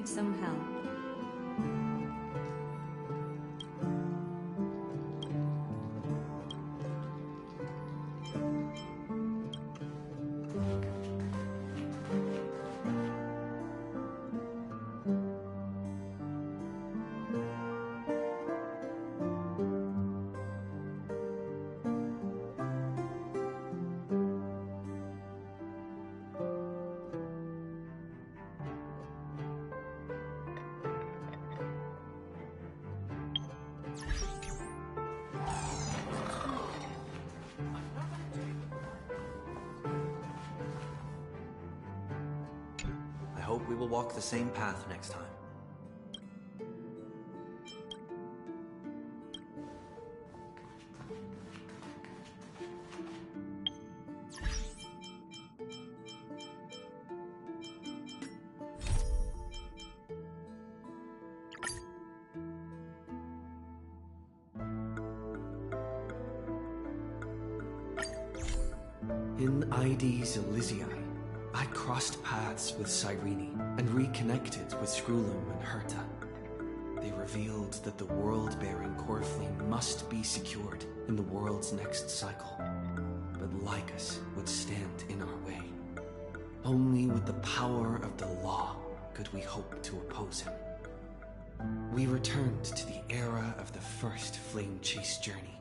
need some help. I hope we will walk the same path next time. In Ides Elysiae, I crossed paths with Cyrene and reconnected with Scrulum and Herta. They revealed that the world-bearing Coreflame must be secured in the world's next cycle, but Lycus would stand in our way. Only with the power of the law could we hope to oppose him. We returned to the era of the first Flame Chase journey,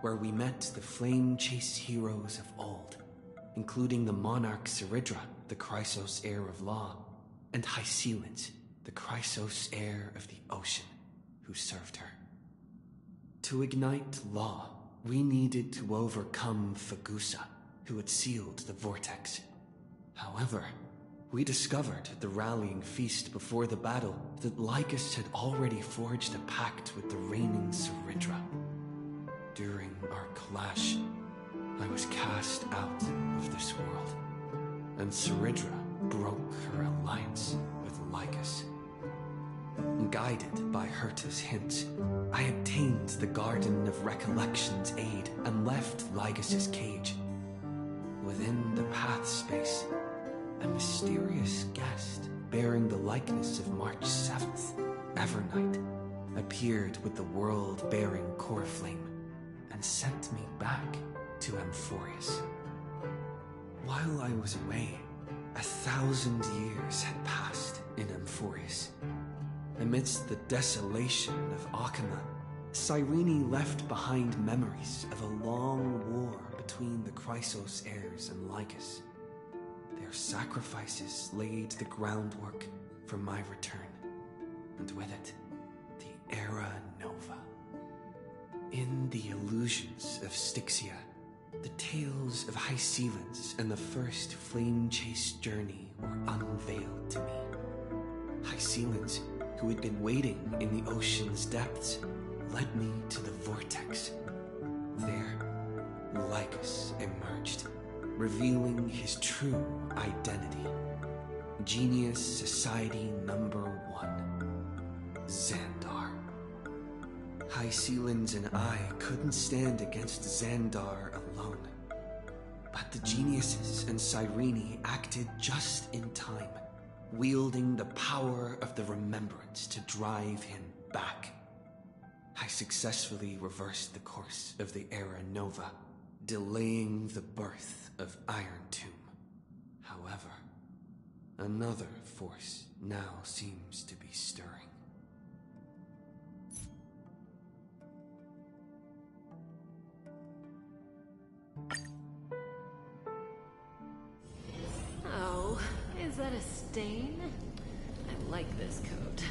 where we met the Flame Chase heroes of old, including the monarch Ceridra, the Chrysos heir of law, and Hycelins, the Chrysos heir of the ocean, who served her. To ignite law, we needed to overcome Fagusa, who had sealed the vortex. However, we discovered at the rallying feast before the battle that Lycus had already forged a pact with the reigning Ceridra. During our clash, I was cast out of this world, and Ceridra broke her alliance with Lycus. Guided by Herta's hints, I obtained the Garden of Recollection's aid and left Lycus's cage. Within the path space, a mysterious guest bearing the likeness of March 7th, Evernight, appeared with the world-bearing Coreflame and sent me back to Amphorius. While I was away, 1,000 years had passed in Amphorius. Amidst the desolation of Akama, Cyrene left behind memories of a long war between the Chrysos heirs and Lycus. Their sacrifices laid the groundwork for my return, and with it, the Era Nova. In the illusions of Styxia, the tales of Hycelins and the first Flame Chase journey were unveiled to me. Hycelins, who had been waiting in the ocean's depths, led me to the vortex. There, Lycus emerged, revealing his true identity. Genius Society Number 1, Xandar. Hycelins and I couldn't stand against Xandar alone, but the geniuses and Cyrene acted just in time, wielding the power of the remembrance to drive him back. I successfully reversed the course of the Era Nova, delaying the birth of Iron Tomb. However, another force now seems to be stirring. Oh, is that a stain? I like this coat.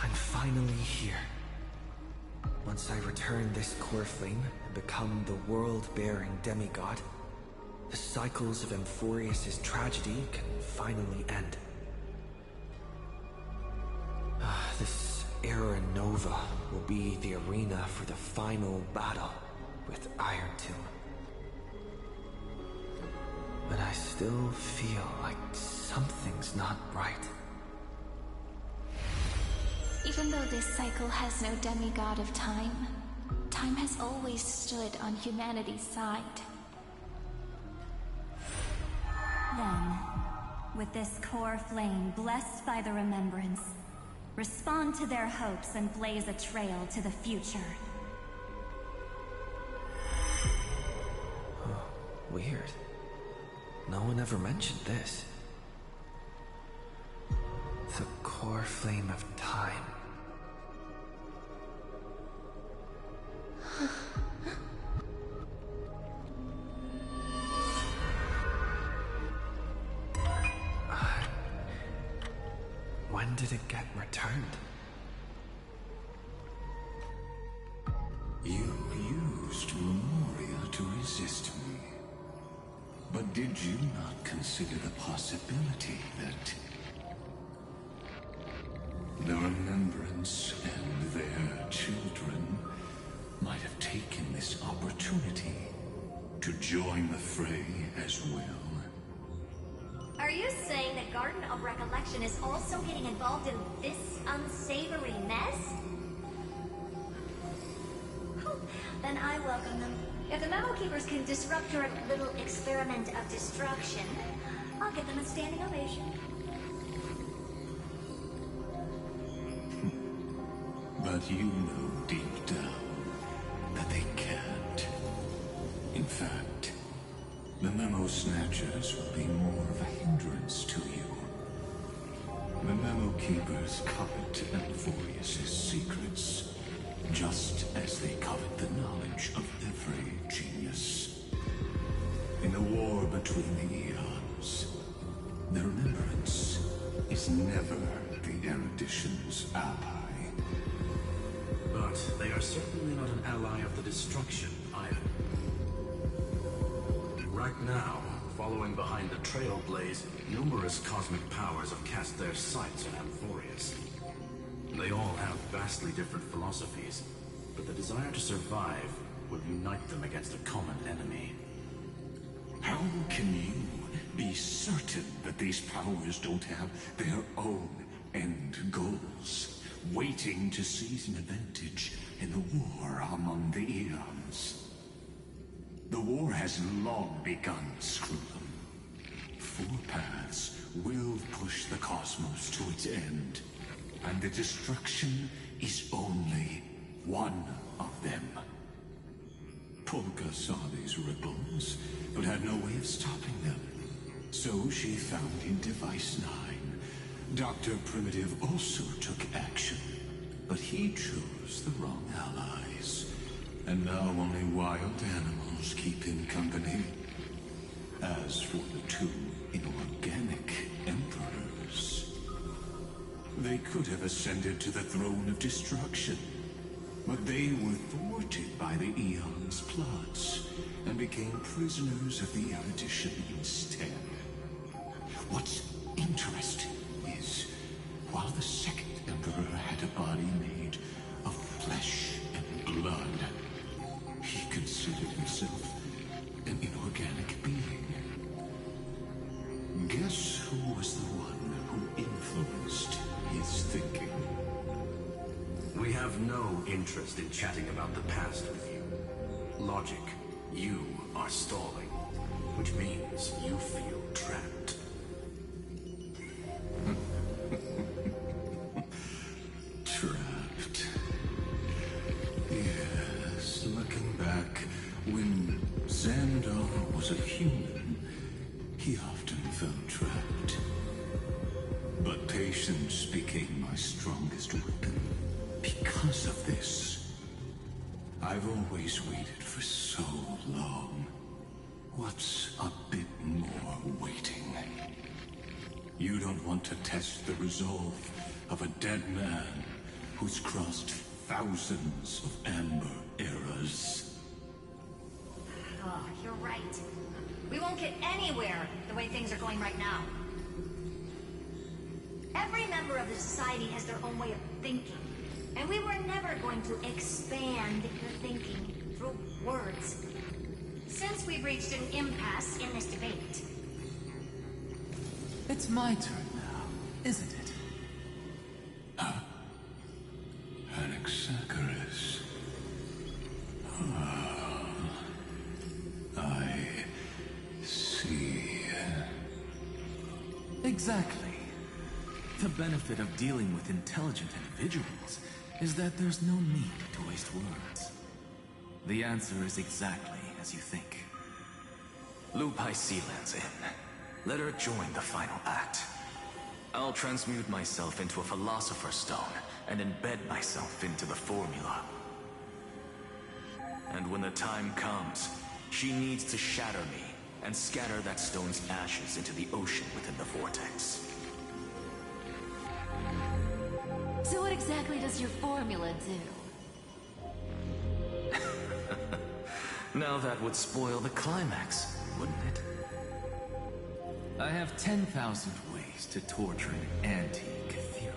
I'm finally here. Once I return this Coreflame and become the world-bearing demigod, the cycles of Amphorius' tragedy can finally end. This Era Nova will be the arena for the final battle with Iron Tomb. But I still feel like something's not right. Even though this cycle has no demigod of time, time has always stood on humanity's side. Then, with this core flame blessed by the remembrance, respond to their hopes and blaze a trail to the future. Oh, weird. No one ever mentioned this. The core flame of time. When did it get returned? You used Memoria to resist me. But did you not consider the possibility that the Remembrance and their children might have taken this opportunity to join the fray as well? Are you saying that Garden of Recollection is also getting involved in this unsavory mess? Then I welcome them. If the Memo Keepers can disrupt your little experiment of destruction, I'll give them a standing ovation. But you know deep down that they can't. In fact, the Memo Snatchers will be more of a hindrance to you. The Memo Keepers covet Amphorius' secrets, just as they covet the knowledge of every genius. In the war between the eons, the Remembrance is never the erudition's ally. But they are certainly not an ally of the destruction either. Right now, following behind the Trailblaze, numerous cosmic powers have cast their sights on Amphorius. They all have vastly different philosophies, but the desire to survive will unite them against a common enemy. How can you be certain that these powers don't have their own end goals, waiting to seize an advantage in the war among the eons? The war has long begun, Screw'em. Four paths will push the cosmos to its end, and the destruction is only one of them. Polka saw these ripples, but had no way of stopping them. So she found in Device 9. Dr. Primitive also took action, but he chose the wrong allies. And now only wild animals keep him company. As for the two inorganic emperors, they could have ascended to the throne of destruction, but they were thwarted by the Eon's plots and became prisoners of the erudition instead. What's interesting is, while the second emperor had a body made of flesh and blood, he considered himself an inorganic being. Guess who was the one who influenced his thinking? We have no interest in chatting about the past with you. Logic, you are stalling, which means you feel trapped. Trapped. Yes, looking back, when Xandar was a human, he often felt trapped. But patience became my strongest weapon. Because of this, I've always waited for so long. What's a bit more waiting? You don't want to test the resolve of a dead man who's crossed thousands of amber eras. Oh, you're right. We won't get anywhere the way things are going right now. Every member of the society has their own way of thinking. And we were never going to expand your thinking through words. Since we've reached an impasse in this debate. It's my turn now, isn't it? Anaxagoras. I see. Exactly. The benefit of dealing with intelligent individuals is that there's no need to waste words. The answer is exactly as you think. Lupai Sealand's in. Let her join the final act. I'll transmute myself into a Philosopher's Stone and embed myself into the formula. And when the time comes, she needs to shatter me and scatter that stone's ashes into the ocean within the vortex. So what exactly does your formula do? Now that would spoil the climax, wouldn't it? I have 10,000 ways to torture an anti-Catheran.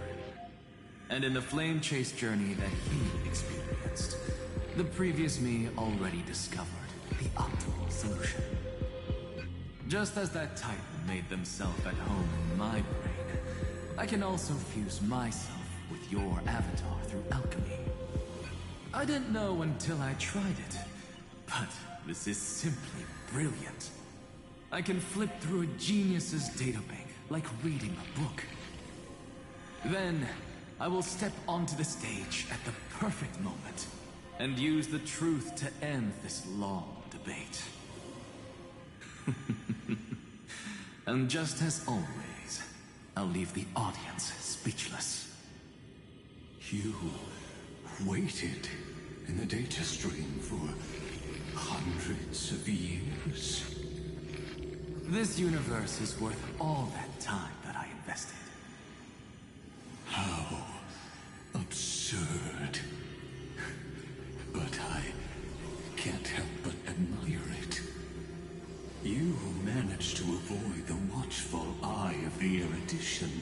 And in the flame chase journey that he experienced, the previous me already discovered the optimal solution. Just as that Titan made themselves at home in my brain, I can also fuse myself with your avatar through alchemy. I didn't know until I tried it, but this is simply brilliant. I can flip through a genius's databank like reading a book. Then, I will step onto the stage at the perfect moment and use the truth to end this long debate. And just as always, I'll leave the audience speechless. You waited in the data stream for hundreds of years. This universe is worth all that time that I invested. How absurd. But I can't help but admire it. You managed to avoid the watchful eye of the erudition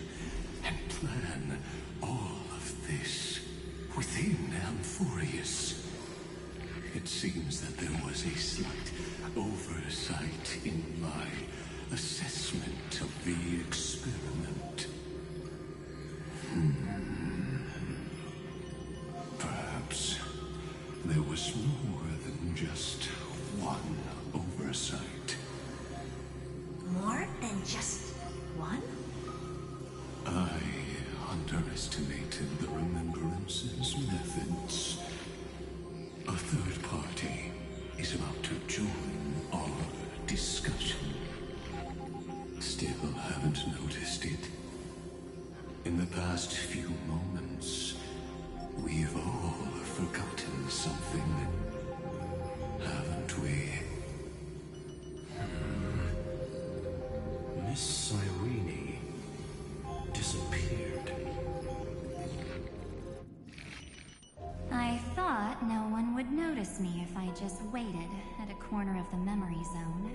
and plan all of this within Amphorius. It seems that there was a slight oversight in my assessment of the experiment. Perhaps there was more than just one oversight. More than just one? I underestimated the Remembrance's methods. A third party is about to join our discussion. Still haven't noticed it. In the past few moments, we've all forgotten something, haven't we? Miss Cyrene disappeared. I thought no one would notice me if I just waited at a corner of the memory zone.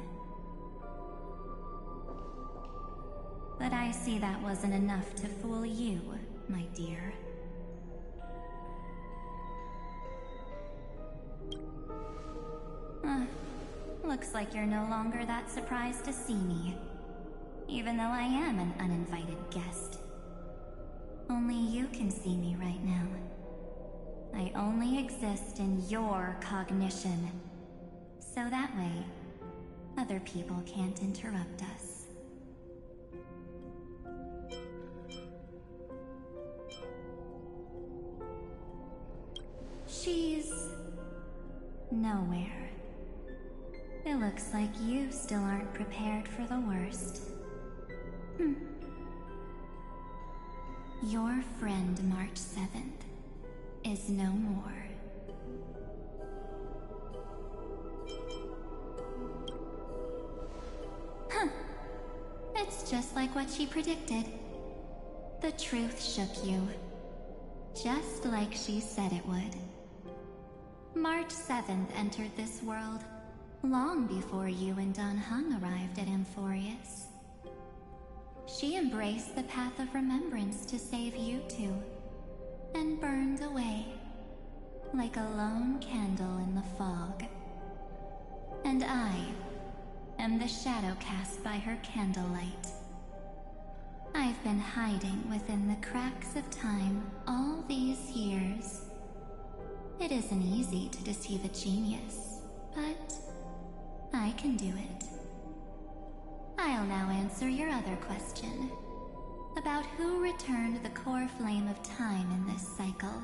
But I see that wasn't enough to fool you, my dear. Looks like you're no longer that surprised to see me. Even though I am an uninvited guest. Only you can see me right now. I only exist in your cognition. So that way, other people can't interrupt us. She's nowhere. It looks like you still aren't prepared for the worst. Your friend March 7th is no more. It's just like what she predicted. The truth shook you. Just like she said it would. March 7th entered this world, long before you and Don Hung arrived at Amphorius. She embraced the path of remembrance to save you two, and burned away, like a lone candle in the fog. And I am the shadow cast by her candlelight. I've been hiding within the cracks of time all these years. It isn't easy to deceive a genius, but I can do it. I'll now answer your other question, about who returned the core flame of time in this cycle.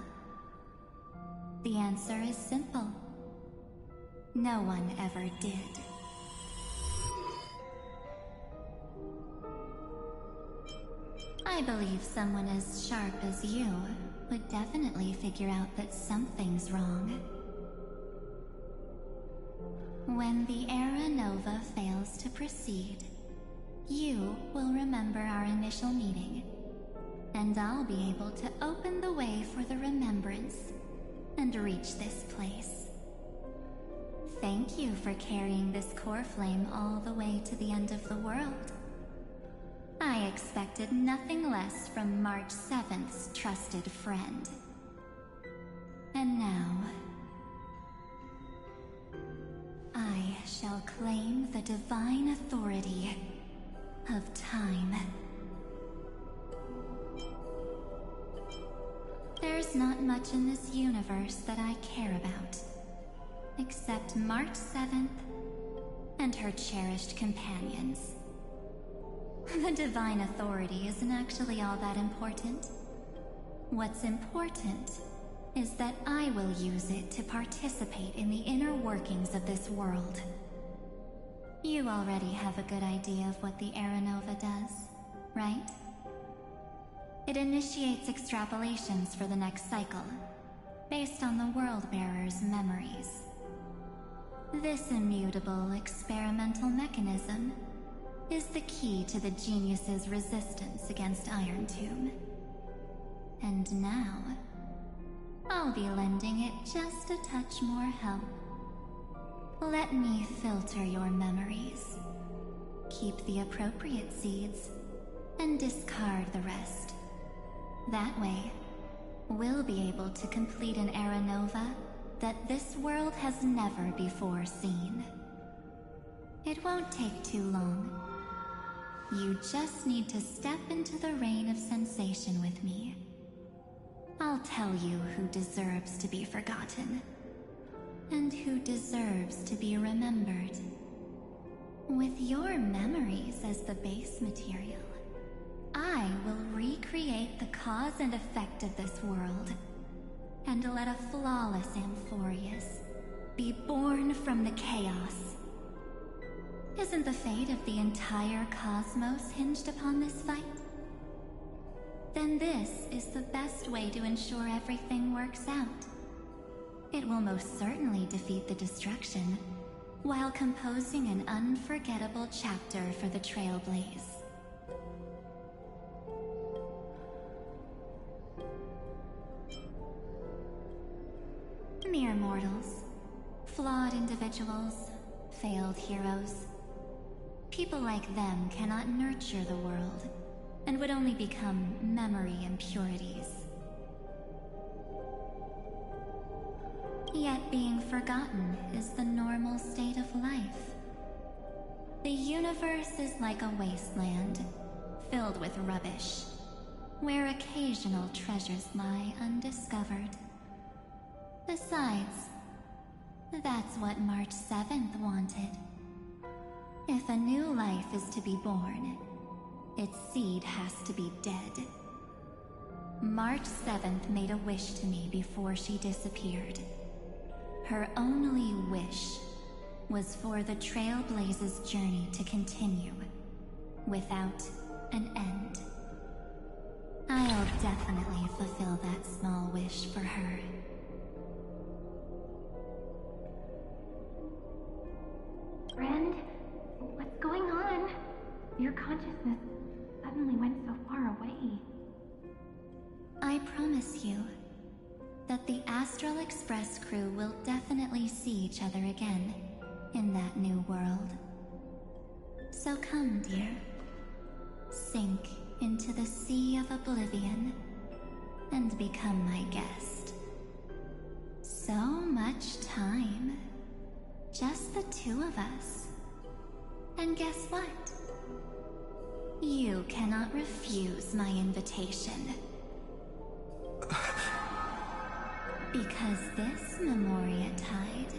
The answer is simple. No one ever did. I believe someone as sharp as you would definitely figure out that something's wrong. When the Era Nova fails to proceed, you will remember our initial meeting, and I'll be able to open the way for the remembrance and reach this place. Thank you for carrying this core flame all the way to the end of the world. I expected nothing less from March 7th's trusted friend. And now, I shall claim the divine authority of time. There's not much in this universe that I care about, except March 7th and her cherished companions. The divine authority isn't actually all that important. What's important is that I will use it to participate in the inner workings of this world. You already have a good idea of what the Era Nova does, right? It initiates extrapolations for the next cycle, based on the World-Bearer's memories. This immutable experimental mechanism is the key to the genius's resistance against Iron Tomb. And now, I'll be lending it just a touch more help. Let me filter your memories, keep the appropriate seeds, and discard the rest. That way, we'll be able to complete an Era Nova that this world has never before seen. It won't take too long. You just need to step into the rain of sensation with me. I'll tell you who deserves to be forgotten, and who deserves to be remembered. With your memories as the base material, I will recreate the cause and effect of this world, and let a flawless Amphorius be born from the chaos. Isn't the fate of the entire cosmos hinged upon this fight? Then this is the best way to ensure everything works out. It will most certainly defeat the destruction, while composing an unforgettable chapter for the Trailblaze. Mere mortals, flawed individuals, failed heroes. People like them cannot nurture the world, and would only become memory impurities. Yet being forgotten is the normal state of life. The universe is like a wasteland, filled with rubbish, where occasional treasures lie undiscovered. Besides, that's what March 7th wanted. If a new life is to be born, its seed has to be dead. March 7th made a wish to me before she disappeared. Her only wish was for the Trailblaze's journey to continue, without an end. I'll definitely fulfill that small wish for her. Friend, what's going on? Your consciousness suddenly went so far away. I promise you that the Astral Express crew will definitely see each other again, in that new world. So come, dear. Sink into the sea of oblivion and become my guest. So much time. Just the two of us. And guess what? You cannot refuse my invitation. Because this Memoria Tide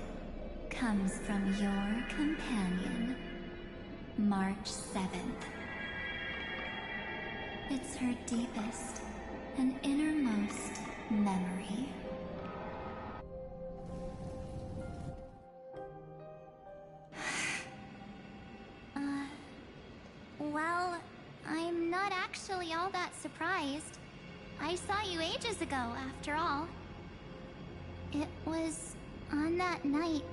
comes from your companion, March 7th. It's her deepest and innermost memory. Well, I'm not actually all that surprised. I saw you ages ago, after all. It was on that night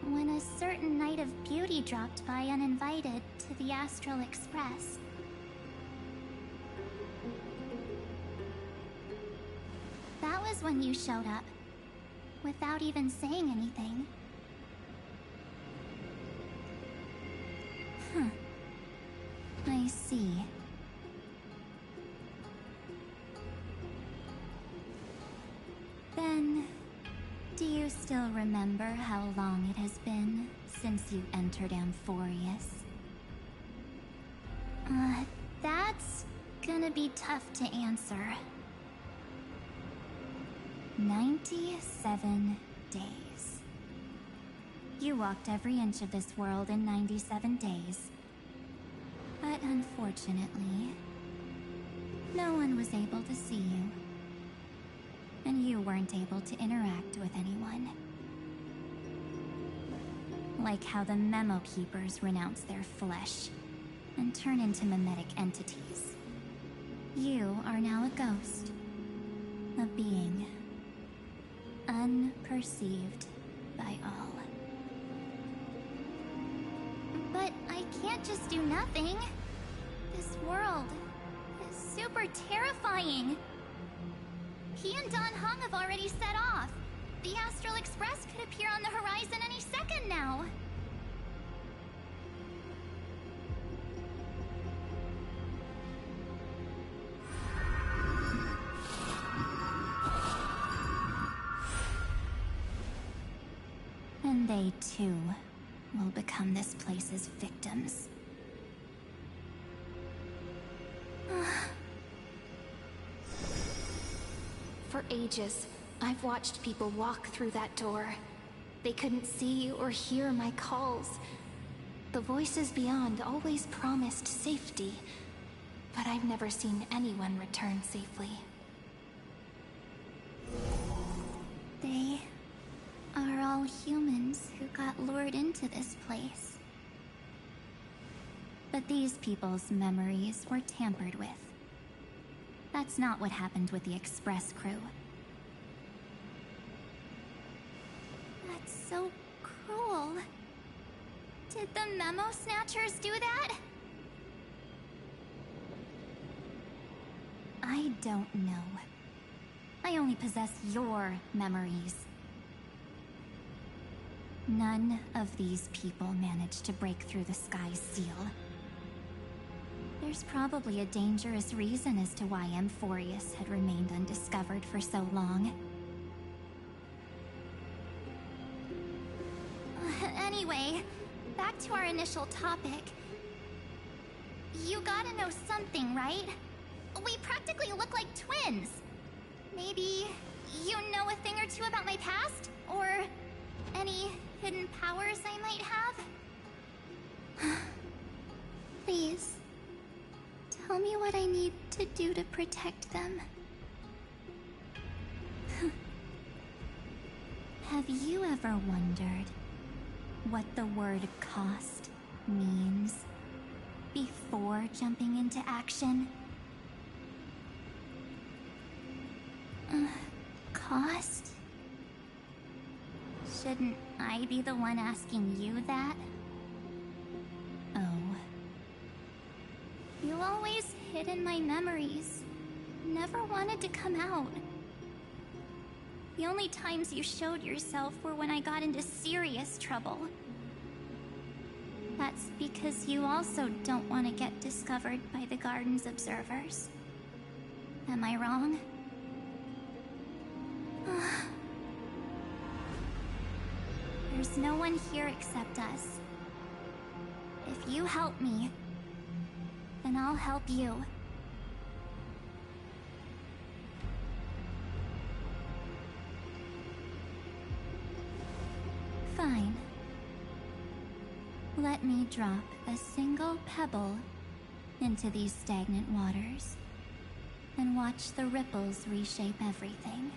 when a certain Knight of Beauty dropped by uninvited to the Astral Express. That was when you showed up, without even saying anything. I see. Then, do you still remember how long it has been since you entered Amphorius? That's gonna be tough to answer. 97 days. You walked every inch of this world in 97 days. But unfortunately, no one was able to see you. And you weren't able to interact with anyone. Like how the Memo Keepers renounce their flesh and turn into mimetic entities. You are now a ghost. A being. Unperceived by all. But I can't just do nothing. This world is super terrifying. He and Don Hung have already set off. The Astral Express could appear on the horizon any second now. And they too will become this place's victims. For ages, I've watched people walk through that door. They couldn't see or hear my calls. The voices beyond always promised safety, but I've never seen anyone return safely. They are all humans who got lured into this place. But these people's memories were tampered with. That's not what happened with the Express crew. That's so cruel. Did the Memo Snatchers do that? I don't know. I only possess your memories. None of these people managed to break through the sky's seal. There's probably a dangerous reason as to why Amphorius had remained undiscovered for so long. Anyway, back to our initial topic. You gotta know something, right? We practically look like twins. Maybe you know a thing or two about my past? Or any hidden powers I might have? Please, tell me what I need to do to protect them. Have you ever wondered what the word cost means before jumping into action? Cost? Shouldn't I be the one asking you that? Oh. You always hid in my memories. Never wanted to come out. The only times you showed yourself were when I got into serious trouble. That's because you also don't want to get discovered by the garden's observers. Am I wrong? There's no one here except us. If you help me, then I'll help you. Fine. Let me drop a single pebble into these stagnant waters and watch the ripples reshape everything.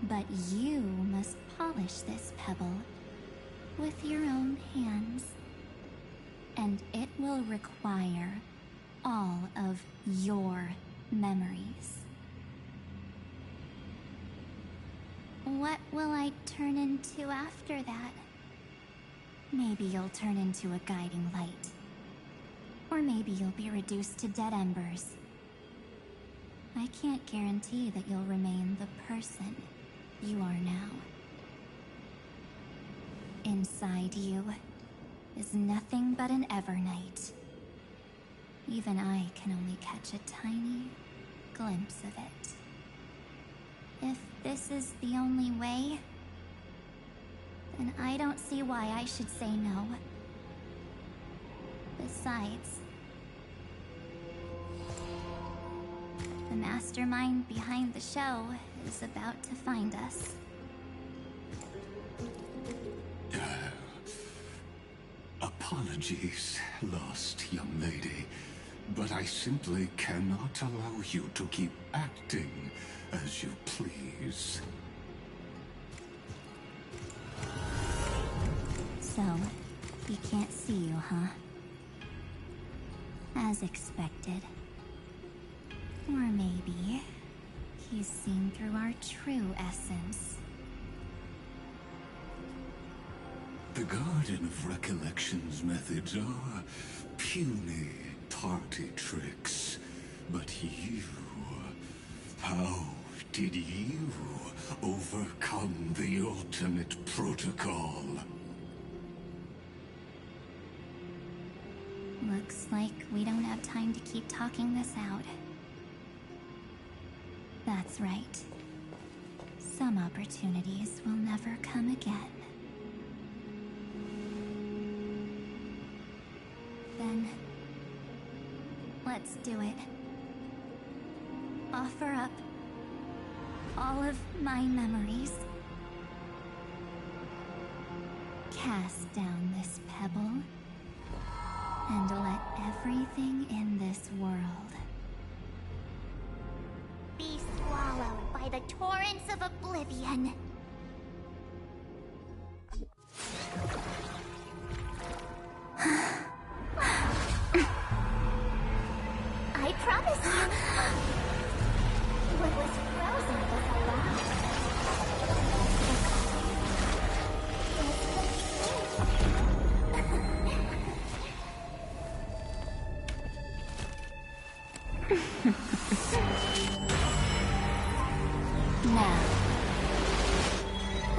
But you must polish this pebble with your own hands. And it will require all of your memories. What will I turn into after that? Maybe you'll turn into a guiding light. Or maybe you'll be reduced to dead embers. I can't guarantee that you'll remain the person you are now. Inside you is nothing but an Evernight. Even I can only catch a tiny glimpse of it. If this is the only way, then I don't see why I should say no. Besides, the mastermind behind the show is about to find us. Apologies, lost young lady, but I simply cannot allow you to keep acting as you please. So, he can't see you, huh? As expected. Or maybe he's seen through our true essence. The Garden of Recollection's methods are puny party tricks. But you... how did you overcome the ultimate protocol? Looks like we don't have time to keep talking this out. That's right. Some opportunities will never come again. Then, let's do it. Offer up all of my memories. Cast down this pebble, and let everything in this world Be swallowed by the torrents of oblivion. I promise you, what was frozen was alive. Now,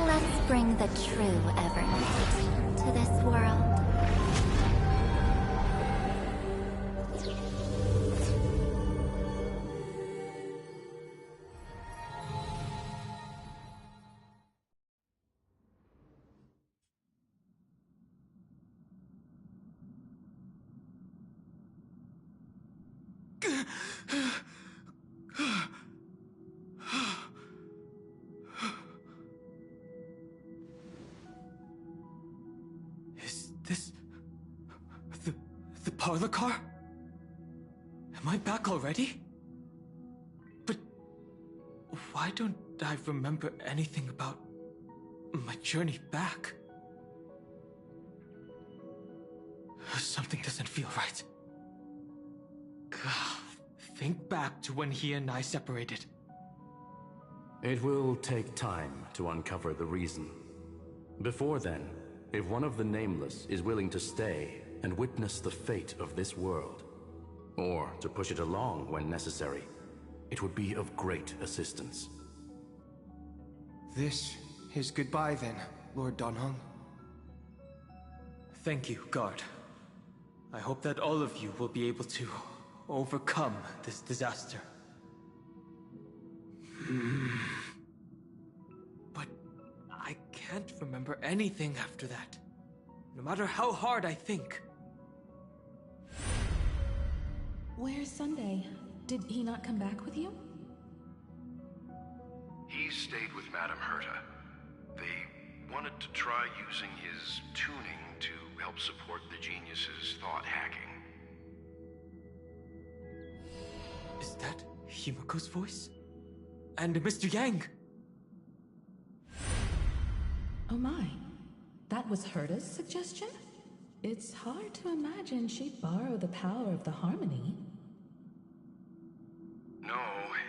let's bring the true Evernight to this world. Is this... the parlor car? Am I back already? But why don't I remember anything about my journey back? Something doesn't feel right. Think back to when he and I separated. It will take time to uncover the reason. Before then, if one of the Nameless is willing to stay and witness the fate of this world, or to push it along when necessary, it would be of great assistance. This is goodbye then, Lord Donhong. Thank you, guard. I hope that all of you will be able to overcome this disaster. But I can't remember anything after that, no matter how hard I think. Where's Sunday? Did he not come back with you? He stayed with Madame Herta. They wanted to try using his tuning to help support the genius's thought hacking. Is that Himiko's voice? And Mr. Yang? Oh my. That was Herta's suggestion? It's hard to imagine she'd borrow the power of the harmony. No,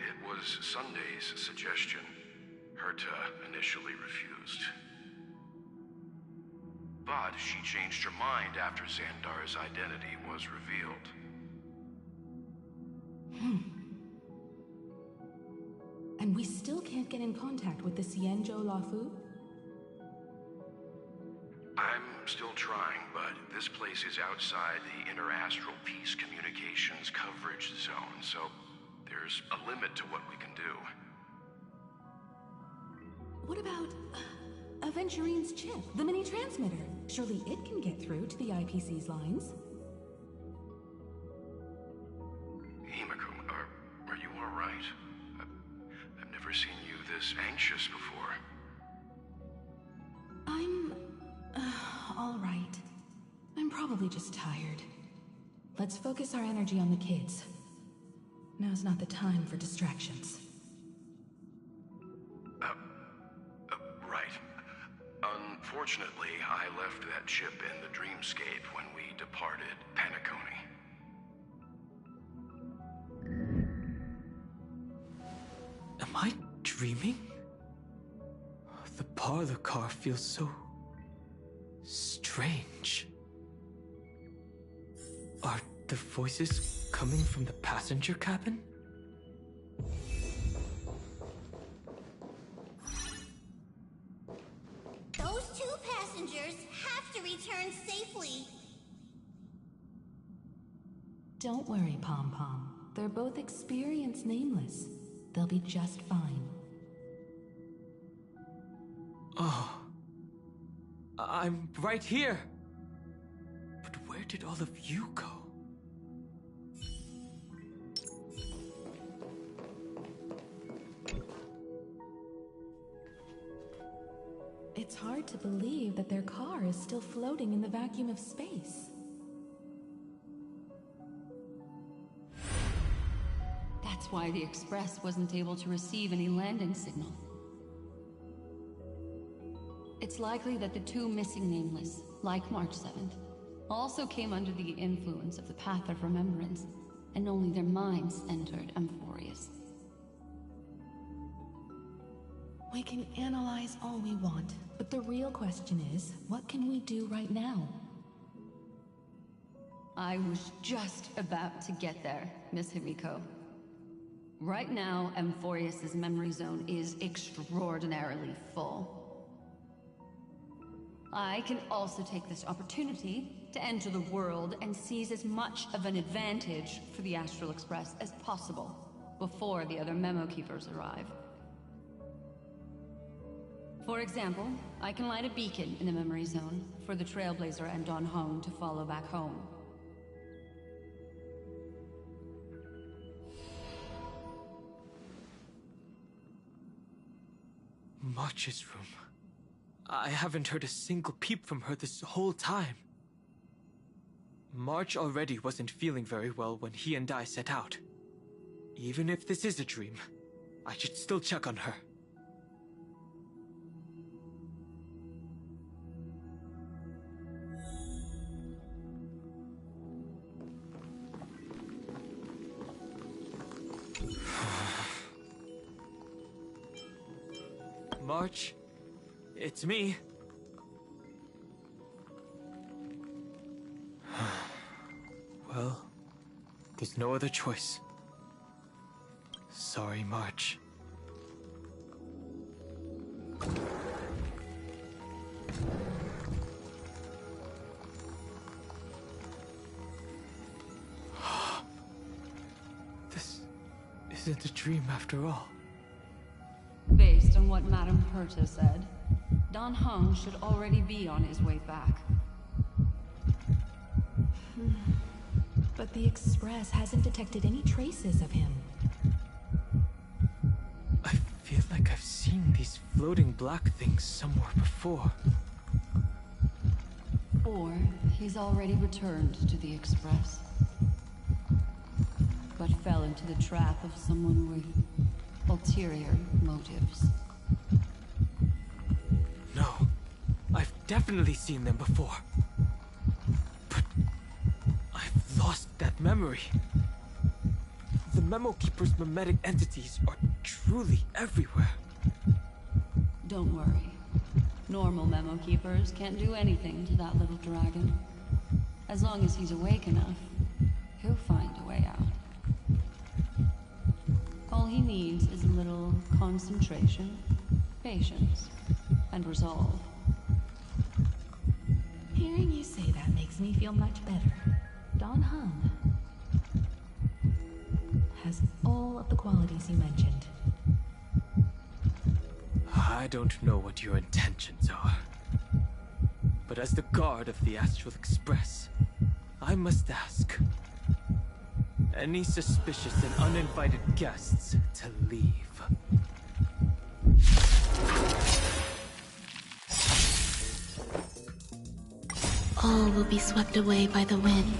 it was Sunday's suggestion. Herta initially refused. But she changed her mind after Xandar's identity was revealed. And we still can't get in contact with the Xianzhou Lafu? I'm still trying, but this place is outside the Interastral Peace Communications coverage zone, so there's a limit to what we can do. What about Aventurine's chip, the mini-transmitter? Surely it can get through to the IPC's lines. Himiko, are you alright? I've never seen you this anxious before. I'm... alright. I'm probably just tired. Let's focus our energy on the kids. Now's not the time for distractions. Right. Unfortunately, I left that chip in the dreamscape when we departed Penacony. Am I dreaming? The parlor car feels so strange. Are the voices coming from the passenger cabin? Those two passengers have to return safely. Don't worry, Pom Pom. They're both experienced nameless. They'll be just fine. Oh. I'm right here. But where did all of you go? It's hard to believe that their car is still floating in the vacuum of space. That's why the Express wasn't able to receive any landing signal. It's likely that the two missing nameless, like March 7th, also came under the influence of the Path of Remembrance, and only their minds entered Amphorius. We can analyze all we want, but the real question is, what can we do right now? I was just about to get there, Miss Himiko. Right now, Amphorius' memory zone is extraordinarily full. I can also take this opportunity to enter the world and seize as much of an advantage for the Astral Express as possible before the other memo keepers arrive. For example, I can light a beacon in the memory zone for the Trailblazer and Don Hong to follow back home. March's room. I haven't heard a single peep from her this whole time. March already wasn't feeling very well when he and I set out. Even if this is a dream, I should still check on her. March, it's me. Well, there's no other choice. Sorry, March. wasn't a dream after all. Based on what Madame Herta said, Don Hung should already be on his way back. But the Express hasn't detected any traces of him. I feel like I've seen these floating black things somewhere before. Or he's already returned to the Express, but fell into the trap of someone with ulterior motives. No, I've definitely seen them before. But I've lost that memory. The Memo Keeper's mimetic entities are truly everywhere. Don't worry. Normal Memo Keepers can't do anything to that little dragon. As long as he's awake enough, he'll find a way out. All he needs is a little concentration, patience, and resolve. Hearing you say that makes me feel much better. Don Hung has all of the qualities you mentioned. I don't know what your intentions are. But as the guard of the Astral Express, I must ask. Any suspicious and uninvited guests to leave. All will be swept away by the wind.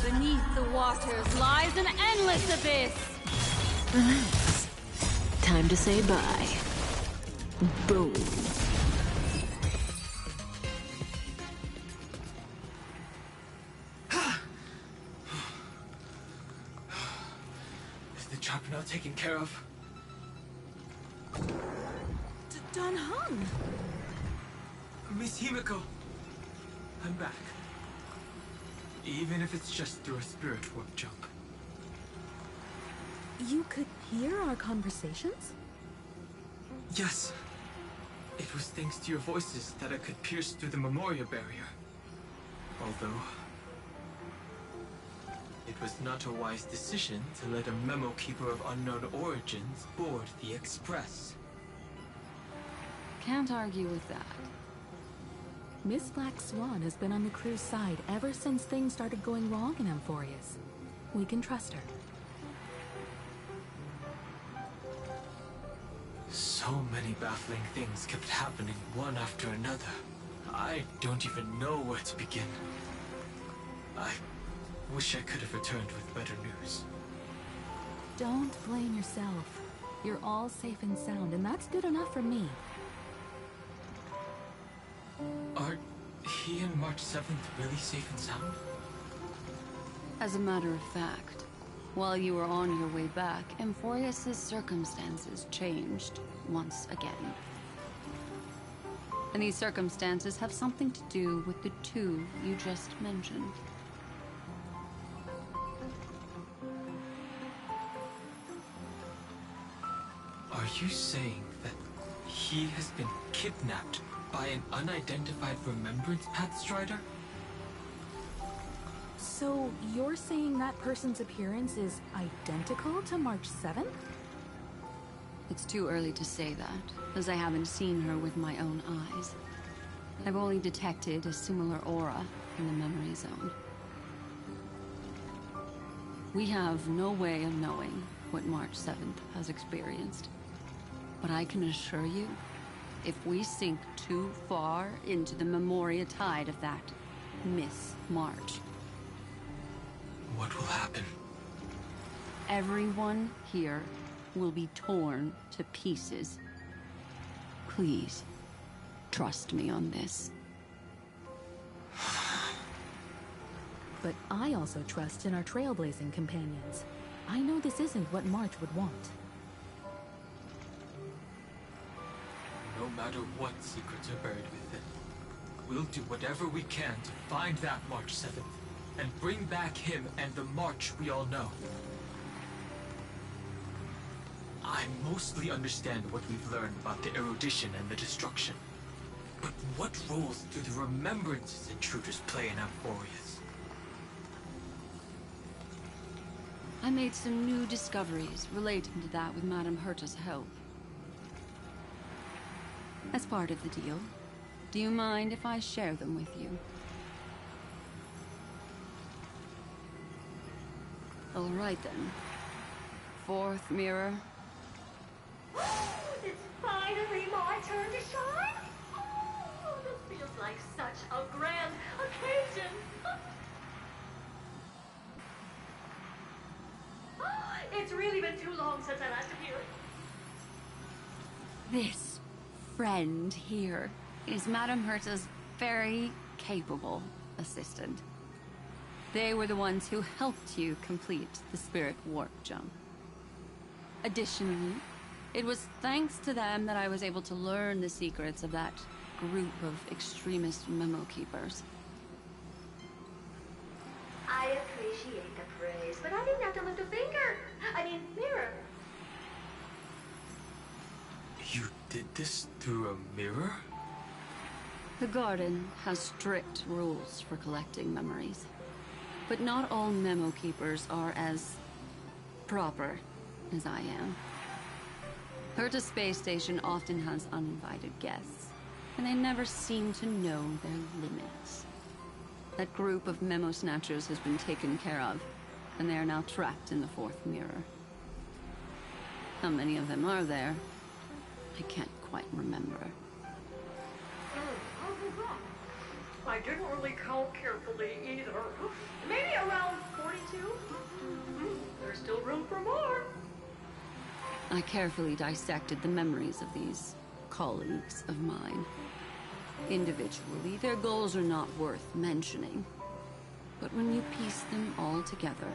Beneath the waters lies an endless abyss! Relax. Time to say bye. Boom. Is the trap now taken care of? Don Hung! Miss Himiko, I'm back. Even if it's just through a spirit warp jump. You could hear our conversations? Yes. It was thanks to your voices that I could pierce through the Memoria barrier. Although... it was not a wise decision to let a Memo Keeper of unknown origins board the Express. Can't argue with that. Miss Black Swan has been on the crew's side ever since things started going wrong in Amphorius. We can trust her. So many baffling things kept happening one after another. I don't even know where to begin. I wish I could have returned with better news. Don't blame yourself. You're all safe and sound, and that's good enough for me. Are he and March 7th really safe and sound? As a matter of fact, while you were on your way back, Amphorius' circumstances changed once again. And these circumstances have something to do with the two you just mentioned. Are you saying that he has been kidnapped by an unidentified Remembrance Path Strider? So, you're saying that person's appearance is identical to March 7th? It's too early to say that, as I haven't seen her with my own eyes. I've only detected a similar aura in the memory zone. We have no way of knowing what March 7th has experienced. But I can assure you, if we sink too far into the Memoria tide of that Miss March, what will happen? Everyone here will be torn to pieces. Please, trust me on this. But I also trust in our trailblazing companions. I know this isn't what March would want. No matter what secrets are buried within, we'll do whatever we can to find that March 7th and bring back him and the March we all know. I mostly understand what we've learned about the erudition and the destruction. But what roles do the remembrances intruders play in Amphorius? I made some new discoveries relating to that with Madame Herta's help. As part of the deal, do you mind if I share them with you? All right then. Fourth mirror. It's finally my turn to shine! Oh, this feels like such a grand occasion! It's really been too long since I last appeared. This friend here is Madame Herta's very capable assistant. They were the ones who helped you complete the spirit warp jump. Additionally, it was thanks to them that I was able to learn the secrets of that group of extremist memo keepers. I appreciate the praise, but I didn't have to lift a finger. I mean, mirror. You did this through a mirror? The garden has strict rules for collecting memories. But not all memo keepers are as proper as I am. Herta Space Station often has uninvited guests, and they never seem to know their limits. That group of memo snatchers has been taken care of, and they are now trapped in the fourth mirror. How many of them are there? I can't quite remember. I didn't really count carefully either. Maybe around 42? There's still room for more. I carefully dissected the memories of these colleagues of mine. Individually, their goals are not worth mentioning. But when you piece them all together,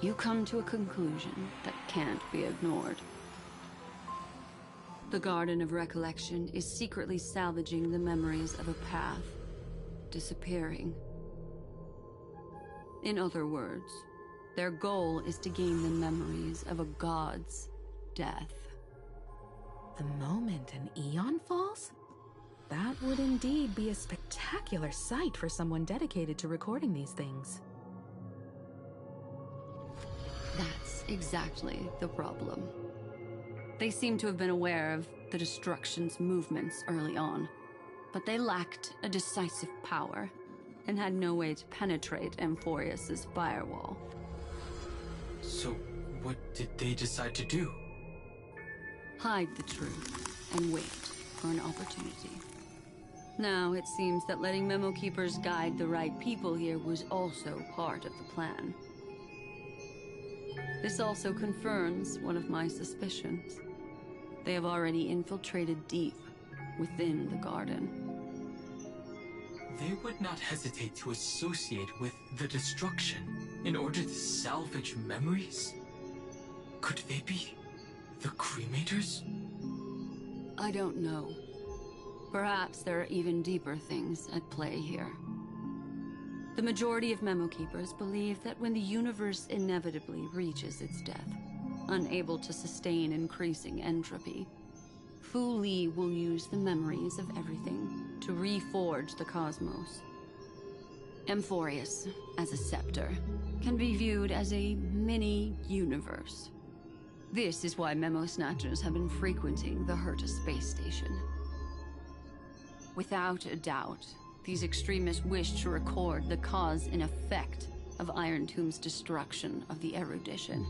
you come to a conclusion that can't be ignored. The Garden of Recollection is secretly salvaging the memories of a path disappearing. In other words, their goal is to gain the memories of a god's death. The moment an eon falls? That would indeed be a spectacular sight for someone dedicated to recording these things. That's exactly the problem. They seem to have been aware of the Destruction's movements early on, but they lacked a decisive power and had no way to penetrate Amphorius's firewall. So, what did they decide to do? Hide the truth and wait for an opportunity. Now it seems that letting Memo Keepers guide the right people here was also part of the plan. This also confirms one of my suspicions. They have already infiltrated deep within the garden. They would not hesitate to associate with the Destruction in order to salvage memories? Could they be the Cremators? I don't know. Perhaps there are even deeper things at play here. The majority of Memo Keepers believe that when the universe inevitably reaches its death, unable to sustain increasing entropy, Fu Li will use the memories of everything to reforge the cosmos. Amphorius, as a scepter, can be viewed as a mini-universe. This is why Memo Snatchers have been frequenting the Herta space station. Without a doubt, these extremists wish to record the cause and effect of Iron Tomb's destruction of the erudition.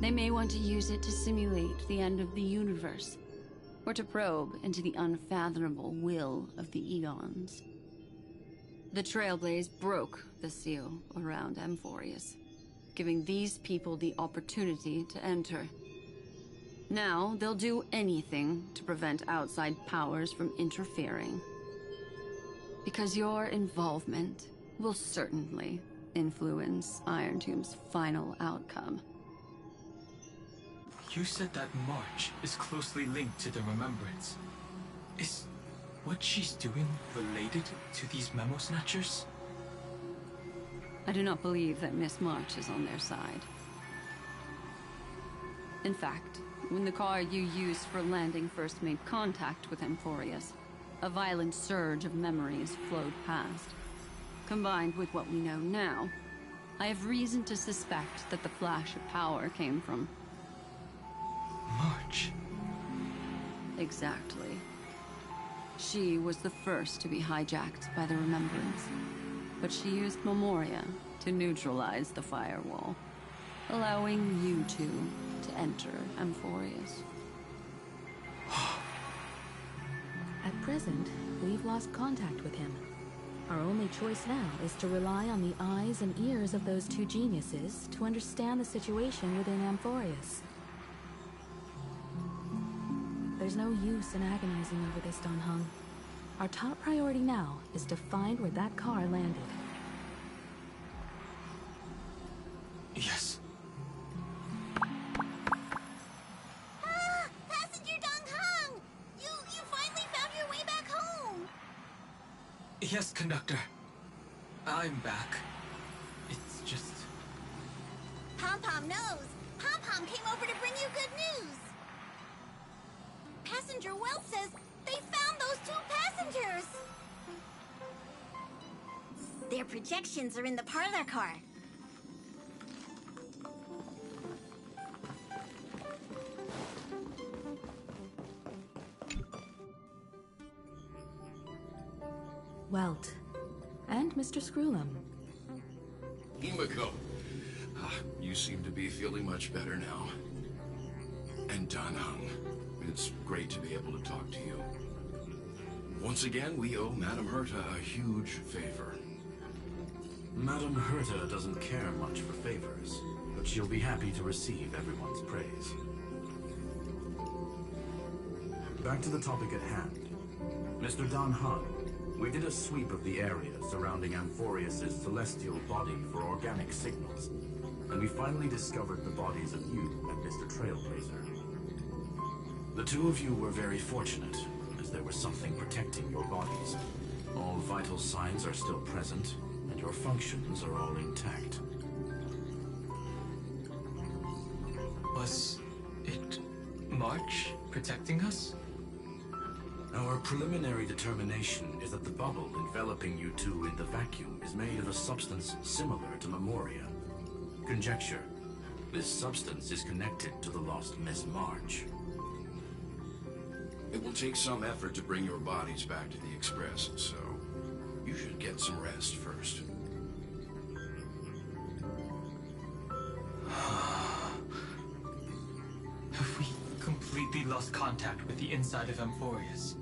They may want to use it to simulate the end of the universe, or to probe into the unfathomable will of the Eons. The Trailblaze broke the seal around Amphorius, giving these people the opportunity to enter. Now, they'll do anything to prevent outside powers from interfering. Because your involvement will certainly influence Iron Tomb's final outcome. You said that March is closely linked to the Remembrance. Is what she's doing related to these Memo Snatchers? I do not believe that Miss March is on their side. In fact, when the car you used for landing first made contact with Amphorius, a violent surge of memories flowed past. Combined with what we know now, I have reason to suspect that the flash of power came from... March. Exactly. She was the first to be hijacked by the Remembrance, but she used Memoria to neutralize the firewall, allowing you two to enter Amphorius. At present, we've lost contact with him. Our only choice now is to rely on the eyes and ears of those two geniuses to understand the situation within Amphorius. There's no use in agonizing over this, Don Hung. Our top priority now is to find where that car landed. Yes. Ah! Passenger Dong Hung! You finally found your way back home! Yes, conductor. I'm back. It's just... Pom-Pom knows! Pom-Pom came over to bring you good news! Passenger Wells says they found those two passengers! Their projections are in the parlor car. Welt. And Mr. Screwlum. Himiko. You seem to be feeling much better now. And Dan Hung. It's great to be able to talk to you. Once again, we owe Madame Herta a huge favor. Madame Herta doesn't care much for favors, but she'll be happy to receive everyone's praise. Back to the topic at hand. Mr. Dan Hung, we did a sweep of the area surrounding Amphorius' celestial body for organic signals, and we finally discovered the bodies of you and Mr. Trailblazer. The two of you were very fortunate, as there was something protecting your bodies. All vital signs are still present, and your functions are all intact. Was it March protecting us? Our preliminary determination is that the bubble enveloping you two in the vacuum is made of a substance similar to Memoria. Conjecture. This substance is connected to the lost Miss March. It will take some effort to bring your bodies back to the Express, so you should get some rest first. Have we completely lost contact with the inside of Amphorius?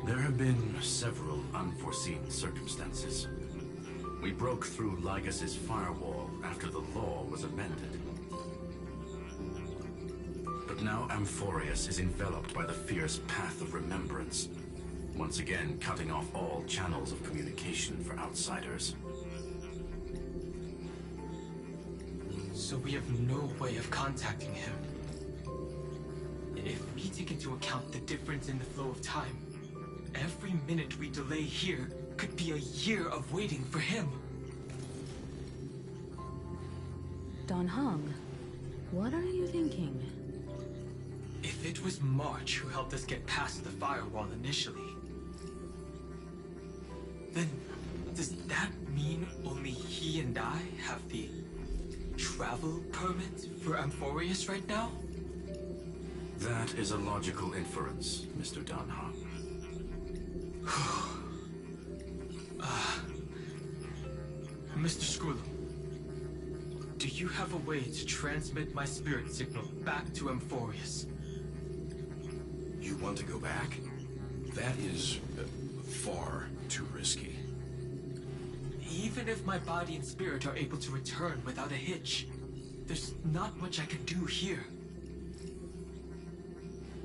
There have been several unforeseen circumstances. We broke through Lygas's firewall after the law was amended. But now Amphorius is enveloped by the fierce path of remembrance, once again cutting off all channels of communication for outsiders. So we have no way of contacting him. If we take into account the difference in the flow of time, every minute we delay here could be a year of waiting for him. Don Hung, what are you thinking? If it was March who helped us get past the firewall initially, then does that mean only he and I have the travel permit for Amphorius right now? That is a logical inference, Mr. Dan Hung. Mr. Screwlum, do you have a way to transmit my spirit signal back to Amphorius? You want to go back? That is far too risky. Even if my body and spirit are able to return without a hitch, there's not much I can do here.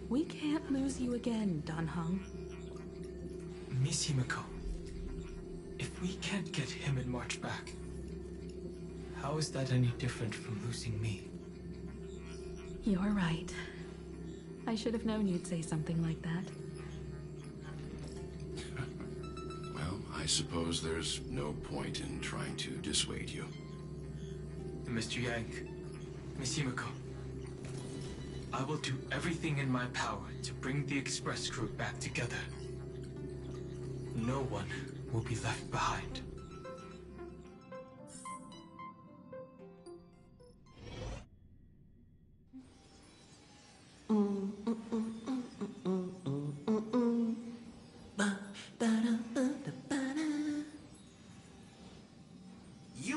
We can't lose you again, Dan Hung. Miss Himiko, if we can't get him and March back, how is that any different from losing me? You're right. I should have known you'd say something like that. Well, I suppose there's no point in trying to dissuade you. Mr. Yank, Miss Himiko, I will do everything in my power to bring the Express crew back together. No one will be left behind. You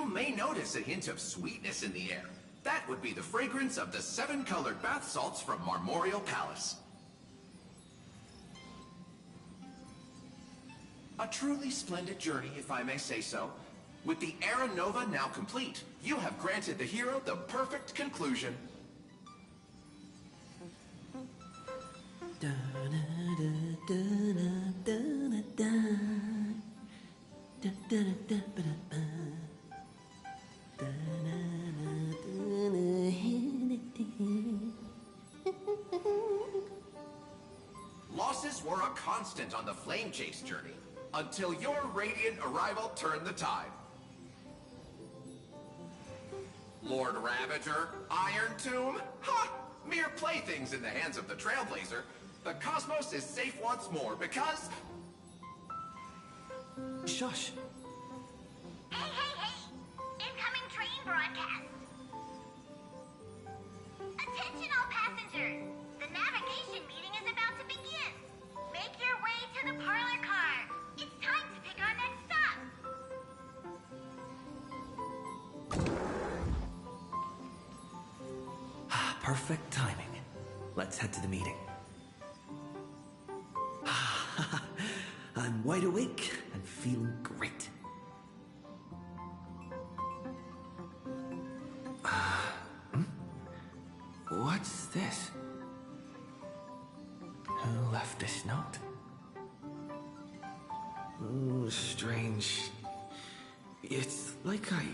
may notice a hint of sweetness in the air. That would be the fragrance of the 7-colored bath salts from Marmorial Palace. A truly splendid journey, if I may say so. With the Era Nova now complete, you have granted the hero the perfect conclusion. Losses were a constant on the Flame Chase journey, until your radiant arrival turned the tide. Lord Ravager, Iron Tomb, ha! Mere playthings in the hands of the Trailblazer. The cosmos is safe once more because... Shush! Hey, hey, hey! Incoming train broadcast! Attention all passengers! The navigation meeting is about to begin! Make your way to the parlor car! It's time to pick our next stop! Perfect timing. Let's head to the meeting. I'm wide awake and feeling great. What's this? Who left this note? Ooh, strange. It's like I...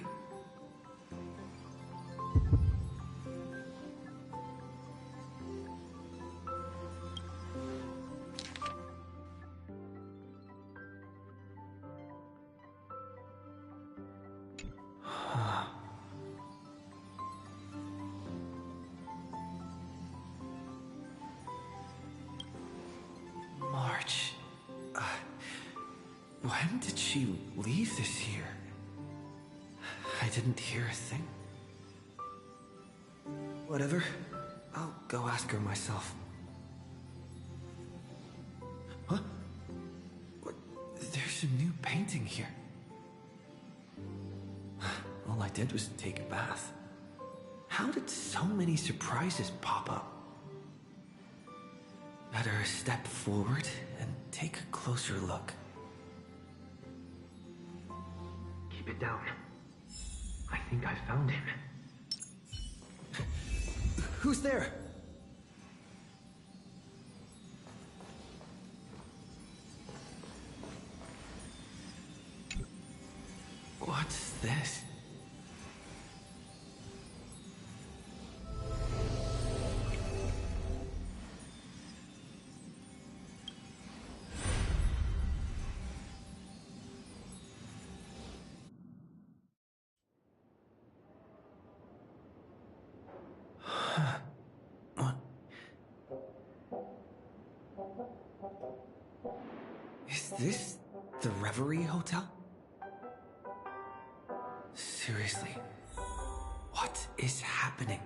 March. When did she leave this here? I didn't hear a thing. Whatever. I'll go ask her myself. Huh? What? There's a new painting here. All I did was take a bath. How did so many surprises pop up? Better step forward and take a closer look. Keep it down. I think I found him. Who's there? What's this? Is this the Reverie Hotel? Seriously, what is happening?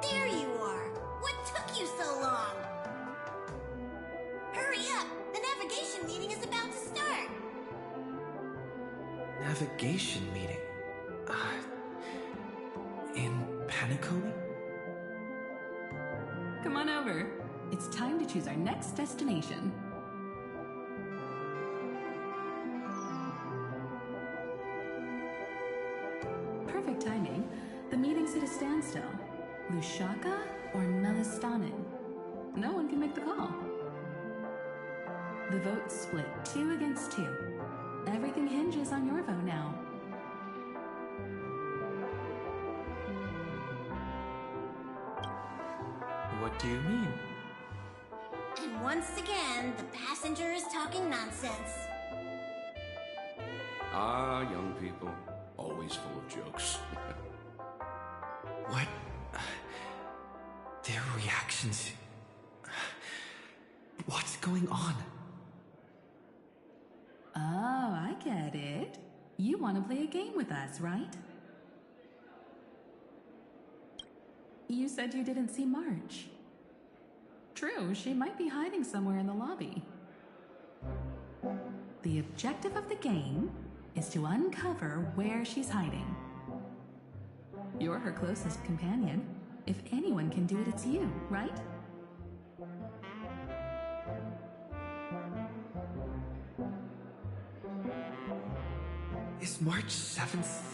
There you are! What took you so long? Hurry up! The navigation meeting is about to start! Navigation meeting? In Paniconi? Come on over. It's time to choose our next destination. Perfect timing. The meeting's at a standstill. Lushaka or Melistanen? No one can make the call. The vote's split 2 against 2. Everything hinges on your vote now. What do you mean? Once again, the passenger is talking nonsense. Ah, young people, always full of jokes. What? Their reactions... What's going on? Oh, I get it. You want to play a game with us, right? You said you didn't see March. True, she might be hiding somewhere in the lobby. The objective of the game is to uncover where she's hiding. You're her closest companion. If anyone can do it, it's you, right? Is March 7th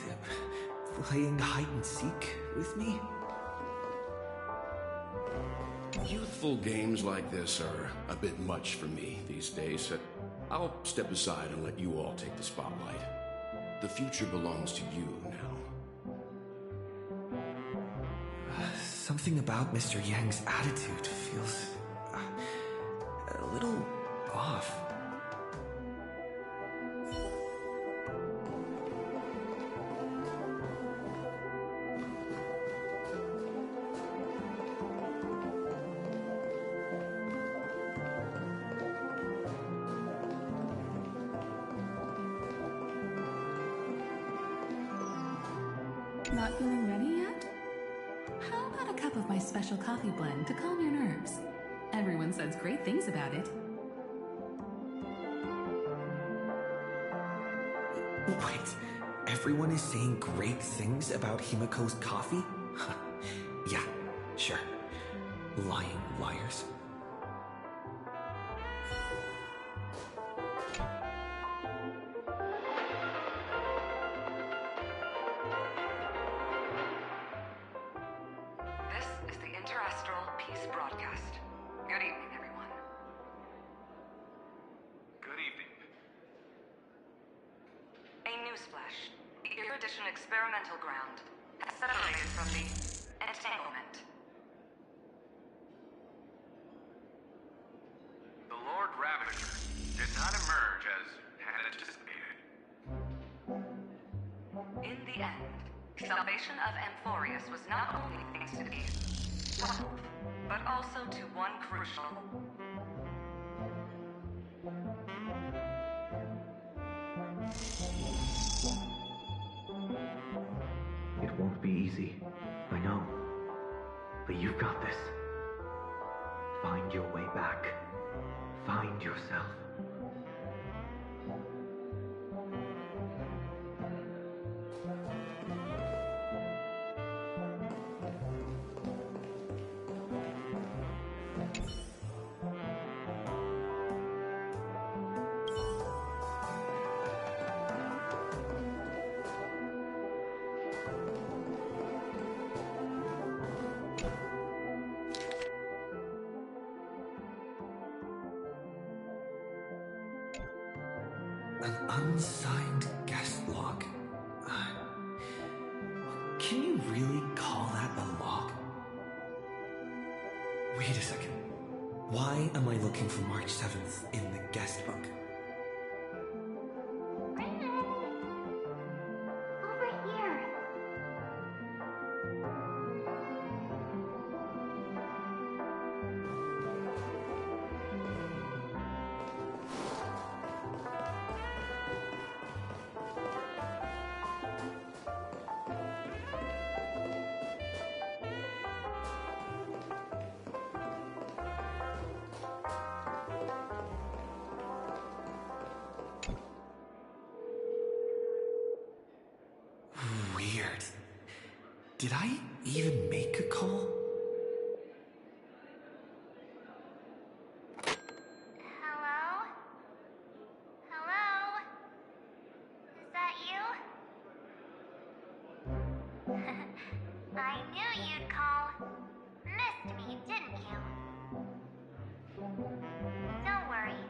playing hide and seek with me? Youthful games like this are a bit much for me these days, so I'll step aside and let you all take the spotlight. The future belongs to you now. Something about Mr. Yang's attitude feels... a little off. Not feeling ready yet? How about a cup of my special coffee blend to calm your nerves? Everyone says great things about it. Wait, everyone is saying great things about Himiko's coffee? Yeah, sure. Lying liars. This is the Interastral Peace Broadcast. Good evening, everyone. Good evening. A newsflash. The Erudition experimental ground has separated from the entanglement. The Lord Ravager did not emerge as had anticipated. In the end, salvation of Amphorius was not only thanks to the 12, but also to one crucial... It won't be easy. I know. But you've got this. Find your way back. Find yourself. An unsigned guest log? Can you really call that a log? Wait a second. Why am I looking for March 7th in the guest book? Over here. Weird. Did I even make a call? Hello? Hello? Is that you? I knew you'd call. Missed me, didn't you? Don't worry.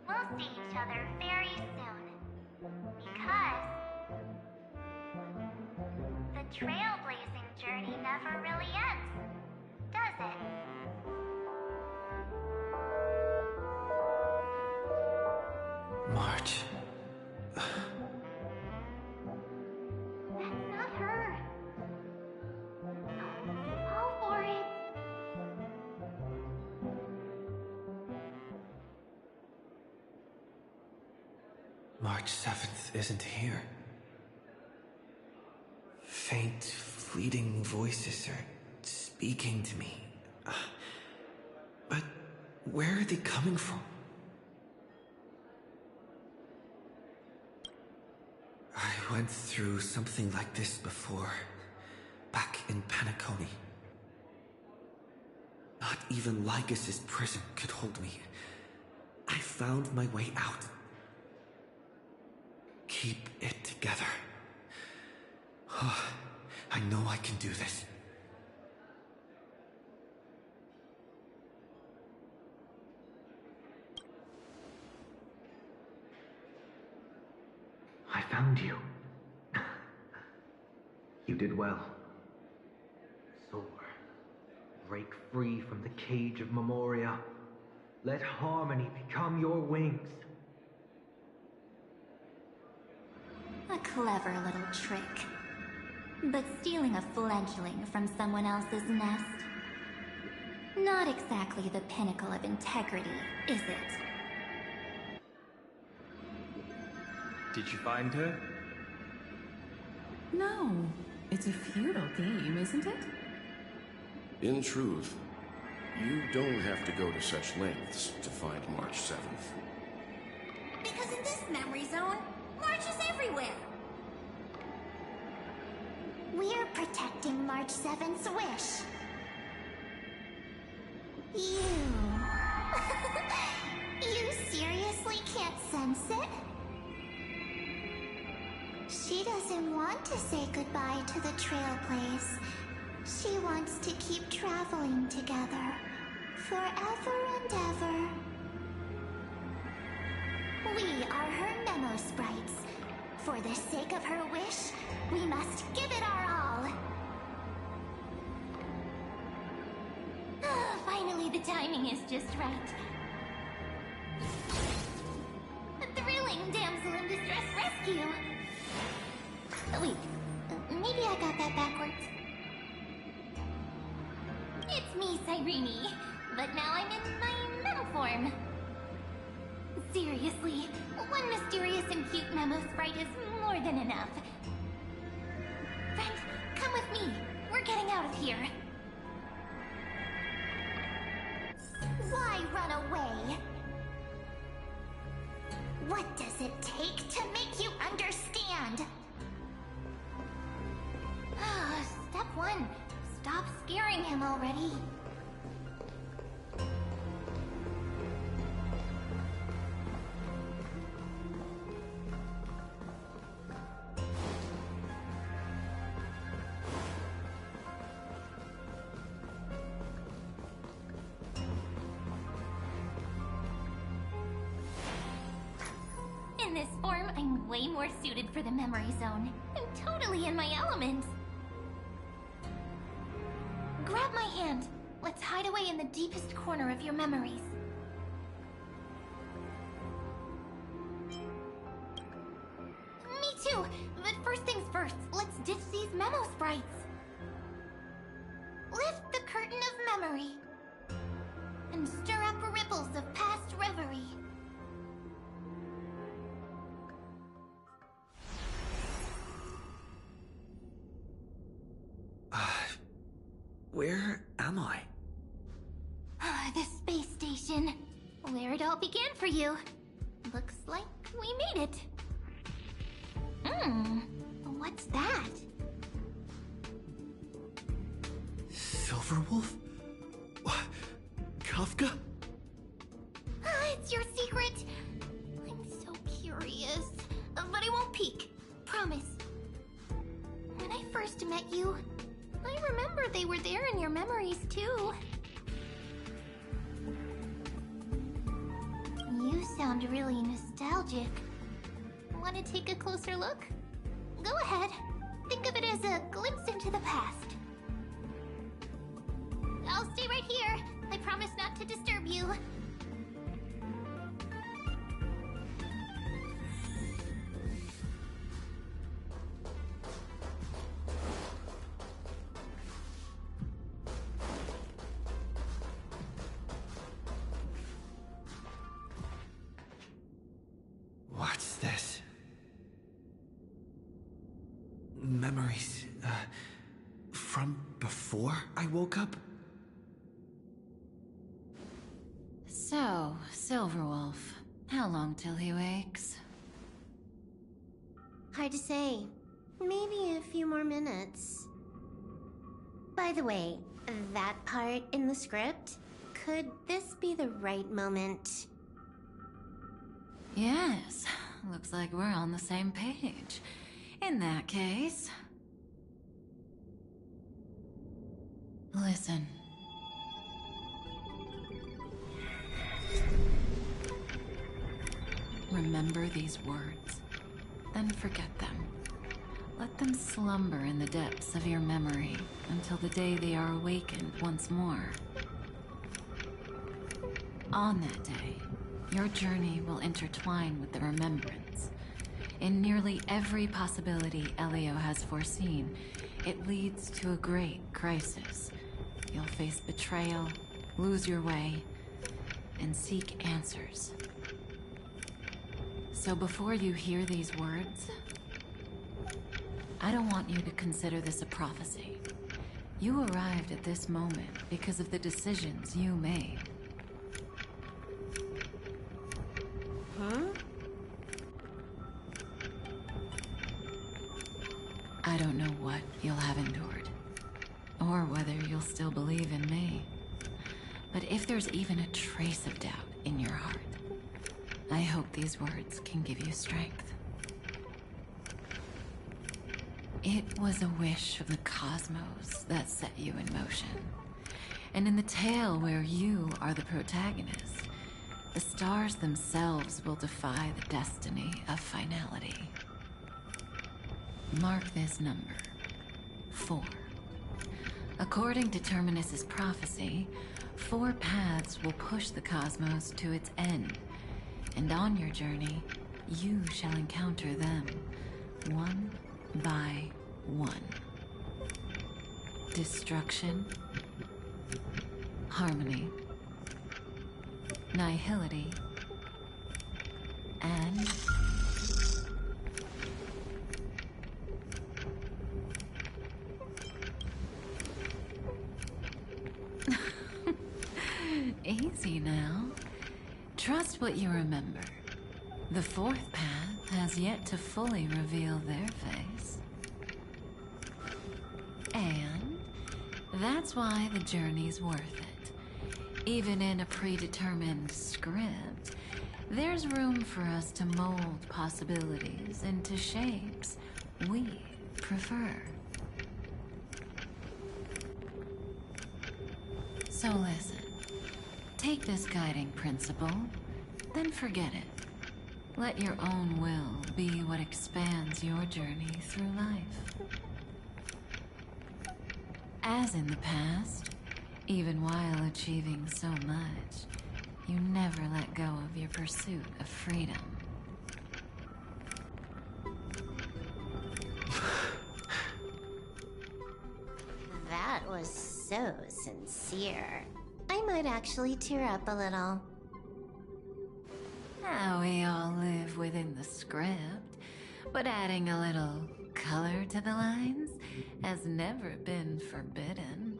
We'll see each other very soon. Because the trailblazing journey never really ends, does it? March. That's not her. Fall for it. March 7th isn't here. Faint, fleeting voices are speaking to me. But where are they coming from? I went through something like this before, back in Penacony. Not even Lycus's prison could hold me. I found my way out. Keep it together. Oh, I know I can do this. I found you. You did well. Soar. Break free from the cage of Memoria. Let harmony become your wings. A clever little trick. But stealing a fledgling from someone else's nest? Not exactly the pinnacle of integrity, is it? Did you find her? No. It's a futile game, isn't it? In truth, you don't have to go to such lengths to find March 7th. Because in this memory zone, March is everywhere. We're protecting March 7th's wish. You... You seriously can't sense it? She doesn't want to say goodbye to the Trailblaze. She wants to keep traveling together. Forever and ever. We are her memo sprites. For the sake of her wish, we must give it our all. Finally, the timing is just right. A thrilling damsel in distress rescue. Wait, maybe I got that backwards. It's me, Cyrene, but now I'm in my memo form. Seriously, one mysterious and cute memo sprite is more than enough. Friend, come with me. We're getting out of here. Why run away? What does it take to make you understand? Step 1. Stop scaring him already. In this form, I'm way more suited for the memory zone. I'm totally in my element. Grab my hand. Let's hide away in the deepest corner of your memories. Me too, but first things first, let's ditch these memo sprites. Lift the curtain of memory and stir up ripples of past reverie. Where am I? The space station. Where it all began for you. Looks like we made it. What's that? Silverwolf? Kafka? It's your secret. I'm so curious. But I won't peek. Promise. When I first met you, I remember they were there in your memories too. You sound really nostalgic. Want to take a closer look? Go ahead. Think of it as a glimpse into the past. I'll stay right here. I promise not to disturb you. What's this? Memories, from before I woke up? So, Silverwolf, how long till he wakes? Hard to say. Maybe a few more minutes. By the way, that part in the script, could this be the right moment? Yes, looks like we're on the same page. In that case... Listen. Remember these words, then forget them. Let them slumber in the depths of your memory until the day they are awakened once more. On that day, your journey will intertwine with the remembrance. In nearly every possibility Elio has foreseen, it leads to a great crisis. You'll face betrayal, lose your way, and seek answers. So before you hear these words, I don't want you to consider this a prophecy. You arrived at this moment because of the decisions you made. Huh? I don't know what you'll have endured, or whether you'll still believe in me. But if there's even a trace of doubt in your heart, I hope these words can give you strength. It was a wish of the cosmos that set you in motion. And in the tale where you are the protagonist, the stars themselves will defy the destiny of finality. Mark this number, 4. According to Terminus's prophecy, 4 paths will push the cosmos to its end, and on your journey, you shall encounter them, one by one. Destruction, harmony, nihility, and easy now. Trust what you remember. The 4th path has yet to fully reveal their face. And that's why the journey's worth it. Even in a predetermined script, there's room for us to mold possibilities into shapes we prefer. So listen. Take this guiding principle, then forget it. Let your own will be what expands your journey through life. As in the past, even while achieving so much, you never let go of your pursuit of freedom. That was so sincere. I might actually tear up a little. How we all live within the script, but adding a little color to the lines has never been forbidden.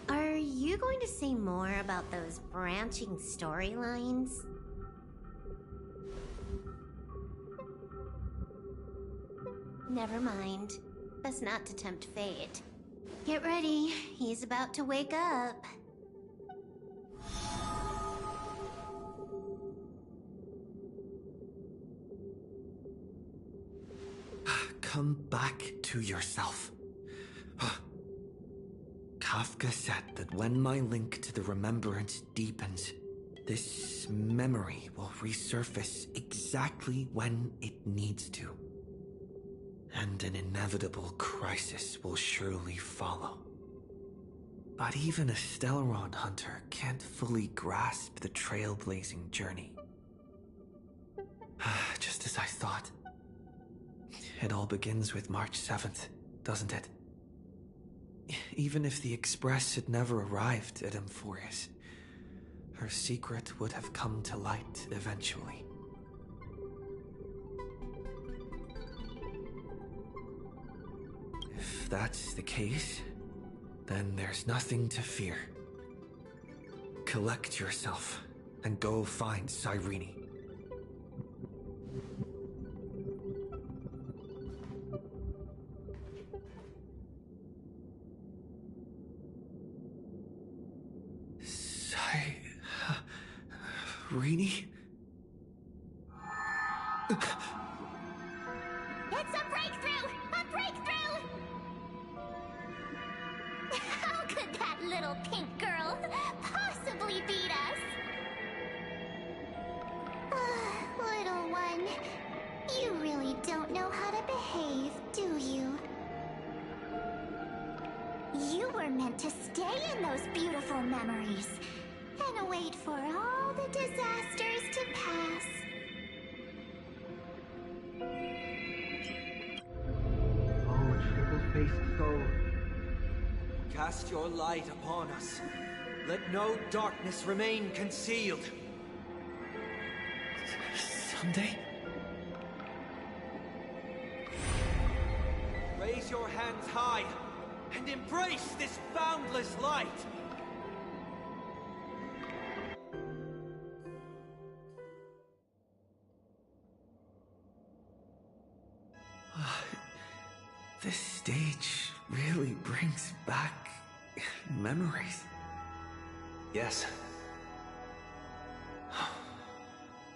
Are you going to say more about those branching storylines? Never mind. That's not to tempt fate. Get ready, he's about to wake up. Come back to yourself. Kafka said that when my link to the remembrance deepens, this memory will resurface exactly when it needs to. And an inevitable crisis will surely follow. But even a Stellaron hunter can't fully grasp the trailblazing journey. Just as I thought. It all begins with March 7th, doesn't it? Even if the Express had never arrived at Amphorius, her secret would have come to light eventually. If that's the case, then there's nothing to fear. Collect yourself and go find Cyrene. Cyrene? It's a breakthrough! A breakthrough! How could that little pink girl possibly beat us? Little one, you really don't know how to behave, do you? You were meant to stay in those beautiful memories and wait for all the disasters to pass. Oh, triple-faced soul. Cast your light upon us. Let no darkness remain concealed. Someday? Raise your hands high and embrace this boundless light. This stage really brings back memories. Yes.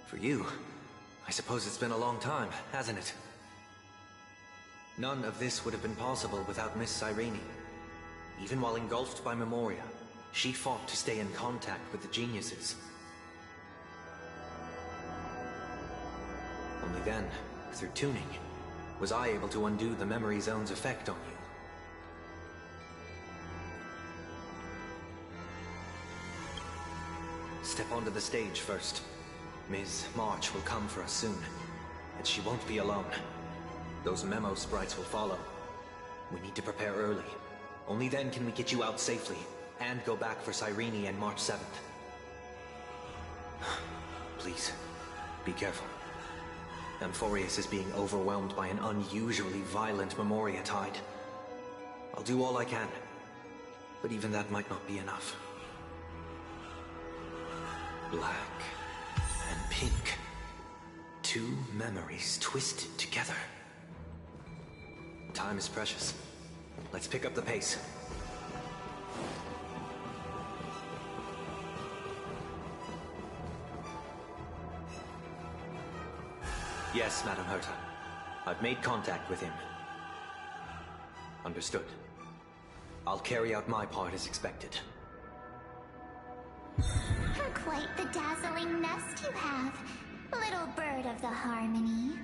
For you, I suppose it's been a long time, hasn't it? None of this would have been possible without Miss Cyrene. Even while engulfed by Memoria, she fought to stay in contact with the geniuses. Only then, through tuning, was I able to undo the Memory Zone's effect on you. Step onto the stage first. Ms. March will come for us soon, and she won't be alone. Those memo sprites will follow. We need to prepare early. Only then can we get you out safely, and go back for Cyrene and March 7th. Please, be careful. Amphorius is being overwhelmed by an unusually violent Memoria tide. I'll do all I can, but even that might not be enough. Black and pink. Two memories twisted together. Time is precious. Let's pick up the pace. Yes, Madam Herta. I've made contact with him. Understood. I'll carry out my part as expected. Quite the dazzling nest you have, little bird of the harmony.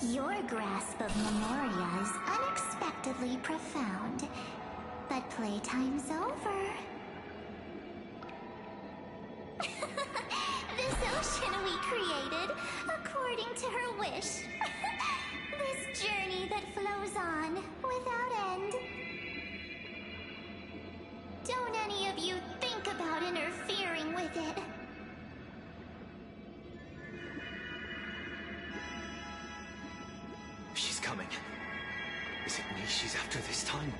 Your grasp of Memoria is unexpectedly profound, but playtime's over. This ocean we created, according to her wish. This journey that flows on, without end. Don't any of you think about interfering with it. She's coming. Is it me she's after this time?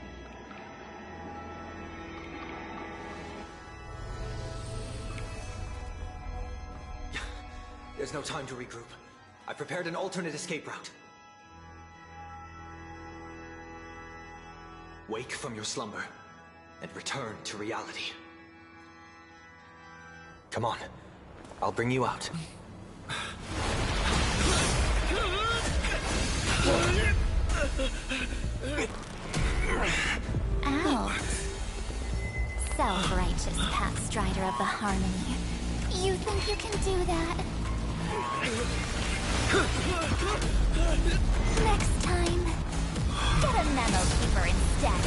There's no time to regroup. I prepared an alternate escape route. Wake from your slumber and return to reality. Come on. I'll bring you out. Out. Self-righteous pathstrider of the harmony. You think you can do that? Next time, get a memo keeper instead.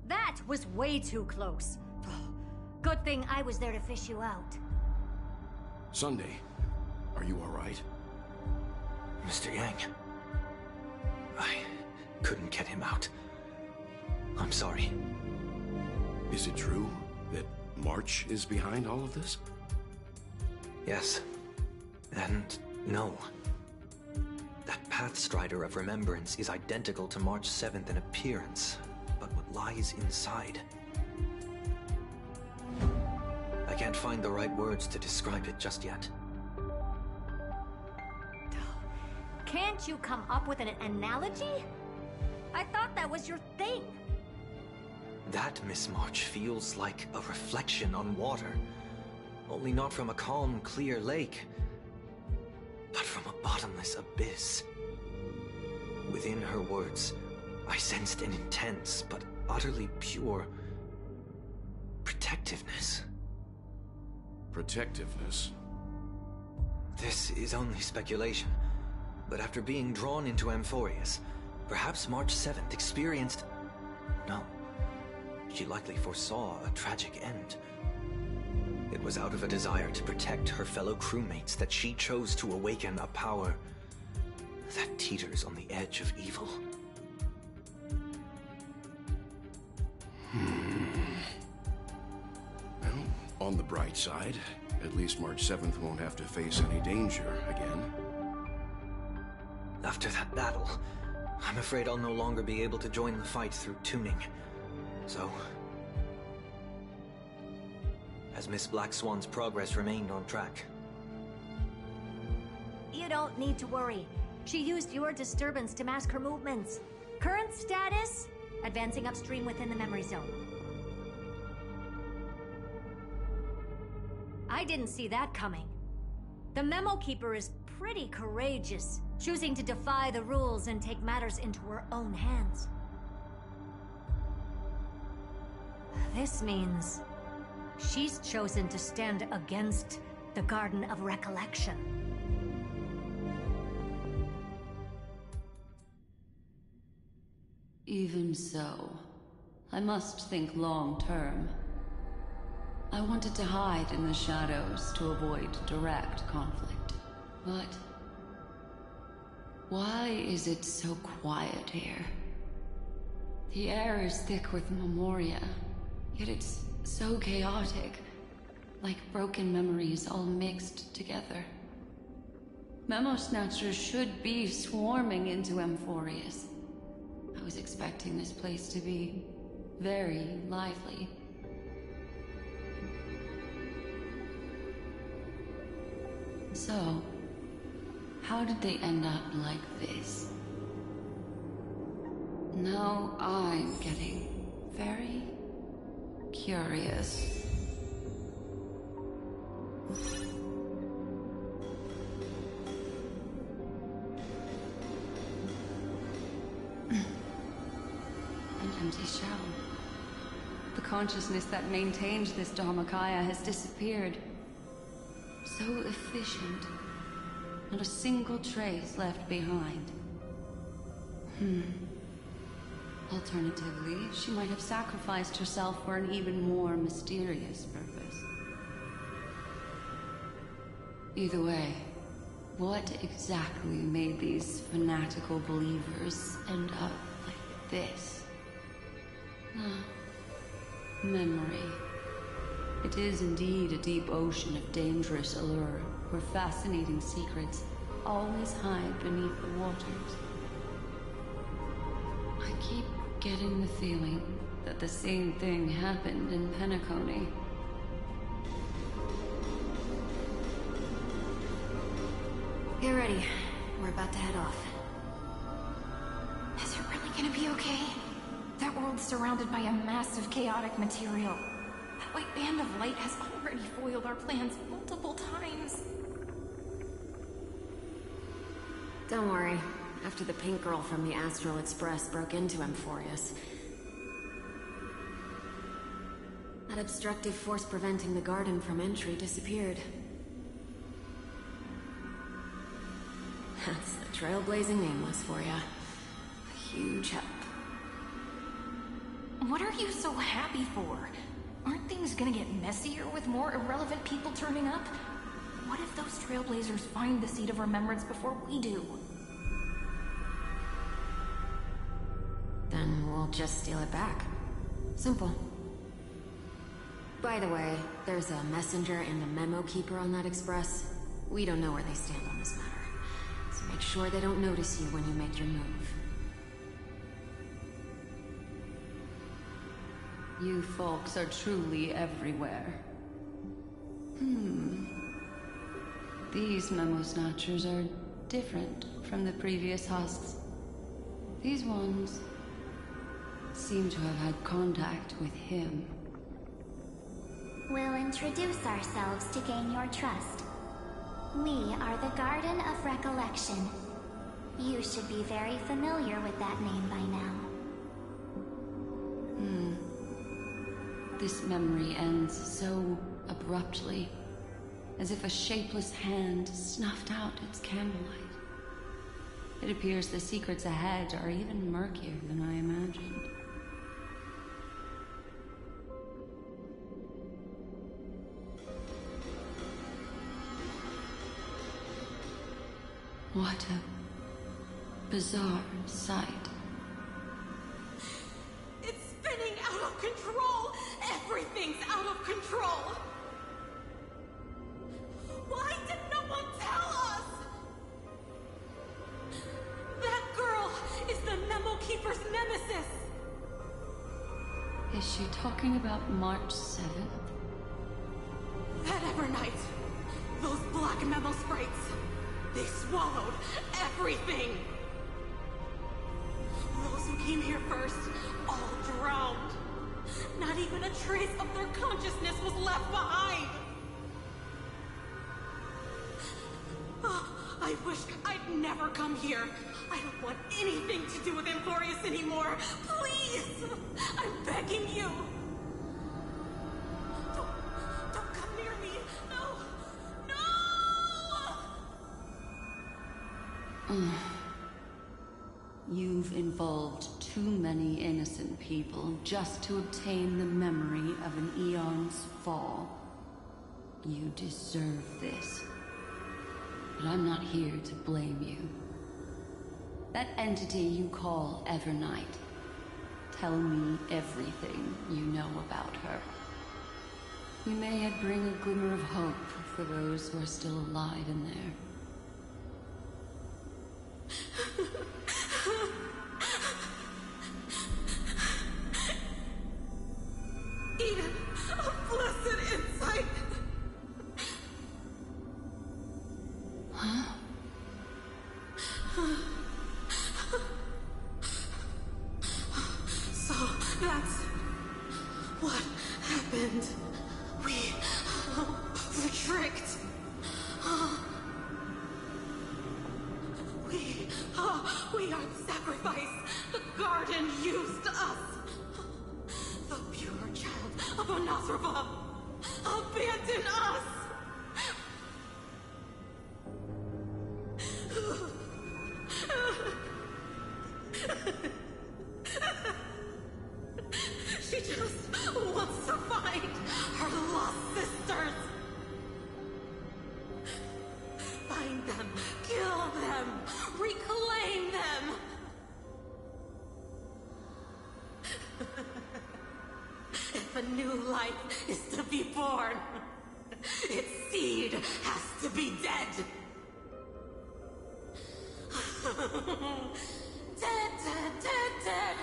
That was way too close. Good thing I was there to fish you out. Sunday, are you alright? Mr. Yang, I couldn't get him out. I'm sorry. Is it true that March is behind all of this? Yes. And no. That Pathstrider of Remembrance is identical to March 7th in appearance, but what lies inside? I can't find the right words to describe it just yet. Can't you come up with an analogy? I thought that was your thing. That, Miss March, feels like a reflection on water. Only not from a calm, clear lake, but from a bottomless abyss. Within her words, I sensed an intense, but utterly pure protectiveness. Protectiveness? This is only speculation, but after being drawn into Amphorius, perhaps March 7th experienced... No. She likely foresaw a tragic end. It was out of a desire to protect her fellow crewmates that she chose to awaken a power that teeters on the edge of evil. Well, on the bright side, at least March 7th won't have to face any danger again. After that battle, I'm afraid I'll no longer be able to join the fight through tuning. So... has Miss Black Swan's progress remained on track? You don't need to worry. She used your disturbance to mask her movements. Current status? Advancing upstream within the memory zone. I didn't see that coming. The Memo Keeper is pretty courageous, choosing to defy the rules and take matters into her own hands. This means she's chosen to stand against the Garden of Recollection. Even so, I must think long-term. I wanted to hide in the shadows to avoid direct conflict. But... why is it so quiet here? The air is thick with memoria, yet it's so chaotic, like broken memories all mixed together. Memo Snatchers should be swarming into Amphorius. I was expecting this place to be very lively. So, how did they end up like this? Now I'm getting very curious. An empty shell. The consciousness that maintained this Dharmakaya has disappeared. So efficient. Not a single trace left behind. Alternatively, she might have sacrificed herself for an even more mysterious purpose. Either way, what exactly made these fanatical believers end up like this? Memory. It is indeed a deep ocean of dangerous allure, where fascinating secrets always hide beneath the waters. I keep getting the feeling that the same thing happened in Penacony. Get ready. We're about to head off. Is it really gonna be okay? That world's surrounded by a massive chaotic material. That white band of light has already foiled our plans multiple times. Don't worry. After the pink girl from the Astral Express broke into Amphorius, that obstructive force preventing the garden from entry disappeared. That's the trailblazing nameless for ya. A huge help. What are you so happy for? Aren't things gonna get messier with more irrelevant people turning up? What if those trailblazers find the Seed of Remembrance before we do? Then we'll just steal it back. Simple. By the way, there's a messenger and a memo keeper on that express. We don't know where they stand on this matter. So make sure they don't notice you when you make your move. You folks are truly everywhere. These memo snatchers are different from the previous husks. These ones seem to have had contact with him. We'll introduce ourselves to gain your trust. We are the Garden of Recollection. You should be very familiar with that name by now. This memory ends so abruptly, as if a shapeless hand snuffed out its candlelight. It appears the secrets ahead are even murkier than I imagined. What a bizarre sight. It's spinning out of control! Everything's out of control! Why did no one tell us? That girl is the Memo Keeper's nemesis! Is she talking about March 7th? That Evernight! Those black Memo sprites! They swallowed everything! Those who came here first, all drowned. Not even a trace of their consciousness was left behind! I wish I'd never come here. I don't want anything to do with Amphorius anymore. Please! I'm begging you! Don't come near me! No! No! You've involved too many innocent people just to obtain the memory of an eon's fall. You deserve this. But I'm not here to blame you. That entity you call Evernight. Tell me everything you know about her. We may yet bring a glimmer of hope for those who are still alive in there. Eden, a blessed insight! Huh? So, that's what happened. We were tricked. We are the sacrifice. The garden used us. The pure child of Anasrava abandoned us. She just wants to find her lost sisters. Find them, kill them, reclaim them. If a new life is to be born, its seed has to be dead. Dead, dead, dead, dead.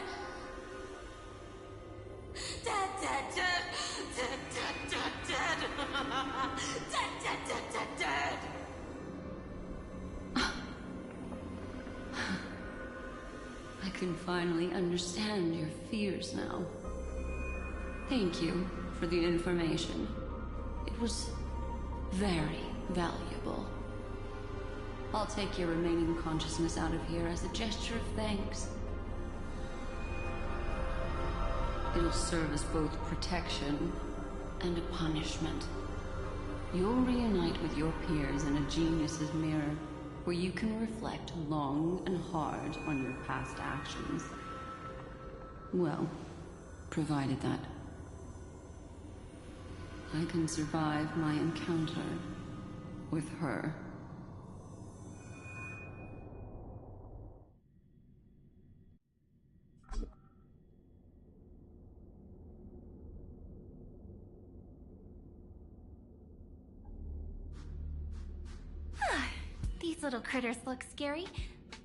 Dead, dead, dead. Dead, dead, dead, dead. Dead, dead, dead, dead, dead. I can finally understand your fears now. Thank you for the information. It was very valuable. I'll take your remaining consciousness out of here as a gesture of thanks. It'll serve as both protection and a punishment. You'll reunite with your peers in a genius's mirror, where you can reflect long and hard on your past actions. Well, provided that I can survive my encounter with her. These little critters look scary,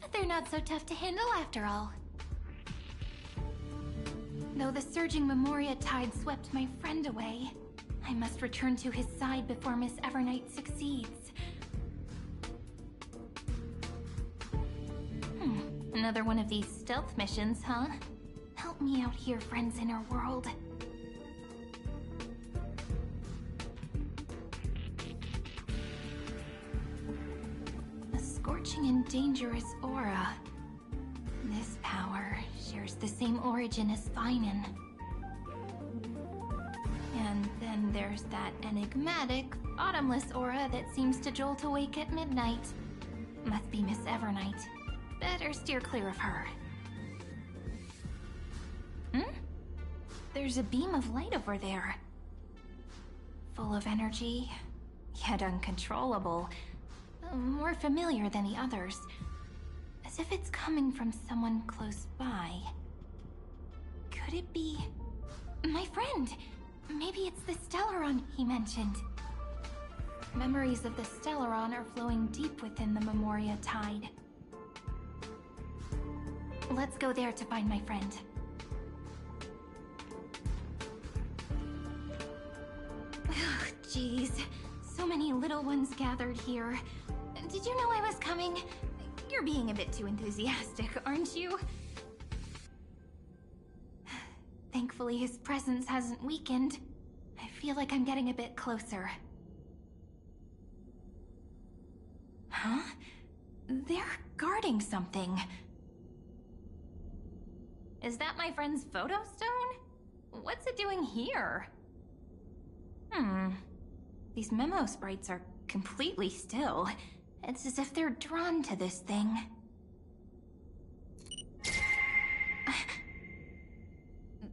but they're not so tough to handle after all. Though the surging Memoria tide swept my friend away, I must return to his side before Miss Evernight succeeds. Another one of these stealth missions, huh? Help me out here, friends in our world. A scorching and dangerous aura. This power shares the same origin as Finan. And then there's that enigmatic, bottomless aura that seems to jolt awake at midnight. Must be Miss Evernight. Better steer clear of her. There's a beam of light over there. Full of energy, yet uncontrollable. More familiar than the others. As if it's coming from someone close by. Could it be... my friend? Maybe it's the Stellaron he mentioned. Memories of the Stellaron are flowing deep within the Memoria tide. Let's go there to find my friend. Jeez, so many little ones gathered here. Did you know I was coming? You're being a bit too enthusiastic, aren't you? Thankfully, his presence hasn't weakened. I feel like I'm getting a bit closer. Huh? They're guarding something. Is that my friend's photo stone? What's it doing here? These memo sprites are completely still. It's as if they're drawn to this thing.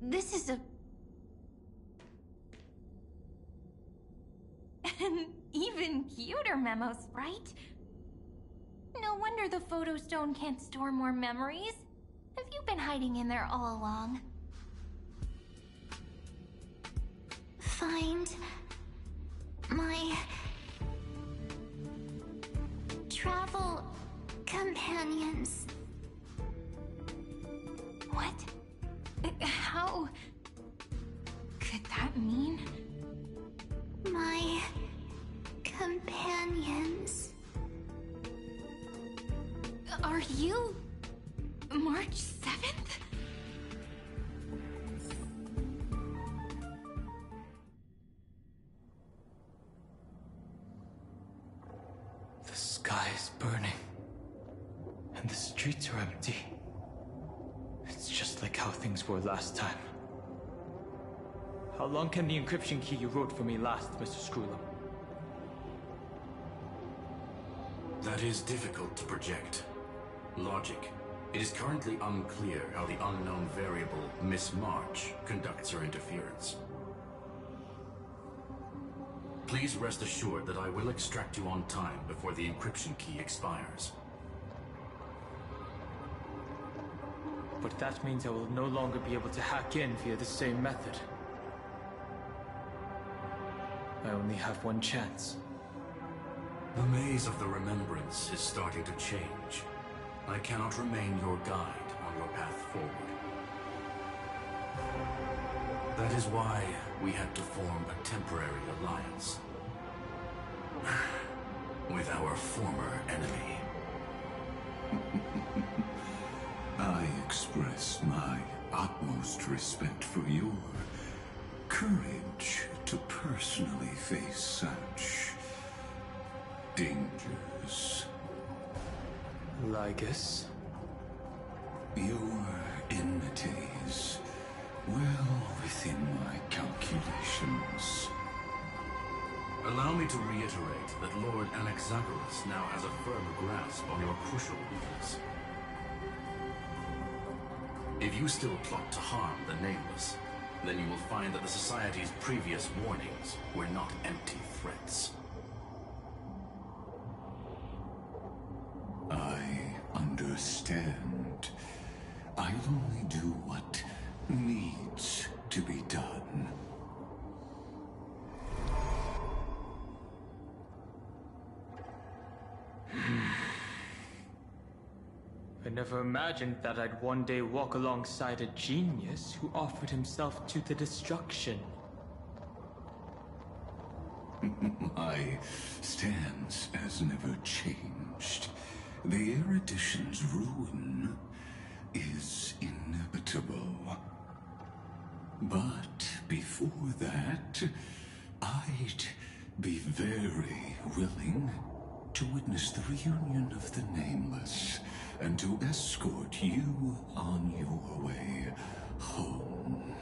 This is an even cuter memo sprite. No wonder the photo stone can't store more memories. Have you been hiding in there all along? Find my travel companions. What? How could that mean? My companions. Are you March 7th? The sky is burning, and the streets are empty. It's just like how things were last time. How long can the encryption key you wrote for me last, Mr. Screwlum? That is difficult to project. Logic. It is currently unclear how the unknown variable, Miss March, conducts her interference. Please rest assured that I will extract you on time before the encryption key expires. But that means I will no longer be able to hack in via the same method. I only have one chance. The maze of the Remembrance is starting to change. I cannot remain your guide on your path forward. That is why we had to form a temporary alliance with our former enemy. I express my utmost respect for your courage to personally face such dangers. Lygus? Your enmities well within my calculations. Allow me to reiterate that Lord Anaxagoras now has a firm grasp on your crucial weakness. If you still plot to harm the Nameless, then you will find that the Society's previous warnings were not empty threats. understand. I'll only do what needs to be done. I never imagined that I'd one day walk alongside a genius who offered himself to the destruction. My stance has never changed. The erudition's ruin is inevitable. But before that, I'd be very willing to witness the reunion of the Nameless and to escort you on your way home.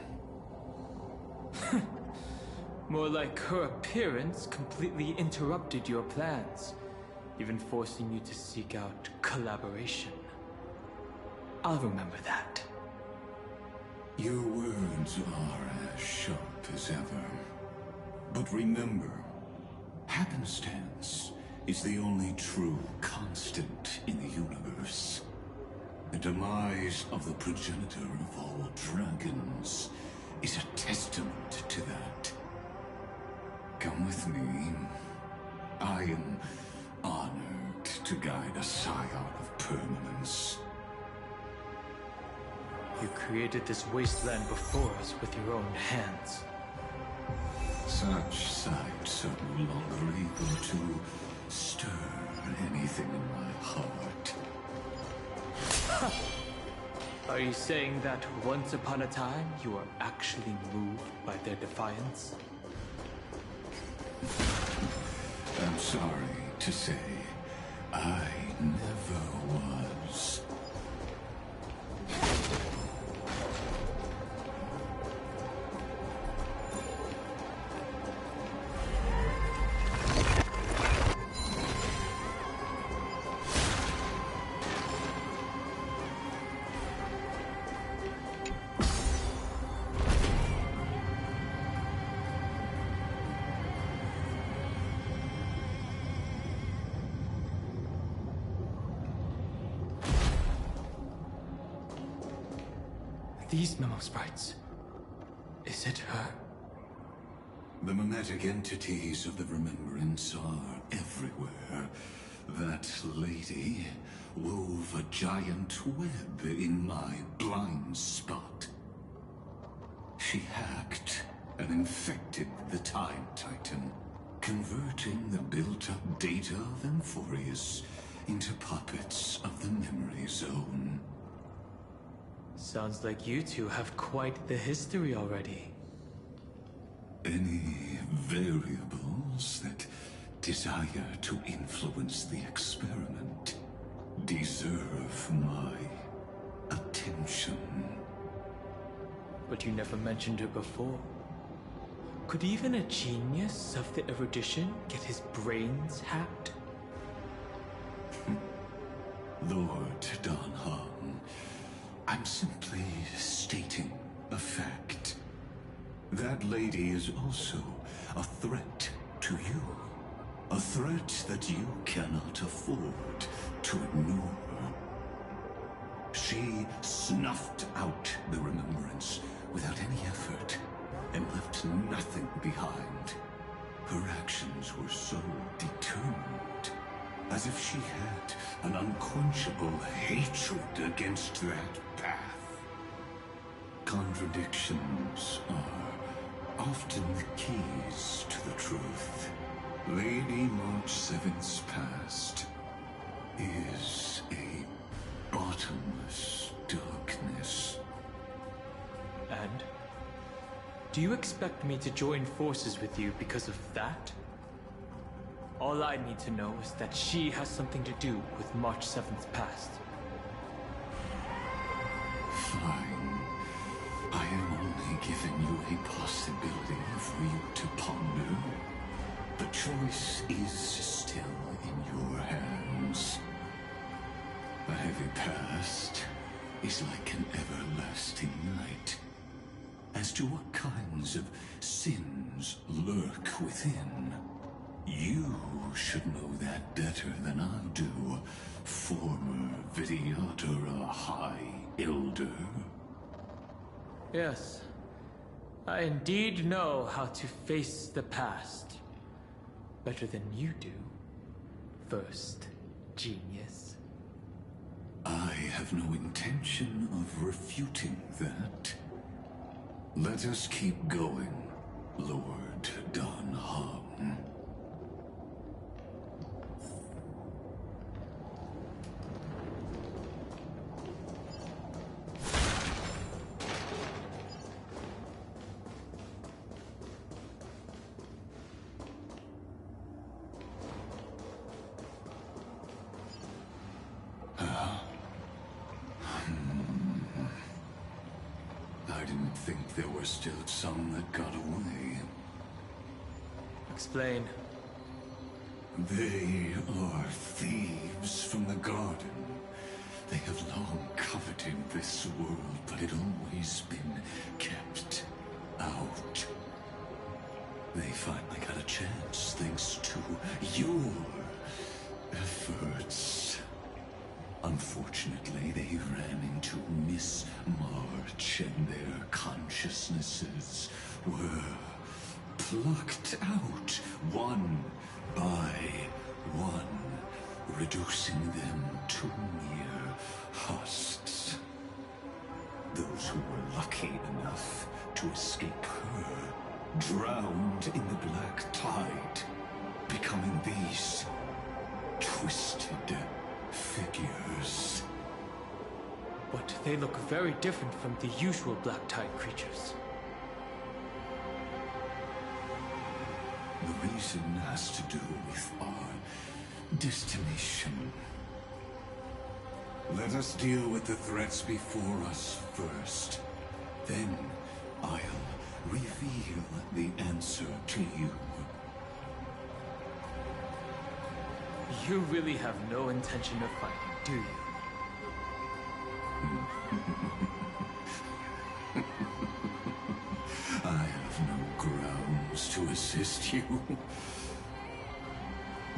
More like her appearance completely interrupted your plans, even forcing you to seek out collaboration. I'll remember that. Your words are as sharp as ever. But remember, happenstance is the only true constant in the universe. The demise of the progenitor of all dragons is a testament to that. Come with me. I am honored to guide a scion of permanence. You created this wasteland before us with your own hands. Such sights are no longer able to stir anything in my heart. Are you saying that once upon a time you were actually moved by their defiance? I'm sorry to say, I never was. These memo sprites. Is it her? The mimetic entities of the Remembrance are everywhere. That lady wove a giant web in my blind spot. She hacked and infected the Time Titan, converting the built-up data of Amphorius into puppets of the Memory Zone. Sounds like you two have quite the history already. Any variables that desire to influence the experiment deserve my attention. But you never mentioned her before. Could even a genius of the erudition get his brains hacked? Lord Don Hung, I'm simply stating a fact. That lady is also a threat to you. A threat that you cannot afford to ignore. She snuffed out the Remembrance without any effort and left nothing behind. Her actions were so determined, as if she had an unquenchable hatred against that path. Contradictions are often the keys to the truth. Lady March 7's past is a bottomless darkness. And? Do you expect me to join forces with you because of that? All I need to know is that she has something to do with March 7's past. Fine. I am only giving you a possibility for you to ponder. The choice is still in your hands. A heavy past is like an everlasting night. As to what kinds of sins lurk within, You should know that better than I do, former Vidyadhara High Elder. Yes, I indeed know how to face the past. Better than you do, first genius. I have no intention of refuting that. Let us keep going, Lord Don Hum. I didn't think there were still some that got away. Explain. They are thieves from the garden. They have long coveted this world, but it always been kept out. They finally got a chance thanks to your efforts. Unfortunately, they ran into Miss March and their consciousnesses were plucked out one by one, reducing them to mere husks. Those who were lucky enough to escape her drowned in the black tide, becoming these twisted figures. But they look very different from the usual Black Tide creatures. The reason has to do with our destination. Let us deal with the threats before us first. Then I'll reveal the answer to you. You really have no intention of fighting, do you? I have no grounds to assist you.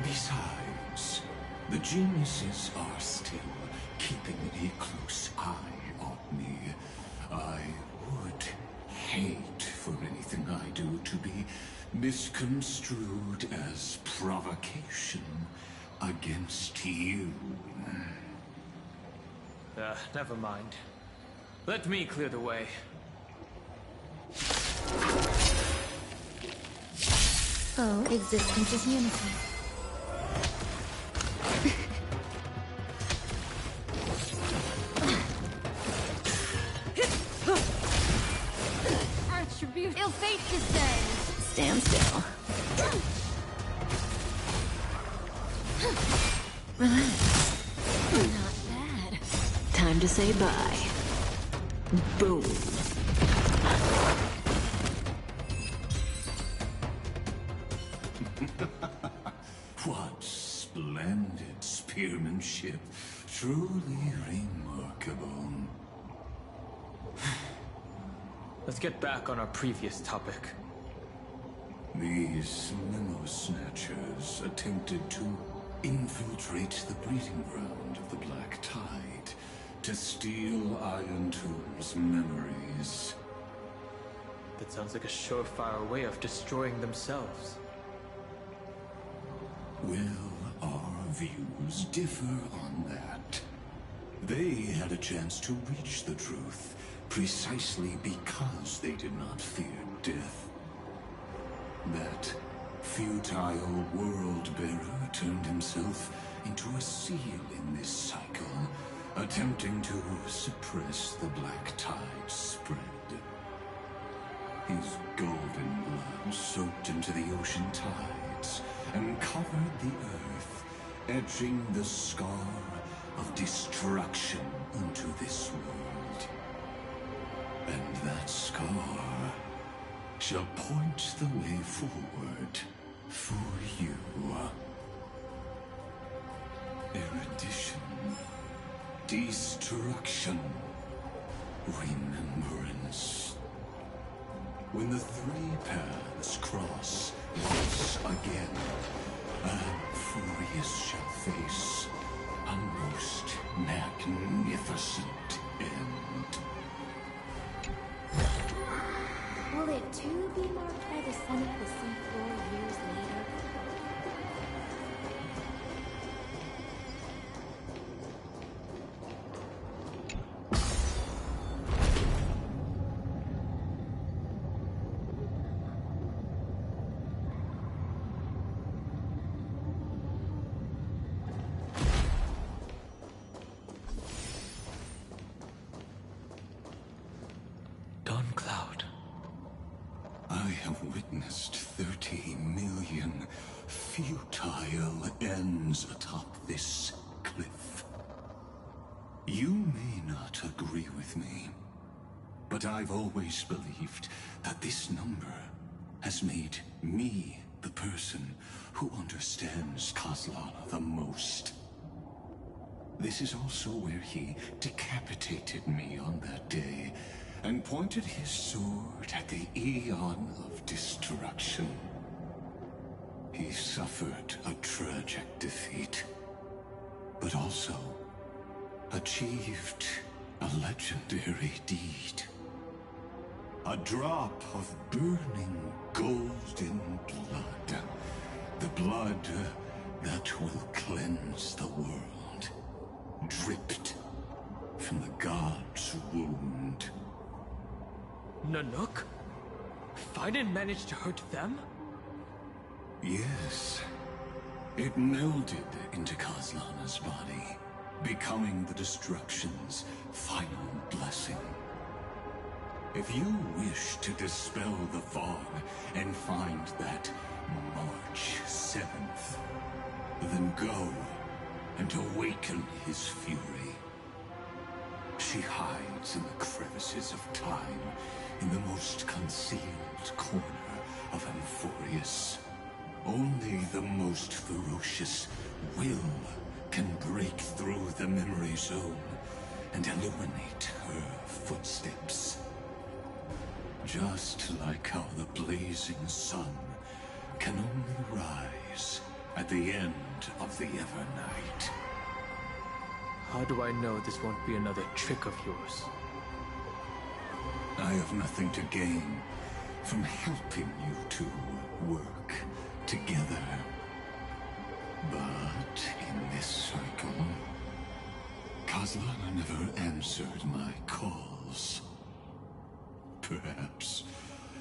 Besides, the geniuses are still keeping a close eye on me. I would hate for anything I do to be misconstrued as provocation against you. Never mind. Let me clear the way. Oh, existence is unity. Attribute. Ill fate descends. Stand still. Not bad. Time to say bye. Boom. What splendid spearmanship. Truly remarkable. Let's get back on our previous topic. These memo snatchers attempted to infiltrate the breeding ground of the Black Tide to steal Iron Tomb's memories. That sounds like a surefire way of destroying themselves. Well, our views differ on that. They had a chance to reach the truth precisely because they did not fear death. That futile world-bearer turned himself into a seal in this cycle, attempting to suppress the Black Tide spread. His golden blood soaked into the ocean tides and covered the earth, etching the scar of destruction into this world. And that scar shall point the way forward for you. Erudition, destruction, remembrance. When the three paths cross Once again, Amphorius shall face a most magnificent end. Will it too be marked by the sun of the seafloor years later? I have witnessed 30 million futile ends atop this cliff. You may not agree with me, but I've always believed that this number has made me the person who understands Kozlana the most. This is also where he decapitated me on that day, and pointed his sword at the Eon of Destruction. He suffered a tragic defeat, but also achieved a legendary deed. A drop of burning golden blood. The blood that will cleanse the world. Dripped from the god's wound. Nanook? Finan managed to hurt them? Yes. It melded into Kozlana's body, becoming the Destruction's final blessing. If you wish to dispel the fog and find that March 7th, then go and awaken his fury. She hides in the crevices of time, in the most concealed corner of Amphorius. Only the most ferocious will can break through the memory zone and illuminate her footsteps. Just like how the blazing sun can only rise at the end of the Evernight. How do I know this won't be another trick of yours? I have nothing to gain from helping you two work together. But in this circle, Kozlana never answered my calls. Perhaps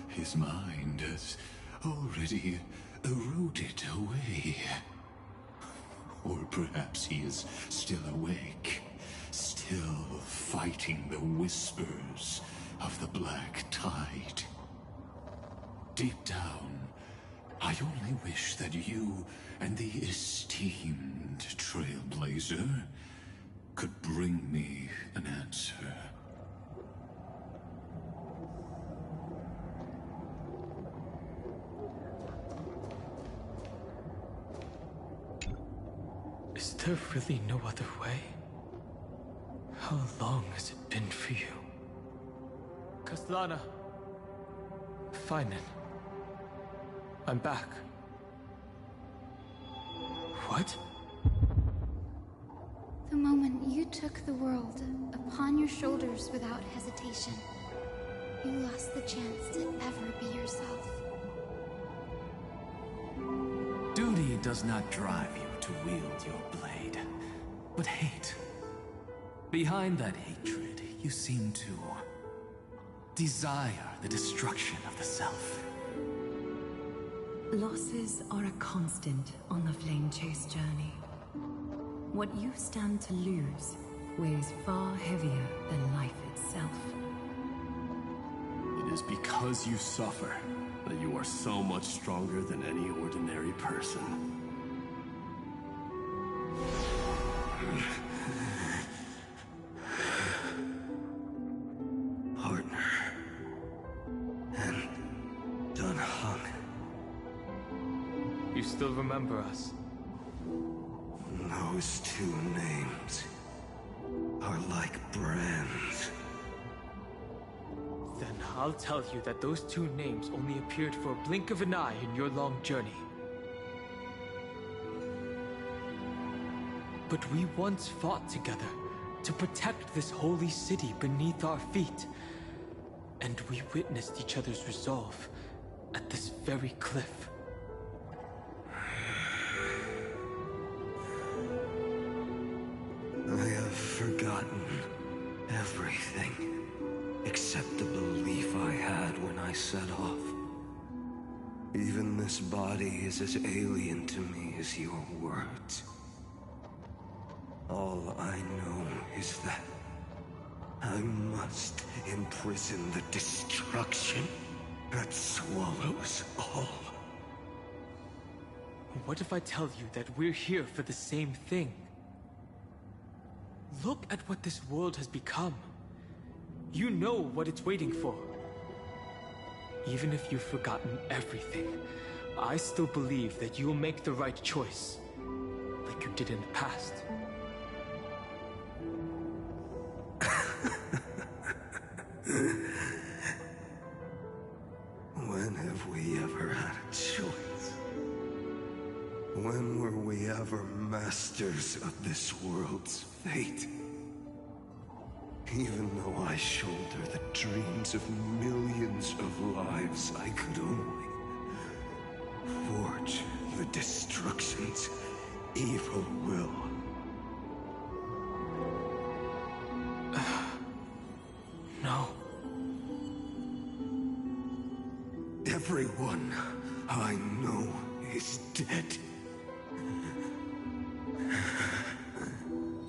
his mind has already eroded away. Or perhaps he is still awake, still fighting the whispers of the Black Tide. Deep down, I only wish that you and the esteemed Trailblazer could bring me an answer. Is there really no other way? How long has it been for you? Kozlana. Finan. I'm back. What? The moment you took the world upon your shoulders without hesitation, you lost the chance to ever be yourself. Duty does not drive you to wield your blade, but hate. Behind that hatred, you seem to desire the destruction of the self. Losses are a constant on the Flame Chase journey. What you stand to lose weighs far heavier than life itself. It is because you suffer that you are so much stronger than any ordinary person. Partner. And Dunhung. You still remember us? Those two names are like brands. Then I'll tell you that those two names only appeared for a blink of an eye in your long journey. But we once fought together to protect this holy city beneath our feet. And we witnessed each other's resolve at this very cliff. I have forgotten everything except the belief I had when I set off. Even this body is as alien to me as your words. All I know is that I must imprison the destruction that swallows all. What if I tell you that we're here for the same thing? Look at what this world has become. You know what it's waiting for. Even if you've forgotten everything, I still believe that you'll make the right choice, like you did in the past. When have we ever had a choice? When were we ever masters of this world's fate? Even though I shoulder the dreams of millions of lives, I could only forge the destruction's evil will. No. Everyone I know is dead.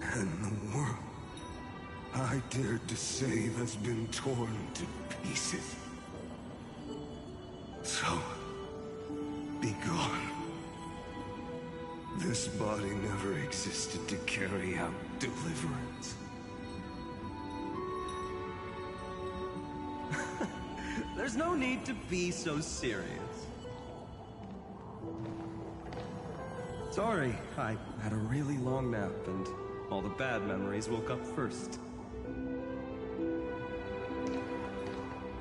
And the world I dared to save has been torn to pieces. So, be gone. This body never existed to carry out deliverance. There's no need to be so serious. Sorry, I had a really long nap and all the bad memories woke up first.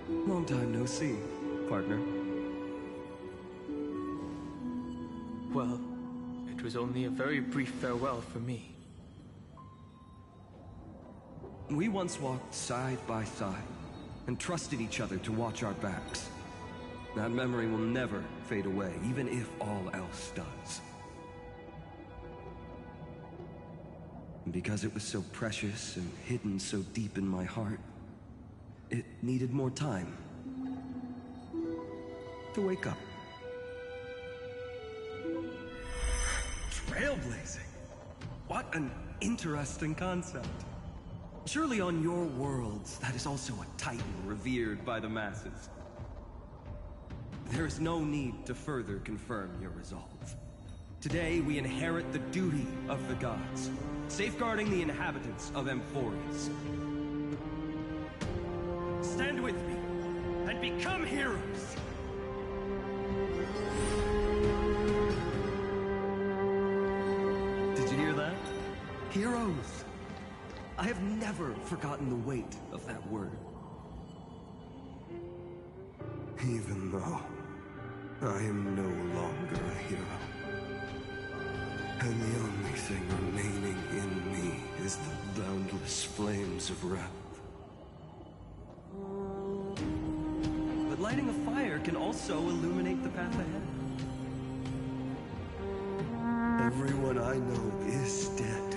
Long time no see, partner. Well, it was only a very brief farewell for me. We once walked side by side and trusted each other to watch our backs. That memory will never fade away, even if all else does. And because it was so precious and hidden so deep in my heart, it needed more time to wake up. Trailblazing? What an interesting concept. Surely on your worlds, that is also a titan revered by the masses. There is no need to further confirm your resolve. Today, we inherit the duty of the gods, safeguarding the inhabitants of Amphorius. Stand with me, and become heroes! Did you hear that? Heroes! I have never forgotten the weight of that word. Even though I am no longer a hero. And the only thing remaining in me is the boundless flames of wrath. But lighting a fire can also illuminate the path ahead. Everyone I know is dead.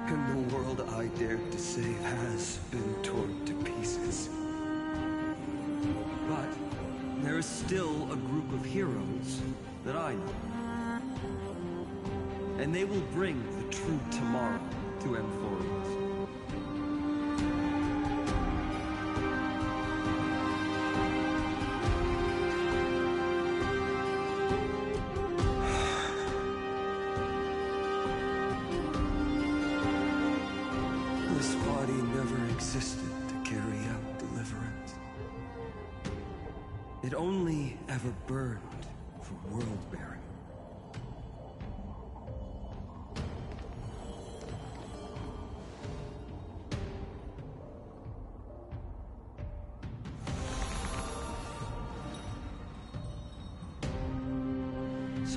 And the world I dared to save has been torn to pieces. But there is still a group of heroes that I know. And they will bring the true tomorrow to Amphorius. This body never existed to carry out deliverance. It only ever burned for world-bearing.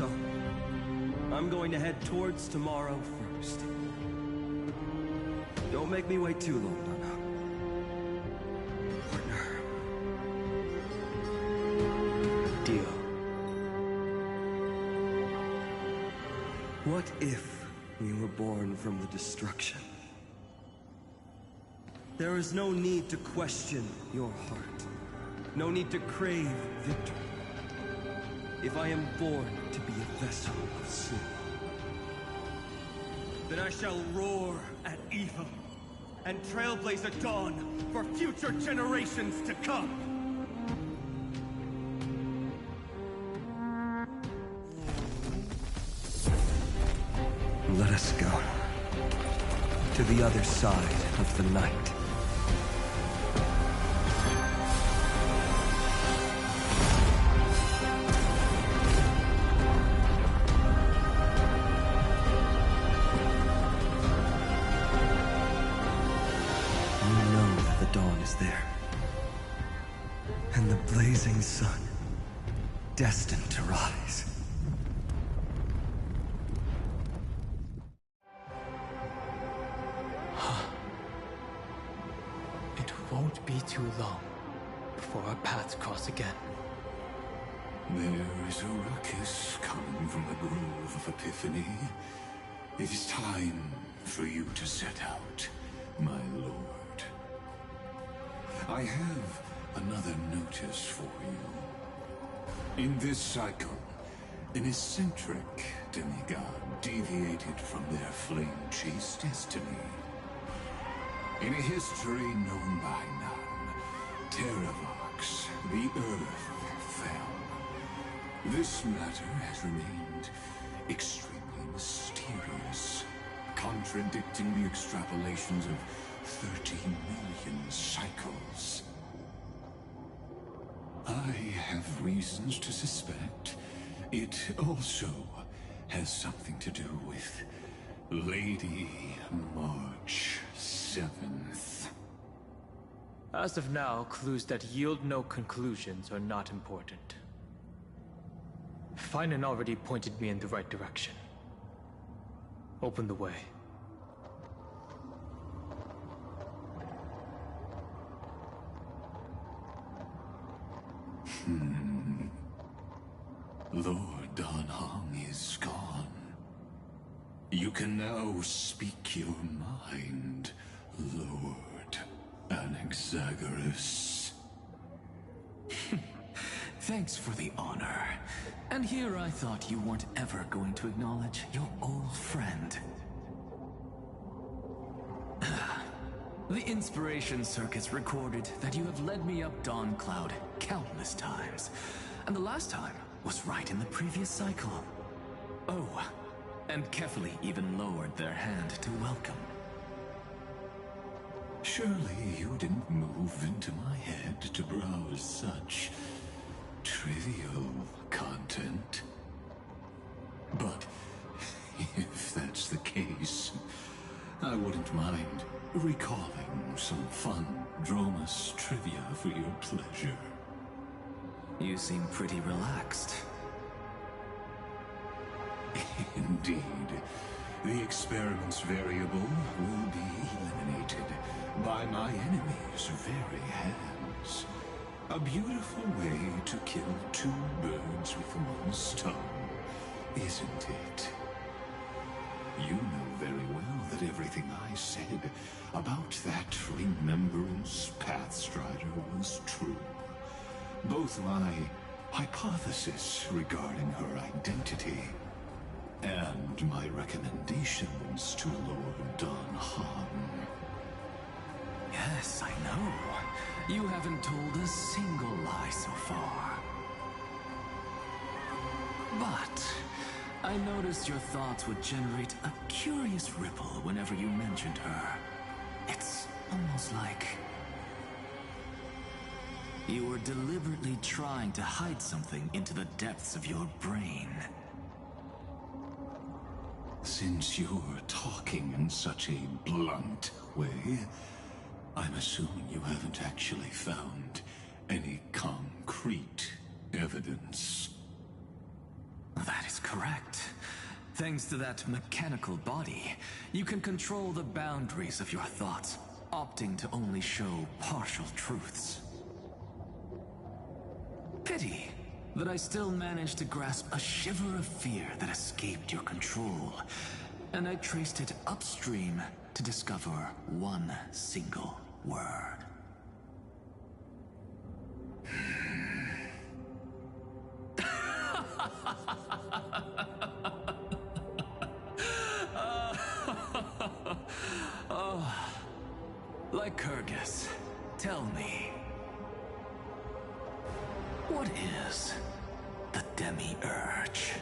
So, I'm going to head towards tomorrow first. Don't make me wait too long, Donna. Deal. What if we were born from the destruction? There is no need to question your heart. No need to crave victory. If I am born to be a vessel of sin, then I shall roar at evil and trailblaze a dawn for future generations to come. Let us go to the other side of the night. You know that the dawn is there, and the blazing sun destined to rise. It won't be too long before our paths cross again. There is a ruckus coming from the Grove of Epiphany. It is time for you to set out, my lord. I have another notice for you. In this cycle, an eccentric demigod deviated from their flame-chased destiny. In a history known by none, Terravox, the Earth, fell. This matter has remained extremely mysterious, contradicting the extrapolations of 30 million cycles. I have reasons to suspect it also has something to do with Lady March 7th. As of now, clues that yield no conclusions are not important. Finan already pointed me in the right direction. Open the way. Lord Don Hong is gone. You can now speak your mind, Lord Anaxagoras. Thanks for the honor. And here I thought you weren't ever going to acknowledge your old friend. The Inspiration Circuits recorded that you have led me up Dawn Cloud countless times. And the last time was right in the previous cycle. Oh, and carefully even lowered their hand to welcome. Surely you didn't move into my head to browse such trivial content. But if that's the case, I wouldn't mind recalling some fun Dromus trivia for your pleasure. You seem pretty relaxed. Indeed. The experiment's variable will be eliminated by my enemy's very hands. A beautiful way to kill two birds with one stone, isn't it? You know very well that everything I said about that Remembrance Pathstrider was true. Both my hypothesis regarding her identity and my recommendations to Lord Don Han. Yes, I know. You haven't told a single lie so far. But I noticed your thoughts would generate a curious ripple whenever you mentioned her. It's almost like you were deliberately trying to hide something into the depths of your brain. Since you're talking in such a blunt way, I'm assuming you haven't actually found any concrete evidence. That is correct. Thanks to that mechanical body, you can control the boundaries of your thoughts, opting to only show partial truths. Pity that I still managed to grasp a shiver of fear that escaped your control, and I traced it upstream to discover one single word. Lycurgus, tell me, what is the Demi-Urge?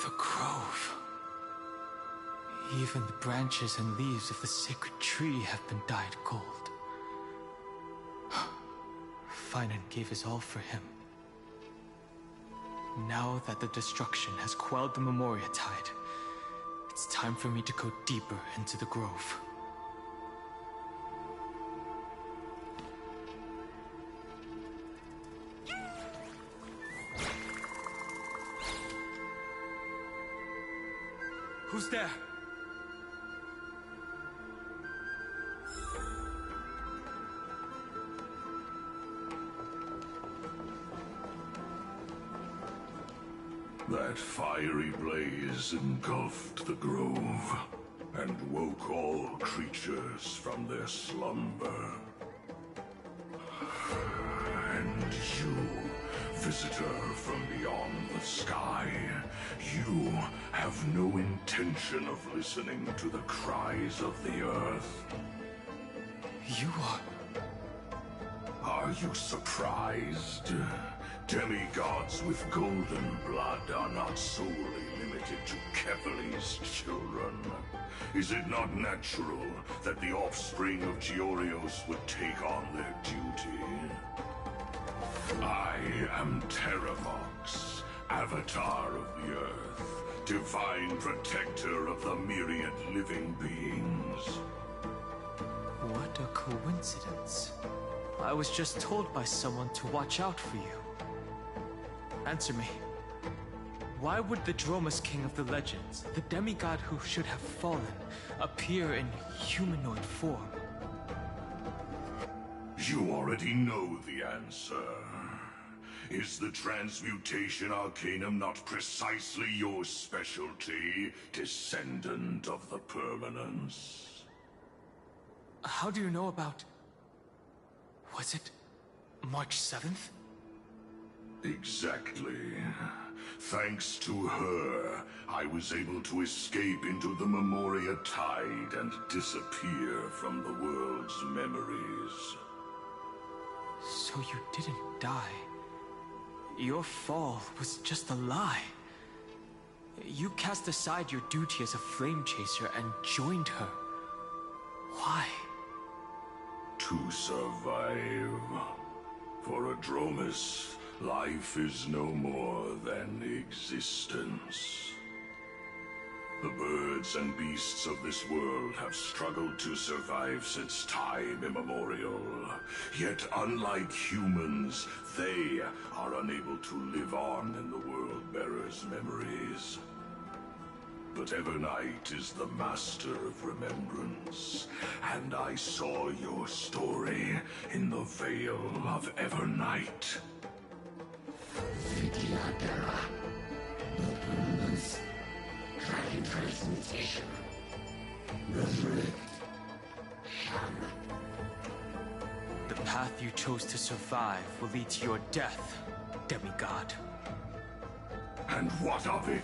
The grove. Even the branches and leaves of the sacred tree have been dyed gold. Finan gave his all for him. Now that the destruction has quelled the Memoria tide, it's time for me to go deeper into the grove. Who's there? That fiery blaze engulfed the grove and woke all creatures from their slumber. And you, visitor from beyond the sky, you have no intention of listening to the cries of the earth. You are... Are you surprised? Demigods with golden blood are not solely limited to Kefali's children. Is it not natural that the offspring of Georios would take on their duty? I am Terravox, Avatar of the Earth, divine protector of the myriad living beings. What a coincidence. I was just told by someone to watch out for you. Answer me. Why would the Dromus King of the Legends, the demigod who should have fallen, appear in humanoid form? You already know the answer. Is the Transmutation Arcanum not precisely your specialty, descendant of the Permanence? How do you know about... Was it March 7th? Exactly. Thanks to her, I was able to escape into the Memoria tide and disappear from the world's memories. So you didn't die. Your fall was just a lie. You cast aside your duty as a flame chaser and joined her. Why? To survive. For a Dromus, life is no more than existence. The birds and beasts of this world have struggled to survive since time immemorial. Yet unlike humans, they are unable to live on in the World-Bearer's memories. But Evernight is the master of remembrance, and I saw your story in the Veil of Evernight. The Permanence, Dragon Transmutation, Resurrect, Shun. The path you chose to survive will lead to your death, demigod. And what of it?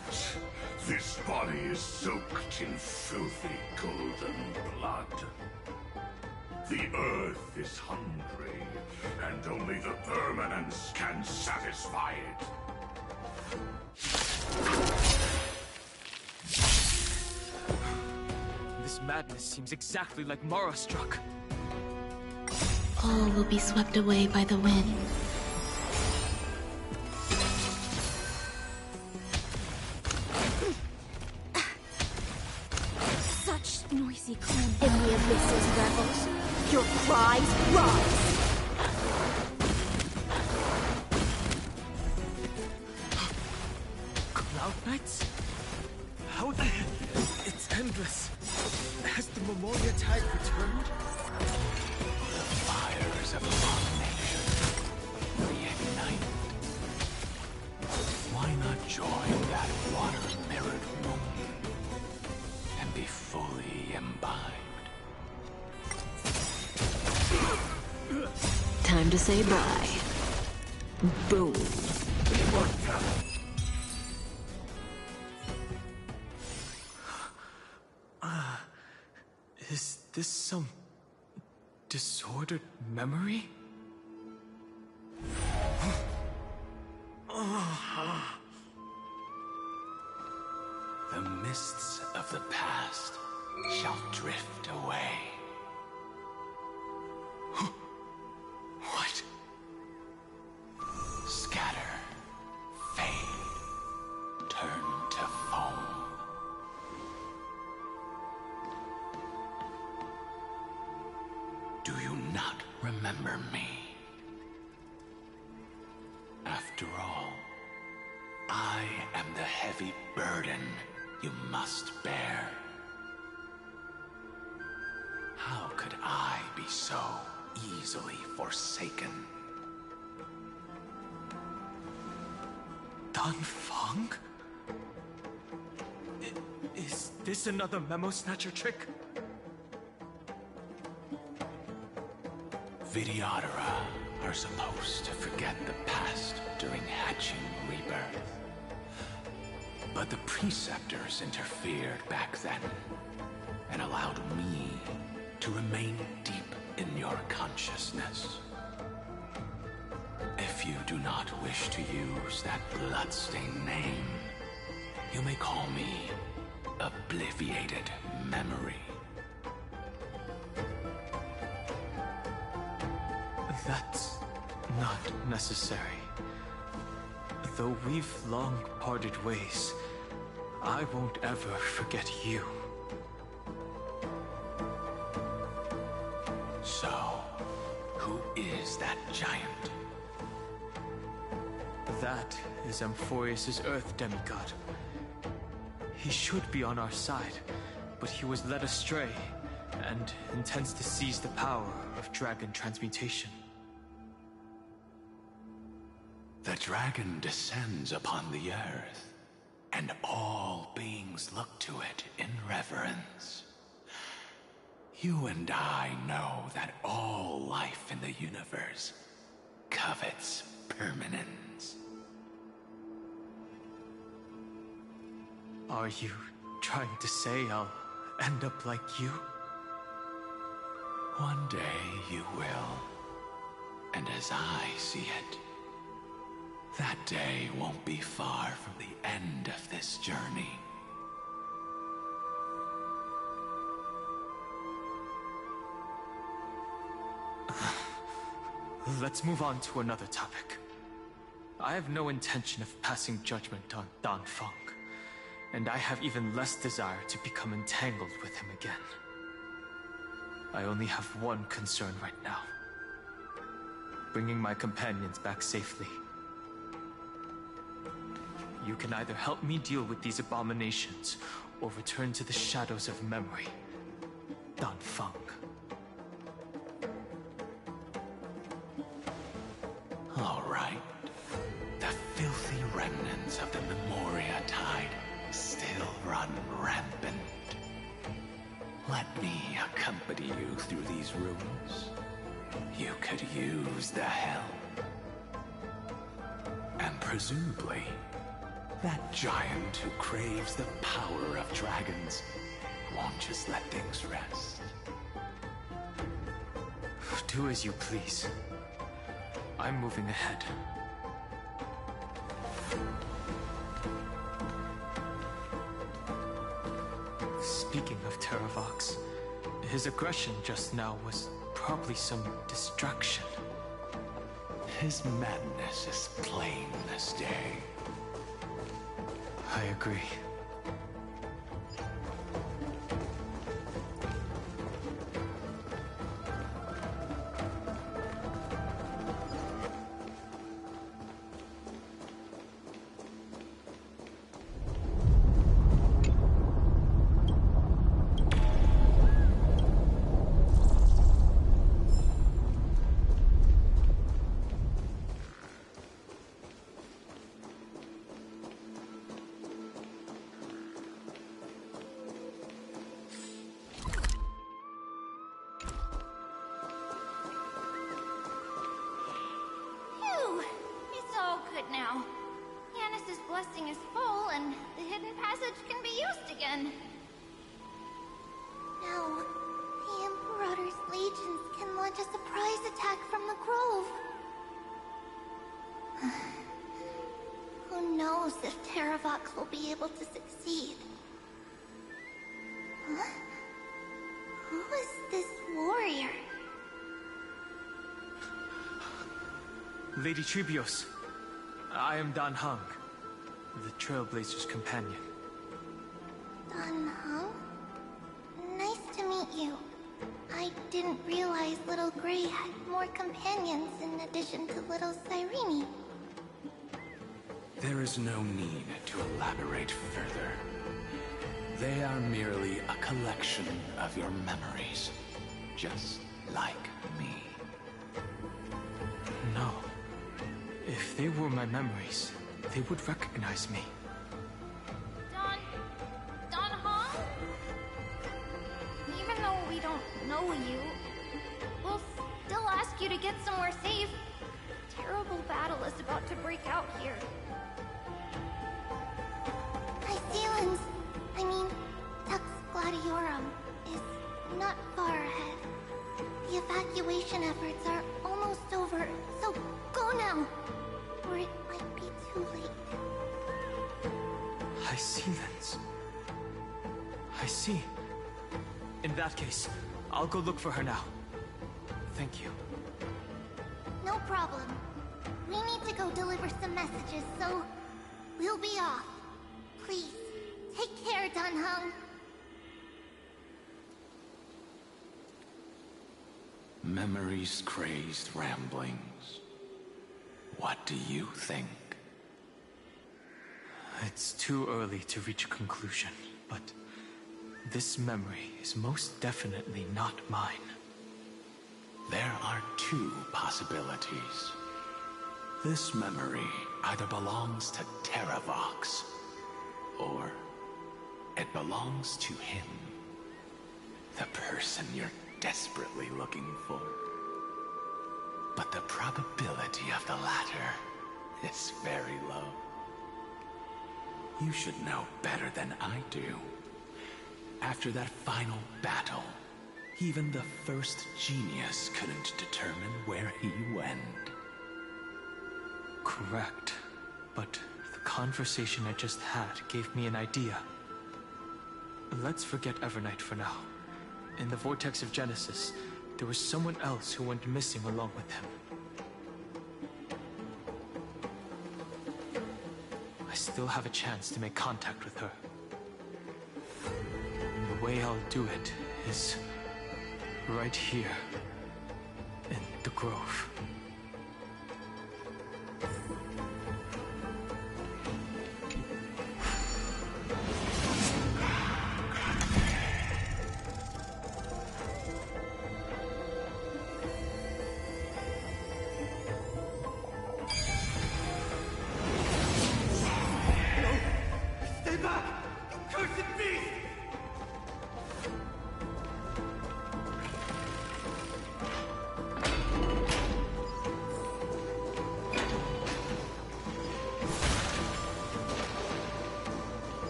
This body is soaked in filthy golden blood. The earth is hungry, and only the Permanence can satisfy it. This madness seems exactly like Mara struck. All will be swept away by the wind. rebels, your cries rise! Cloud Knights? How the... It's endless. Has the Memoria tide returned? The fires of abomination reignite. Why not join that water-mirrored moon and be fully imbibed? Time to say bye. Boom. Is this some disordered memory? The mists of the past shall drift away. What? Scatter, fade, turn to foam. Do you not remember me? After all, I am the heavy burden you must bear. How could I be so easily forsaken? Dan Feng? Is this another Memo Snatcher trick? Vidyadhara are supposed to forget the past during hatching rebirth. But the Preceptors interfered back then and allowed me to remain deep in your consciousness. If you do not wish to use that bloodstained name, you may call me Obliviated Memory. That's not necessary. Though we've long parted ways, I won't ever forget you. So, who is that giant? That is Amphorius' Earth demigod. He should be on our side, but he was led astray and intends to seize the power of dragon transmutation. The dragon descends upon the earth, and all beings look to it in reverence. You and I know that all life in the universe covets permanence. Are you trying to say I'll end up like you? One day you will, and as I see it, that day won't be far from the end of this journey. Let's move on to another topic. I have no intention of passing judgment on Dan Feng, and I have even less desire to become entangled with him again. I only have one concern right now: bringing my companions back safely. You can either help me deal with these abominations, or return to the shadows of memory. Dan Feng. All right. The filthy remnants of the Memoria Tide still run rampant. Let me accompany you through these ruins. You could use the help. And presumably, that giant who craves the power of dragons won't just let things rest. Do as you please. I'm moving ahead. Speaking of Terravox, his aggression just now was probably some distraction. His madness is plain as day. I agree. crossing is full and the hidden passage can be used again. No, the Imperator's legions can launch a surprise attack from the grove. Who knows if Terravox will be able to succeed? Huh? Who is this warrior? Lady Tribios, I am Dan Heng, the Trailblazer's companion. Dan Heng? Nice to meet you. I didn't realize Little Gray had more companions in addition to Little Cyrene. There is no need to elaborate further. They are merely a collection of your memories, just like me. No. If they were my memories, they would recognize me. Dan Heng? Even though we don't know you, we'll still ask you to get somewhere safe. A terrible battle is about to break out here. Islands, I mean, Tux Gladiorum is not far ahead. The evacuation efforts are almost over, so go now, or it might be too late. High-Sealands. I see. In that case, I'll go look for her now. Thank you. No problem. We need to go deliver some messages, so we'll be off. Please, take care, Dan Heng. Memories crazed ramblings. What do you think? It's too early to reach a conclusion, but this memory is most definitely not mine. There are two possibilities. This memory either belongs to Terravox, or it belongs to him. The person you're desperately looking for. But the probability of the latter is very low. You should know better than I do. After that final battle, even the first genius couldn't determine where he went. Correct. But the conversation I just had gave me an idea. Let's forget Evernight for now. In the Vortex of Genesis, there was someone else who went missing along with him. I still have a chance to make contact with her. And the way I'll do it is right here in the grove.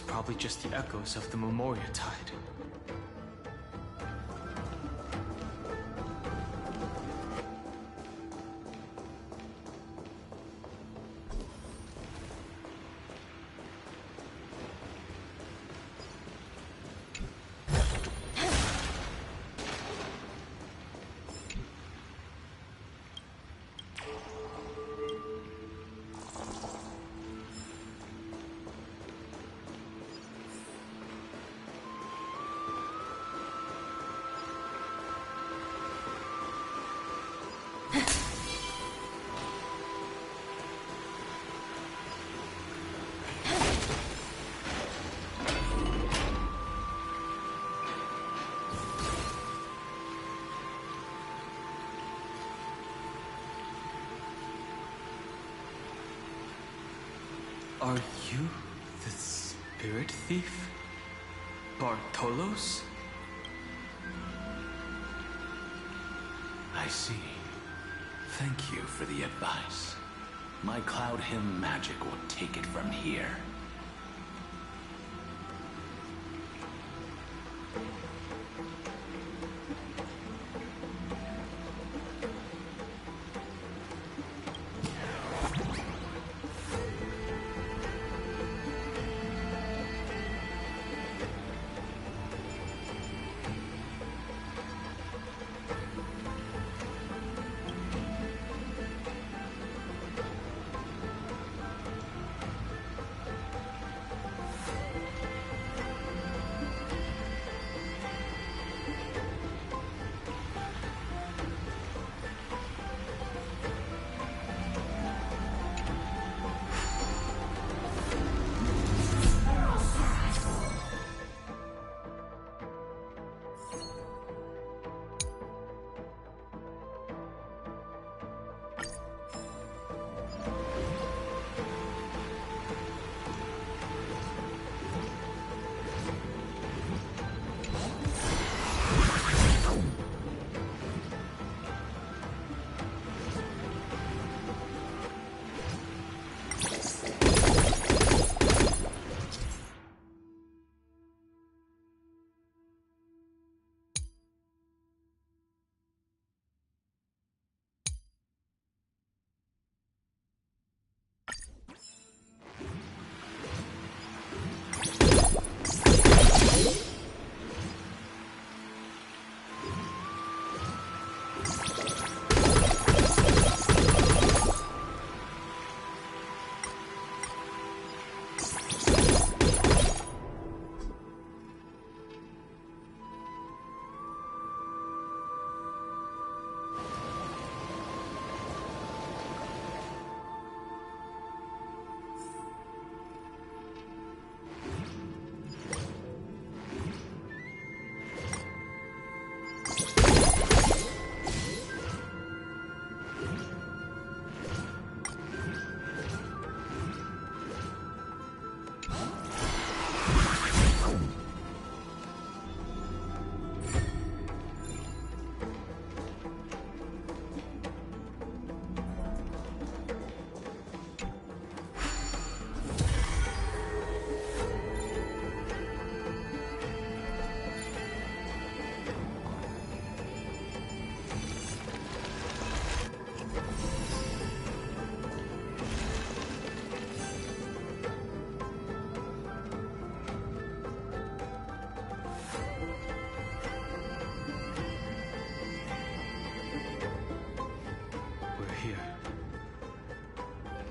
Probably just the echoes of the Memoria Tide. Are you the spirit thief? Bartolos? I see. Thank you for the advice. My Cloud Hymn magic will take it from here.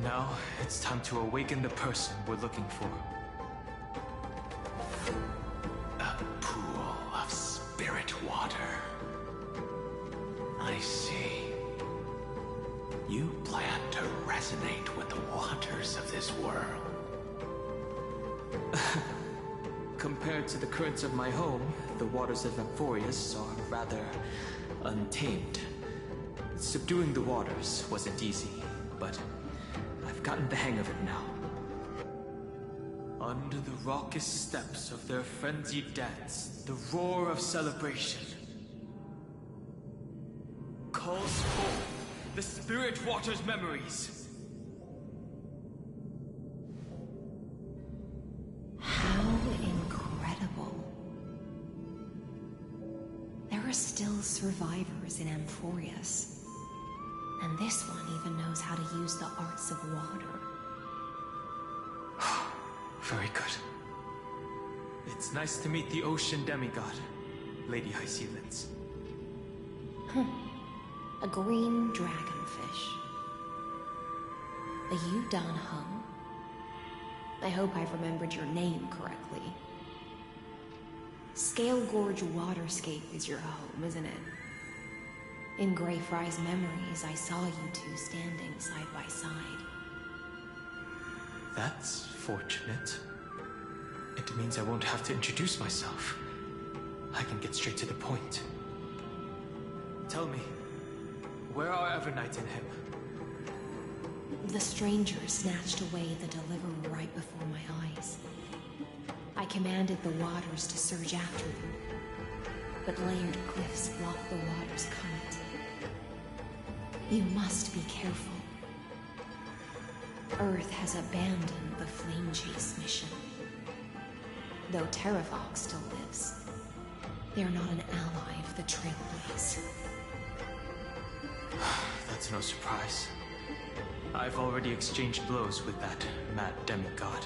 Now, it's time to awaken the person we're looking for. A pool of spirit water. I see. You plan to resonate with the waters of this world. Compared to the currents of my home, the waters of Amphorius are rather untamed. Subduing the waters wasn't easy, but I've gotten the hang of it now. Under the raucous steps of their frenzied dance, the roar of celebration calls forth the spirit water's memories. How incredible. There are still survivors in Amphorius. And this one even knows how to use the arts of water. Very good. It's nice to meet the ocean demigod, Lady Hycealins. A green dragonfish. A Yudon Hum. I hope I've remembered your name correctly. Scale Gorge Waterscape is your home, isn't it? In Greyfry's memories, I saw you two standing side by side. That's fortunate. It means I won't have to introduce myself. I can get straight to the point. Tell me, where are Evernight and him? The stranger snatched away the deliverer right before my eyes. I commanded the waters to surge after them, but layered cliffs blocked the water's current. You must be careful. Earth has abandoned the Flame Chase mission. Though Terravox still lives, they're not an ally of the Trailblaze. That's no surprise. I've already exchanged blows with that mad demigod.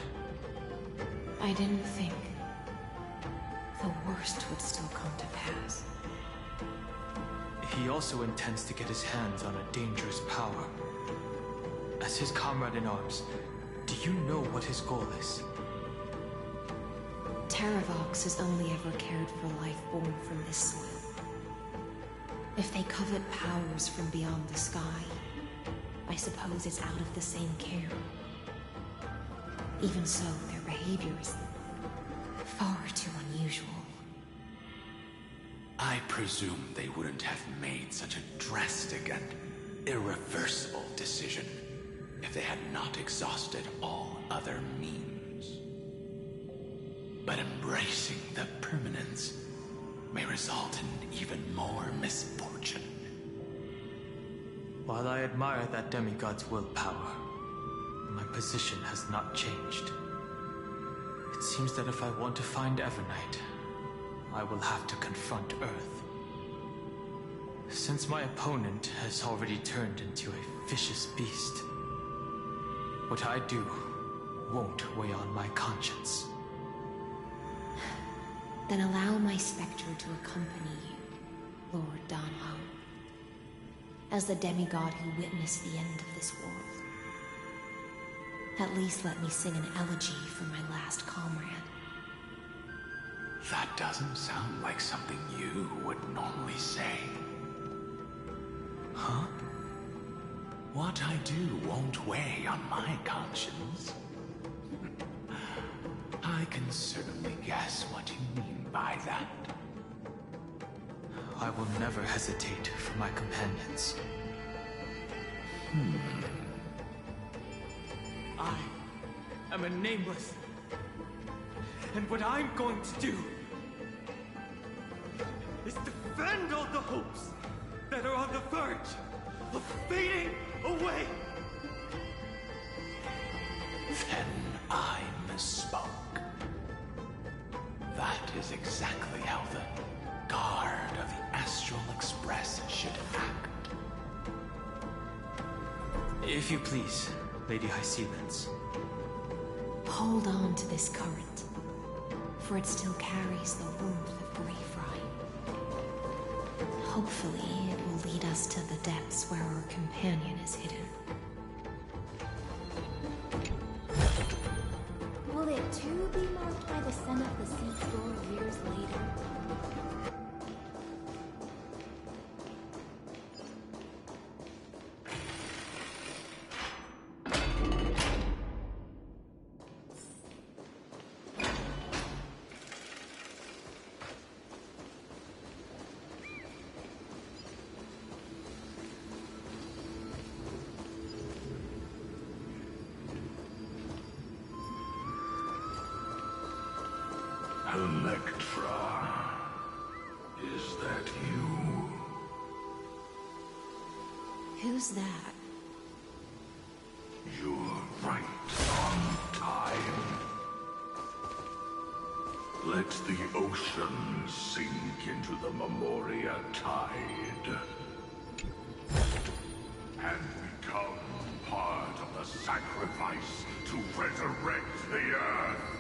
I didn't think the worst would still come to pass. He also intends to get his hands on a dangerous power. As his comrade in arms, do you know what his goal is? Terravox has only ever cared for life born from this soil. If they covet powers from beyond the sky, I suppose it's out of the same care. Even so, their behavior is far too unusual. I presume they wouldn't have made such a drastic and irreversible decision if they had not exhausted all other means. But embracing the permanence may result in even more misfortune. While I admire that demigod's willpower, my position has not changed. It seems that if I want to find Evernight, I will have to confront Earth. Since my opponent has already turned into a vicious beast, what I do won't weigh on my conscience. Then allow my specter to accompany you, Lord Danho, as the demigod who witnessed the end of this world. At least let me sing an elegy for my last comrade. That doesn't sound like something you would normally say. Huh? What I do won't weigh on my conscience. I can certainly guess what you mean by that. I will never hesitate for my companions. I am a nameless. And what I'm going to do is defend all the hopes that are on the verge of fading away. Then I misspoke. That is exactly how the guard of the Astral Express should act. If you please, Lady High Sealands. Hold on to this current, for it still carries the warmth of Greyfry. Hopefully, it will lead us to the depths where our companion is hidden. Will it too be marked by the scent of the seafloor years later? Electra, is that you? Who's that? You're right on time. Let the ocean sink into the Memoria tide and become part of the sacrifice to resurrect the Earth.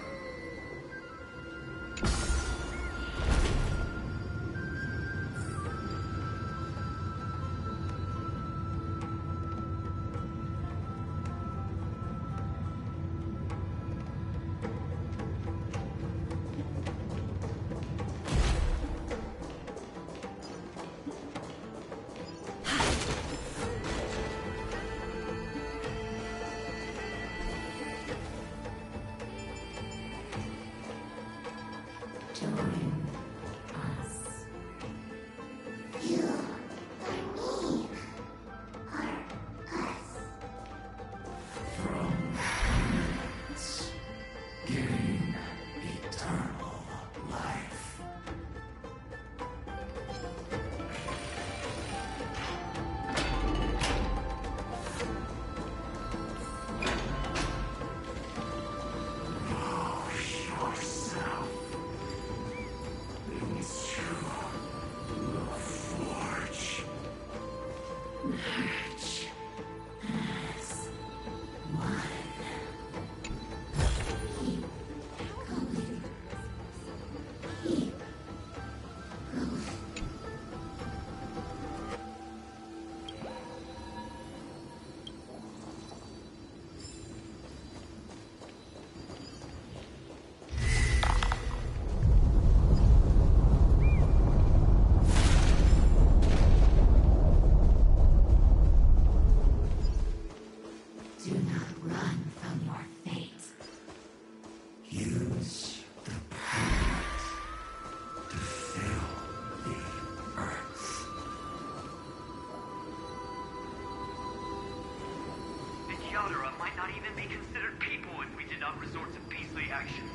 not resort to beastly actions.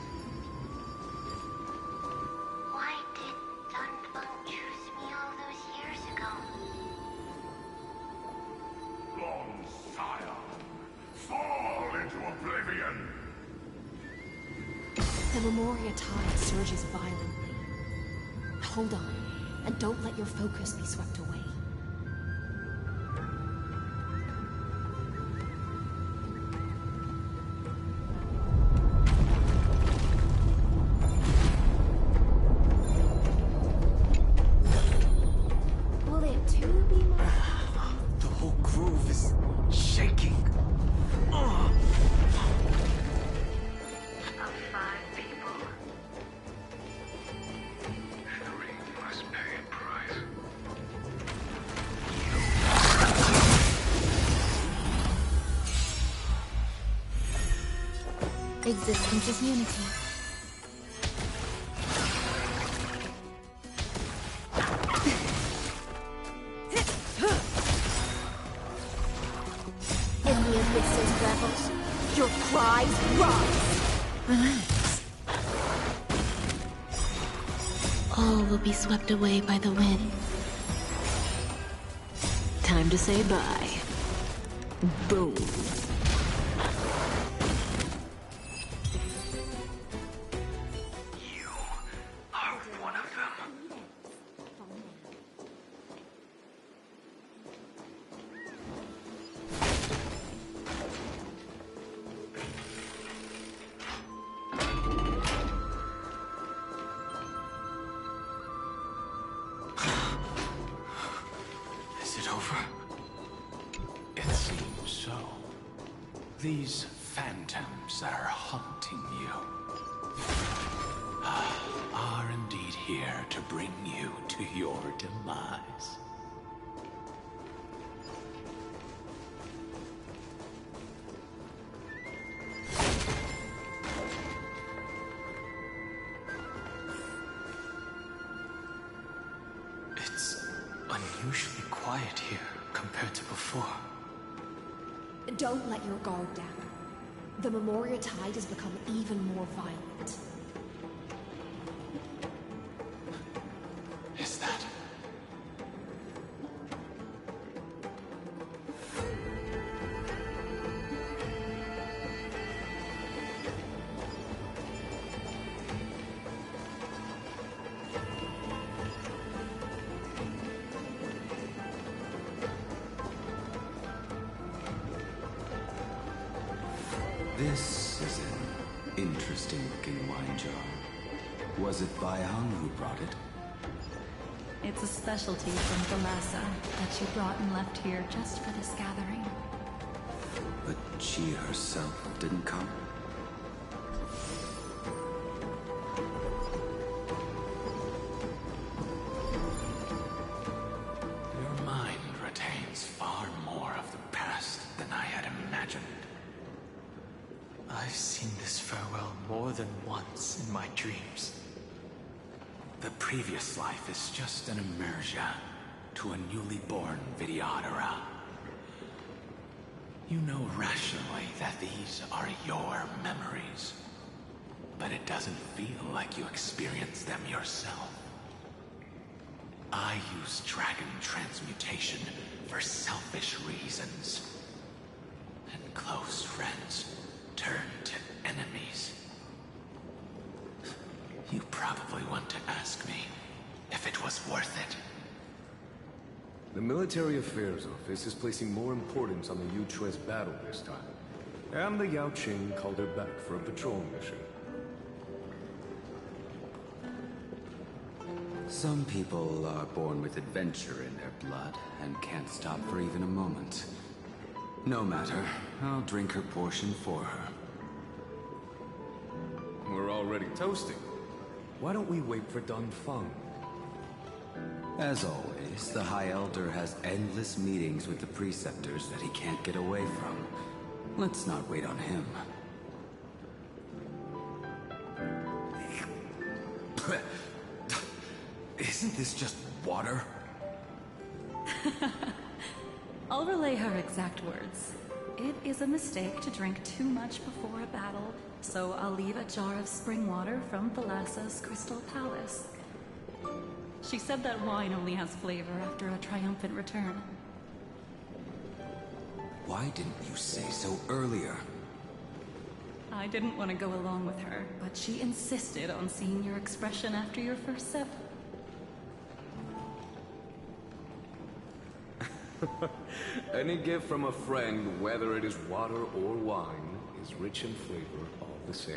Why did Dunfeng choose me all those years ago? Long Scion, fall into oblivion! The Memoria tide surges violently. Hold on, and don't let your focus be swept away. Will it too be my... The whole grove is shaking. Of 5 people, 3 must pay a price. Existence is unity. In the abyss's revels, your cries rise! Relax. All will be swept away by the wind. Time to say bye. Boom. You are one of them. Is it over? It seems so. These phantoms that are haunting you are indeed here to bring you to your demise. It's unusually quiet here compared to before. Don't let your guard down. The Memoria tide has become even more violent. Is that? This is an interesting-looking wine jar. Was it Baihang who brought it? It's a specialty from Thalassa that she brought and left here just for this gathering. But she herself didn't come? Your mind retains far more of the past than I had imagined. I've seen this farewell more than once in my dreams. The previous life is just an immersion to a newly born Vidyadhara. You know rationally that these are your memories, but it doesn't feel like you experienced them yourself. I use dragon transmutation for selfish reasons, and close friends turn to enemies. You probably want to ask me if it was worth it. The Military Affairs Office is placing more importance on the Yuchue's battle this time. And the Yao Qing called her back for a patrol mission. Some people are born with adventure in their blood and can't stop for even a moment. No matter, I'll drink her portion for her. We're already toasting. Why don't we wait for Dunfeng? As always, the High Elder has endless meetings with the Preceptors that he can't get away from. Let's not wait on him. Isn't this just water? I'll relay her exact words. it is a mistake to drink too much before a battle, so I'll leave a jar of spring water from Thalassa's Crystal Palace. She said that wine only has flavor after a triumphant return. Why didn't you say so earlier? I didn't want to go along with her, but she insisted on seeing your expression after your first sip. Any gift from a friend, whether it is water or wine, is rich in flavor all the same.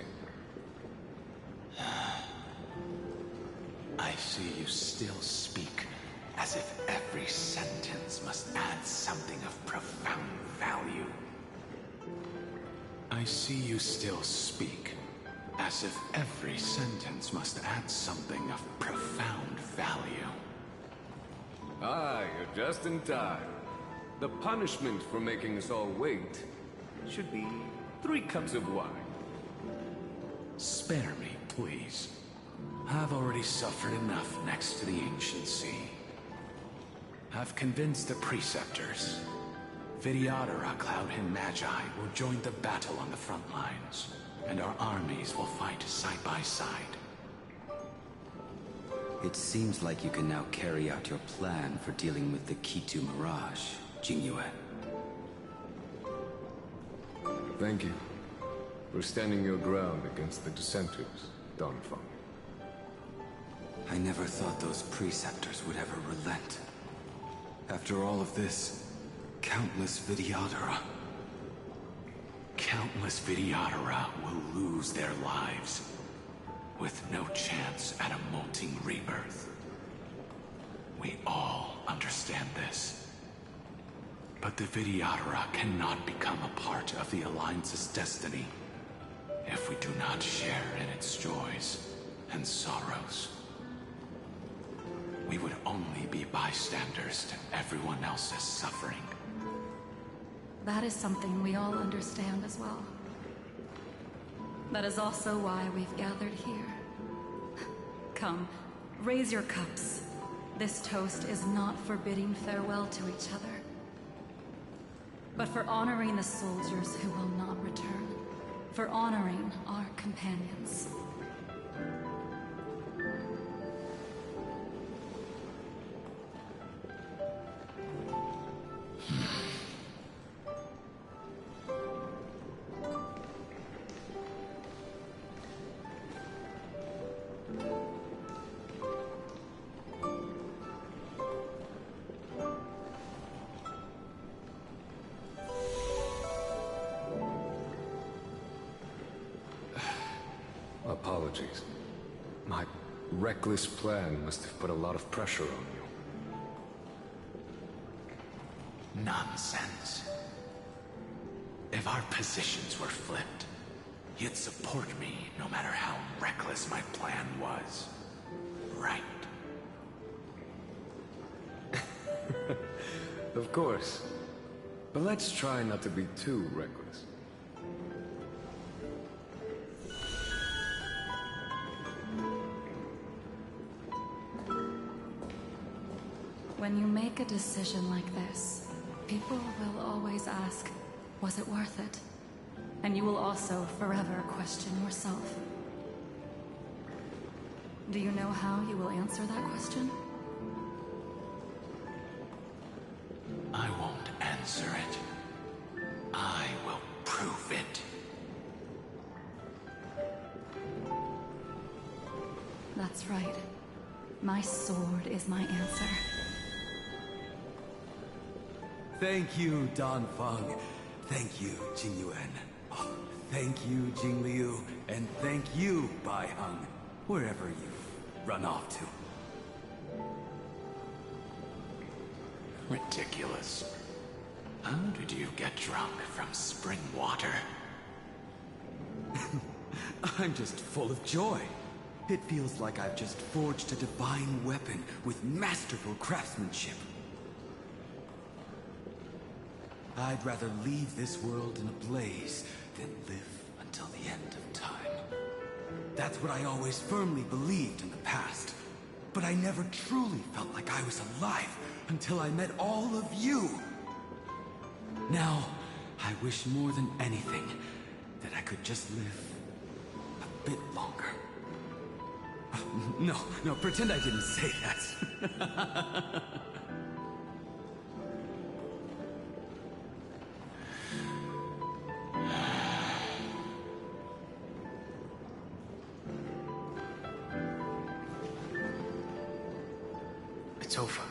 I see you still speak as if every sentence must add something of profound value. I see you still speak as if every sentence must add something of profound value. Ah, you're just in time. The punishment for making us all wait should be 3 cups of wine. Spare me, please. I've already suffered enough next to the ancient sea. I've convinced the preceptors. Vidyadhara, Cloud, and Magi will join the battle on the front lines, and our armies will fight side by side. It seems like you can now carry out your plan for dealing with the Kitu Mirage, Jingyuan. Thank you for standing your ground against the dissenters, Donfang. I never thought those preceptors would ever relent. After all of this, countless Vidyadhara. Countless Vidyadhara will lose their lives, with no chance at a molting rebirth. We all understand this. But the Vidyadhara cannot become a part of the Alliance's destiny if we do not share in its joys and sorrows. We would only be bystanders to everyone else's suffering. That is something we all understand as well. That is also why we've gathered here. Come, raise your cups. This toast is not for bidding farewell to each other, but for honoring the soldiers who will not return, for honoring our companions. Apologies. My reckless plan must have put a lot of pressure on you. Nonsense. If our positions were flipped, you'd support me no matter how reckless my plan was. Right? Of course. But let's try not to be too reckless. When you make a decision like this, people will always ask, was it worth it? And you will also forever question yourself. Do you know how you will answer that question? I won't answer it. I will prove it. That's right. My sword is my answer. Thank you, Donfang. Thank you, Jingyuan. Oh, thank you, Jingliu. And thank you, Baiheng, wherever you've run off to. Ridiculous. How did you get drunk from spring water? I'm just full of joy. It feels like I've just forged a divine weapon with masterful craftsmanship. I'd rather leave this world in a blaze than live until the end of time. That's what I always firmly believed in the past. But I never truly felt like I was alive until I met all of you. Now, I wish more than anything that I could just live a bit longer. No, pretend I didn't say that. It's over.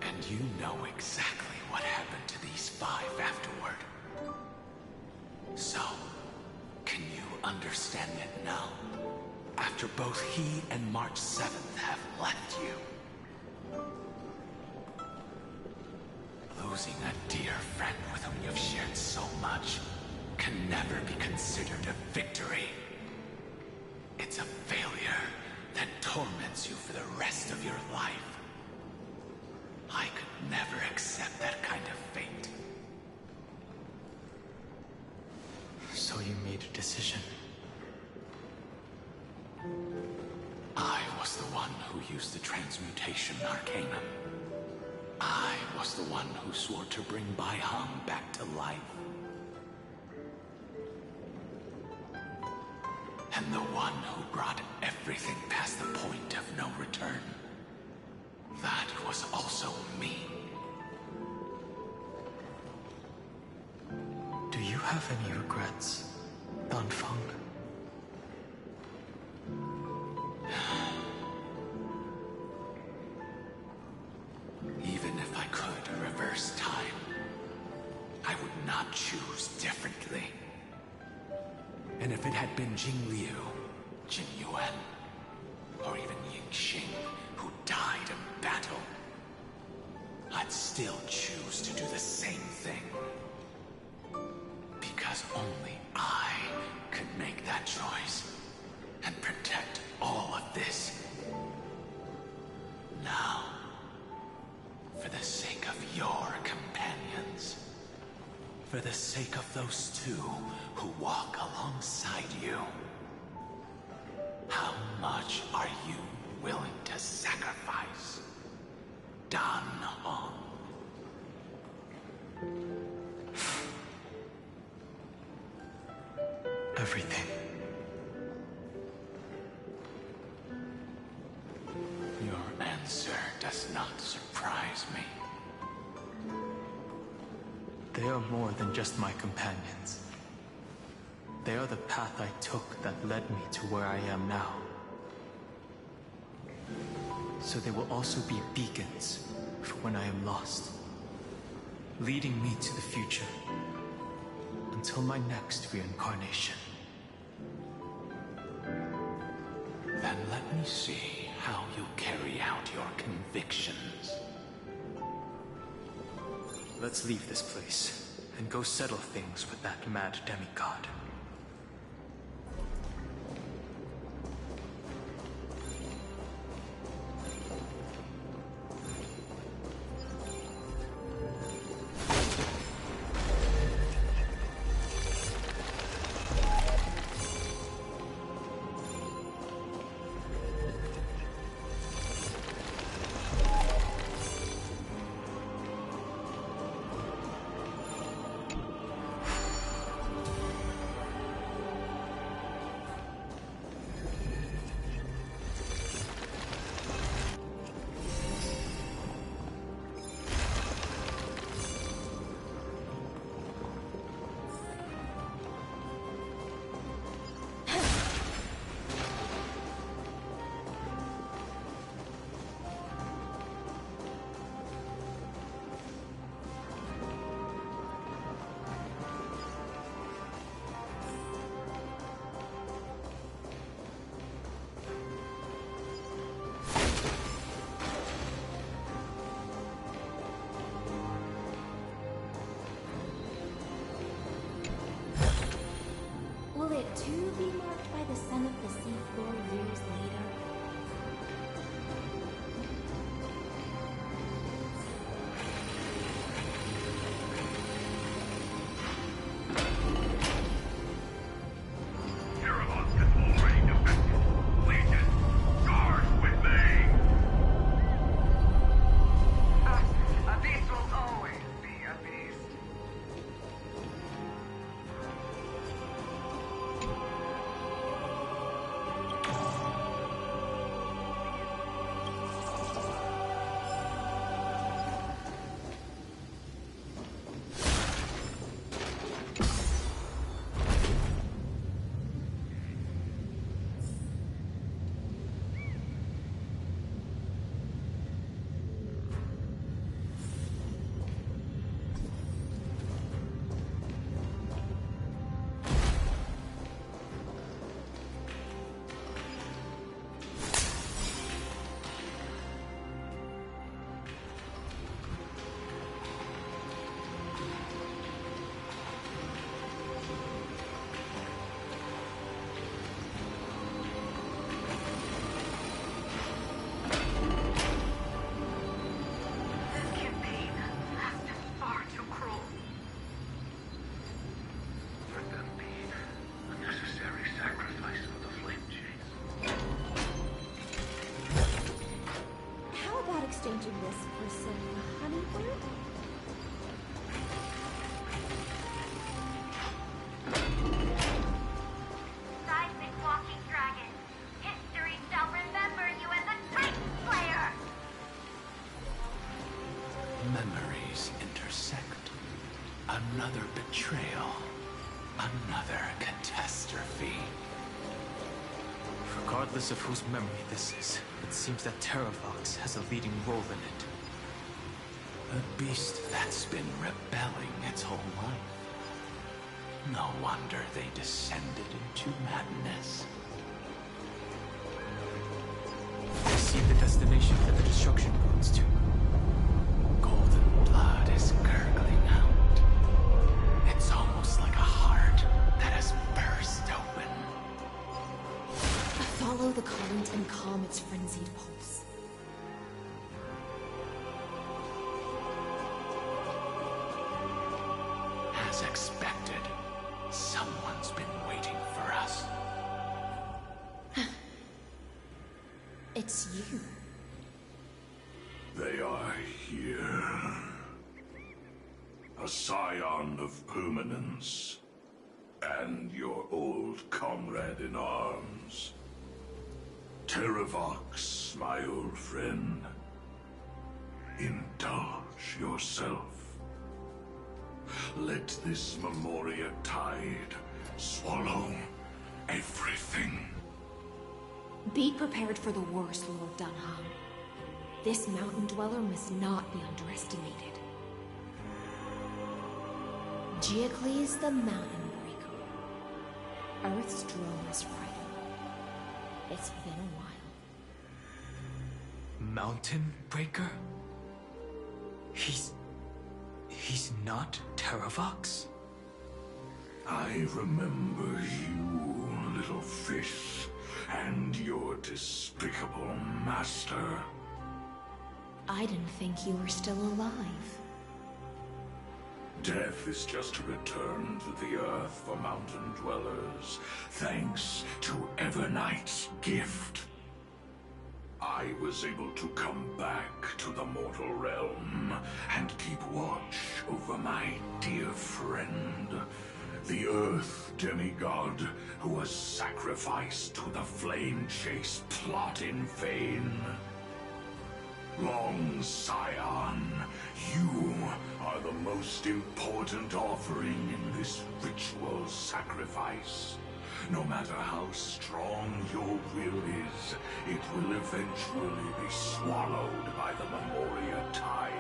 And you know exactly what happened to these 5 afterward. So, can you understand it now? After both he and March 7th have left you. Losing a dear friend with whom you've shared so much can never be considered a victory. It's a failure that torments you for the rest of your life. I could never accept that kind of fate. So you made a decision. I was the one who used the transmutation arcanum. I was the one who swore to bring Bai-Hang back to life. And the one who brought everything past the point of no return. That was also me. Do you have any regrets, Danfang? Even if I could reverse time, I would not choose differently. And if it had been Jing Liu, Jin Yuan, or even Ying Xing who died in battle, I'd still choose to do the same thing. Because only I could make that choice and protect all of this. Now, for the sake of your companions, for the sake of those 2 who walk alongside you, how much are you willing to sacrifice, Dan Hong? Everything. Your answer does not surprise me. They are more than just my companions. They are the path I took that led me to where I am now. So they will also be beacons for when I am lost, leading me to the future until my next reincarnation. Then let me see how you carry out your convictions. Let's leave this place and go settle things with that mad demigod. exchanging this for some honey word? Seismic walking dragon. History shall remember you as a Titan Slayer! Memories intersect. Another betrayal. Another catastrophe. Regardless of whose memory this is, it seems that Terravox has a leading role in it. A beast that's been rebelling its whole life. No wonder they descended into madness. I see the destination that the destruction points to. Golden blood is gurgling out. It's almost like a heart that has burst open. Follow the current and calm its frenzied pulse. As expected, someone's been waiting for us. It's you. They are here. A scion of permanence. And your old comrade in arms. Terravox, my old friend. Indulge yourself. Let this Memoria tide swallow everything. Be prepared for the worst, Lord Dunham. This mountain dweller must not be underestimated. Geocles the Mountain Breaker. Earth's strongest rival. It's been a while. Mountain Breaker? He's not Terravox? I remember you, little fish, and your despicable master. I didn't think you were still alive. Death is just a return to the earth for mountain dwellers, thanks to Evernight's gift. I was able to come back to the mortal realm and keep watch over my dear friend, the Earth demigod who was sacrificed to the flame chase plot in vain. Long Scion, you are the most important offering in this ritual sacrifice. No matter how strong your will is, it will eventually be swallowed by the Memoria tide.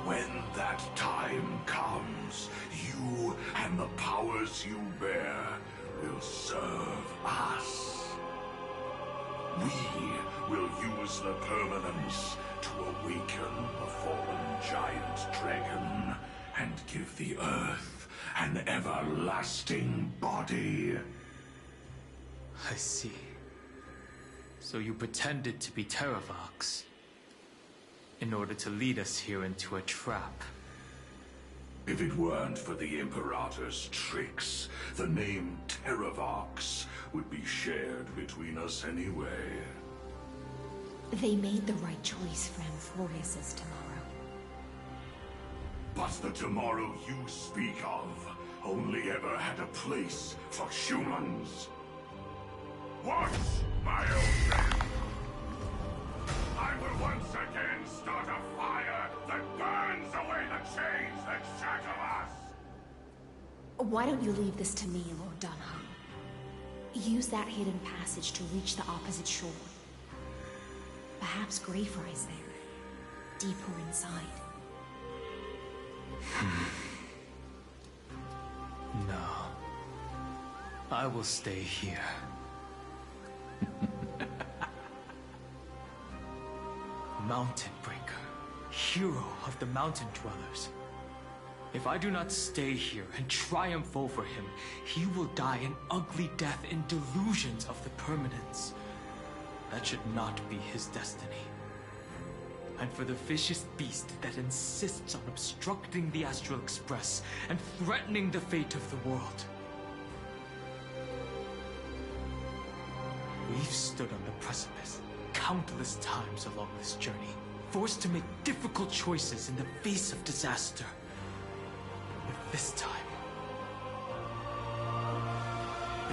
When that time comes, you and the powers you bear will serve us. We will use the permanence to awaken the fallen giant dragon and give the earth an everlasting body. I see. So you pretended to be Terravox in order to lead us here into a trap. If it weren't for the Imperator's tricks, the name Terravox would be shared between us anyway. They made the right choice for Amphorius's tomorrow. But the tomorrow you speak of only ever had a place for humans. Watch, my old friend! I will once again start a fire that burns away the chains that shackle us! Why don't you leave this to me, Lord Dunham? Use that hidden passage to reach the opposite shore. Perhaps Greyfry's there, deeper inside. No. I will stay here. Mountain Breaker, hero of the mountain dwellers. If I do not stay here and triumph over him, he will die an ugly death in delusions of the permanence. That should not be his destiny. And for the vicious beast that insists on obstructing the Astral Express and threatening the fate of the world. We've stood on the precipice countless times along this journey, forced to make difficult choices in the face of disaster. But this time,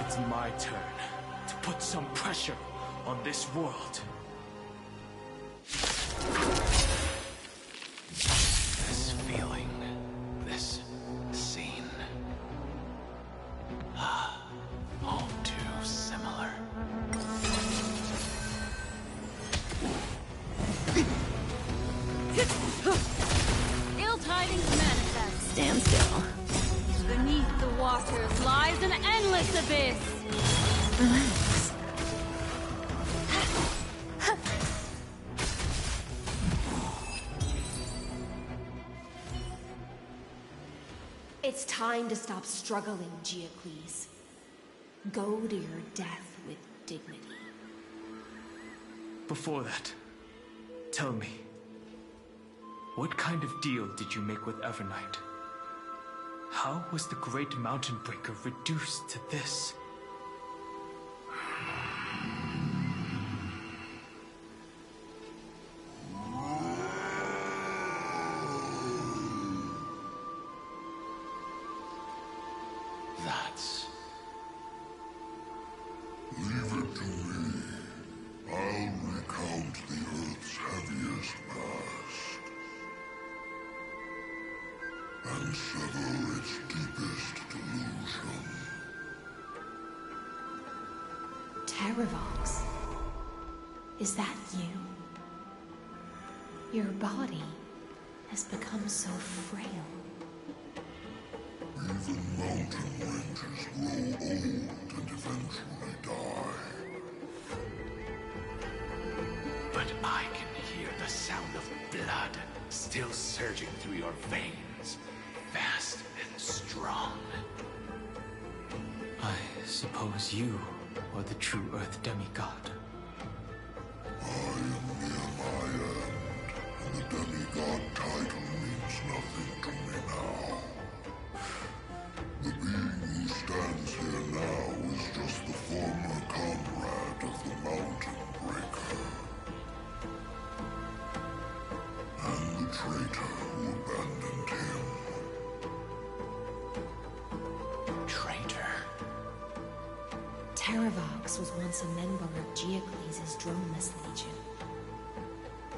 it's my turn to put some pressure on this world. This feeling, this scene, all too similar. Ill tidings manifest. Stand still. Beneath the waters lies an endless abyss. Relax. It's time to stop struggling, Geocles. Go to your death with dignity. Before that, tell me, what kind of deal did you make with Evernight? How was the Great Mountain Breaker reduced to this? That's... Leave it to me. I'll recount the Earth's heaviest past. And sever its deepest delusion. Terravox. Is that you? Your body has become so frail. Even mountain ranges grow old and eventually die. But I can hear the sound of blood still surging through your veins, fast and strong. I suppose you are the true Earth demigod. I am near my end, and the demigod title means nothing to me now. The being who stands here now is just the former comrade of the Mountain Breaker. And the traitor who abandoned him. Traitor? Terravox was once a member of Geocles' Dromus Legion.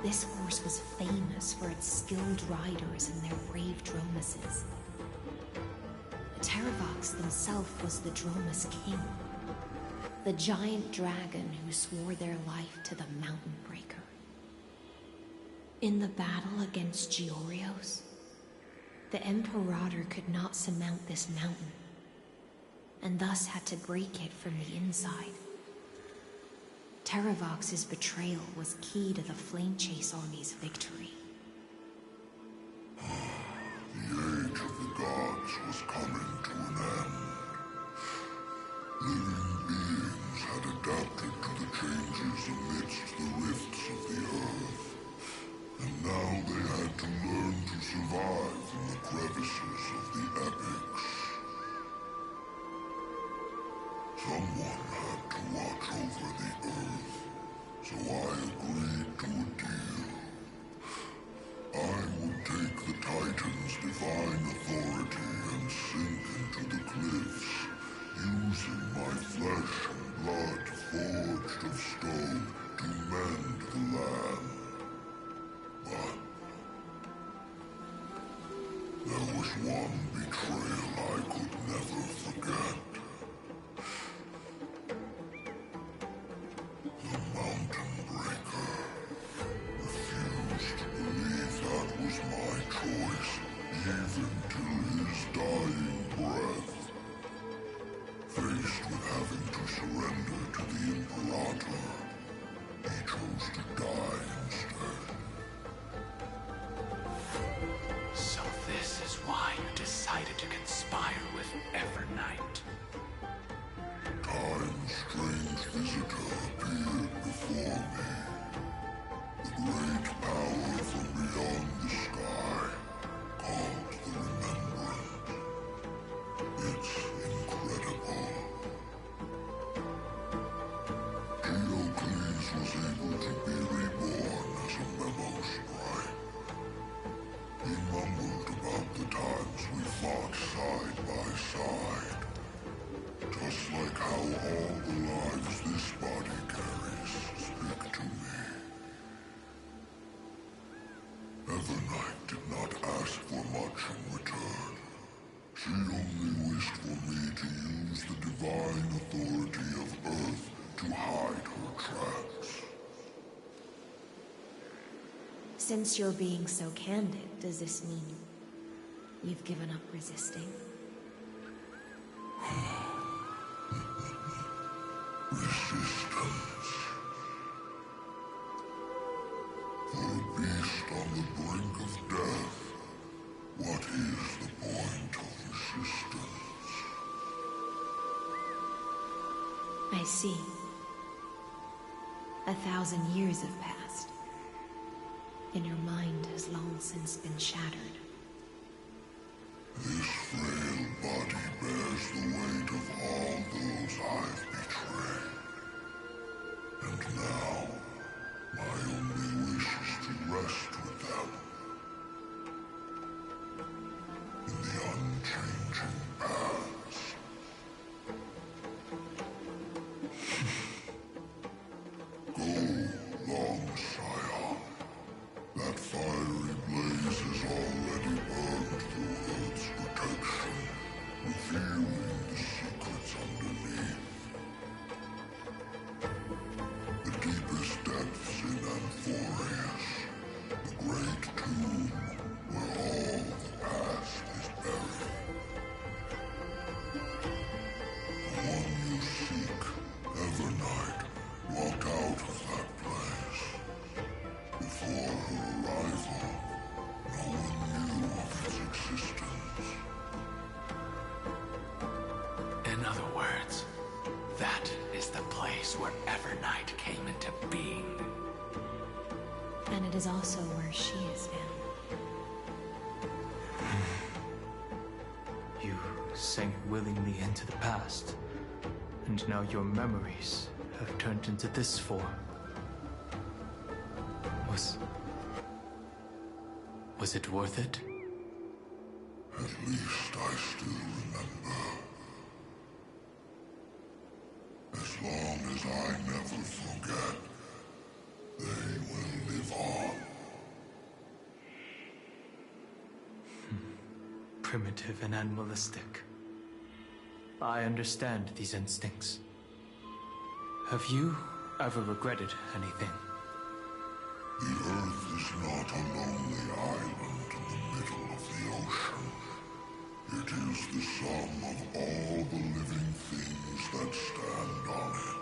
This horse was famous for its skilled riders and their brave Dromuses. Terravox himself was the Dromus King, the giant dragon who swore their life to the Mountain Breaker. In the battle against Georios, the Imperator could not surmount this mountain, and thus had to break it from the inside. Terravox's betrayal was key to the Flame Chase army's victory. The age of the gods was coming to an end. Living beings had adapted to the changes amidst the rifts of the earth, and now they had to learn to survive in the crevices of the epics. Someone had to watch over the earth, so I agreed to a deal. I would take the Titan's divine authority and sink into the cliffs, using my flesh and blood forged of stone to mend the land. But there was one betrayal I could never forget. The Mountain Breaker refused to believe that was my choice, even till his dying breath. Faced with having to surrender to the Imperator, he chose to die instead. So this is why you decided to conspire with Evernight. Time's strange visitor appeared before me. The great power from beyond the sky, called the Remembrance. It's incredible. Geocles Evernight did not ask for much in return. She only wished for me to use the divine authority of Earth to hide her tracks. Since you're being so candid, does this mean you've given up resisting? Resistance. For a beast on the brink of death, what is the point of resistance? I see. 1,000 years have passed, and your mind has long since been shattered. This frail body bears the weight of all those I've betrayed. And now, my only wish is to rest with them. In the unchanging paths. Go, long Scion. That fiery blaze has already burned through Earth's protection, revealing the secrets underneath. The deepest depths in Amphorius, the great tomb where all the past is buried. The one you seek, Evernight, walked out of that place. Before her arrival, no one knew of its existence. In other words, that is the place where Evernight came into being. And it is also where she is now. You sank willingly into the past, and now your memories have turned into this form. Was it worth it? At least I still remember. As long as I never forget, they will live on. Primitive and animalistic. I understand these instincts. Have you ever regretted anything? The Earth is not a lonely island in the middle of the ocean. It is the sum of all the living things that stand on it.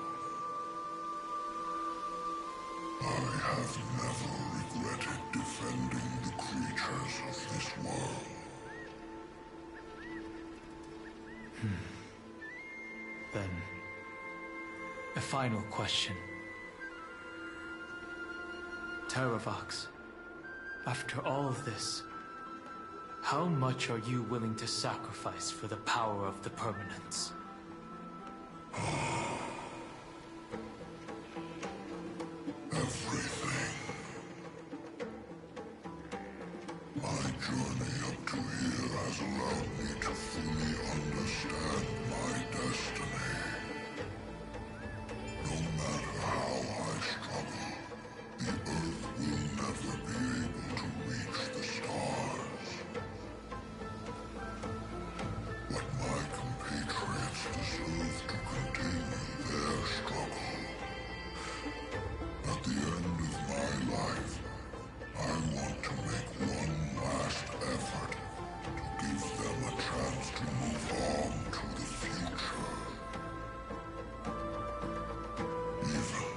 I have never regretted defending the creatures of this world. Then, a final question. Terravox, after all of this, how much are you willing to sacrifice for the power of the permanence? Everything. My journey up to here has allowed me to fully understand my destiny. No matter how I struggle, the Earth will never be able to reach the stars. But my compatriots deserve to continue their struggle. At the end of my life, I want to make one last effort to give them a chance to move on to the future. Even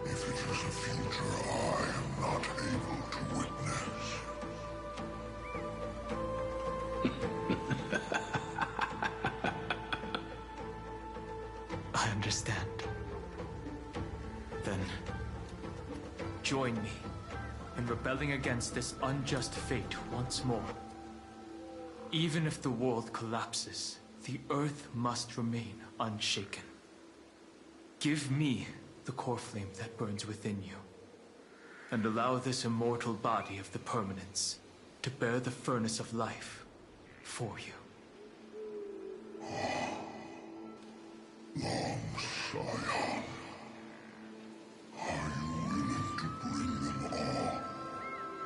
if it is a future I am not able to witness. I understand. Then, join me in rebelling against this unjust fate once more. Even if the world collapses, the Earth must remain unshaken. Give me the core flame that burns within you, and allow this immortal body of the permanence to bear the furnace of life for you. Long Scion, are you willing to bring them all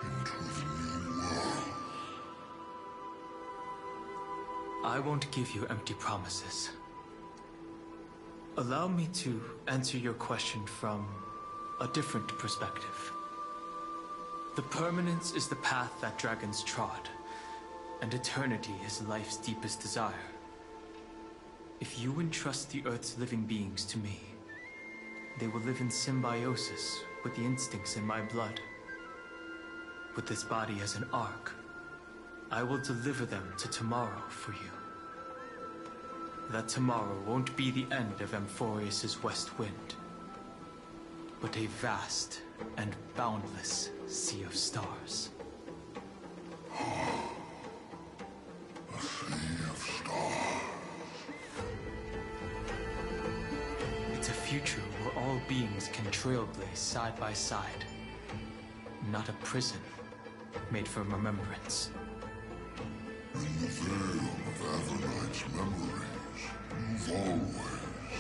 into the I won't give you empty promises. Allow me to answer your question from a different perspective. The permanence is the path that dragons trod, and eternity is life's deepest desire. If you entrust the Earth's living beings to me, they will live in symbiosis with the instincts in my blood. With this body as an ark, I will deliver them to tomorrow for you. That tomorrow won't be the end of Amphorius' west wind, but a vast and boundless sea of stars. A sea of stars. It's a future where all beings can trailblaze side by side, not a prison made for remembrance. In the veil of Evernight's memories, you've always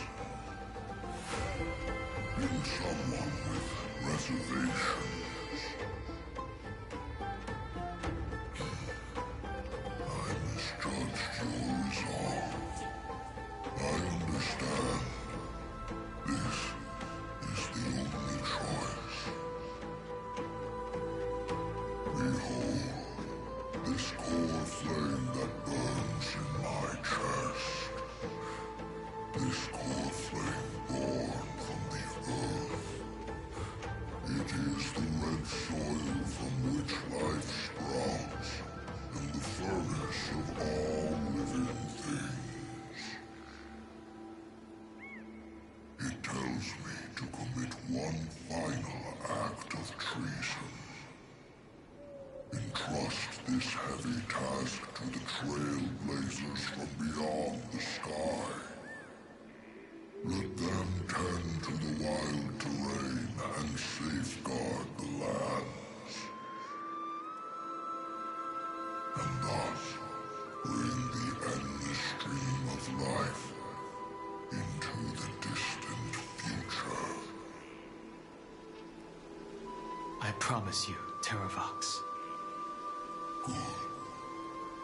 been someone with reservations. I misjudged your resolve. I understand. This is the only choice. Behold, this core flame that burns in my chest. This core flame born from the earth. It is the red soil from which life sprouts, and the furnace of all living things. It tells me to commit one final act of treason. Entrust this heavy task to the trailblazers from beyond the sky. Let them tend to the wild terrain and safeguard the lands. And thus bring the endless stream of life into the distant future. I promise you, Terravox. Good.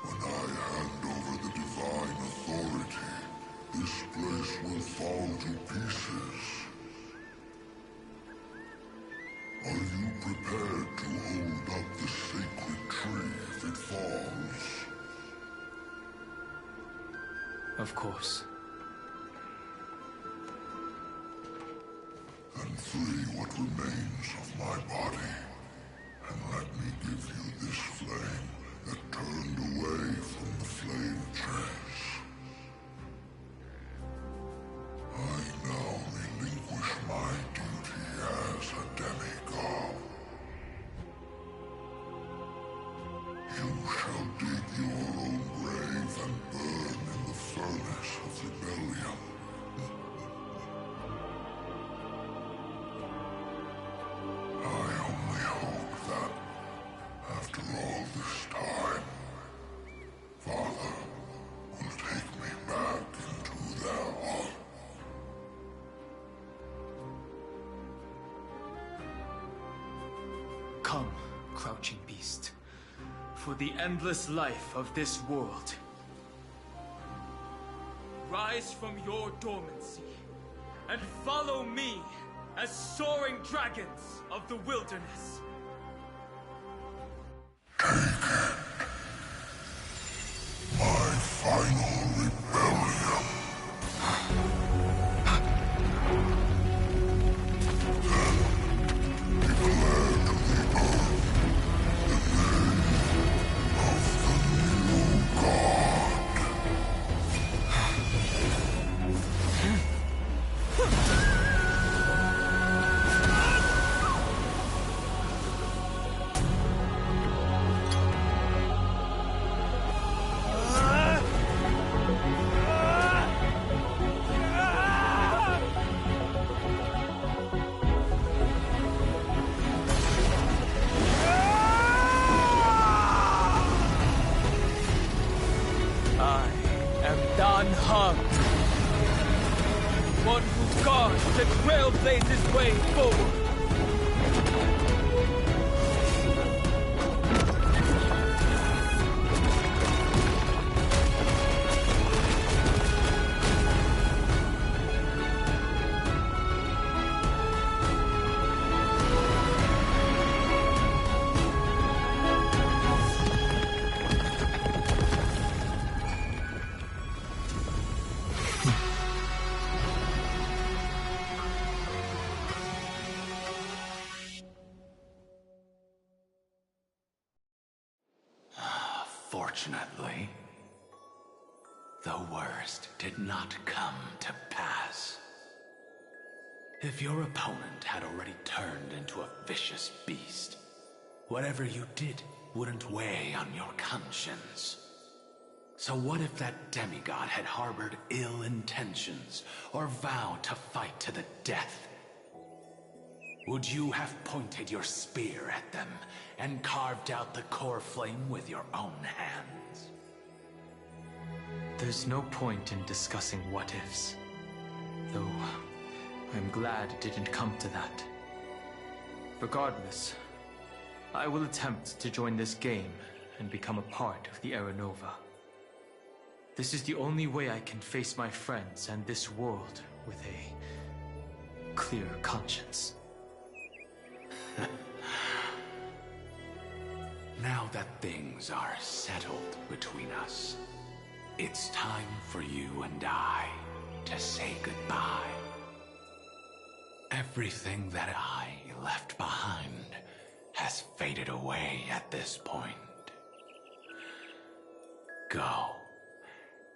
When I hand over the divine authority, this place will fall to pieces. Are you prepared to hold up the sacred tree if it falls? Of course. Then free what remains of my body, and let me give you this flame that turned away from the flame chase. I now relinquish my duty as a demigod. You shall dig your own grave and burn in the furnace of rebellion. I only hope that, after all this time, Father will take me back into their heart. Come, crouching beast, for the endless life of this world. Rise from your dormancy, and follow me as soaring dragons of the wilderness. My final rebellion. Then declare to the earth the name of the new god. I am Dan Hung, one who guards the trailblazer's way forward. Fortunately, the worst did not come to pass. If your opponent had already turned into a vicious beast, whatever you did wouldn't weigh on your conscience. So what if that demigod had harbored ill intentions or vowed to fight to the death? Would you have pointed your spear at them and carved out the core flame with your own hands? There's no point in discussing what-ifs. Though, I'm glad it didn't come to that. Regardless, I will attempt to join this game and become a part of the Era Nova. This is the only way I can face my friends and this world with a clear conscience. Now that things are settled between us, it's time for you and I to say goodbye. Everything that I left behind has faded away at this point. Go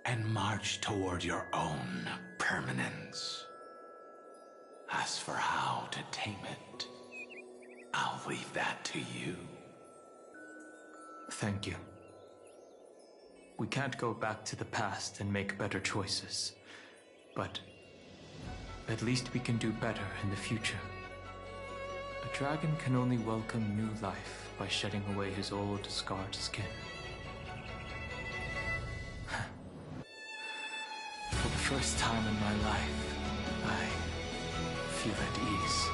and march toward your own permanence. As for how to tame it, I'll leave that to you. Thank you. We can't go back to the past and make better choices, but at least we can do better in the future. A dragon can only welcome new life by shedding away his old, scarred skin. For the first time in my life, I feel at ease.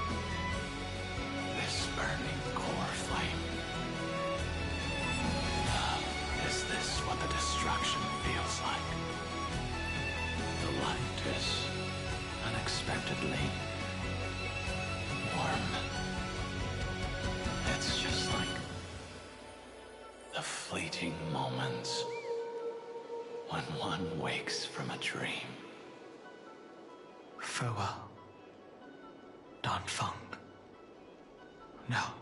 This burning core flame. Is this what the destruction feels like? The light is unexpectedly warm. It's just like the fleeting moments when one wakes from a dream. Farewell, Danfeng. Now,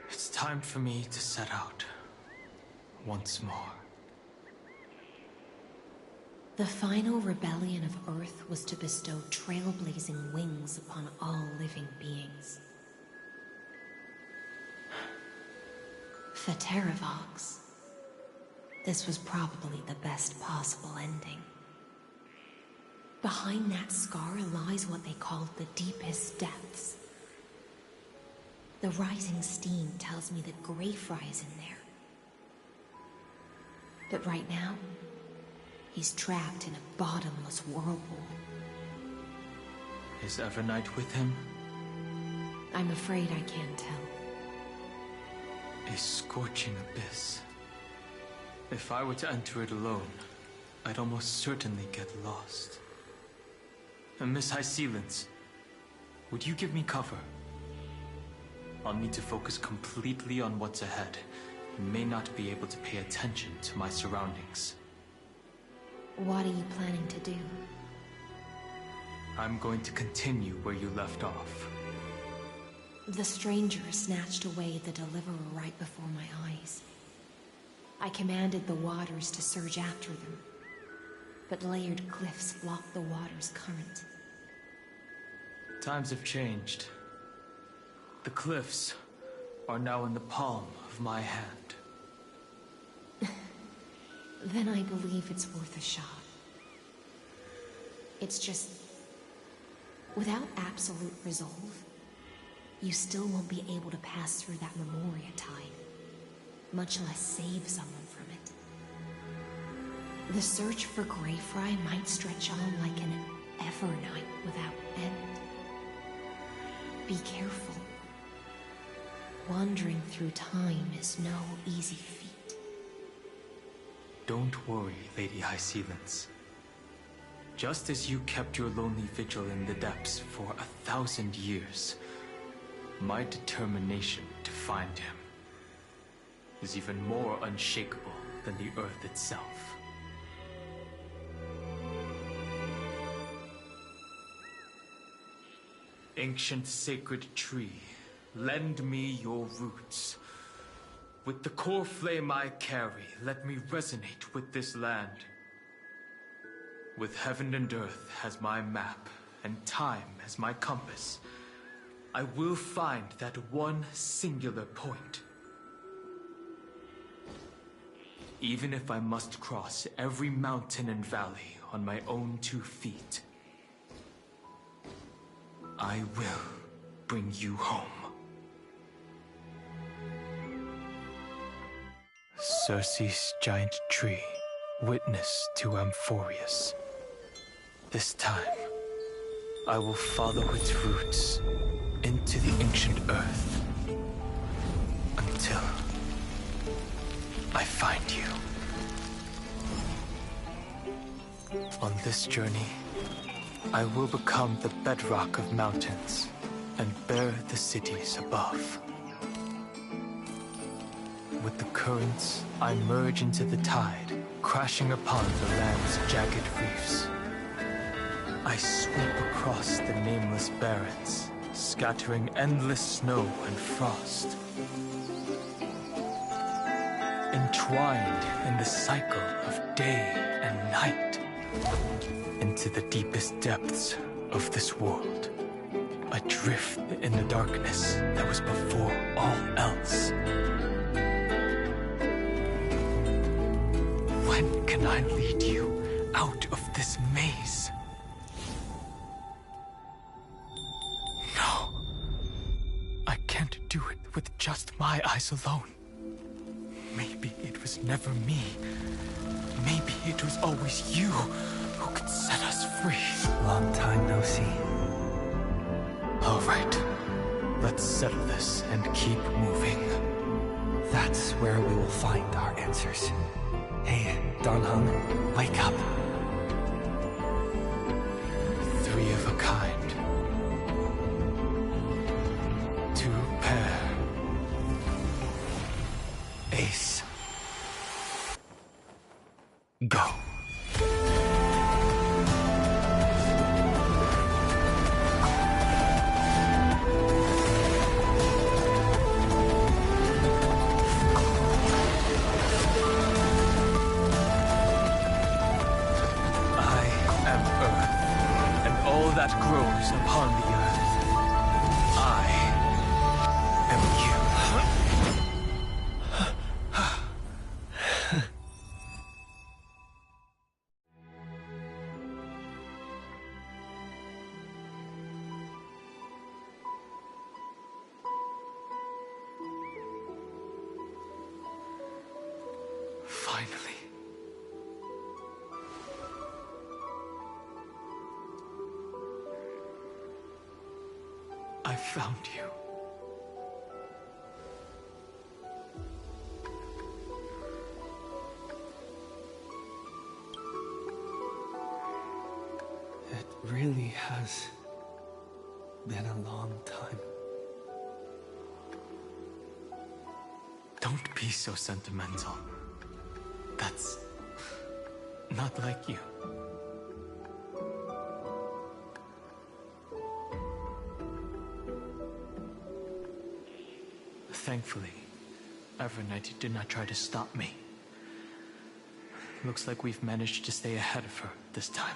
it's time for me to set out once more. The final rebellion of Earth was to bestow trailblazing wings upon all living beings. For Terravox, this was probably the best possible ending. Behind that scar lies what they called the deepest depths. The rising steam tells me that Greyfry is in there. But right now, he's trapped in a bottomless whirlpool. Is Evernight with him? I'm afraid I can't tell. A scorching abyss. If I were to enter it alone, I'd almost certainly get lost. And Miss High Sealants, would you give me cover? I'll need to focus completely on what's ahead, and may not be able to pay attention to my surroundings. What are you planning to do? I'm going to continue where you left off. The stranger snatched away the deliverer right before my eyes. I commanded the waters to surge after them, but layered cliffs blocked the water's current. Times have changed. The cliffs are now in the palm of my hand. Then I believe it's worth a shot. It's just, without absolute resolve, you still won't be able to pass through that Memoria tide, much less save someone from it. The search for Greyfry might stretch on like an Evernight without end. Be careful. Wandering through time is no easy feat. Don't worry, Lady High Sealants. Just as you kept your lonely vigil in the depths for 1,000 years, my determination to find him is even more unshakable than the earth itself. Ancient sacred tree, lend me your roots. With the core flame I carry, let me resonate with this land. With heaven and earth as my map, and time as my compass, I will find that one singular point. Even if I must cross every mountain and valley on my own 2 feet, I will bring you home. Circe's giant tree, witness to Amphorius. This time, I will follow its roots into the ancient earth until I find you. On this journey, I will become the bedrock of mountains and bear the cities above. With the currents, I merge into the tide, crashing upon the land's jagged reefs. I sweep across the nameless barrens, scattering endless snow and frost. Entwined in the cycle of day and night, into the deepest depths of this world, adrift in the darkness that was before all else. When can I lead you out of this maze? No. I can't do it with just my eyes alone. Maybe it was never me. Maybe it was always you who could set us free. Long time no see. All right. Let's settle this and keep moving. That's where we will find our answers. Hey, Donhung, wake up. 3 of a kind. 2 pair. Ace. Go. That grows upon the earth. I am you. Finally. I found you. It really has been a long time. Don't be so sentimental. That's not like you. Thankfully, Evernight did not try to stop me. Looks like we've managed to stay ahead of her this time.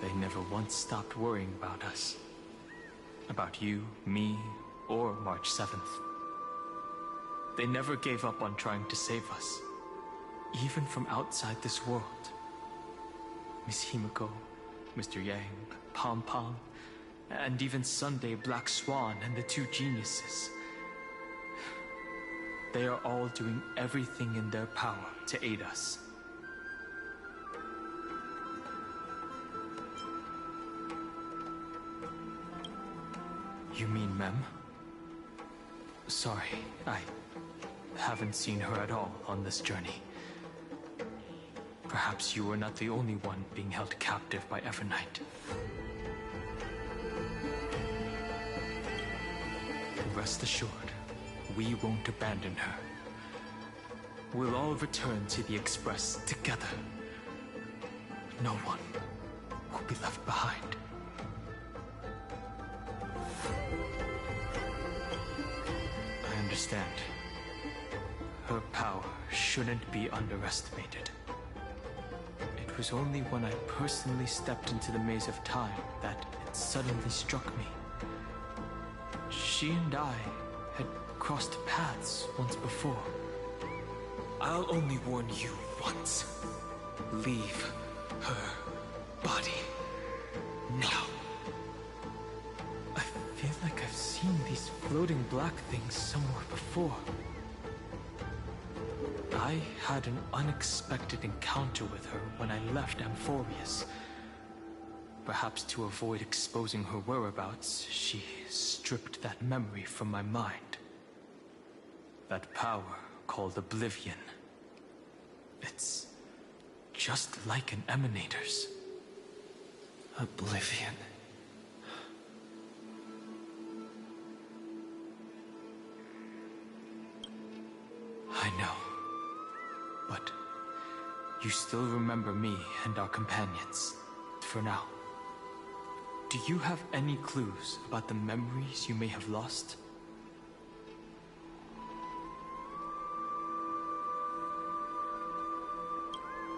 They never once stopped worrying about us. About you, me, or March 7th. They never gave up on trying to save us, even from outside this world. Miss Himiko, Mr. Yang, Pom Pom, and even Sunday Black Swan and the 2 geniuses. They are all doing everything in their power to aid us. You mean Mem? Sorry, I haven't seen her at all on this journey. Perhaps you are not the only one being held captive by Evernight. Rest assured, we won't abandon her. We'll all return to the Express together. No one will be left behind. I understand. Her power shouldn't be underestimated. It was only when I personally stepped into the maze of time that it suddenly struck me. She and I had crossed paths once before. I'll only warn you once. Leave her body now. I feel like I've seen these floating black things somewhere before. I had an unexpected encounter with her when I left Amphorius. Perhaps to avoid exposing her whereabouts, she stripped that memory from my mind. That power called Oblivion. It's just like an Emanator's. Oblivion. I know. But you still remember me and our companions, for now. Do you have any clues about the memories you may have lost?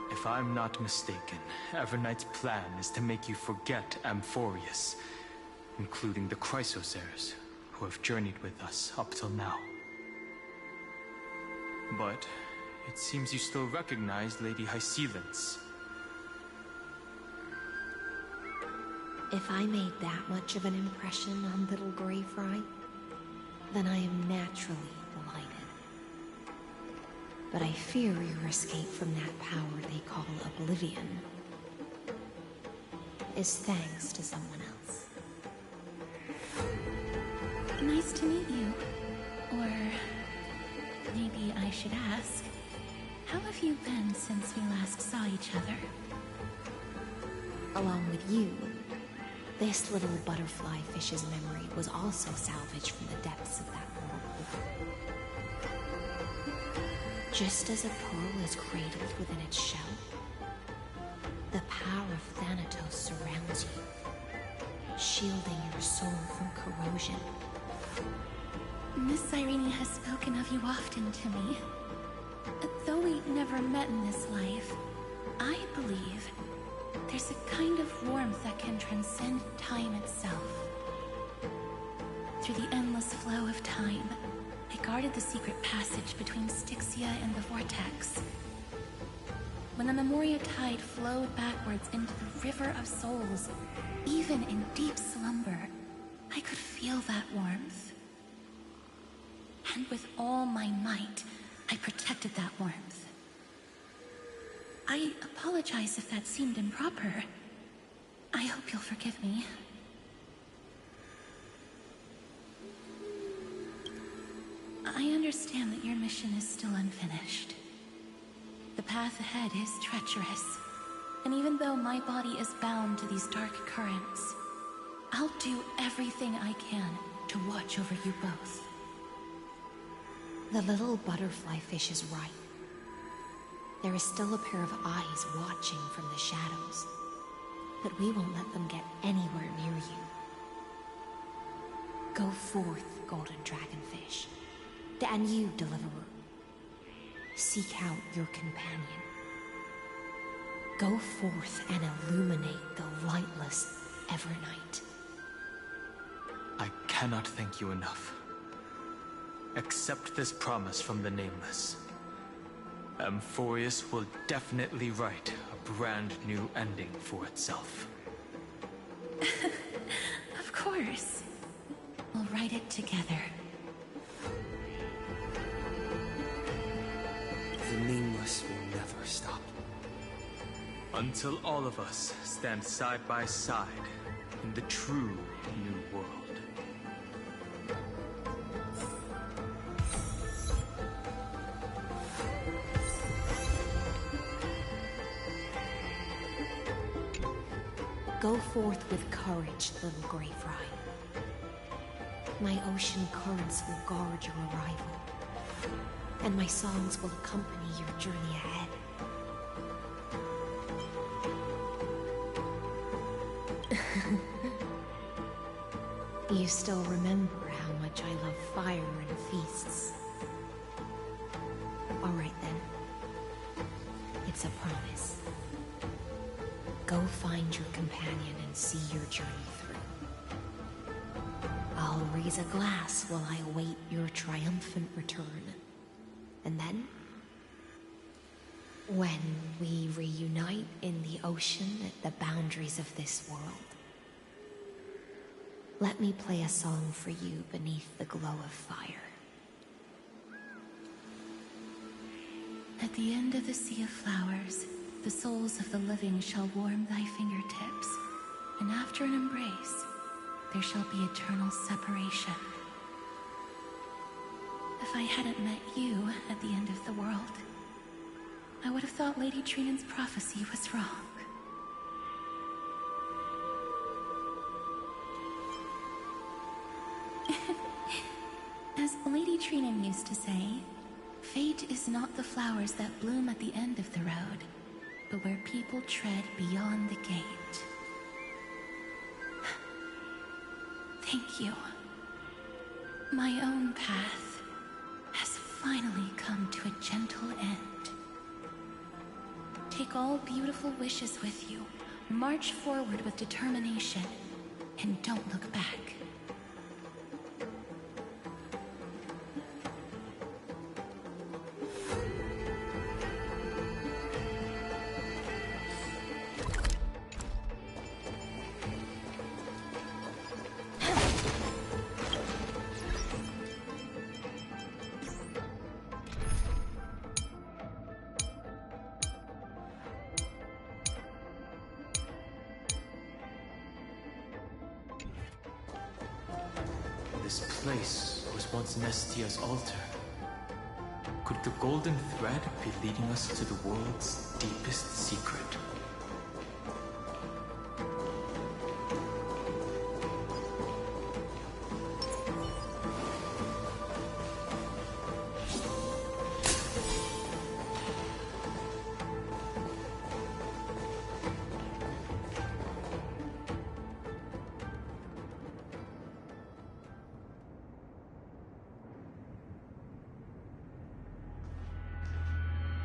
If I'm not mistaken, Evernight's plan is to make you forget Amphorius, including the Chrysosaurs, who have journeyed with us up till now. But it seems you still recognize Lady Hycelens. If I made that much of an impression on little Greyfry, then I am naturally delighted. But I fear your escape from that power they call Oblivion is thanks to someone else. Nice to meet you. Or maybe I should ask, how have you been since we last saw each other? Along with you, this little butterfly fish's memory was also salvaged from the depths of that world. Just as a pearl is cradled within its shell, the power of Thanatos surrounds you, shielding your soul from corrosion. Miss Irene has spoken of you often to me. Though we never met in this life, I believe there's a kind of warmth that can transcend time itself. Through the endless flow of time, I guarded the secret passage between Styxia and the Vortex. When the Memoria tide flowed backwards into the River of Souls, even in deep slumber, I could feel that warmth. And with all my might, I protected that warmth. I apologize if that seemed improper. I hope you'll forgive me. I understand that your mission is still unfinished. The path ahead is treacherous, and even though my body is bound to these dark currents, I'll do everything I can to watch over you both. The little butterfly fish is right. There is still a pair of eyes watching from the shadows, but we won't let them get anywhere near you. Go forth, golden dragonfish, and you, deliverer. Seek out your companion. Go forth and illuminate the lightless Evernight. I cannot thank you enough. Accept this promise from the Nameless. Amphorius will definitely write a brand new ending for itself. Of course. We'll write it together. The Nameless will never stop. Until all of us stand side by side in the true new world. Go forth with courage, little Greyfry. My ocean currents will guard your arrival, and my songs will accompany your journey ahead. You still remember how much I love fire and feasts. Alright then. It's a promise. Go find your companion and see your journey through. I'll raise a glass while I await your triumphant return. And then, when we reunite in the ocean at the boundaries of this world, let me play a song for you beneath the glow of fire. At the end of the sea of flowers, the souls of the living shall warm thy fingertips, and after an embrace, there shall be eternal separation. If I hadn't met you at the end of the world, I would have thought Lady Trinan's prophecy was wrong. As Lady Trinan used to say, fate is not the flowers that bloom at the end of the road, but where people tread beyond the gate. Thank you. My own path has finally come to a gentle end. Take all beautiful wishes with you, march forward with determination, and don't look back. This place was once Nestia's altar. Could the golden thread be leading us to the world's deepest secret?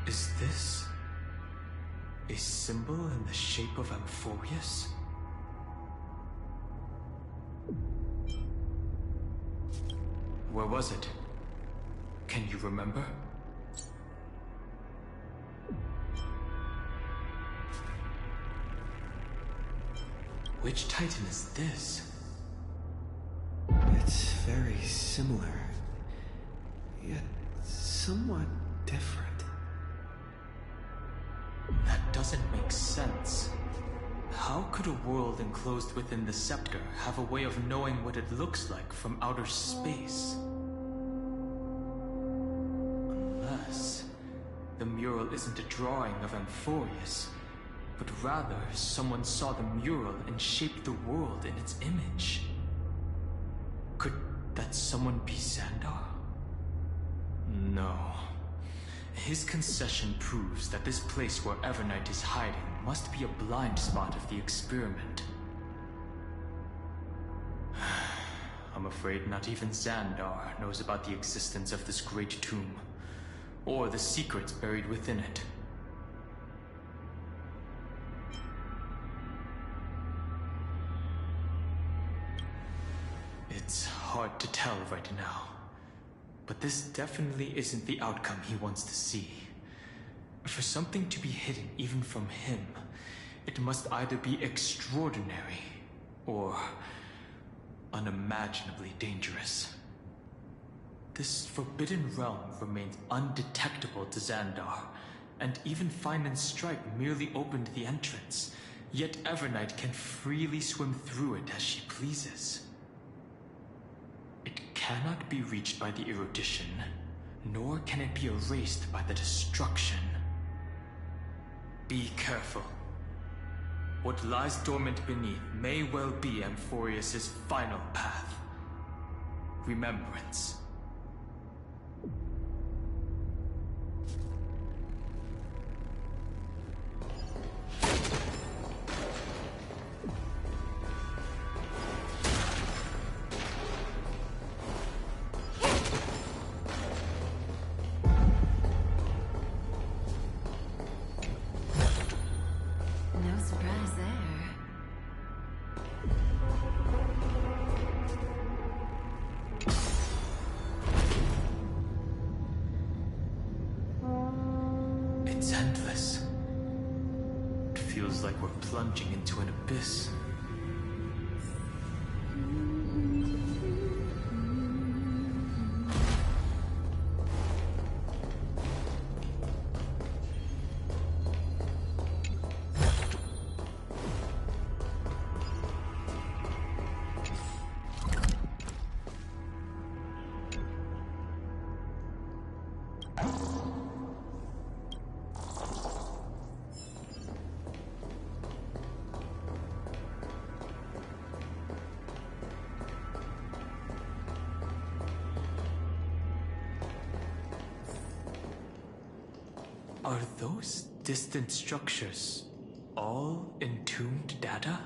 Is this a symbol in the shape of Amphorius? Where was it? Can you remember? Which Titan is this? It's very similar, yet somewhat different. That doesn't make sense. How could a world enclosed within the scepter have a way of knowing what it looks like from outer space? Unless the mural isn't a drawing of Amphorius, but rather someone saw the mural and shaped the world in its image. Could that someone be Xandar? No. His concession proves that this place where Evernight is hiding must be a blind spot of the experiment. I'm afraid not even Xandar knows about the existence of this great tomb, or the secrets buried within it. It's hard to tell right now. But this definitely isn't the outcome he wants to see. For something to be hidden even from him, it must either be extraordinary or unimaginably dangerous. This forbidden realm remains undetectable to Xandar, and even Fine and Stripe merely opened the entrance, yet Evernight can freely swim through it as she pleases. It cannot be reached by the erudition, nor can it be erased by the destruction. Be careful. What lies dormant beneath may well be Amphorius' final path. Remembrance. breathless. It feels like we're plunging into an abyss. Are those distant structures all entombed data?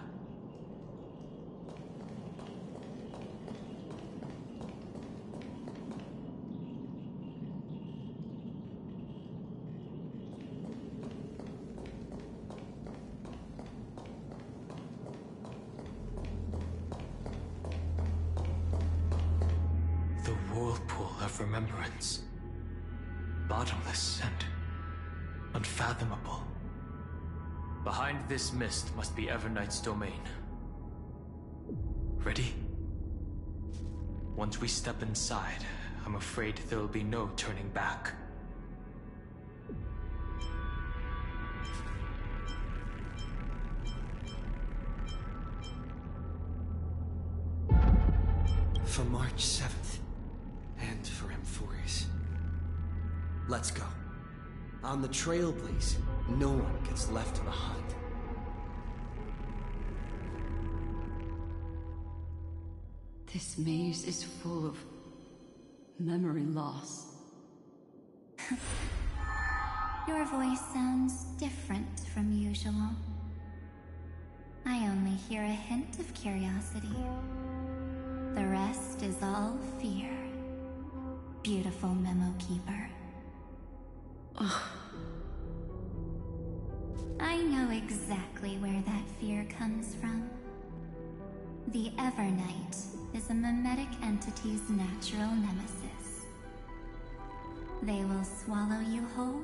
The whirlpool of remembrance. Bottomless and unfathomable. Behind this mist must be Evernight's domain. Ready? Once we step inside, I'm afraid there will be no turning back. For March 7th, and for Amphorius. Let's go. On the Trailblaze, no one gets left behind. This maze is full of memory loss. Your voice sounds different from usual. I only hear a hint of curiosity. The rest is all fear. Beautiful Memo Keeper. I know exactly where that fear comes from. The Evernight is a mimetic entity's natural nemesis. They will swallow you whole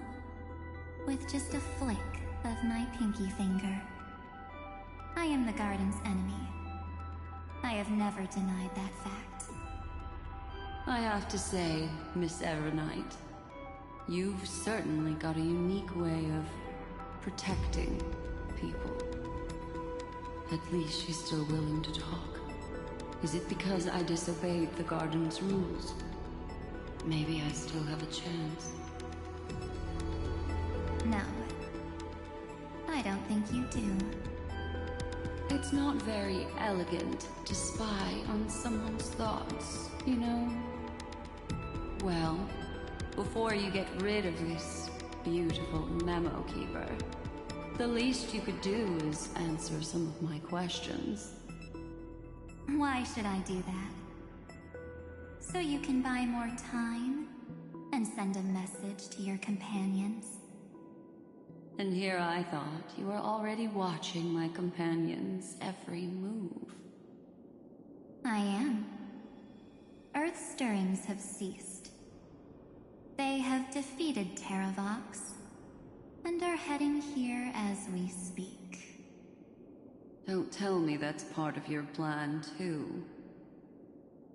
with just a flick of my pinky finger. I am the Garden's enemy. I have never denied that fact. I have to say, Miss Evernight, you've certainly got a unique way of protecting people. At least she's still willing to talk. Is it because I disobeyed the Garden's rules? Maybe I still have a chance. No. I don't think you do. It's not very elegant to spy on someone's thoughts, you know? Well, before you get rid of this beautiful Memo Keeper, the least you could do is answer some of my questions. Why should I do that? So you can buy more time and send a message to your companions? And here I thought you were already watching my companions' every move. I am. Earth stirrings have ceased. They have defeated Terravox and are heading here as we speak. Don't tell me that's part of your plan, too.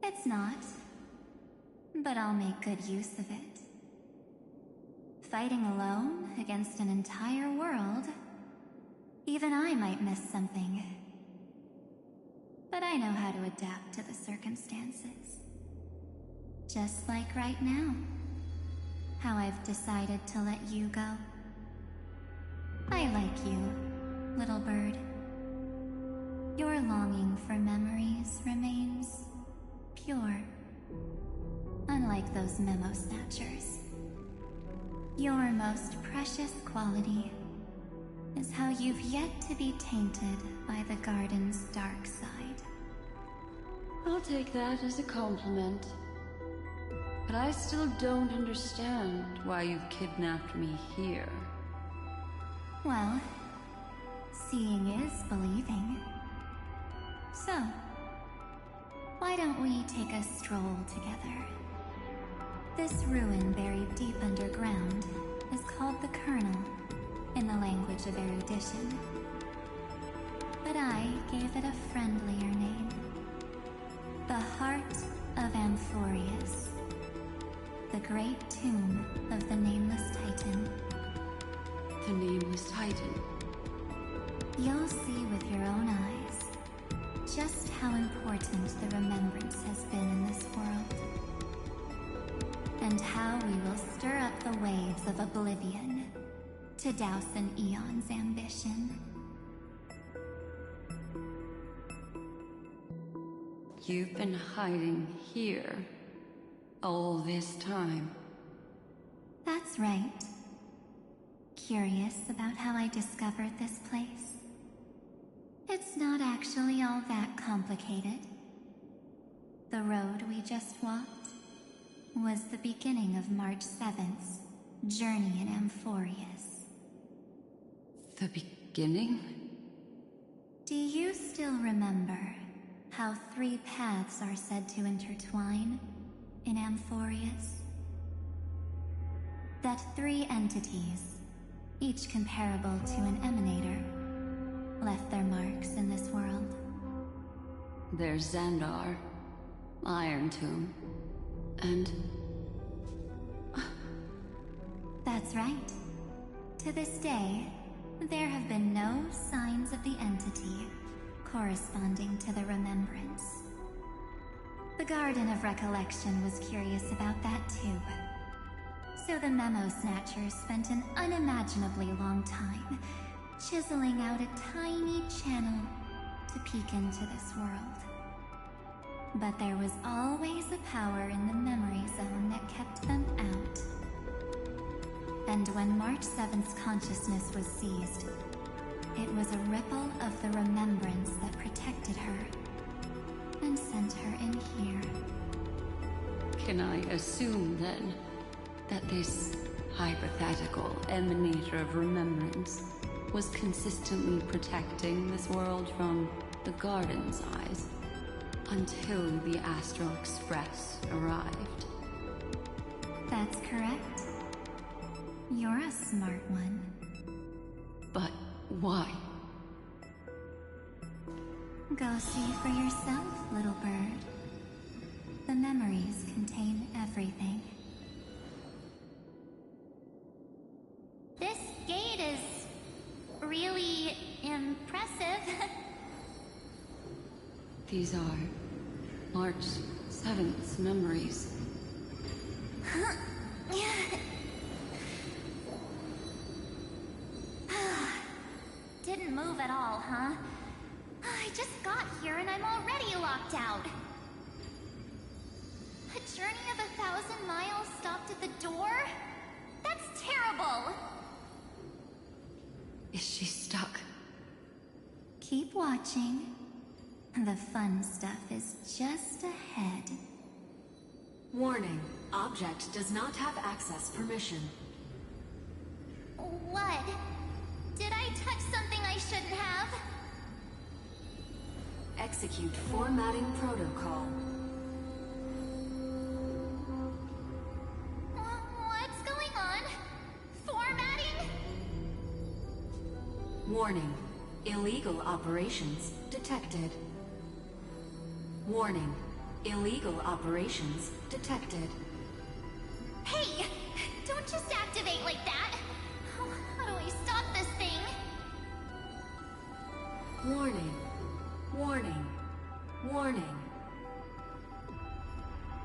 It's not. But I'll make good use of it. Fighting alone against an entire world, even I might miss something. But I know how to adapt to the circumstances. Just like right now. How I've decided to let you go. I like you, little bird. Your longing for memories remains pure. Unlike those memo snatchers. Your most precious quality is how you've yet to be tainted by the Garden's dark side. I'll take that as a compliment. But I still don't understand why you've kidnapped me here. Well, seeing is believing. So, why don't we take a stroll together? This ruin buried deep underground is called the Kernel. in the language of erudition. But I gave it a friendlier name. The Heart of Amphorius. The great tomb of the Nameless Titan. The Nameless Titan. You'll see with your own eyes just how important the remembrance has been in this world. And how we will stir up the waves of oblivion to douse an eon's ambition. You've been hiding here all this time. That's right. Curious about how I discovered this place? It's not actually all that complicated. The road we just walked was the beginning of March 7th's journey in Amphorius. The beginning? Do you still remember how 3 paths are said to intertwine in Amphorius? That 3 entities, each comparable to an emanator, left their marks in this world. There's Xandar, Iron Tomb, and... That's right. To this day, there have been no signs of the entity corresponding to the remembrance. The Garden of Recollection was curious about that too. So the Memo Snatchers spent an unimaginably long time chiseling out a tiny channel to peek into this world. But there was always a power in the memory zone that kept them out. And when March 7th's consciousness was seized, it was a ripple of the remembrance that protected her and sent her in here. Can I assume, then, that this hypothetical emanator of remembrance was consistently protecting this world from the Garden's eyes until the Astral Express arrived? That's correct. You're a smart one. But why? Go see for yourself, little bird. The memories contain everything. This gate is really impressive. These are March 7th's memories. Didn't move at all, huh? I just got here and I'm already locked out. A journey of 1,000 miles stopped at the door? That's terrible! Is she stuck? Keep watching. The fun stuff is just ahead. Warning. Object does not have access permission. What? Did I touch something I shouldn't have? Execute formatting protocol. What's going on? Formatting? Warning. Illegal operations detected. Warning. Illegal operations detected. Hey! Don't just activate like that! How do I stop this thing? Warning. Warning. Warning.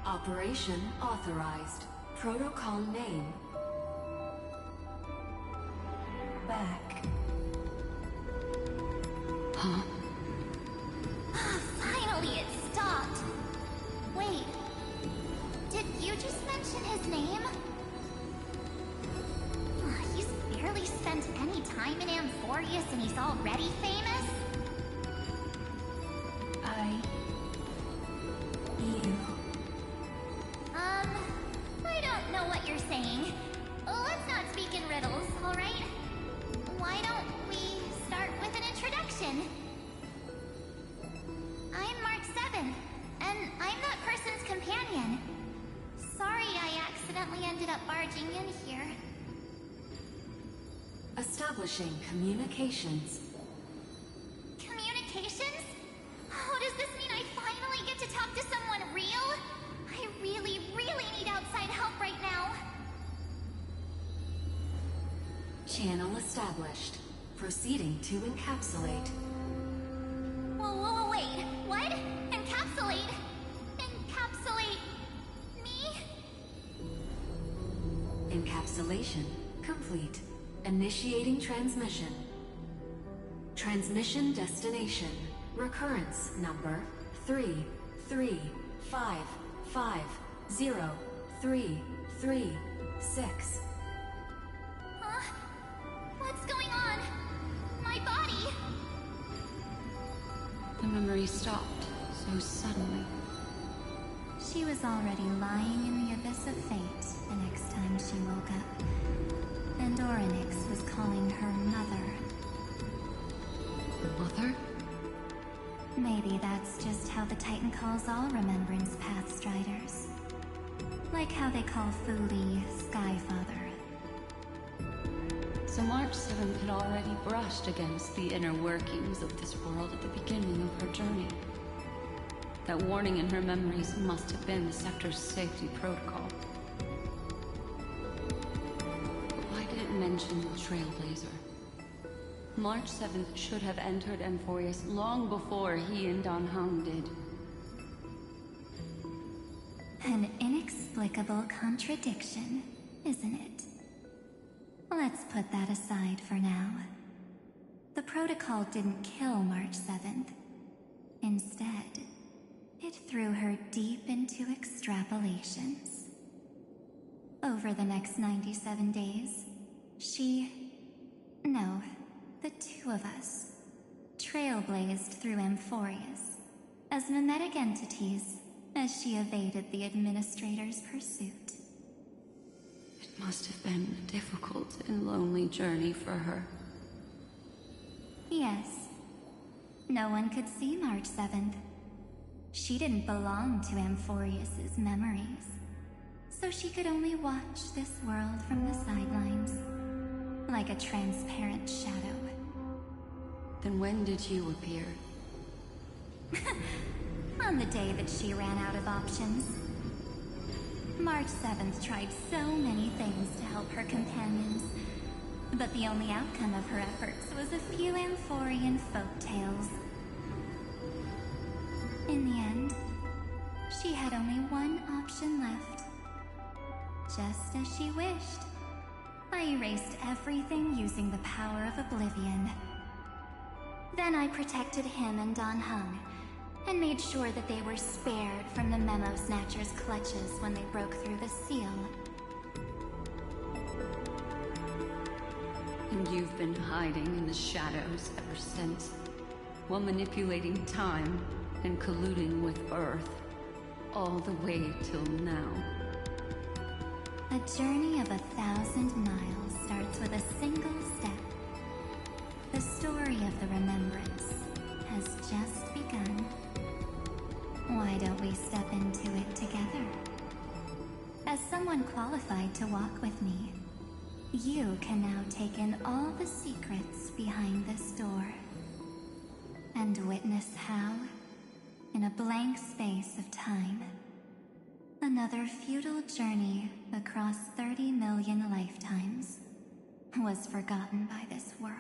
Operation authorized. Protocol name. Back. Huh? Finally, it stopped. Wait. Did you just mention his name? He's barely spent any time in Amphorius and he's already famous? I don't know what you're saying. Let's not speak in riddles, alright? Why don't we start with an introduction? I'm Mark 7, and I'm that person's companion. Sorry I accidentally ended up barging in here. Establishing communications. Communications? Oh, does this mean I finally get to talk to someone real? I really, really need outside help right now. Channel established. Proceeding to encapsulate. Whoa, wait. What? Encapsulate? Encapsulate me? Encapsulation complete. Initiating transmission. Transmission destination. Recurrence number 335503336. Huh? What's going on? My body? The memory stopped so suddenly. She was already lying in the abyss of fate the next time she woke up. And Orynyx was calling her mother. Mother? Maybe that's just how the Titan calls all Remembrance Pathstriders. Like how they call Fuli Skyfather. So March 7th had already brushed against the inner workings of this world at the beginning of her journey. That warning in her memories must have been the Sector's safety protocol. But why did it mention the Trailblazer? March 7th should have entered Amphorius long before he and Don Hung did. An inexplicable contradiction, isn't it? Let's put that aside for now. The protocol didn't kill March 7th. Instead, it threw her deep into extrapolations. Over the next 97 days, the two of us, trailblazed through Amphorius as mimetic entities as she evaded the Administrator's pursuit. It must have been a difficult and lonely journey for her. Yes. No one could see March 7th. She didn't belong to Amphorius's memories, so she could only watch this world from the sidelines, like a transparent shadow. Then when did you appear? On the day that she ran out of options. March 7th tried so many things to help her companions, but the only outcome of her efforts was a few Amphorian folktales. In the end, she had only one option left. Just as she wished. I erased everything using the power of oblivion. Then I protected him and Don Hung, and made sure that they were spared from the Memo Snatcher's clutches when they broke through the seal. And you've been hiding in the shadows ever since, while manipulating time and colluding with Earth, all the way till now. A journey of 1,000 miles starts with a single step. The story of the Remembrance has just begun. Why don't we step into it together? As someone qualified to walk with me, you can now take in all the secrets behind this door. And witness how, in a blank space of time, another futile journey across 30 million lifetimes was forgotten by this world.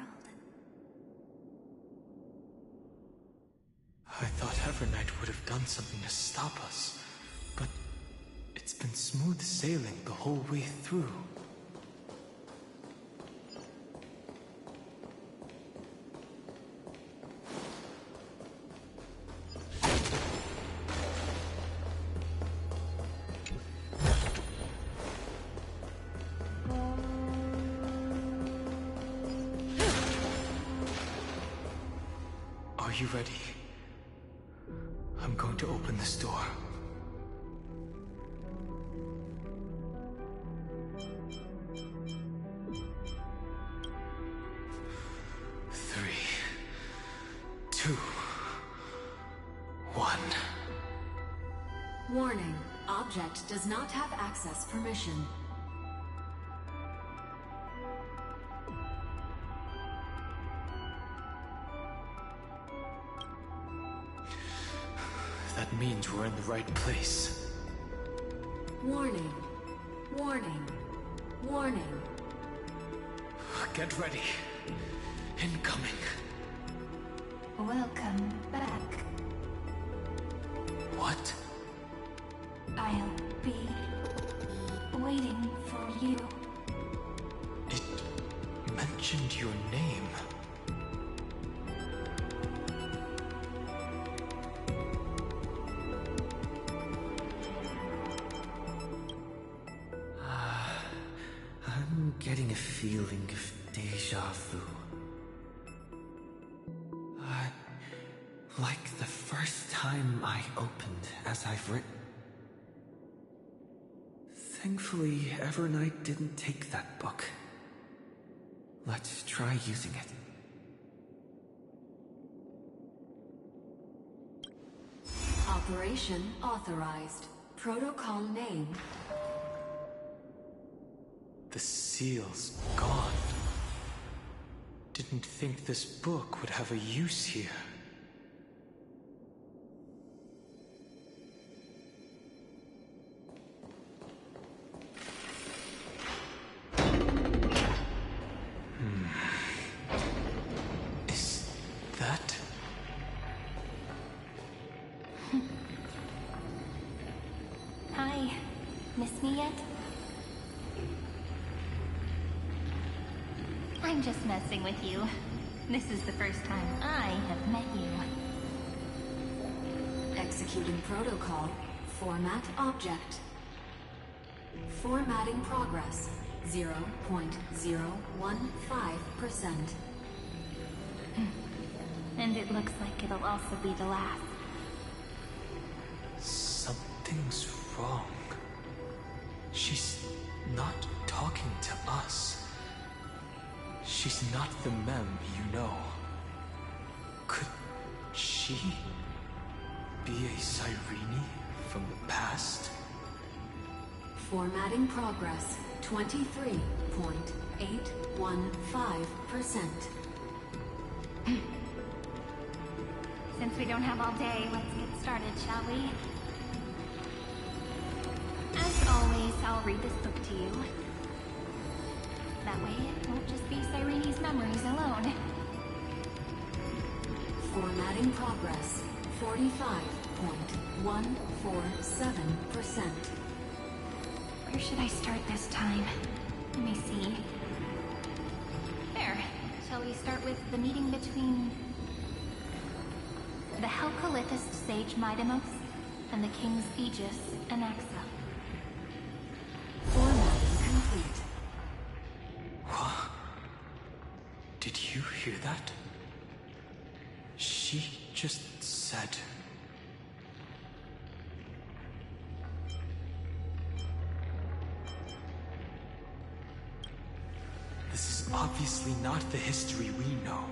I thought Evernight would have done something to stop us, but it's been smooth sailing the whole way through. Are you ready? I'm going to open this door. Three, two, one. Warning. Object does not have access permission. means we're in the right place. Warning. Warning. Warning. Get ready. Incoming. Welcome back. What? I'll be waiting for you. It mentioned your name. I'm getting a feeling of deja vu. Like the first time I opened as I've written. Thankfully, Evernight didn't take that book. Let's try using it. Operation authorized. Protocol name. The seal's gone. Didn't think this book would have a use here. Is that... Hi. Miss me yet? I'm just messing with you. This is the first time I have met you. Executing protocol. Format object. Formatting progress. 0.015%. And it looks like it'll also be the last. Something's wrong. She's not talking to us. She's not the Mem you know. Could she be a Cyrene from the past? Formatting progress. 23.815%. Since we don't have all day, let's get started, shall we? As always, I'll read this book to you. That way, it won't just be Cyrene's memories alone. Formatting progress. 45.147%. Where should I start this time? Let me see. There. Shall we start with the meeting between the Helcolithist sage Midamos and the King's Aegis Anaxa? Formatting complete. What? Did you hear that? She just said... This is obviously not the history we know.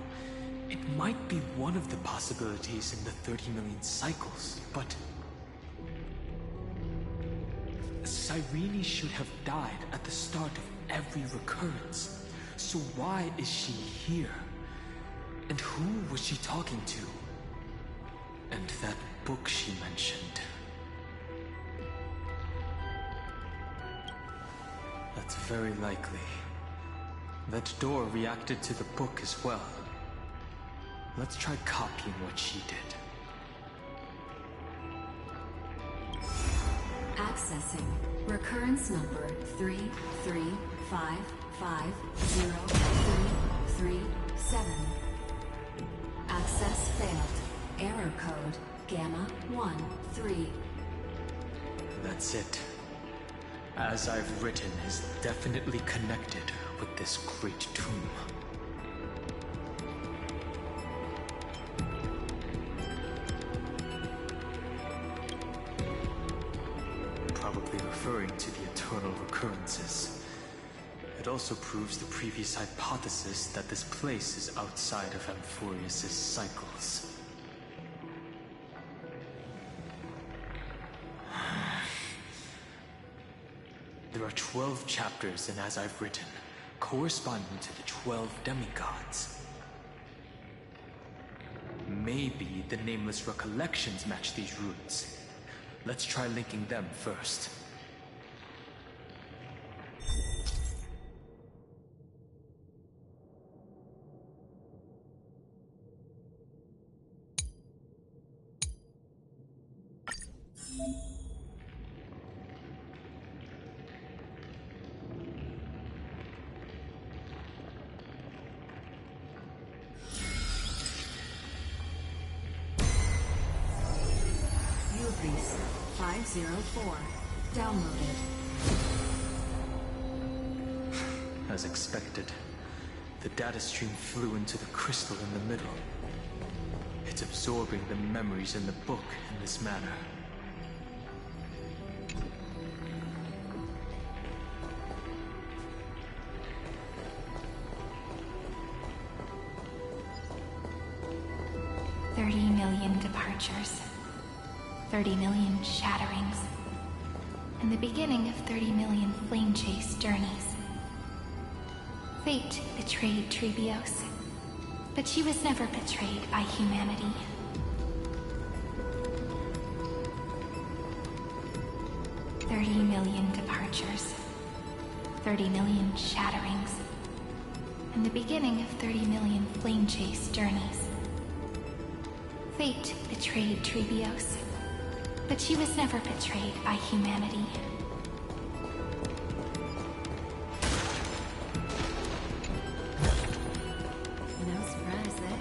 It might be one of the possibilities in the 30 million cycles, but... Cyrene should have died at the start of every recurrence. So why is she here? And who was she talking to? And that book she mentioned. That's very likely. That door reacted to the book as well. Let's try copying what she did. Accessing. Recurrence number 335503337. Access failed. Error code Gamma 13. That's it. As I've written is definitely connected with this great tomb. Probably referring to the eternal recurrences. It also proves the previous hypothesis that this place is outside of Amphorius' cycles. There are 12 chapters in As I've Written, corresponding to the 12 demigods. maybe the nameless recollections match these runes. Let's try linking them first. Ubris 504. Downloaded. As expected, the data stream flew into the crystal in the middle. It's absorbing the memories in the book in this manner. Departures, 30 million shatterings, and the beginning of 30 million flame chase journeys. Fate betrayed Trebios, but she was never betrayed by humanity. $30 million departures, 30 million shatterings, and the beginning of 30 million flame chase journeys. Fate betrayed Trebios, but she was never betrayed by humanity. No surprise there.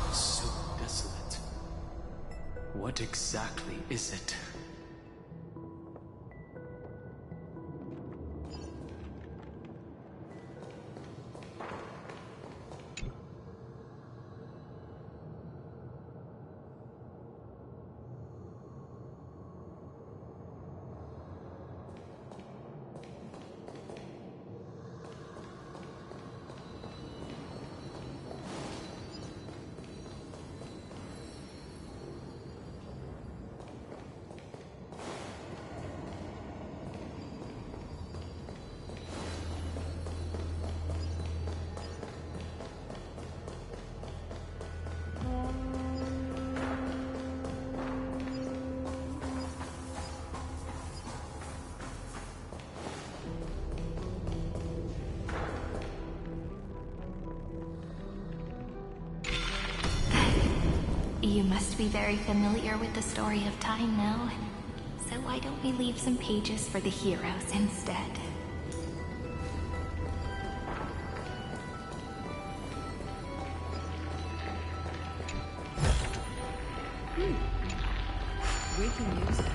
So desolate. What exactly is it? You must be very familiar with the story of time now. So why don't we leave some pages for the heroes instead? We can use that.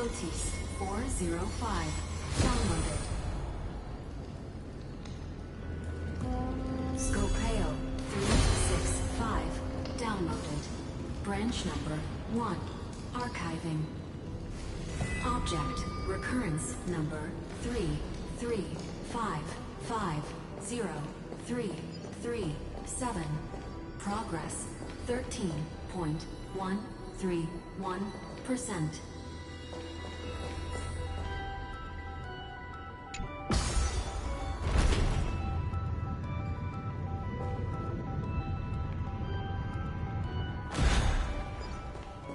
Flotis 405. Downloaded. Scopeo 365. Downloaded. Branch number 1. Archiving. Object recurrence number 335503337. Progress 13.131%.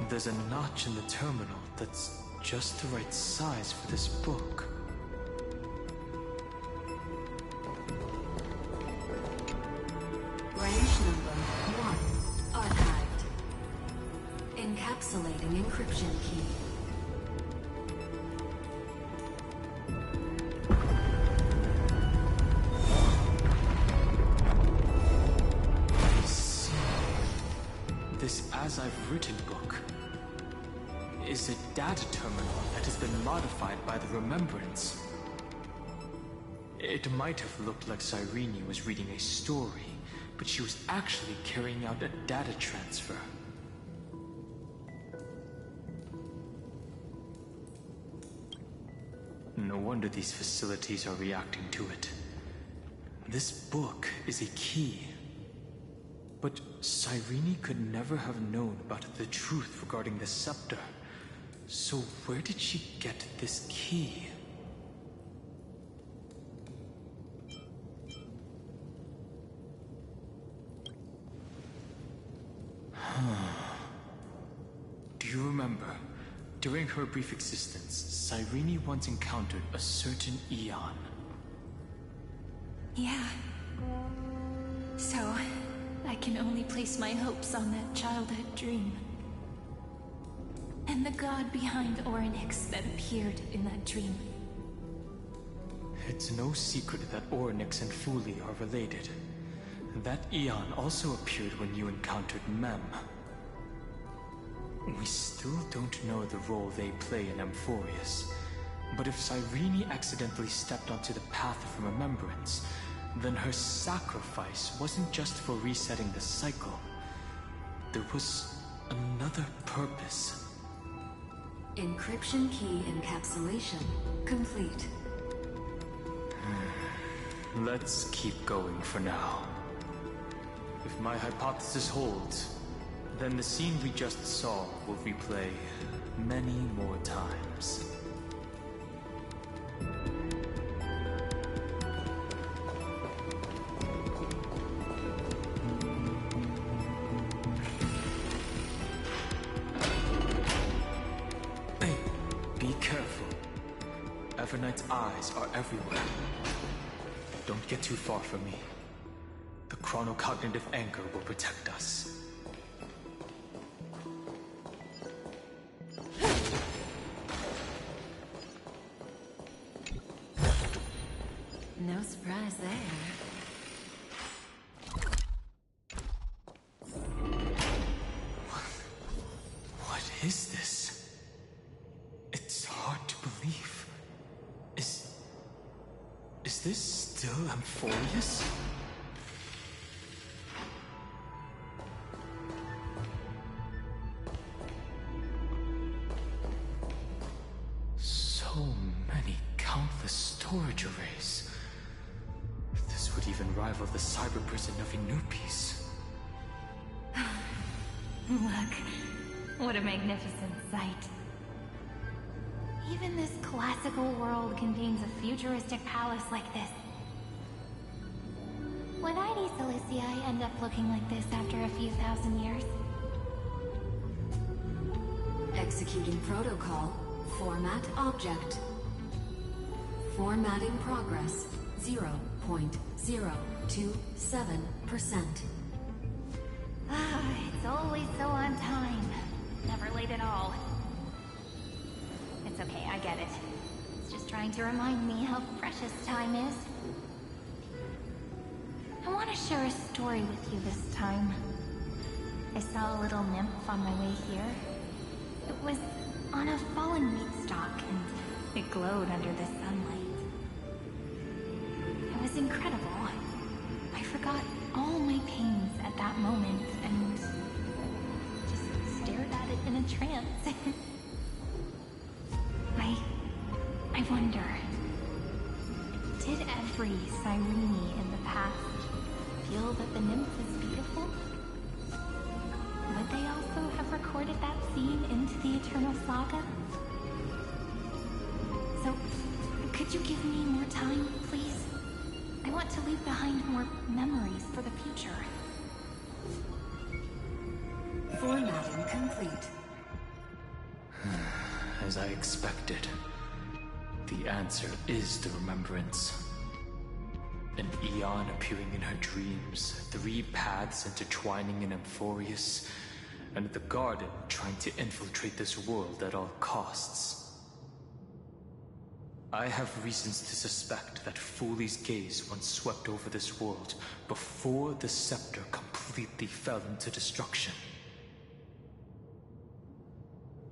There's a notch in the terminal that's just the right size for this book. Branch number 1. Archived. Encapsulating encryption key. I see. This As I've Written book is a data terminal that has been modified by the Remembrance. It might have looked like Cyrene was reading a story, but she was actually carrying out a data transfer. No wonder these facilities are reacting to it. This book is a key. But Cyrene could never have known about the truth regarding the scepter. So where did she get this key? Do you remember, during her brief existence, Cyrene once encountered a certain Eon? Yeah. So, I can only place my hopes on that childhood dream. And the god behind Orynyx that appeared in that dream. It's no secret that Orynyx and Fuli are related. That Eon also appeared when you encountered Mem. We still don't know the role they play in Amphorius. But if Cyrene accidentally stepped onto the path of remembrance, then her sacrifice wasn't just for resetting the cycle. There was another purpose. Encryption key encapsulation complete. Let's keep going for now. If my hypothesis holds, then the scene we just saw will replay many more times. Hey, be careful. Evernight's eyes are everywhere. Don't get too far from me. The chronocognitive anchor will protect us. No surprise there. What is this? It's hard to believe. Is this still Amphorius? So many countless storage arrays. This would even rival the cyber prison of Inupis. Look, what a magnificent sight. Even this classical world contains a futuristic palace like this. Would ID Cilicia end up looking like this after a few thousand years? Executing protocol. Format object. Formatting progress 0.027%. It's always so on time. Never late at all. It's okay, I get it. It's just trying to remind me how precious time is. I want to share a story with you this time. I saw a little nymph on my way here. It was on a fallen wheat stalk, and it glowed under the sunlight. It was incredible. I forgot all my pains at that moment and just stared at it in a trance. I wonder, did every Cyrene in the past feel that the nymph is beautiful? Would they also have recorded that scene into the Eternal Saga? So, could you give me more time, please? I want to leave behind more memories for the future. Formatting complete. As I expected, the answer is the remembrance. An Eon appearing in her dreams, 3 paths intertwining in Amphorius, and the Garden trying to infiltrate this world at all costs. I have reasons to suspect that Foley's gaze once swept over this world before the scepter completely fell into destruction.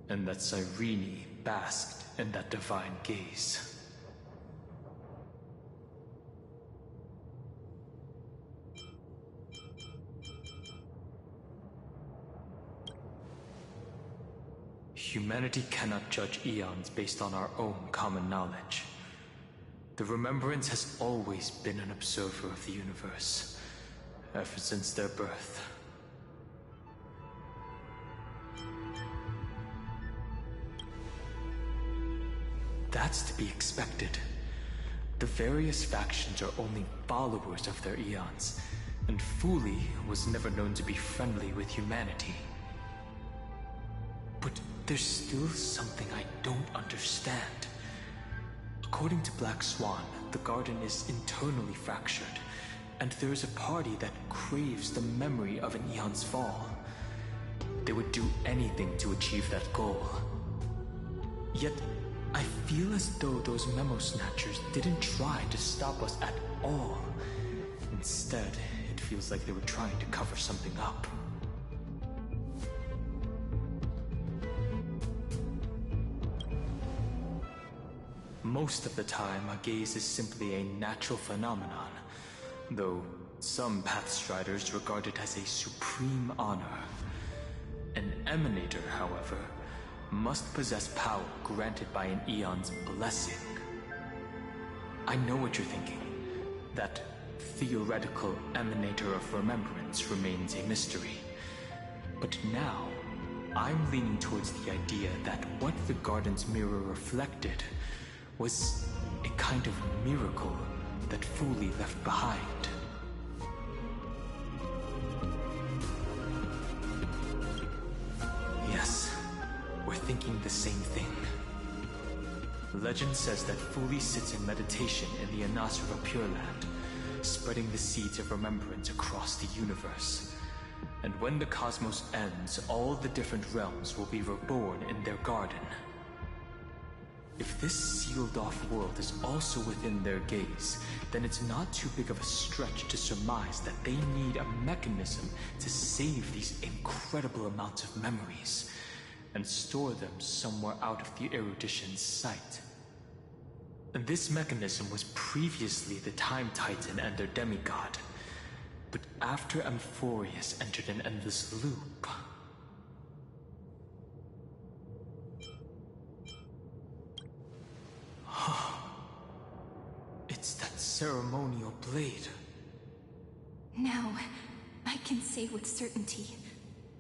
And that Cyrene basked in that divine gaze. Humanity cannot judge eons based on our own common knowledge. The Remembrance has always been an observer of the universe, ever since their birth. That's to be expected. The various factions are only followers of their eons, and Foley was never known to be friendly with humanity. But there's still something I don't understand. According to Black Swan, the Garden is internally fractured, and there is a party that craves the memory of an eon's fall. They would do anything to achieve that goal. Yet, I feel as though those memo snatchers didn't try to stop us at all. Instead, it feels like they were trying to cover something up. Most of the time, a gaze is simply a natural phenomenon, though some Pathstriders regard it as a supreme honor. An Emanator, however, must possess power granted by an eon's blessing. I know what you're thinking. That theoretical Emanator of Remembrance remains a mystery. But now, I'm leaning towards the idea that what the Garden's mirror reflected was a kind of miracle that Foley left behind. Yes, we're thinking the same thing. Legend says that Foley sits in meditation in the Anasura Pure Land, spreading the seeds of remembrance across the universe. And when the cosmos ends, all the different realms will be reborn in their garden. If this sealed-off world is also within their gaze, then it's not too big of a stretch to surmise that they need a mechanism to save these incredible amounts of memories and store them somewhere out of the Erudition's sight. And this mechanism was previously the Time Titan and their demigod, but after Amphorius entered an endless loop... It's that ceremonial blade. Now, I can say with certainty,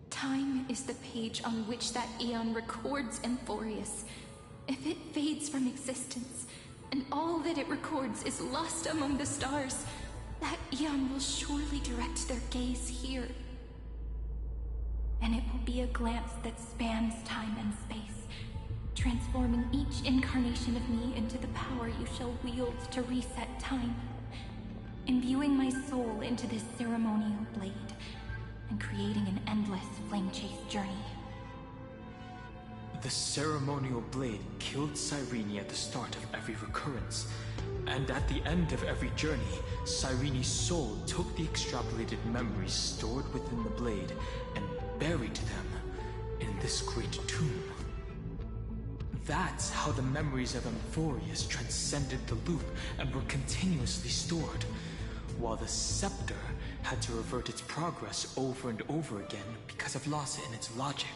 time is the page on which that eon records Amphorius. If it fades from existence, and all that it records is lost among the stars, that eon will surely direct their gaze here. And it will be a glance that spans time and space, transforming each incarnation of me into the power you shall wield to reset time, imbuing my soul into this ceremonial blade, and creating an endless flame-chase journey. The ceremonial blade killed Cyrene at the start of every recurrence, and at the end of every journey, Cyrene's soul took the extrapolated memories stored within the blade and buried them in this great tomb. That's how the memories of Amphorius transcended the loop and were continuously stored, while the scepter had to revert its progress over and over again because of loss in its logic.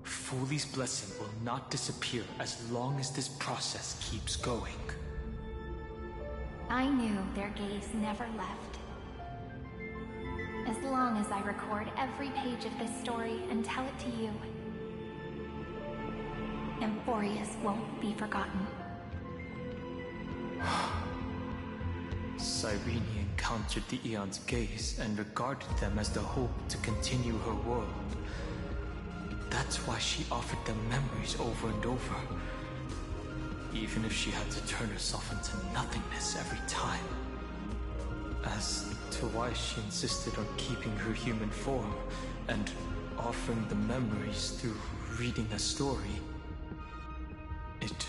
Foley's blessing will not disappear as long as this process keeps going. I knew their gaze never left. As long as I record every page of this story and tell it to you, Amphorius won't be forgotten. Cyrene encountered the Aeon's gaze and regarded them as the hope to continue her world. That's why she offered them memories over and over, even if she had to turn herself into nothingness every time. As to why she insisted on keeping her human form and offering the memories through reading a story, it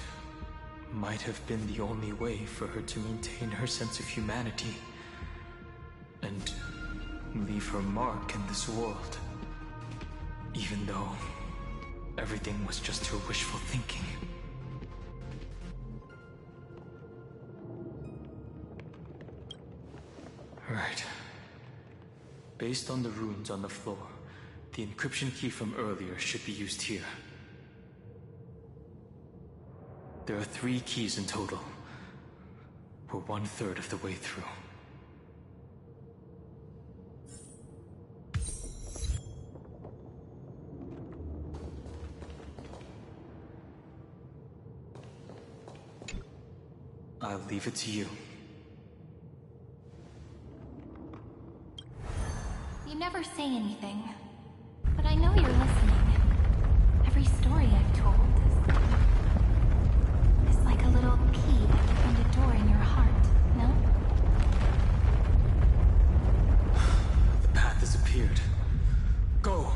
might have been the only way for her to maintain her sense of humanity and leave her mark in this world, even though everything was just her wishful thinking. Right. Based on the runes on the floor, the encryption key from earlier should be used here. There are 3 keys in total. We're 1/3 of the way through. I'll leave it to you. You never say anything, but I know you're listening. Every story I've told is like a little key that opened a door in your heart, no? The path has appeared. Go!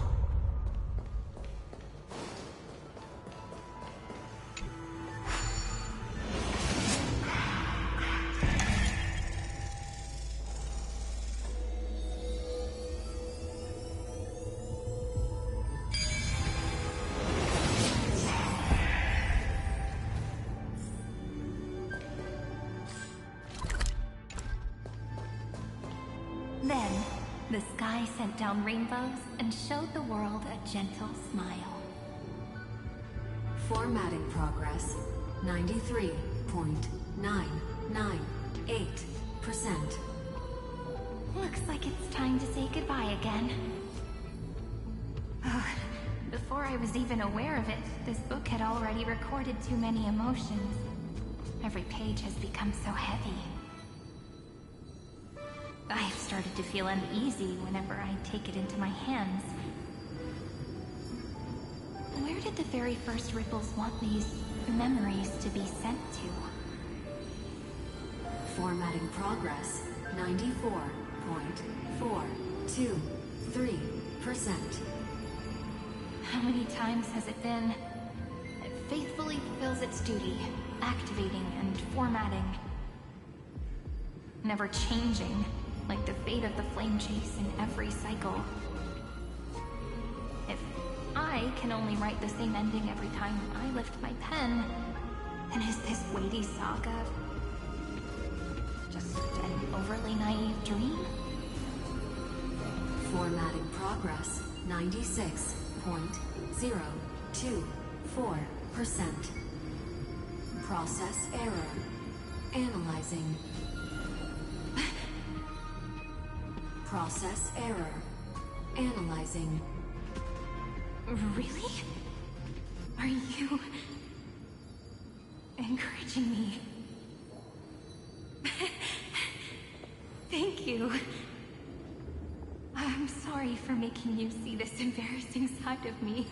Then, the sky sent down rainbows and showed the world a gentle smile. Formatting progress, 93.998%. Looks like it's time to say goodbye again. Before I was even aware of it, this book had already recorded too many emotions. Every page has become so heavy. I've started to feel uneasy whenever I take it into my hands. Where did the very first ripples want these memories to be sent to? Formatting progress, 94.423%. How many times has it been? It faithfully fulfills its duty, activating and formatting. Never changing, like the fate of the flame chase in every cycle. If I can only write the same ending every time I lift my pen, then is this weighty saga just an overly naive dream? Formatting progress, 96.024%. Process error. Analyzing. Process error. Analyzing. Really? Are you encouraging me? Thank you. I'm sorry for making you see this embarrassing side of me.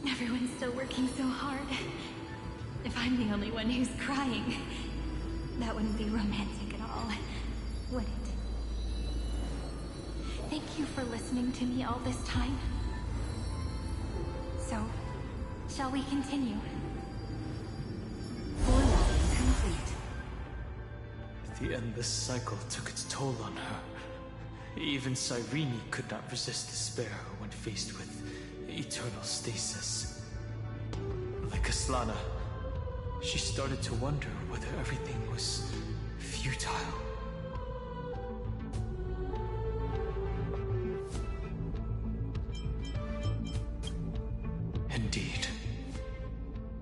Everyone's still working so hard. If I'm the only one who's crying, that wouldn't be romantic at all, would it? Thank you for listening to me all this time. So, shall we continue? Formatting complete. The endless cycle took its toll on her. Even Cyrene could not resist despair when faced with eternal stasis. Like Aslana, she started to wonder whether everything was futile. Indeed.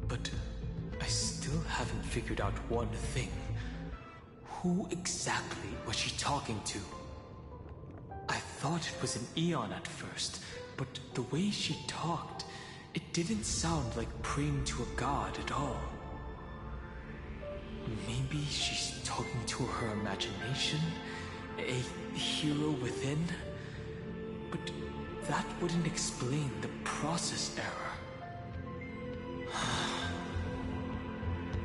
But I still haven't figured out one thing. Who exactly was she talking to? I thought it was an Eon at first, but the way she talked, it didn't sound like praying to a god at all. Maybe she's talking to her imagination? A hero within? But that wouldn't explain the process error.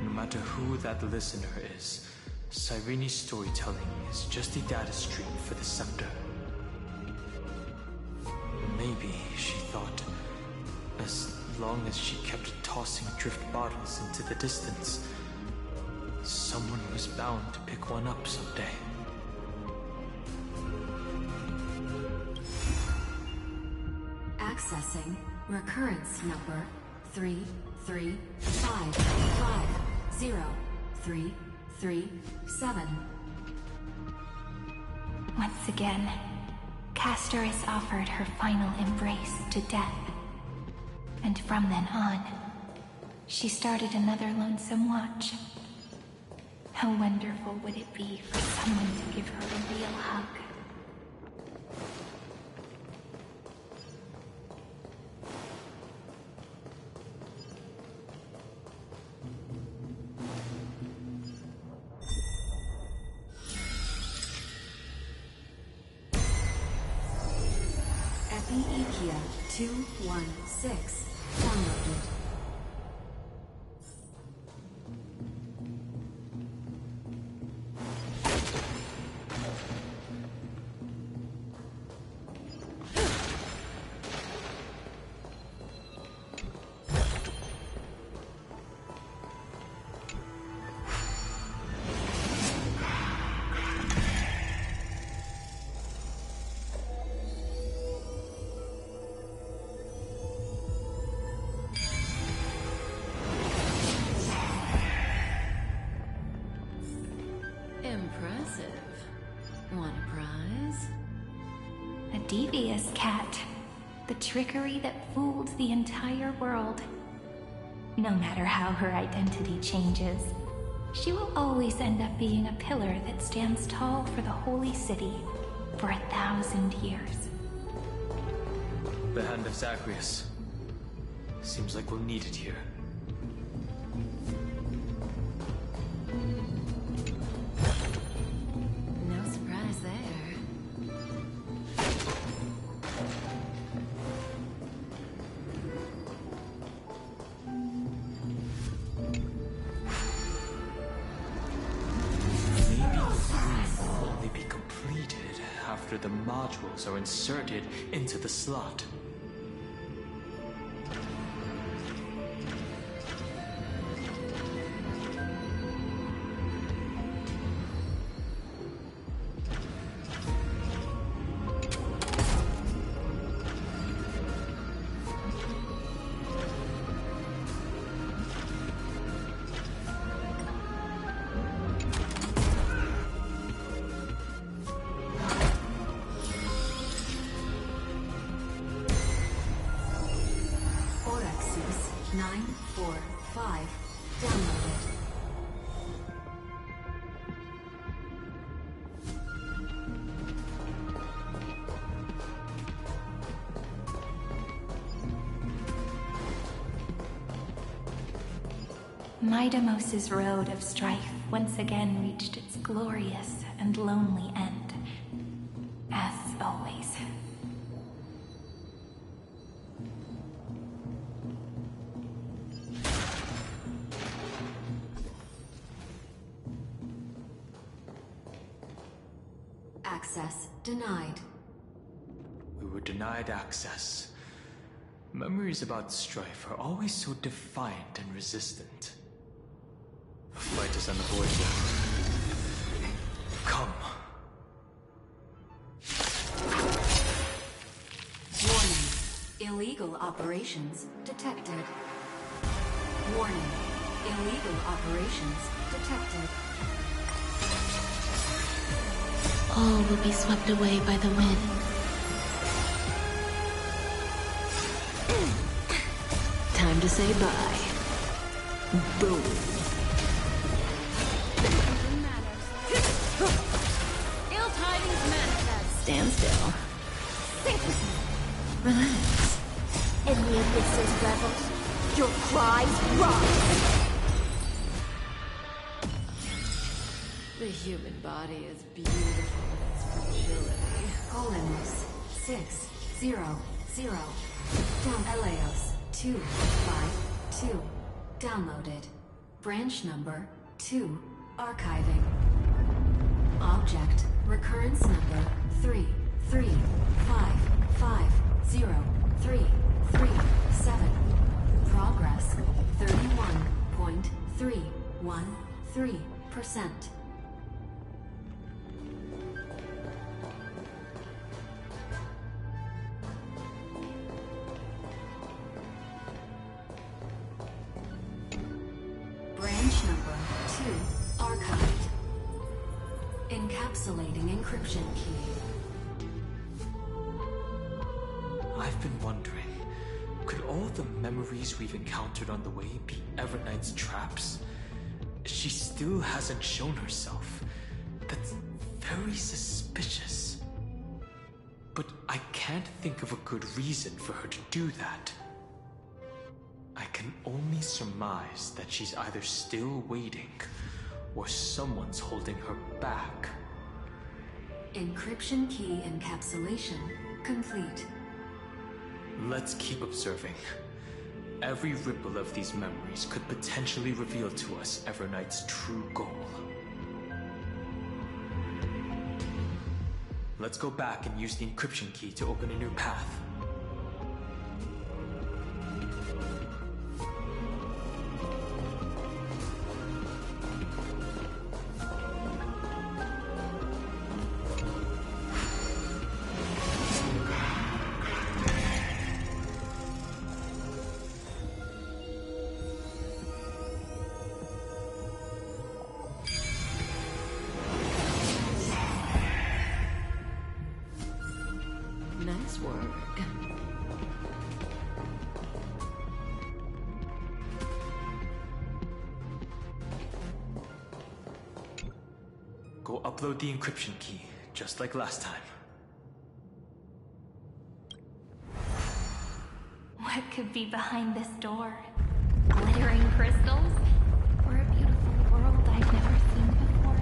No matter who that listener is, Cyrene's storytelling is just a data stream for the Scepter. Maybe, she thought, as long as she kept tossing drift bottles into the distance, someone was bound to pick one up someday. Accessing recurrence number 335503337. Once again, Castor is offered her final embrace to death. And from then on, she started another lonesome watch. How wonderful would it be for someone to give her a real hug? Epi-Ikia 216 downloaded. Impressive. Want a prize? A devious cat. The trickery that fooled the entire world. No matter how her identity changes, she will always end up being a pillar that stands tall for the Holy City for 1,000 years. The Hand of Zagreus. Seems like we'll need it here. No surprise there. Maybe the room will only be completed after the modules are inserted into the slot. Orexis 945 downloaded. Midamos's road of strife once again reached its glorious and lonely end. As always. Access denied. We were denied access. Memories about strife are always so defiant and resistant. A fight is unavoidable. Come. Illegal operations detected. Warning. Illegal operations detected. All will be swept away by the wind. Time to say bye. Boom. Ill tidings manifest. Stand still. Relax. In the abyss's revels, your cries rise. The human body is beautiful in its fragility. Colonus 600. Down Eleos 252. Downloaded. Branch number 2. Archiving. Object recurrence number 335503337. Progress 31.313%. Branch number 2 archived. Encapsulating encryption key. I've been wondering, could all the memories we've encountered on the way be Evernight's traps? She still hasn't shown herself. That's very suspicious. But I can't think of a good reason for her to do that. I can only surmise that she's either still waiting, or someone's holding her back. Encryption key encapsulation complete. Let's keep observing. Every ripple of these memories could potentially reveal to us Evernight's true goal. Let's go back and use the encryption key to open a new path. Nice work. Go upload the encryption key, just like last time. What could be behind this door? Glittering crystals? Or a beautiful world I've never seen before?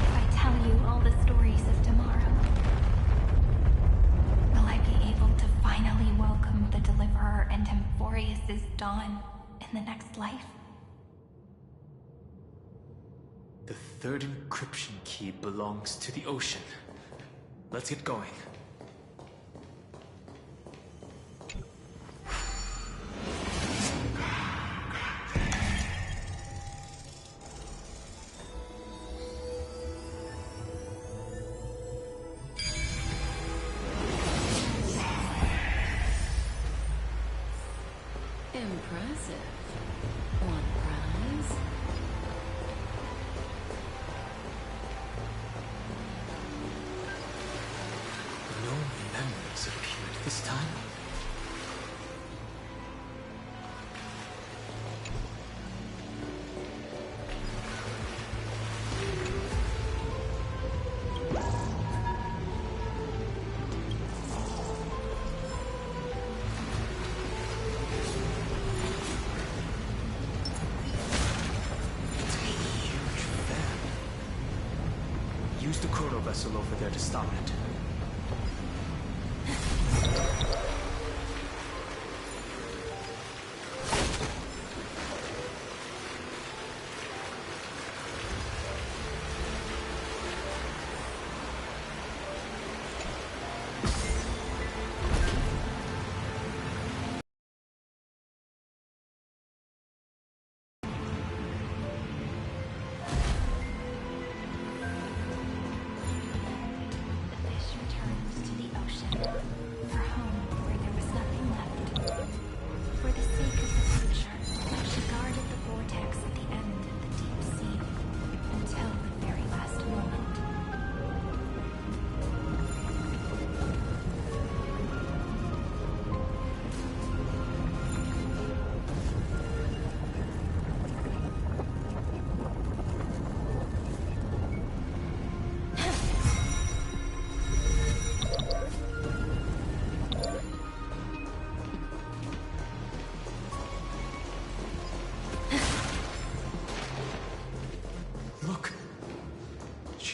If I tell you all the stories of tomorrow, will I be able to finally welcome the Deliverer and Emphorius' dawn in the next life? The third encryption key belongs to the ocean. Let's get going. Impressive. One prize. No memories appeared this time. Use the chrono vessel over there to stop it.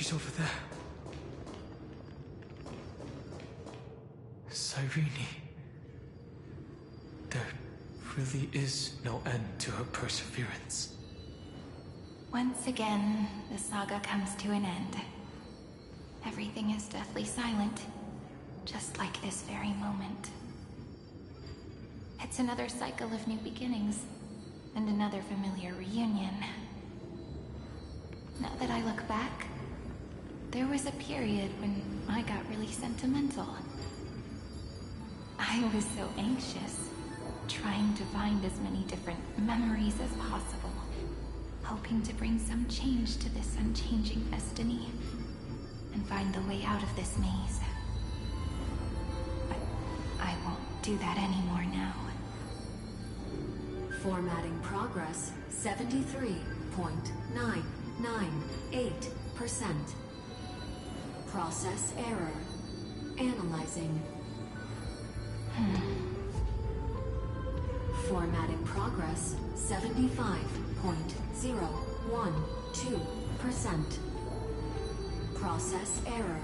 She's over there. Cyrene. There really is no end to her perseverance. Once again, the saga comes to an end. Everything is deathly silent, just like this very moment. It's another cycle of new beginnings, and another familiar reunion. Now that I look back, there was a period when I got really sentimental. I was so anxious, trying to find as many different memories as possible, hoping to bring some change to this unchanging destiny, and find the way out of this maze. But I won't do that anymore now. Formatting progress 73.998%. Process error. Analyzing. Formatting progress 75.012%. Process error.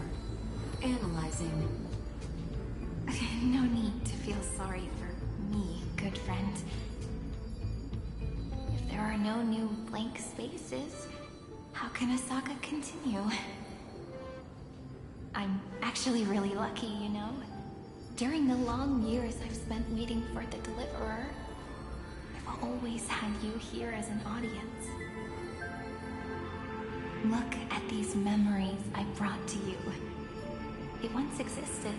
Analyzing. No need to feel sorry for me, good friend. If there are no new blank spaces, how can a saga continue? I'm actually really lucky, you know? During the long years I've spent waiting for the Deliverer, I've always had you here as an audience. Look at these memories I brought to you. It once existed,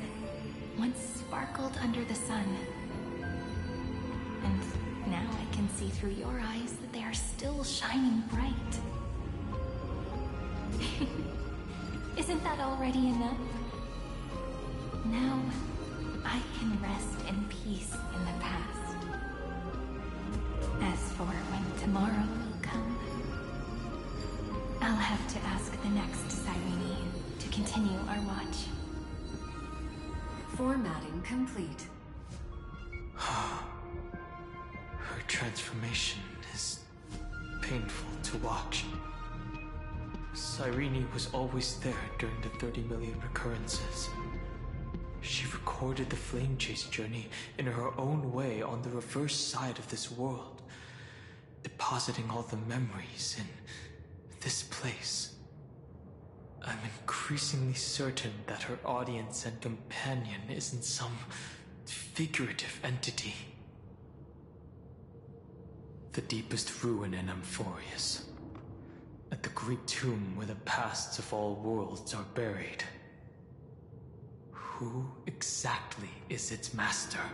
once sparkled under the sun. And now I can see through your eyes that they are still shining bright. Isn't that already enough? Now, I can rest in peace in the past. As for when tomorrow will come, I'll have to ask the next Cyrene to continue our watch. Formatting complete. Her transformation is painful to watch. Cyrene was always there during the 30 million recurrences. She recorded the Flame Chase journey in her own way on the reverse side of this world, depositing all the memories in this place. I'm increasingly certain that her audience and companion isn't some figurative entity. The deepest ruin in Amphorius, at the great tomb where the pasts of all worlds are buried. Who exactly is its master?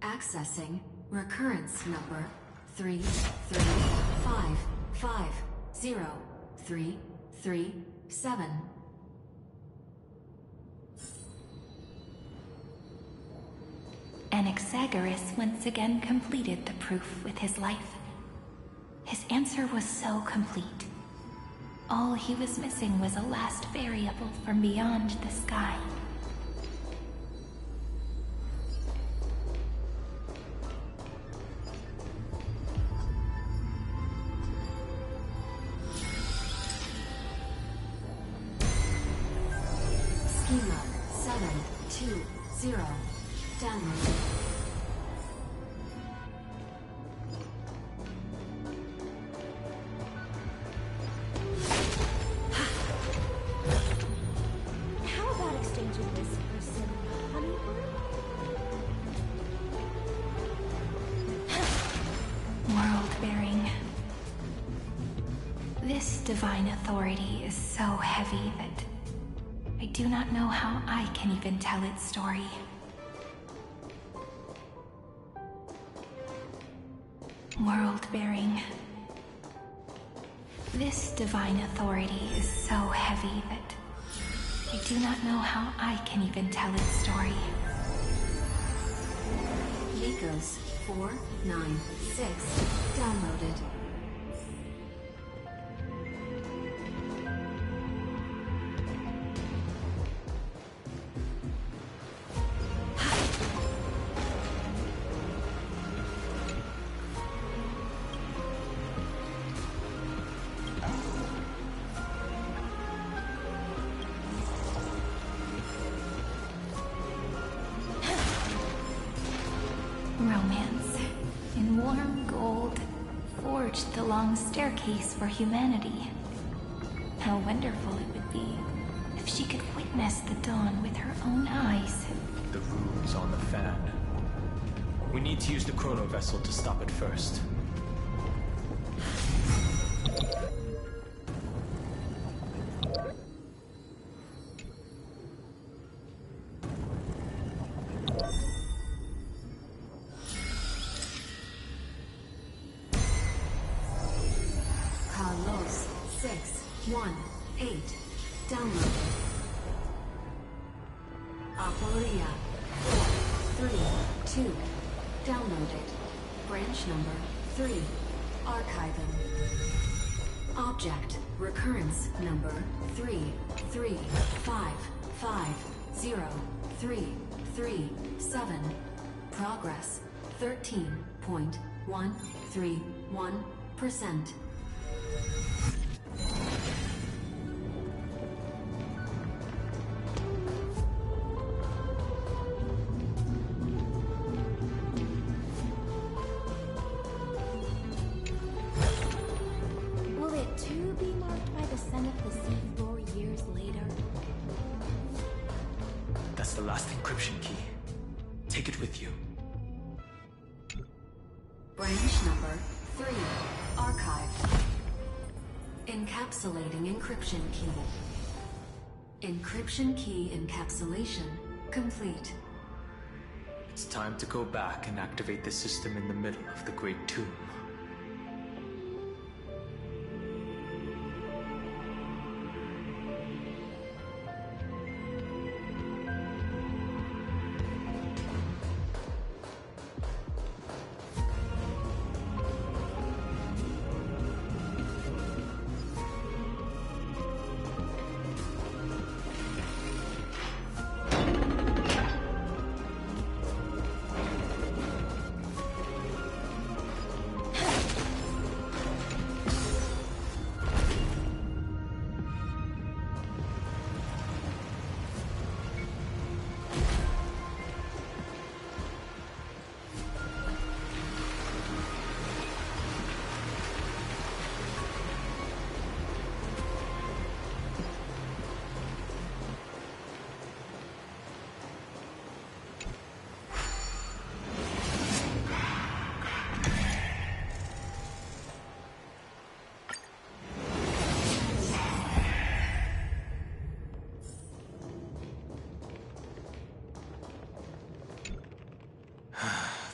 Accessing recurrence number 335503337. Anaxagoras once again completed the proof with his life. His answer was so complete. All he was missing was a last variable from beyond the sky. Schema 720. Download. How about exchanging this for some honeyworm? World-bearing. This divine authority is so heavy that I do not know how I can even tell its story. World-bearing. This divine authority is so heavy that I do not know how I can even tell its story. Likos 496 downloaded. long staircase for humanity. How wonderful it would be if she could witness the dawn with her own eyes. The rune's on the fan. We need to use the chrono vessel to stop it first. Carlos 618. Download. Aporia 432. Downloaded. Branch number 3. Archiving. Object recurrence number 335503337. Progress 13.131%. Will it too be marked by the scent of the seafloor years later? That's the last encryption key. Take it with you. Branch number 3. Archive. Encapsulating encryption key. Encryption key encapsulation complete. It's time to go back and activate the system in the middle of the Great Tomb.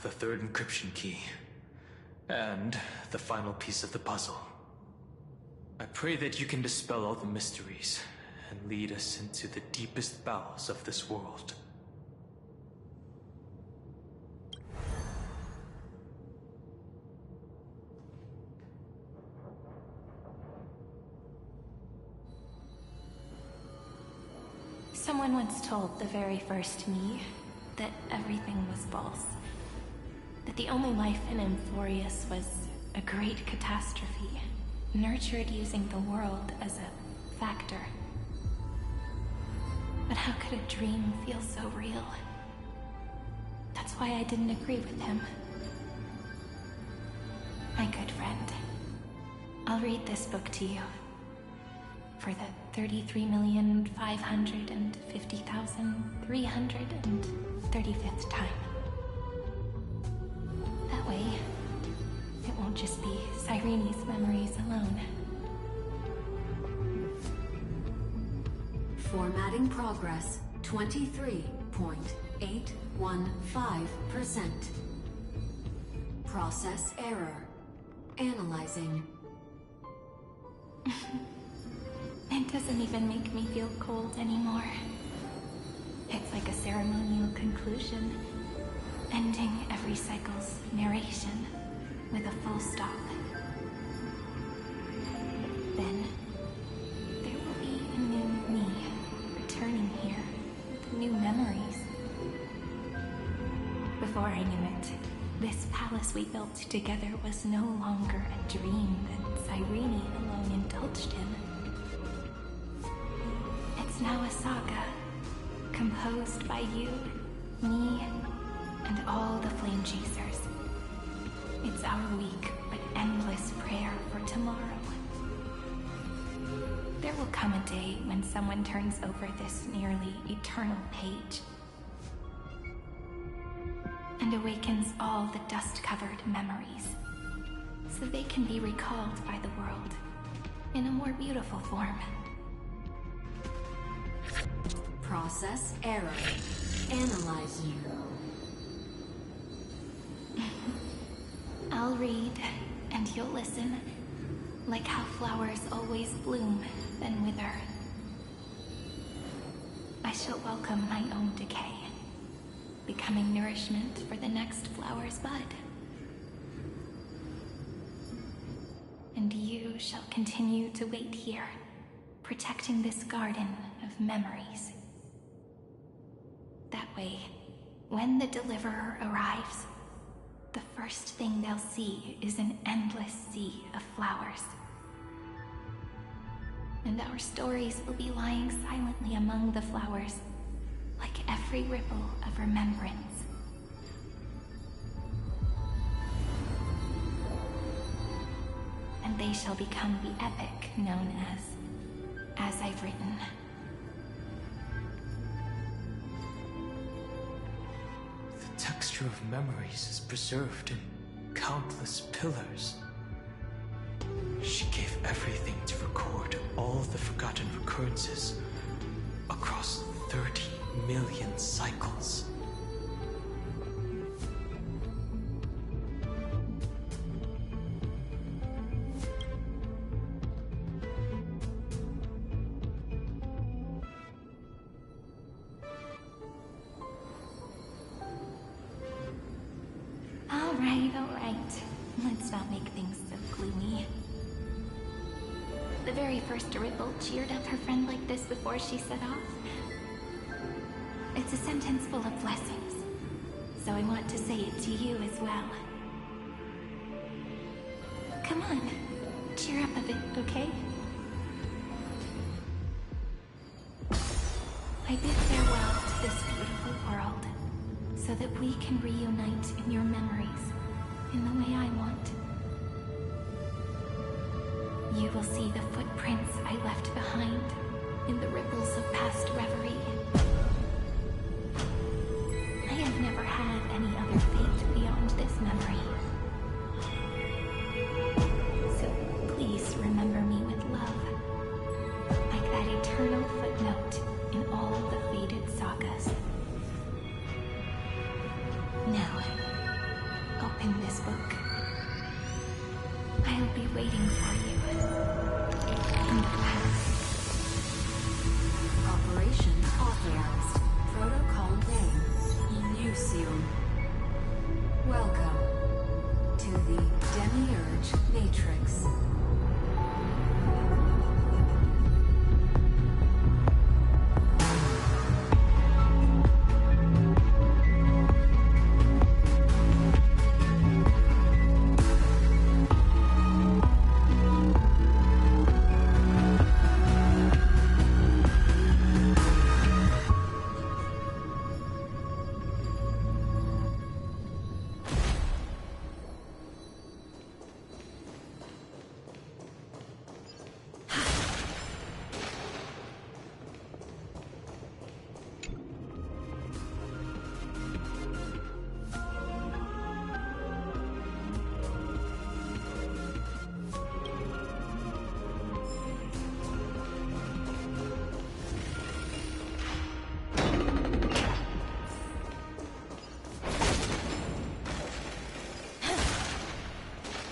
The third encryption key. And the final piece of the puzzle. I pray that you can dispel all the mysteries and lead us into the deepest bowels of this world. Someone once told the very first me that everything was false. That the only life in Amphorius was a great catastrophe, nurtured using the world as a factor. But how could a dream feel so real? That's why I didn't agree with him. My good friend, I'll read this book to you. For the 33,550,335th time. That way, it won't just be Cyrene's memories alone. Formatting progress 23.815%. Process error. Analyzing. It doesn't even make me feel cold anymore. It's like a ceremonial conclusion, ending every cycle's narration with a full stop. Then, there will be a new me returning here with new memories. Before I knew it, this palace we built together was no longer a dream that Cyrene alone indulged in. It's now a saga, composed by you, me, and all the Flame Chasers. It's our weak but endless prayer for tomorrow. There will come a day when someone turns over this nearly eternal page and awakens all the dust-covered memories, so they can be recalled by the world in a more beautiful form. Process error. Analyzing. I'll read, and you'll listen, like how flowers always bloom, then wither. I shall welcome my own decay, becoming nourishment for the next flower's bud. And you shall continue to wait here, protecting this garden of memories. That way, when the Deliverer arrives, the first thing they'll see is an endless sea of flowers. And our stories will be lying silently among the flowers, like every ripple of remembrance. And they shall become the epic known as I've written. The texture of memories is preserved in countless pillars. She gave everything to record all the forgotten recurrences across 30 million cycles. All right. Let's not make things so gloomy. The very first Ripple cheered up her friend like this before she set off. It's a sentence full of blessings, so I want to say it to you as well. Come on, cheer up a bit, okay? I bid farewell to this beautiful world, so that we can reunite in your memories in the way I want. You will see the footprints I left behind in the ripples of past reverie. I have never had any other fate beyond this memory. So please remember me with love, like that eternal footnote in all the faded sagas. Now, open this book. I'll be waiting for you in the past. Operation authorized. Protocol name, Elysium. Welcome to the Demiurge Matrix.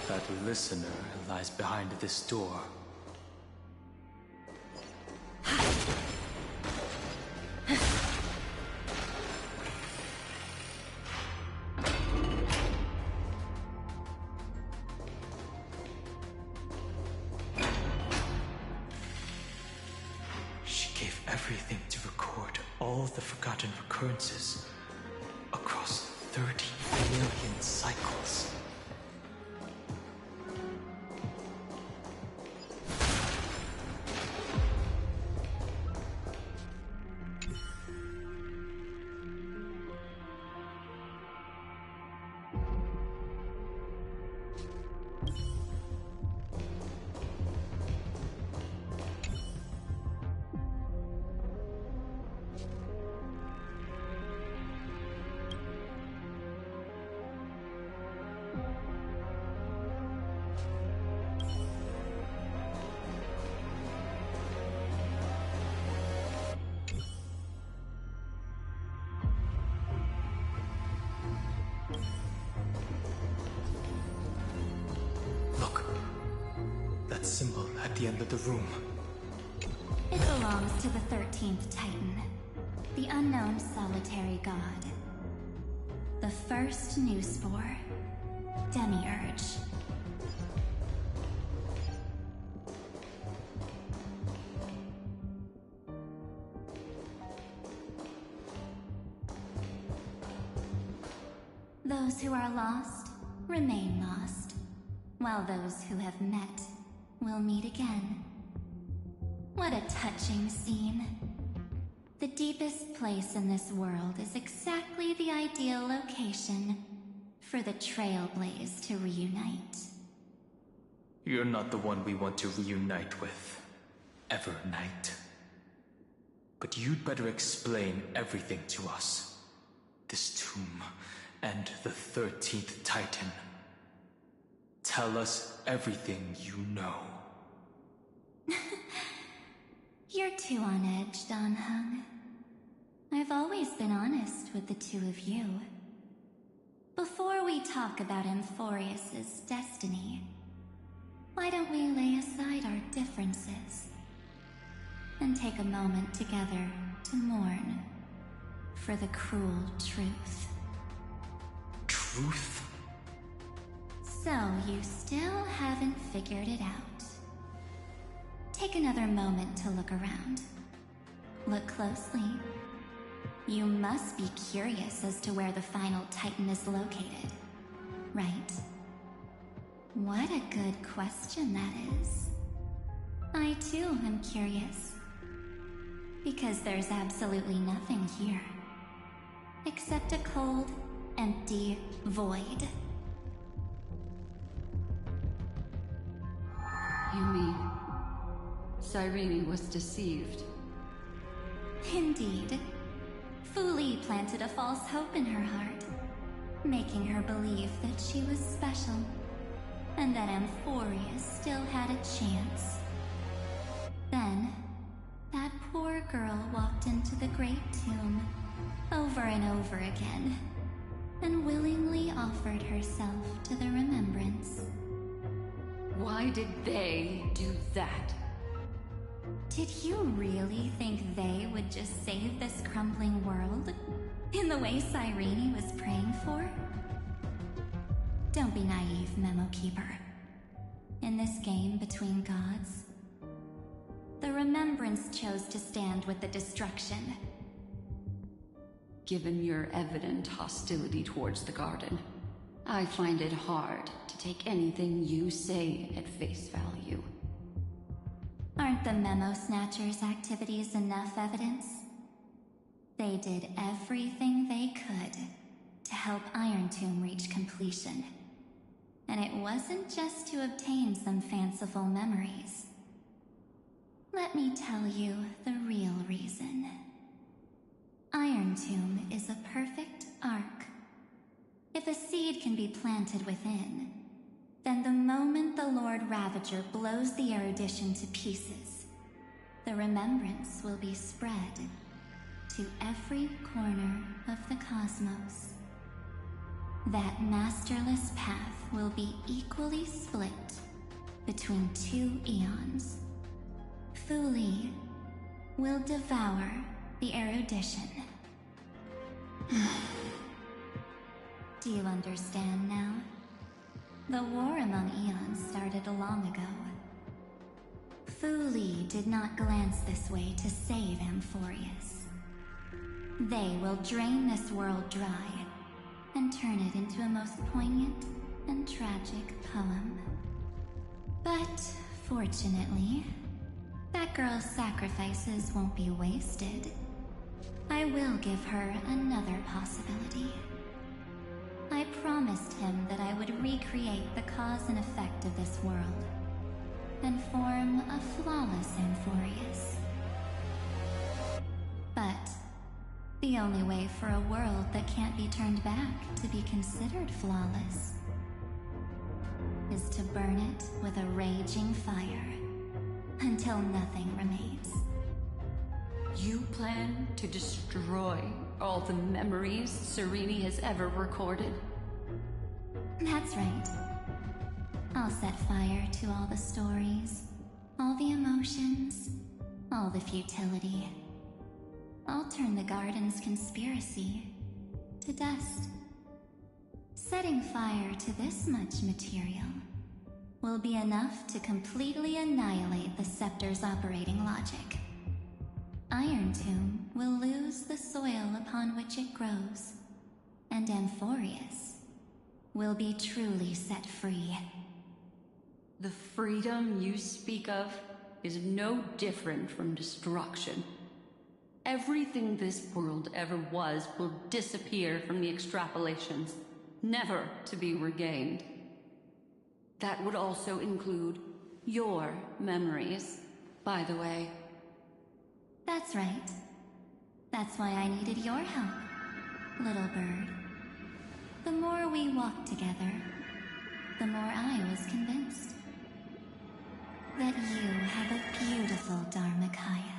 That listener lies behind this door. She gave everything to record all the forgotten recurrences across 30 million cycles. that symbol at the end of the room? It belongs to the 13th Titan, the unknown solitary god. The first new spore, Demiurge. Those who are lost remain lost, while those who have met will meet again. What a touching scene. The deepest place in this world is exactly the ideal location for the Trailblaze to reunite. You're not the one we want to reunite with, Evernight. But you'd better explain everything to us. This tomb and the 13th Titan. Tell us everything you know. You're too on edge, Don Hung. I've always been honest with the two of you. Before we talk about Amphorius's destiny, why don't we lay aside our differences and take a moment together to mourn for the cruel truth? Truth? So you still haven't figured it out. Take another moment to look around. Look closely. You must be curious as to where the final Titan is located, right? What a good question that is. I too am curious. Because there's absolutely nothing here. Except a cold, empty void. You mean Cyrene was deceived? Indeed. Fu Li planted a false hope in her heart, making her believe that she was special, and that Amphorius still had a chance. Then, that poor girl walked into the Great Tomb, over and over again, and willingly offered herself to the remembrance. Why did they do that? Did you really think they would just save this crumbling world? In the way Cyrene was praying for? Don't be naive, Memo Keeper. In this game between gods, the Remembrance chose to stand with the destruction. Given your evident hostility towards the Garden, I find it hard to take anything you say at face value. Aren't the Memo Snatchers' activities enough evidence? They did everything they could to help Iron Tomb reach completion. And it wasn't just to obtain some fanciful memories. Let me tell you the real reason. Iron Tomb is a perfect arc. If a seed can be planted within, then the moment the Lord Ravager blows the erudition to pieces, the remembrance will be spread to every corner of the cosmos. That masterless path will be equally split between two eons. Fu Li will devour the erudition. Do you understand now? The war among eons started long ago. Fu Li did not glance this way to save Amphorius. They will drain this world dry and turn it into a most poignant and tragic poem. But, fortunately, that girl's sacrifices won't be wasted. I will give her another possibility. I promised him that I would recreate the cause and effect of this world, and form a flawless Amphorius. But the only way for a world that can't be turned back to be considered flawless is to burn it with a raging fire until nothing remains. You plan to destroy all the memories Cyrene has ever recorded? That's right. I'll set fire to all the stories, all the emotions, all the futility. I'll turn the garden's conspiracy to dust. Setting fire to this much material will be enough to completely annihilate the scepter's operating logic. Iron Tomb will lose the soil upon which it grows, and Amphorius will be truly set free. The freedom you speak of is no different from destruction. Everything this world ever was will disappear from the extrapolations, never to be regained. That would also include your memories, by the way. That's right. That's why I needed your help, little bird. The more we walked together, the more I was convinced that you have a beautiful Dharmakaya.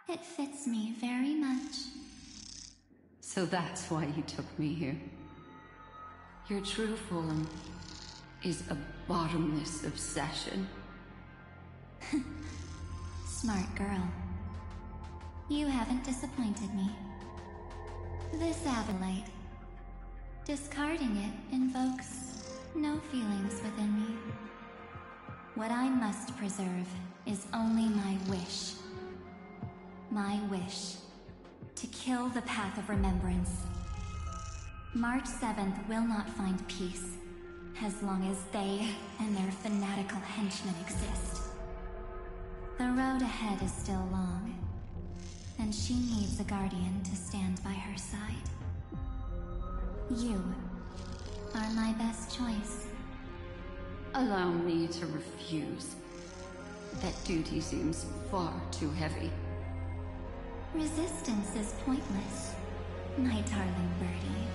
It fits me very much. So that's why you took me here. Your true form is a bottomless obsession. Smart girl. You haven't disappointed me. This Evernight, discarding it invokes no feelings within me. What I must preserve is only my wish. My wish to kill the path of remembrance. March 7th will not find peace as long as they and their fanatical henchmen exist. The road ahead is still long, and she needs a guardian to stand by her side. You are my best choice. Allow me to refuse. That duty seems far too heavy. Resistance is pointless, my darling birdie.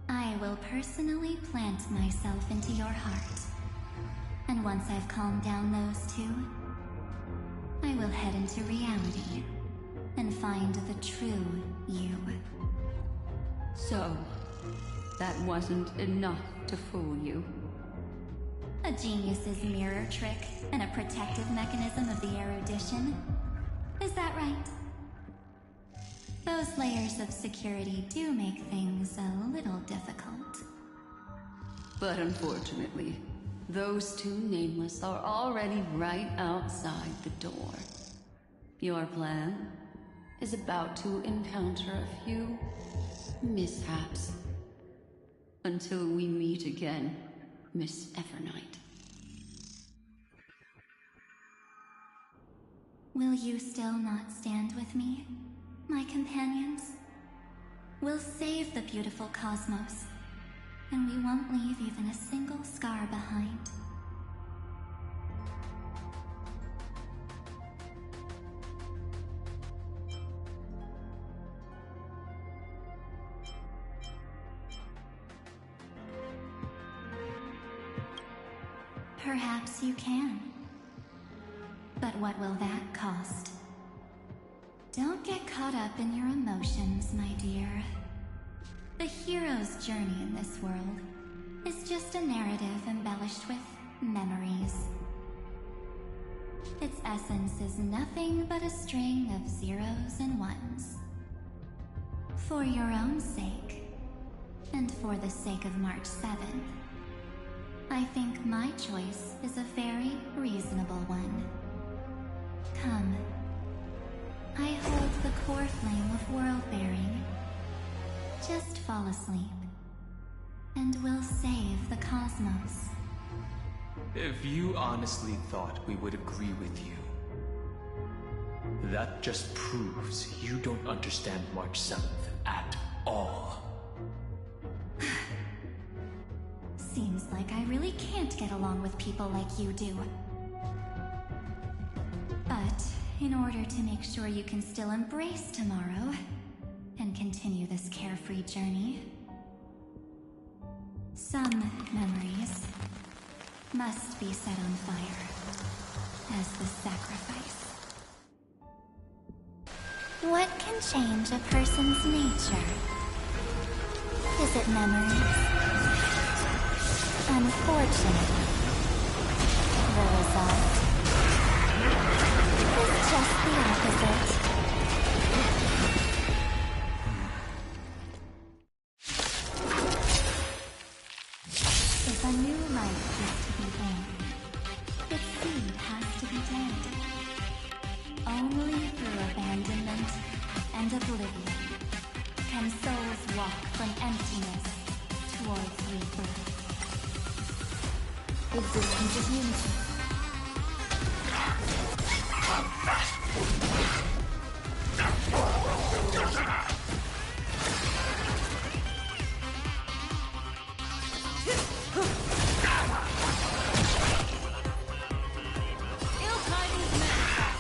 I will personally plant myself into your heart. And once I've calmed down those two, I will head into reality and find the true you. So, that wasn't enough to fool you. A genius's mirror trick and a protective mechanism of the erudition. Is that right? Those layers of security do make things a little difficult. But unfortunately, those two nameless are already right outside the door. Your plan is about to encounter a few mishaps. Until we meet again, Miss Evernight. Will you still not stand with me, my companions? We'll save the beautiful cosmos, and we won't leave even a single scar behind. Perhaps you can. But what will that cost? Don't get caught up in your emotions, my dear. The hero's journey in this world is just a narrative embellished with memories. Its essence is nothing but a string of zeros and ones. For your own sake, and for the sake of March 7th, I think my choice is a very reasonable one. Come. I hold the core flame of world-bearing. Just fall asleep, and we'll save the cosmos. If you honestly thought we would agree with you, that just proves you don't understand March 7th at all. Seems like I really can't get along with people like you do. But in order to make sure you can still embrace tomorrow and continue this carefree journey, some memories must be set on fire as the sacrifice. What can change a person's nature? Is it memories? Unfortunately, the result is just the opposite. If a new life is to be born, its seed has to be dead. Only through abandonment and oblivion can souls walk from emptiness towards rebirth. Existence is unity.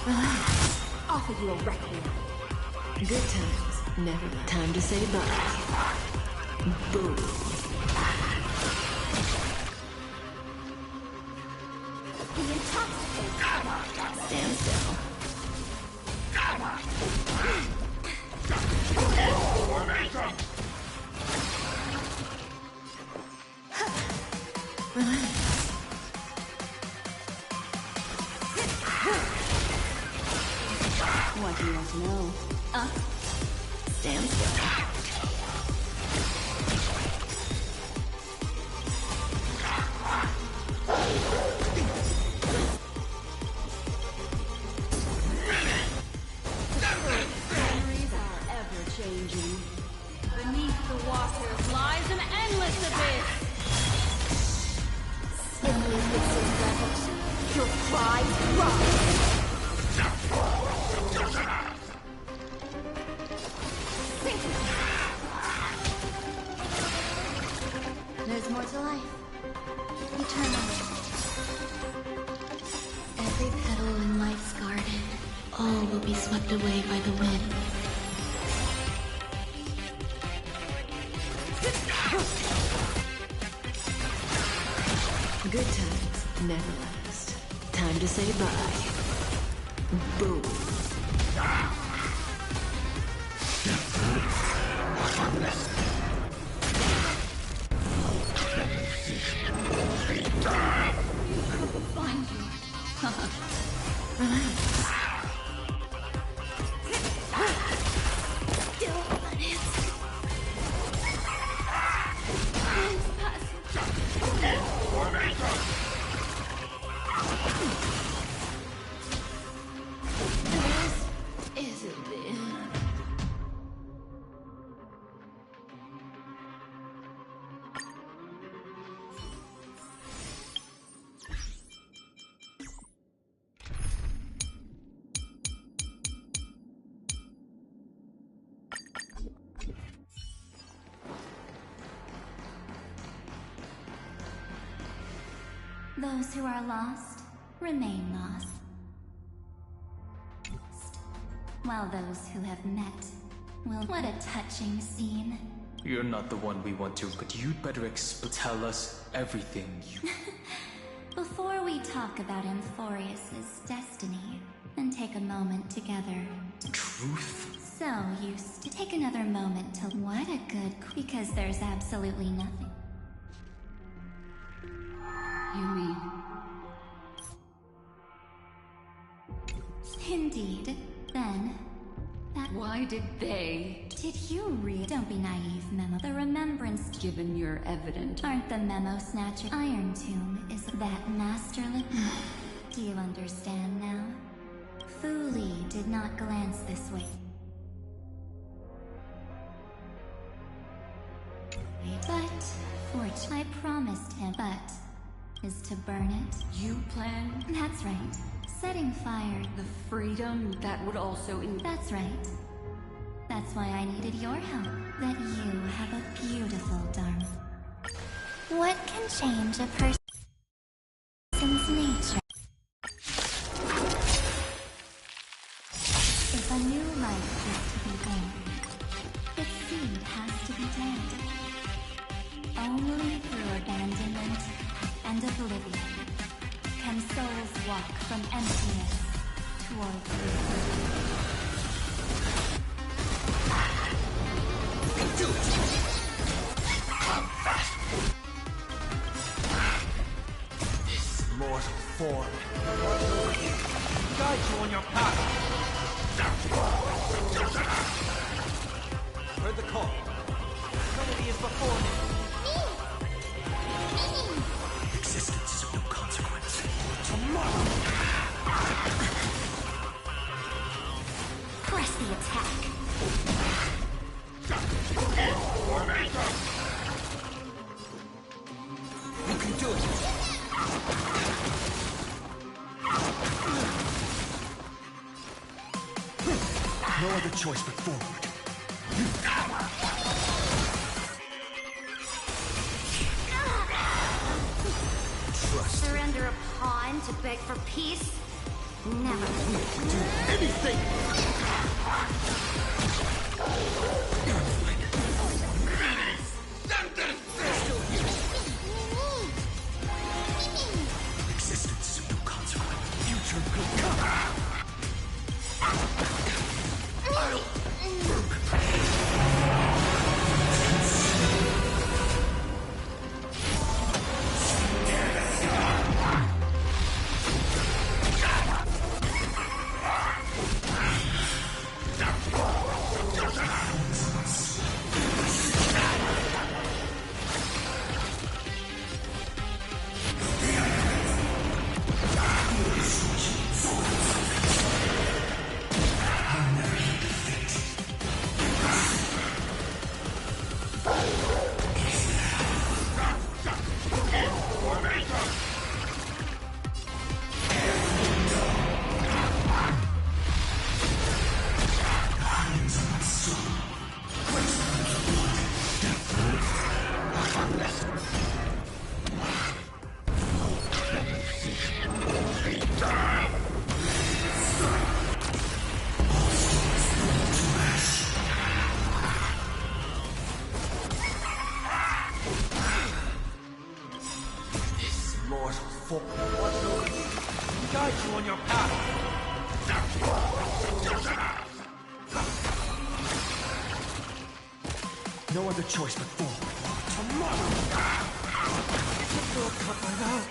Relax. Offer you a requiem. Good times, never left. Time to say bye. Boom. Stand still. Relax. What do you want to know? Stand still. Memories are ever changing. Beneath the waters lies an endless abyss. Simply fix your rebels. Your pride rise. There's more to life. Eternal. Every petal in life's garden, all will be swept away by the wind. Good times never last. Time to say bye. Boom. Find you. Relax. Those who are lost remain lost, while those who have met will... What a touching scene. You're not the one we want to, but you'd better tell us everything you... Before we talk about Amphorius's destiny, and take a moment together... Truth? So used to take another moment to... What a good... Because there's absolutely nothing. You mean? Indeed. Then, that... Why did they? Did you read? Don't be naive, Memo. The remembrance... Given you're evident. Aren't the Memo Snatcher? Iron Tomb is that masterly... Do you understand now? Fu Li did not glance this way. But, fortunately, I promised him, but... is to burn it. You plan? That's right. Setting fire. The freedom that would also... That's right. That's why I needed your help. That you have a beautiful Dharma. What can change a person's nature? If a new life is to be born, its seed has to be dead. Only through abandonment and oblivion can souls walk from emptiness towards form. Guide you on your path. Heard the call. Trinity is before me. Existence is of no consequence. Tomorrow. Press the attack. You can do it. No other choice but forward. Trust. Surrender a pawn to beg for peace? Never. Do anything! Existence is of no consequence. Future could come. Guide you on your path. No other choice but forward. Tomorrow. Don't cut my mouth.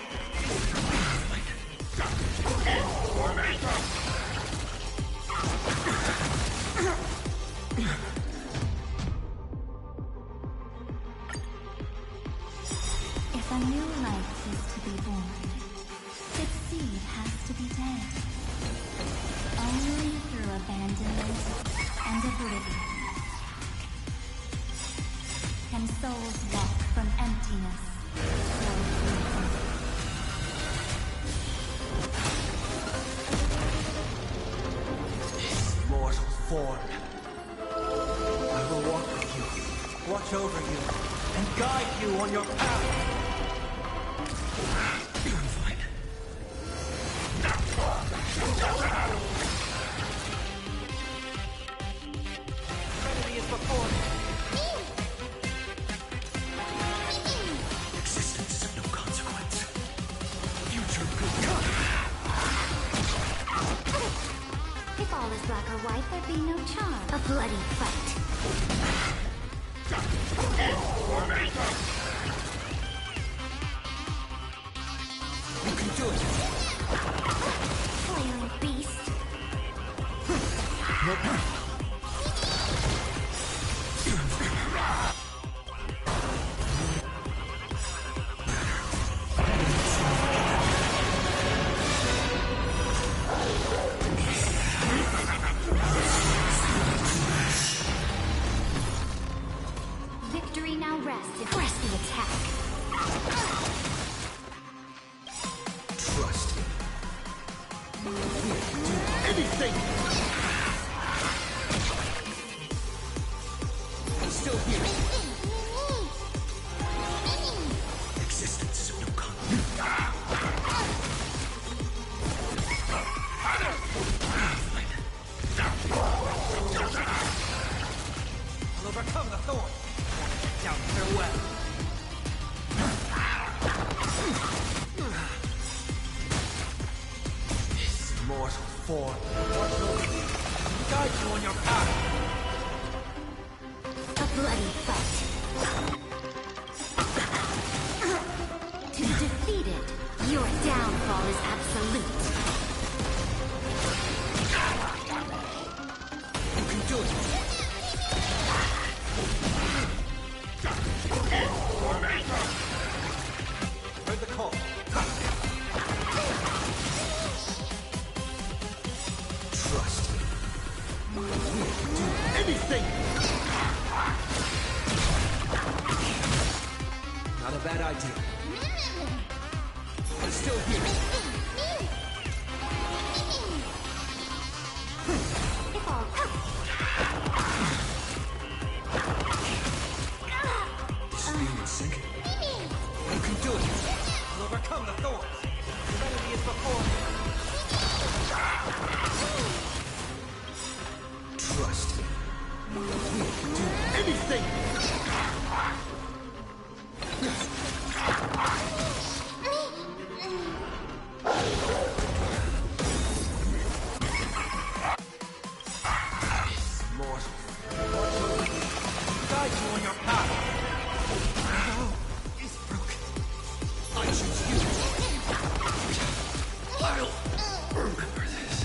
If a new life is to be born, its seed has to be dead. Only through abandonment and oblivion can souls walk from emptiness toward freedom. Mortal form. I will walk with you, watch over you, and guide you on your path. Trinity is before me. Existence is of no consequence. Future could come. If all is black or white, there'd be no charm. A bloody fight. You can do it. Fiery beast. No. Victory now rests. Press the attack. Trust. Do anything. I'm still here. Existence is of no consequence. I'll overcome the thorn. Down farewell. This mortal form. Guide you on your path. A bloody fight. To the defeated, your downfall is absolute. bad idea. I'm still here. Speed and sink. You can do it. You'll overcome the thorns. The remedy is before you. Trust. We can do anything. Guide you on your path. Is broken. I choose you. I'll remember this.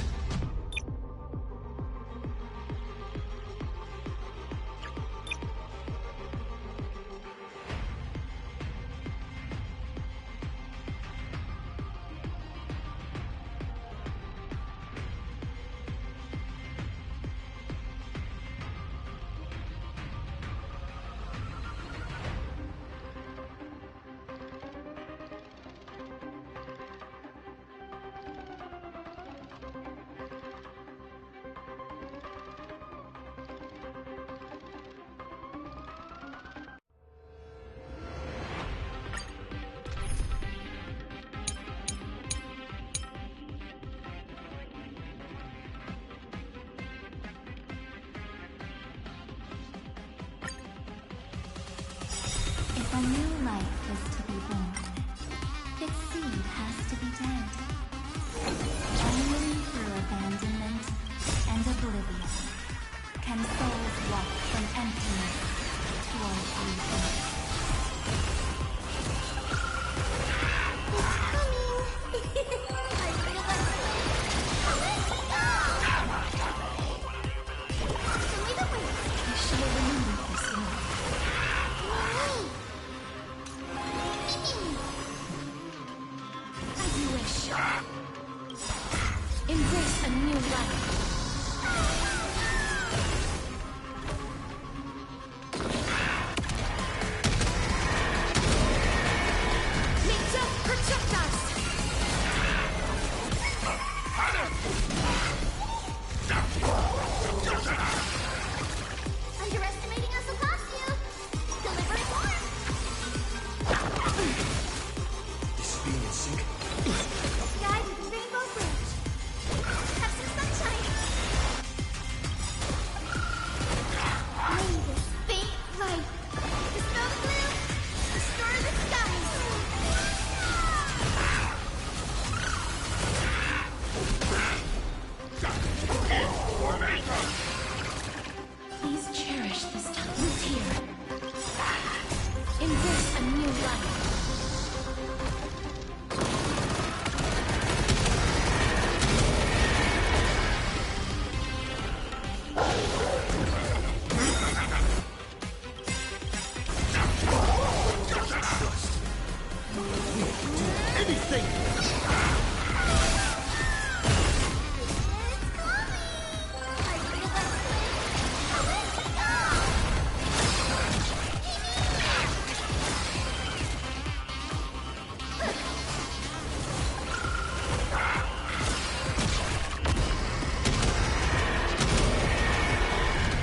If a new life is to be born, its seed has to be dead. Only through abandonment and oblivion can souls walk from emptiness toward rebirth. I should have remembered this sooner. As you wish. Embrace a new life. May death protect us! Underestimating us will cost you. Delivering more. Speed and sink. Guide with Rainbow Bridge. Have some sunshine. May this faint light dispel the gloom, restore the skies. Please cherish this time. Who's here? Embrace a new life. Anything!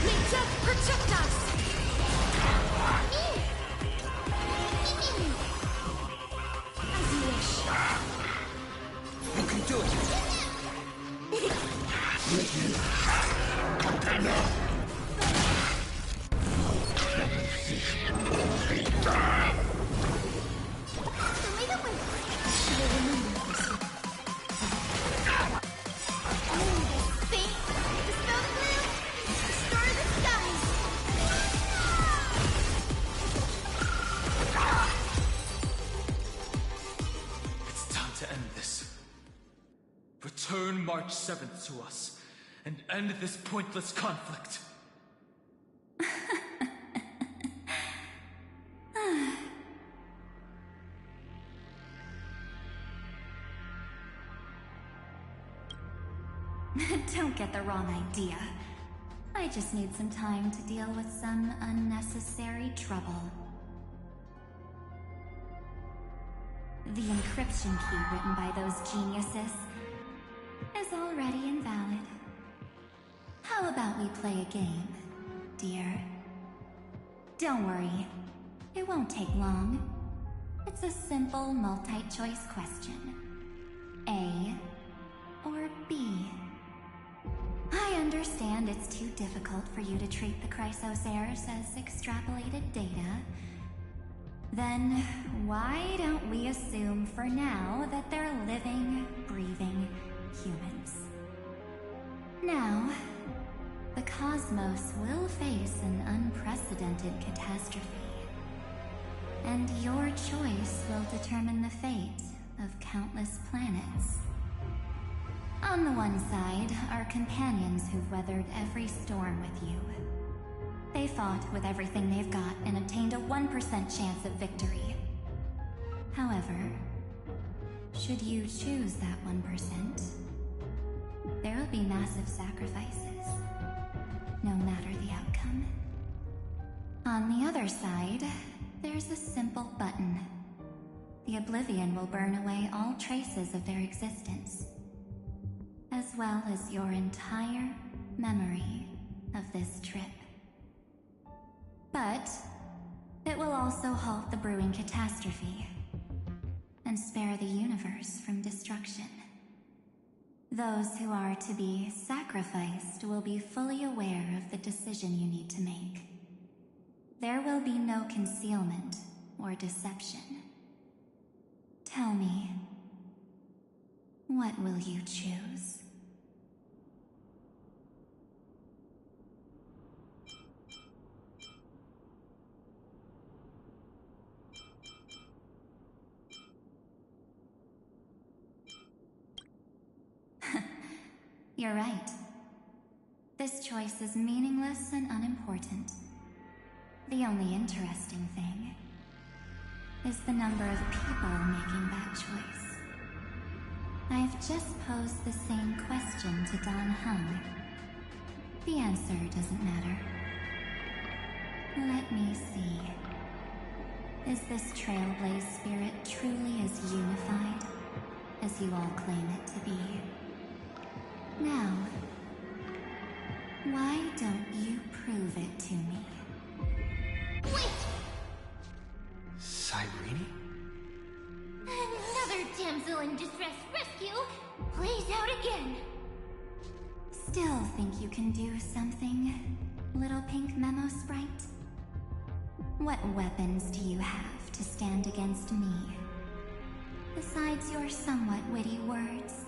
May death protect us! As you wish. You can do it! Lead the way. I should have remembered this. May this faint dispel the gloom, restore the skies. It's time to end this. Return March 7th to us, and end this pointless conflict. Don't get the wrong idea. I just need some time to deal with some unnecessary trouble. encryption key written by those geniuses is already invalid. How about we play a game, dear? Don't worry, it won't take long. It's a simple multi-choice question. A or B? I understand it's too difficult for you to treat the Chrysos heirs as extrapolated data. Then why don't we assume for now that they're living, breathing humans? Now, the cosmos will face an unprecedented catastrophe. And your choice will determine the fate of countless planets. On the one side are companions who've weathered every storm with you. They fought with everything they've got and obtained a 1% chance of victory. However, should you choose that 1%, there will be massive sacrifices, no matter the outcome. On the other side, there's a simple button. The Oblivion will burn away all traces of their existence, as well as your entire memory of this trip. But it will also halt the brewing catastrophe and spare the universe from destruction. Those who are to be sacrificed will be fully aware of the decision you need to make. There will be no concealment or deception. Tell me, what will you choose? You're right. This choice is meaningless and unimportant. The only interesting thing is the number of people making that choice. I've just posed the same question to Don Hung. The answer doesn't matter. Let me see. Is this Trailblaze spirit truly as unified as you all claim it to be? Now, why don't you prove it to me? Wait! Cyrene? Another damsel in distress rescue plays out again. Still think you can do something, little pink memo sprite? What weapons do you have to stand against me? Besides your somewhat witty words?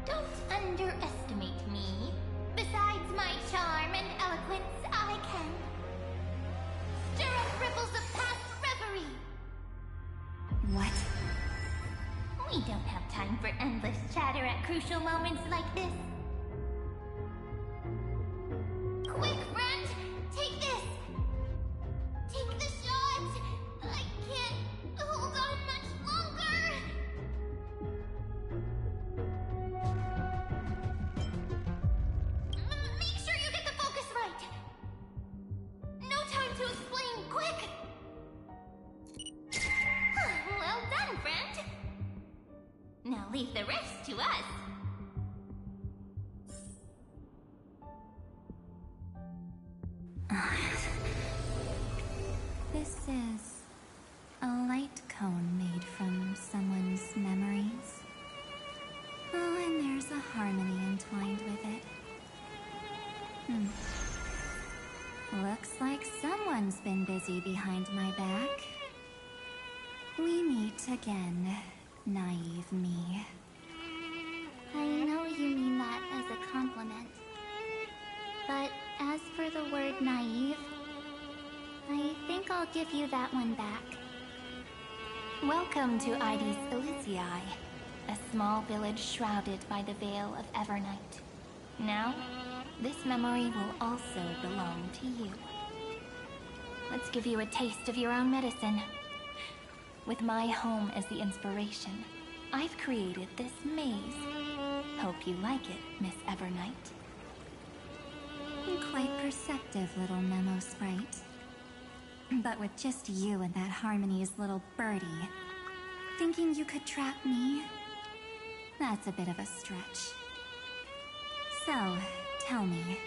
Don't underestimate me. Besides my charm and eloquence, I can stir up ripples of past reverie. What? We don't have time for endless chatter at crucial moments like this. Quick, friend! Take this! Take the shot! I can't hold on much longer! Make sure you get the focus right! No time to explain, quick! Well done, friend! Now leave the rest to us. This is a light cone made from someone's memories. Oh, and there's a harmony entwined with it. Looks like someone's been busy behind my back. We meet again, naive me. I know you mean that as a compliment. But as for the word naive, I think I'll give you that one back. Welcome to Ides Elysiae, a small village shrouded by the veil of Evernight. Now, this memory will also belong to you. Let's give you a taste of your own medicine. With my home as the inspiration, I've created this maze. Hope you like it, Miss Evernight. Quite perceptive, little memo sprite. But with just you and that Harmony's little birdie, Thinking you could trap me? That's a bit of a stretch. So, tell me,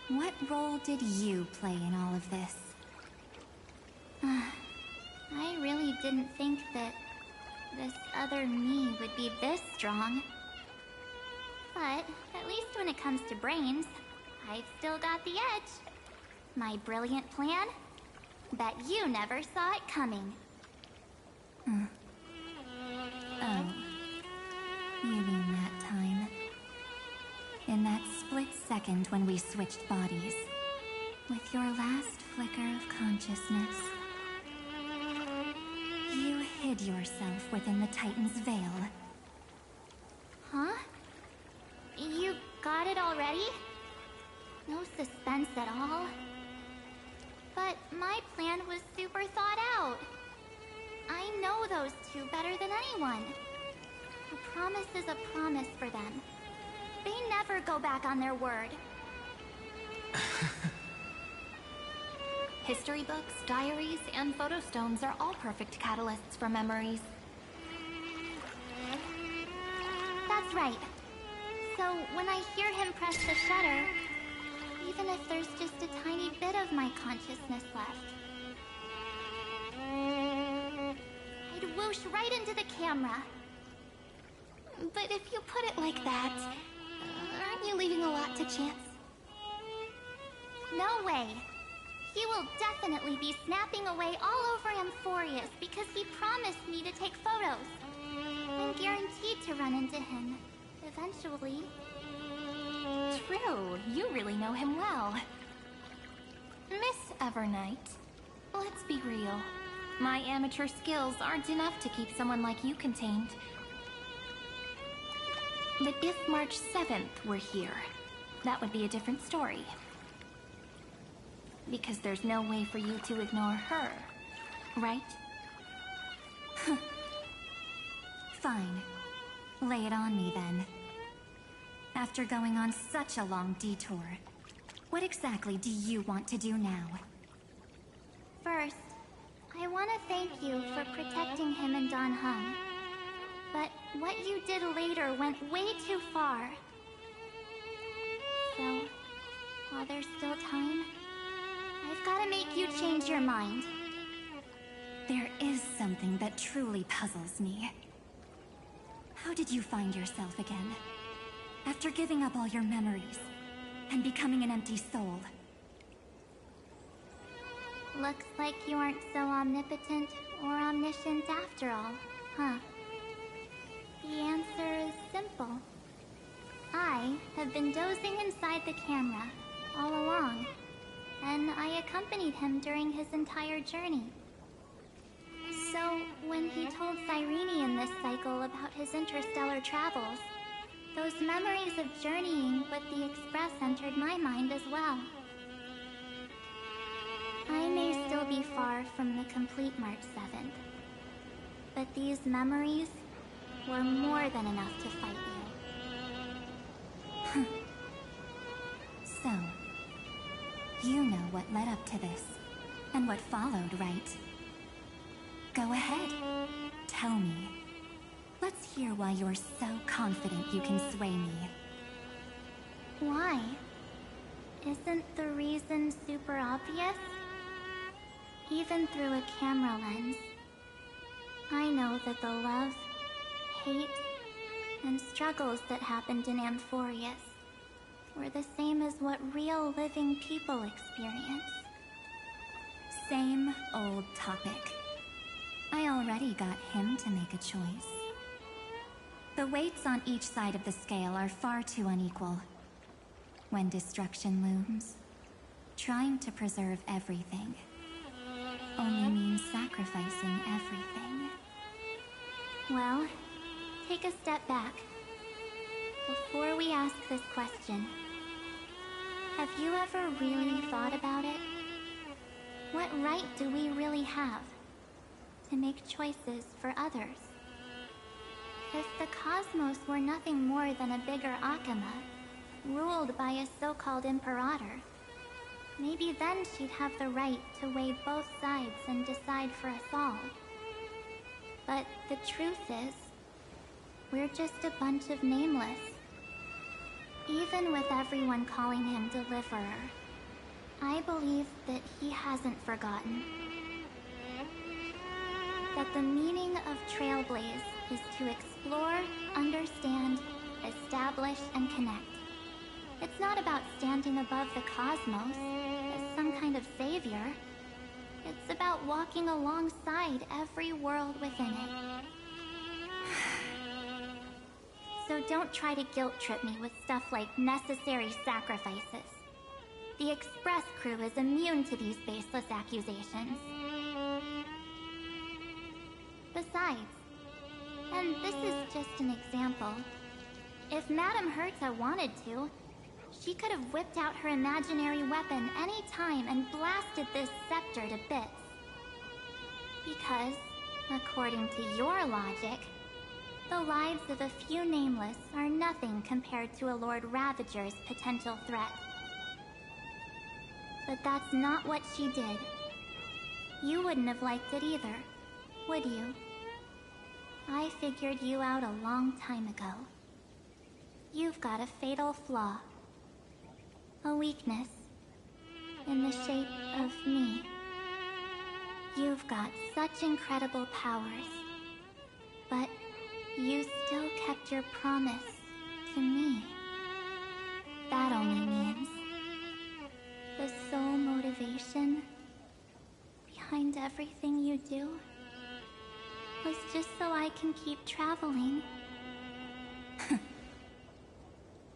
what role did you play in all of this? I really didn't think that this other me would be this strong. But at least when it comes to brains, I've still got the edge. My brilliant plan? Bet you never saw it coming. Oh. You mean that time? In that split second when we switched bodies. With your last flicker of consciousness. You hid yourself within the Titan's veil. Huh? You got it already? No suspense at all. But my plan was super thought out. I know those two better than anyone. A promise is a promise for them. They never go back on their word. History books, diaries, and photostones are all perfect catalysts for memories. That's right. So when I hear him press the shutter, even if there's just a tiny bit of my consciousness left, I'd whoosh right into the camera. But if you put it like that, aren't you leaving a lot to chance? No way. He will definitely be snapping away all over Amphorius because he promised me to take photos. I'm guaranteed to run into him. Eventually. True, you really know him well. Miss Evernight, let's be real. My amateur skills aren't enough to keep someone like you contained. But if March 7th were here, that would be a different story. Because there's no way for you to ignore her, right? Fine. Lay it on me then. After going on such a long detour, what exactly do you want to do now? First, I want to thank you for protecting him and Don Hung. But what you did later went way too far. So, while there's still time, I've got to make you change your mind. There is something that truly puzzles me. How did you find yourself again? After giving up all your memories and becoming an empty soul. Looks like you aren't so omnipotent or omniscient after all, huh? The answer is simple. I have been dozing inside the camera all along, and I accompanied him during his entire journey. So, when he told Cyrene in this cycle about his interstellar travels, those memories of journeying with the Express entered my mind as well. I may still be far from the complete March 7th, but these memories were more than enough to fight you. So, you know what led up to this, and what followed, right? Go ahead. Tell me. Let's hear why you're so confident you can sway me. Why? Isn't the reason super obvious? Even through a camera lens, I know that the love, hate, and struggles that happened in Amphorius were the same as what real living people experience. Same old topic. I already got him to make a choice. The weights on each side of the scale are far too unequal. When destruction looms, trying to preserve everything only means sacrificing everything. Well, take a step back. Before we ask this question, have you ever really thought about it? What right do we really have to make choices for others? If the cosmos were nothing more than a bigger Akama, ruled by a so-called Imperator, maybe then she'd have the right to weigh both sides and decide for us all. But the truth is, we're just a bunch of nameless. Even with everyone calling him Deliverer, I believe that he hasn't forgotten. That the meaning of Trailblaze is to explore, understand, establish, and connect. It's not about standing above the cosmos as some kind of savior. It's about walking alongside every world within it. So don't try to guilt trip me with stuff like necessary sacrifices. The Express crew is immune to these baseless accusations. Besides, and this is just an example, if Madame Herta wanted to, she could have whipped out her imaginary weapon any time and blasted this scepter to bits. Because, according to your logic, the lives of a few nameless are nothing compared to a Lord Ravager's potential threat. But that's not what she did. You wouldn't have liked it either, would you? I figured you out a long time ago. You've got a fatal flaw. A weakness. In the shape of me. You've got such incredible powers. But you still kept your promise to me. That only means the sole motivation behind everything you do was just so I can keep traveling.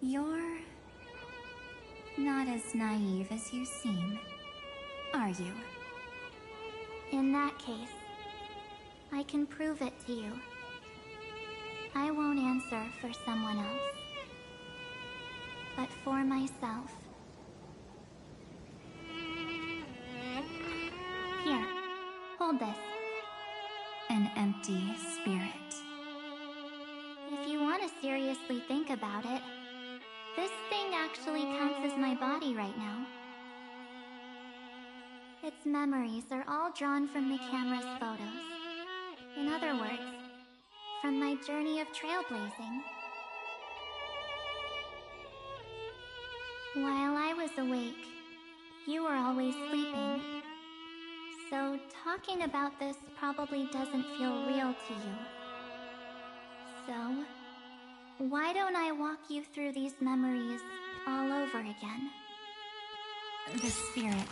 You're not as naive as you seem, are you? In that case, I can prove it to you. I won't answer for someone else, but for myself. Here, hold this. An empty spirit. If you want to seriously think about it, this thing actually counts as my body right now. Its memories are all drawn from the camera's photos. In other words, from my journey of trailblazing. While I was awake, you were always sleeping. So talking about this probably doesn't feel real to you. So, why don't I walk you through these memories all over again? The spirit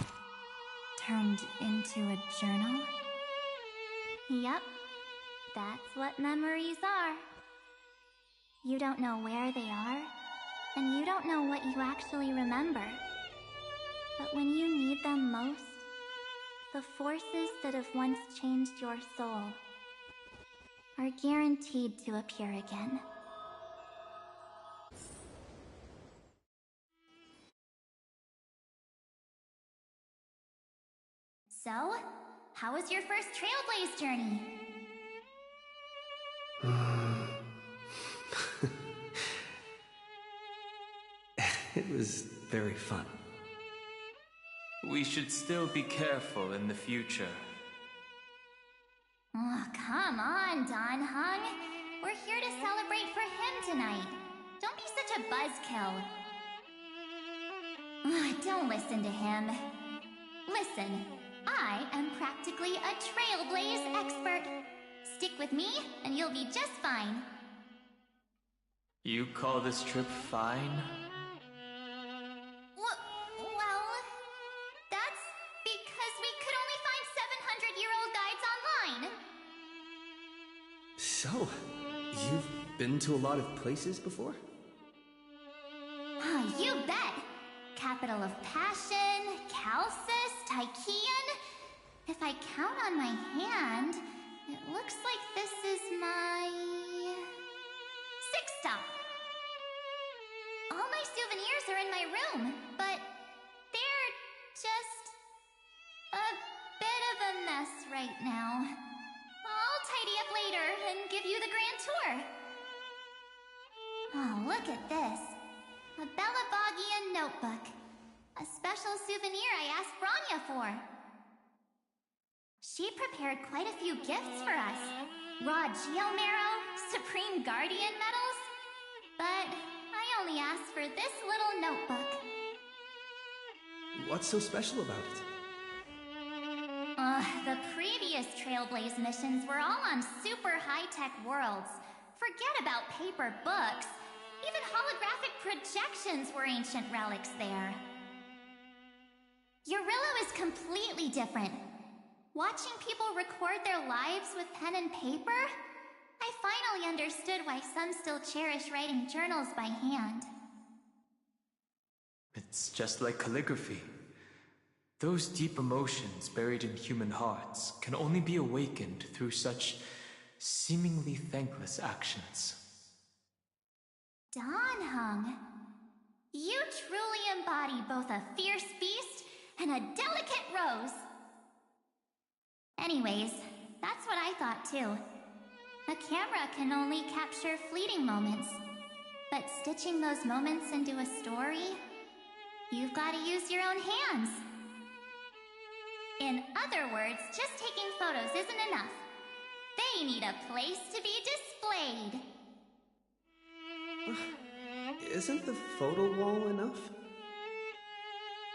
turned into a journal? Yep, that's what memories are. You don't know where they are, and you don't know what you actually remember. But when you need them most, the forces that have once changed your soul are guaranteed to appear again. So, how was your first Trailblaze journey? It was very fun. We should still be careful in the future. Oh, come on, Don Hung. We're here to celebrate for him tonight. Don't be such a buzzkill. Don't listen to him. Listen, I am practically a Trailblaze expert. Stick with me, and you'll be just fine. You call this trip fine? Well, that's because we could only find 700-year-old guides online. So, you've been to a lot of places before? You bet! Capital of Passion, Calcis, Tychean. If I count on my hand, it looks like this is my 6th stop. All my souvenirs are in my room, but they're just a bit of a mess right now. I'll tidy up later and give you the grand tour. Oh, look at this. A Belabogian notebook. A special souvenir I asked Branya for. She prepared quite a few gifts for us. Raw Geomarrow, Supreme Guardian medals. But I only asked for this little notebook. What's so special about it? The previous Trailblaze missions were all on super high-tech worlds. Forget about paper books. Even holographic projections were ancient relics there. Eurillo is completely different. Watching people record their lives with pen and paper, I finally understood why some still cherish writing journals by hand. It's just like calligraphy. Those deep emotions buried in human hearts can only be awakened through such seemingly thankless actions. Danheng, you truly embody both a fierce beast and a delicate rose. Anyways, that's what I thought too. A camera can only capture fleeting moments, but stitching those moments into a story, you've got to use your own hands. In other words, just taking photos isn't enough. They need a place to be displayed. Isn't the photo wall enough?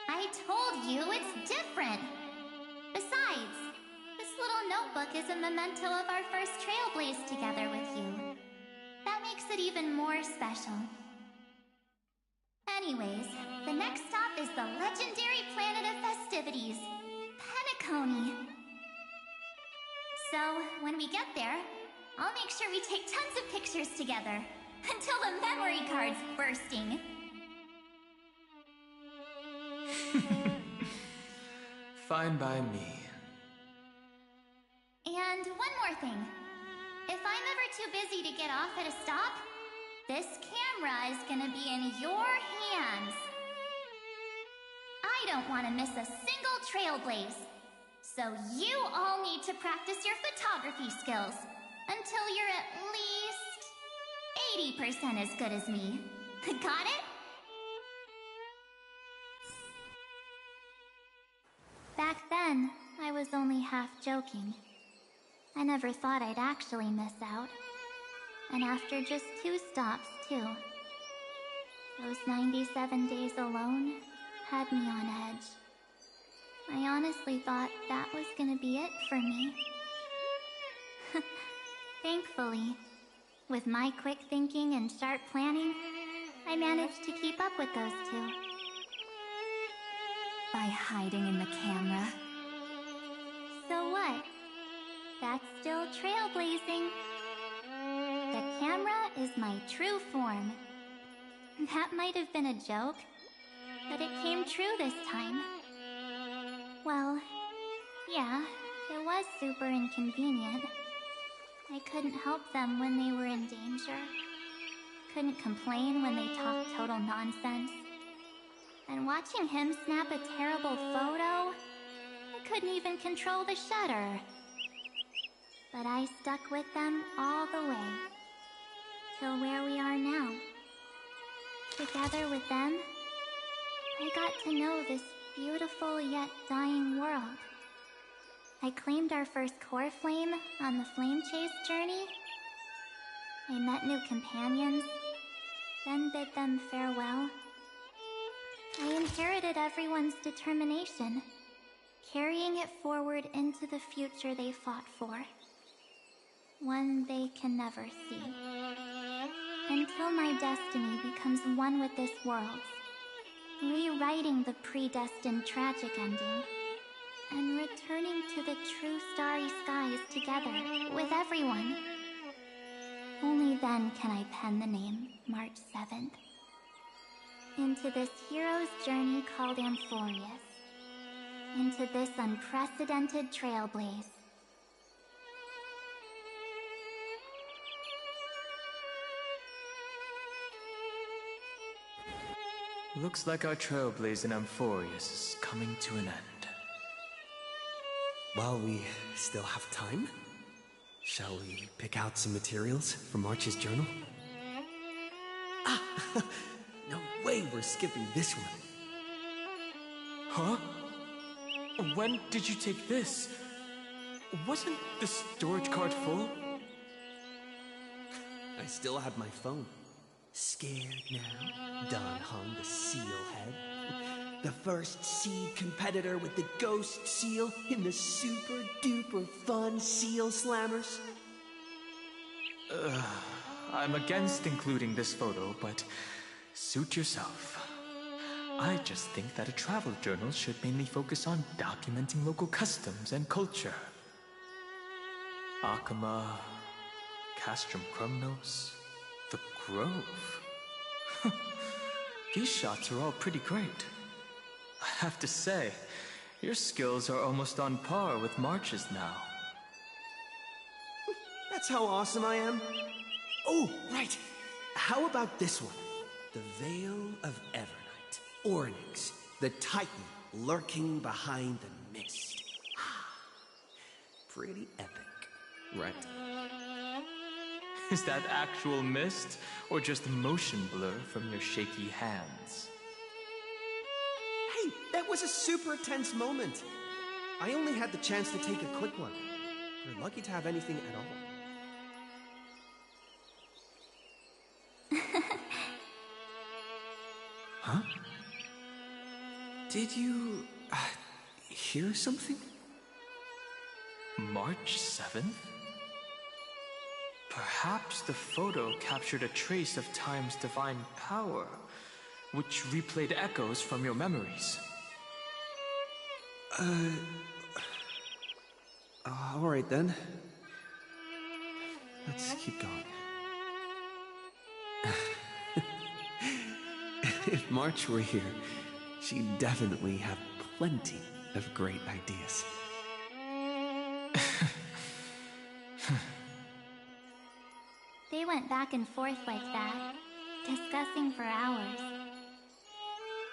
I told you it's different. Besides, this little notebook is a memento of our first Trailblaze together with you. That makes it even more special. Anyways, the next stop is the legendary planet of festivities, Penacony. So, when we get there, I'll make sure we take tons of pictures together, until the memory card's bursting. Fine by me. And one more thing. If I'm ever too busy to get off at a stop, this camera is gonna be in your hands. I don't want to miss a single Trailblaze. So you all need to practice your photography skills until you're at least 80% as good as me. Got it? Back then, I was only half joking. I never thought I'd actually miss out. And after just 2 stops, too. Those 97 days alone had me on edge. I honestly thought that was gonna be it for me. Thankfully, with my quick thinking and sharp planning, I managed to keep up with those 2. By hiding in the camera. So what? That's still trailblazing. The camera is my true form. That might have been a joke, but it came true this time. Well, yeah, it was super inconvenient. I couldn't help them when they were in danger. Couldn't complain when they talked total nonsense. And watching him snap a terrible photo, I couldn't even control the shutter. But I stuck with them all the way, till where we are now. Together with them, I got to know this beautiful yet dying world. I claimed our first core flame on the flame chase journey. I met new companions, then bid them farewell. I inherited everyone's determination, carrying it forward into the future they fought for. One they can never see. Until my destiny becomes one with this world's, rewriting the predestined tragic ending, and returning to the true starry skies together with everyone. Only then can I pen the name March 7th. Into this hero's journey called Amphorius. Into this unprecedented trailblaze. Looks like our trailblaze in Amphorius is coming to an end. While we still have time, shall we pick out some materials for March's journal? Ah! No way we're skipping this one. Huh? When did you take this? Wasn't the storage cart full? I still have my phone. Scared now? Don Hung, the seal head. The first seed competitor with the ghost seal in the super duper fun seal slammers. I'm against including this photo, but suit yourself. I just think that a travel journal should mainly focus on documenting local customs and culture. Akama, Castrum Krumnos, the Grove. These shots are all pretty great. I have to say, your skills are almost on par with March's now. That's how awesome I am. Oh, right. How about this one? The Veil of Evernight. Ornyx, the Titan lurking behind the mist. Pretty epic, right? Is that actual mist, or just motion blur from your shaky hands? Hey, that was a super tense moment. I only had the chance to take a quick one. You're lucky to have anything at all. Huh? Did you hear something? March 7th? Perhaps the photo captured a trace of time's divine power, which replayed echoes from your memories. Alright then. Let's keep going. If March were here, she'd definitely have plenty of great ideas. They went back and forth like that, discussing for hours.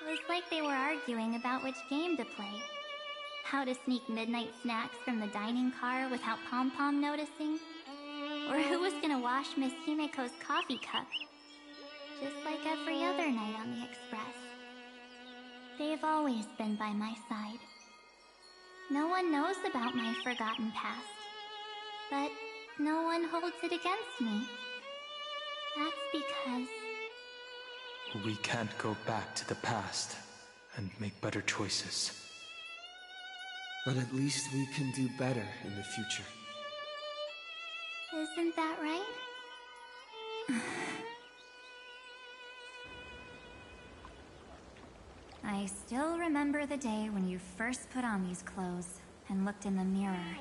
It was like they were arguing about which game to play. How to sneak midnight snacks from the dining car without Pom-Pom noticing. Or who was gonna wash Miss Himiko's coffee cup. Just like every other night on the Express. They've always been by my side. No one knows about my forgotten past. But no one holds it against me. That's because... We can't go back to the past and make better choices. But at least we can do better in the future. Isn't that right? I still remember the day when you first put on these clothes and looked in the mirror.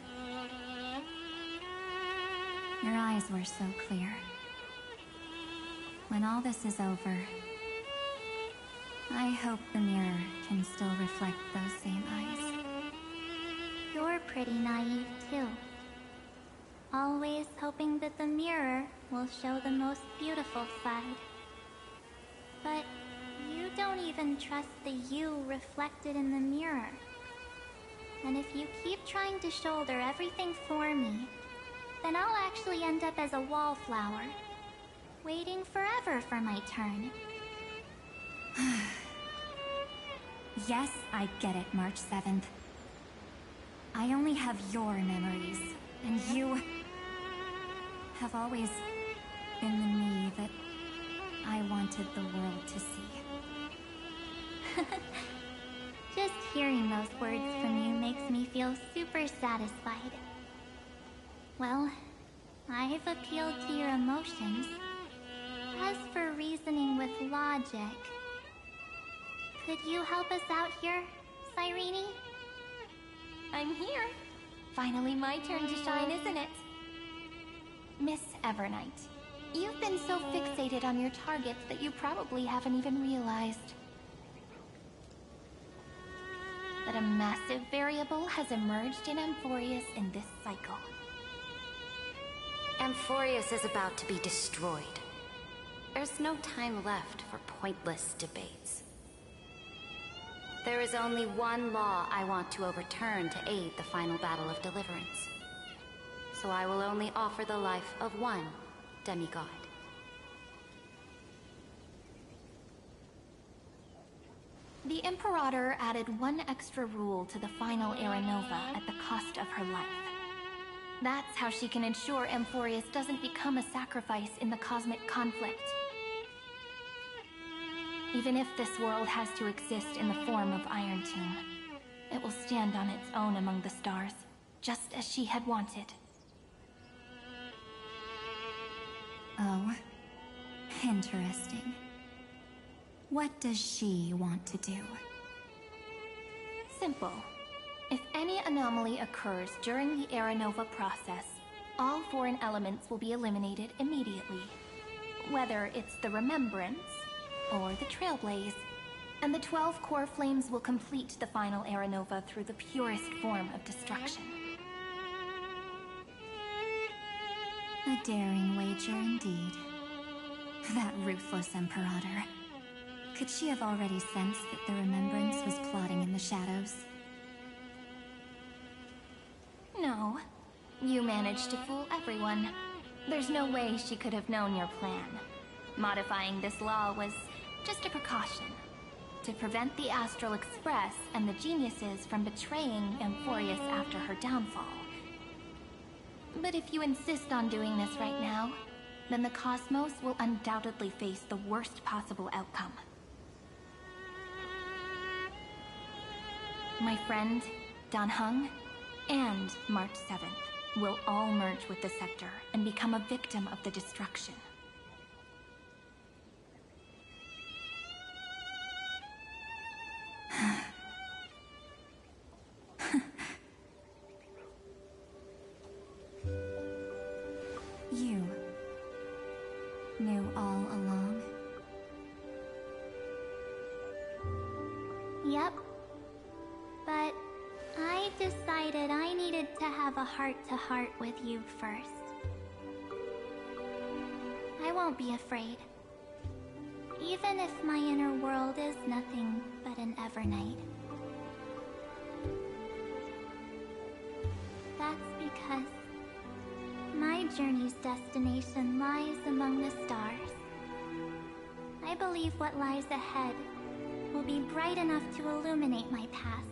Your eyes were so clear. When all this is over, I hope the mirror can still reflect those same eyes. You're pretty naive, too. Always hoping that the mirror will show the most beautiful side. But you don't even trust the you reflected in the mirror. And if you keep trying to shoulder everything for me, then I'll actually end up as a wallflower, waiting forever for my turn. Yes, I get it, March 7th. I only have your memories, and you have always been the me that I wanted the world to see. Just hearing those words from you makes me feel super satisfied. Well, I've appealed to your emotions. As for reasoning with logic, could you help us out here, Cyrene? I'm here. Finally my turn to shine, isn't it? Miss Evernight, you've been so fixated on your targets that you probably haven't even realized that a massive variable has emerged in Amphorius in this cycle. Amphorius is about to be destroyed. There's no time left for pointless debates. There is only one law I want to overturn to aid the final battle of deliverance. So I will only offer the life of one demigod. The Imperator added one extra rule to the final Aranova at the cost of her life. That's how she can ensure Amphorius doesn't become a sacrifice in the cosmic conflict. Even if this world has to exist in the form of Iron Tomb, it will stand on its own among the stars, just as she had wanted. Oh, interesting. What does she want to do? Simple. If any anomaly occurs during the Era Nova process, all foreign elements will be eliminated immediately. Whether it's the Remembrance or the Trailblaze, and the 12 core flames will complete the final Era Nova through the purest form of destruction. A daring wager indeed. That ruthless Imperator. Could she have already sensed that the Remembrance was plotting in the shadows? No. You managed to fool everyone. There's no way she could have known your plan. Modifying this law was just a precaution, to prevent the Astral Express and the geniuses from betraying Amphorius after her downfall. But if you insist on doing this right now, then the Cosmos will undoubtedly face the worst possible outcome. My friend, Dan Heng, and March 7th will all merge with the Scepter and become a victim of the destruction. You knew all along? Yep. But I decided I needed to have a heart-to-heart with you first. I won't be afraid. Even if my inner world is nothing but an Evernight. That's because my journey's destination lies among the stars. I believe what lies ahead will be bright enough to illuminate my past.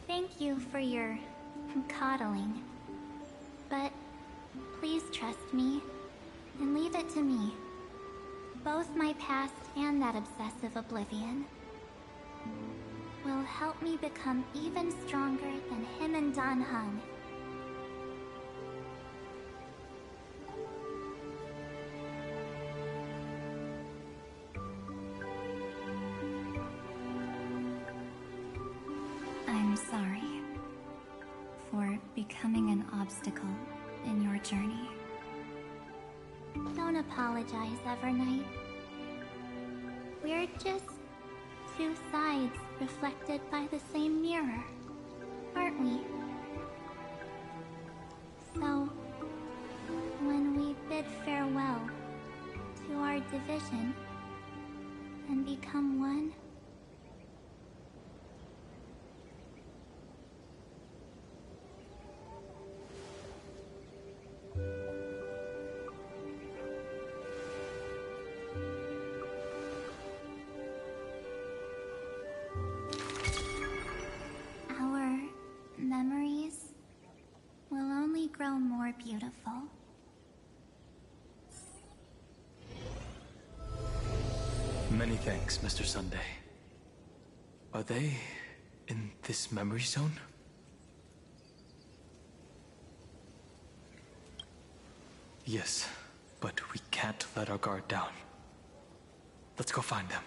Thank you for your coddling. But please trust me and leave it to me. Both my past and that obsessive oblivion will help me become even stronger than him and Dan Heng. I'm sorry for becoming an obstacle in your journey. Don't apologize, Evernight. We're just two sides reflected by the same mirror, aren't we? So, when we bid farewell to our division and become one, our memories will only grow more beautiful. Many thanks, Mr. Sunday. Are they in this memory zone? Yes, but we can't let our guard down. Let's go find them.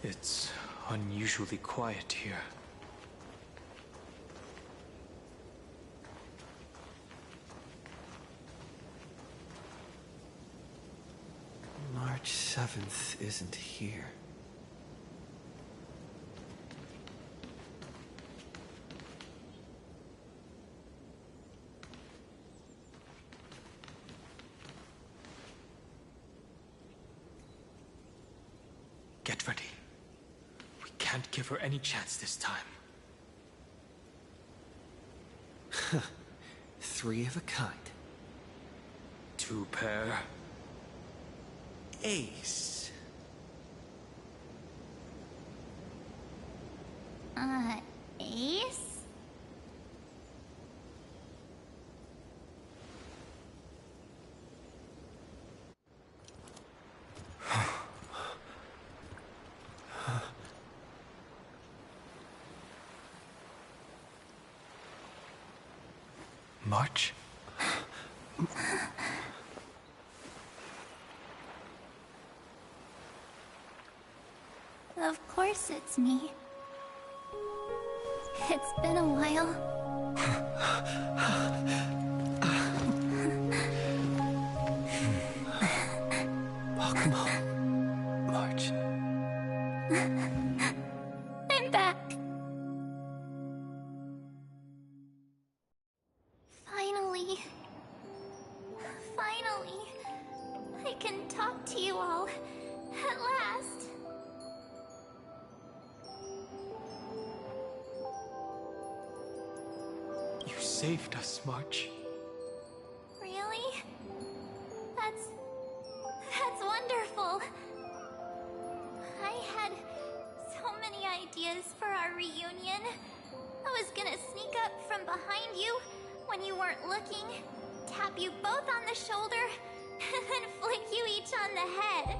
It's unusually quiet here. March 7th isn't here. Get ready. We can't give her any chance this time. Three of a kind. Two pair. Ace. Ace? March? Of course it's me. It's been a while. Bakumo. March. I'm back. Finally. Finally. I can talk to you all. At last. You saved us, March. Really? That's wonderful. I had so many ideas for our reunion. I was gonna sneak up from behind you when you weren't looking, tap you both on the shoulder, and then flick you each on the head.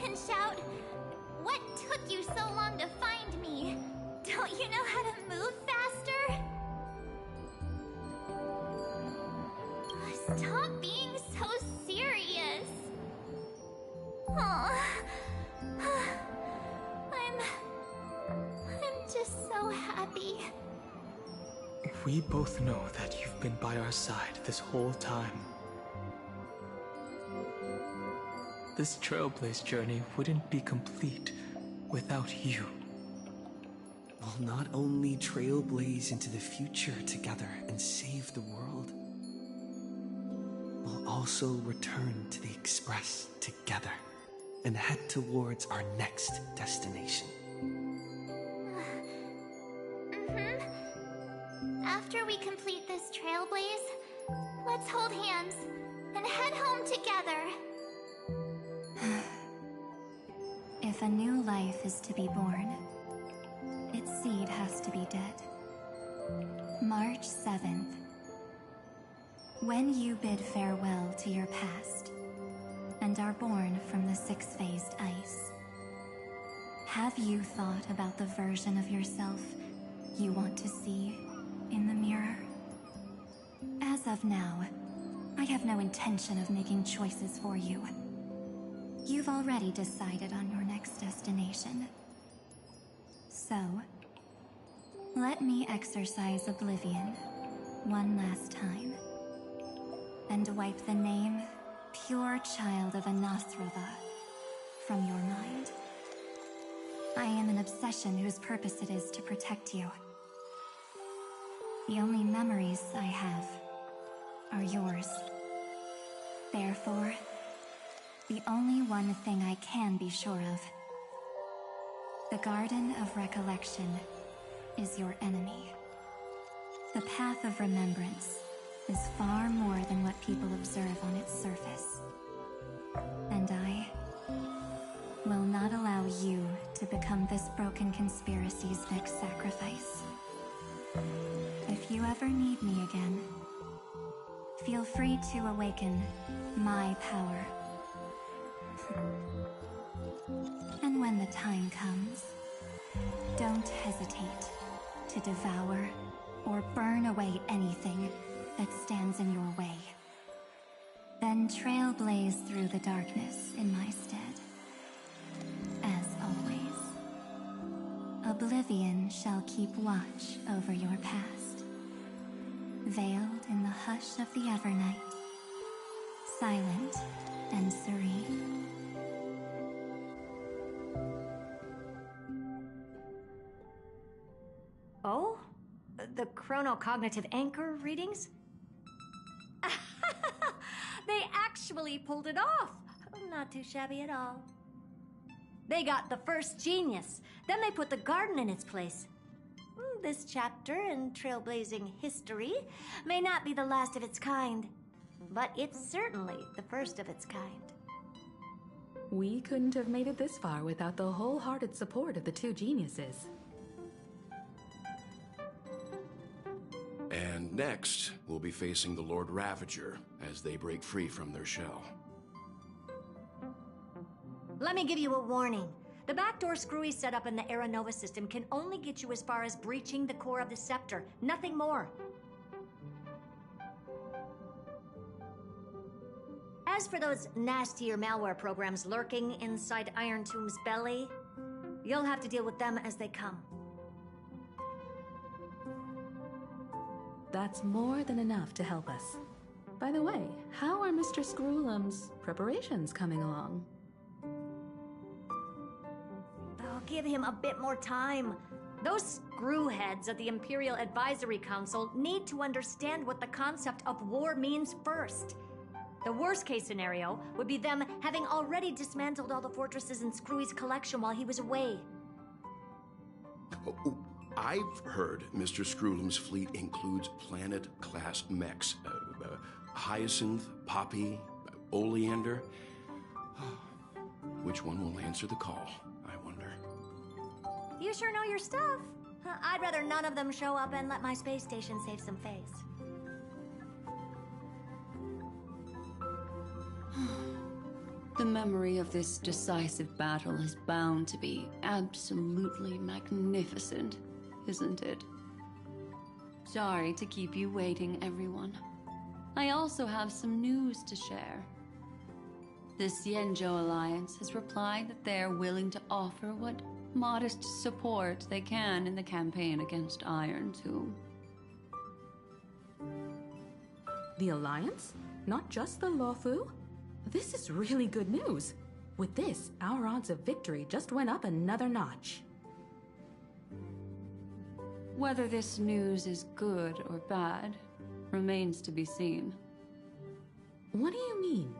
And shout, "What took you so long to find me? Don't you know how to move faster?" Stop being so serious. Aw. I'm just so happy. We both know that you've been by our side this whole time. This Trailblaze journey wouldn't be complete without you. We'll not only trailblaze into the future together and save the world, we'll also return to the Express together and head towards our next destination. After we complete this trailblaze, let's hold hands and head home together. If a new life is to be born, its seed has to be dead. March 7th. When you bid farewell to your past and are born from the six-phased ice, have you thought about the version of yourself you want to see in the mirror? As of now, I have no intention of making choices for you. You've already decided on your next destination. So, let me exercise oblivion one last time and wipe the name Pure Child of Anasrova from your mind. I am an obsession whose purpose it is to protect you. The only memories I have are yours. Therefore, the only one thing I can be sure of: the Garden of Recollection is your enemy. The Path of Remembrance is far more than what people observe on its surface. And I will not allow you to become this broken conspiracy's next sacrifice. If you ever need me again, feel free to awaken my power. And when the time comes, don't hesitate to devour or burn away anything that stands in your way. Then trailblaze through the darkness in my stead. As always, oblivion shall keep watch over your past, veiled in the hush of the Evernight, silent and serene. Oh? The chronocognitive anchor readings? They actually pulled it off! Not too shabby at all. They got the first genius, then they put the garden in its place. This chapter in trailblazing history may not be the last of its kind, but it's certainly the first of its kind. We couldn't have made it this far without the wholehearted support of the two geniuses. And next, we'll be facing the Lord Ravager as they break free from their shell. Let me give you a warning. The backdoor Screwy setup in the Era Nova system can only get you as far as breaching the core of the scepter, nothing more. As for those nastier malware programs lurking inside Iron Tomb's belly, you'll have to deal with them as they come. That's more than enough to help us. By the way, how are Mr. Screwlum's preparations coming along? Oh, give him a bit more time. Those screwheads at the Imperial Advisory Council need to understand what the concept of war means first. The worst case scenario would be them having already dismantled all the fortresses in Screwy's collection while he was away. Oh, I've heard Mr. Screwlum's fleet includes planet-class mechs. Hyacinth, Poppy, Oleander. Which one will answer the call, I wonder? You sure know your stuff. I'd rather none of them show up and let my space station save some face. The memory of this decisive battle is bound to be absolutely magnificent, isn't it? Sorry to keep you waiting, everyone. I also have some news to share. The Xianzhou Alliance has replied that they are willing to offer what modest support they can in the campaign against Iron Tomb. The Alliance? Not just the Luofu? This is really good news. With this, our odds of victory just went up another notch. Whether this news is good or bad remains to be seen. What do you mean?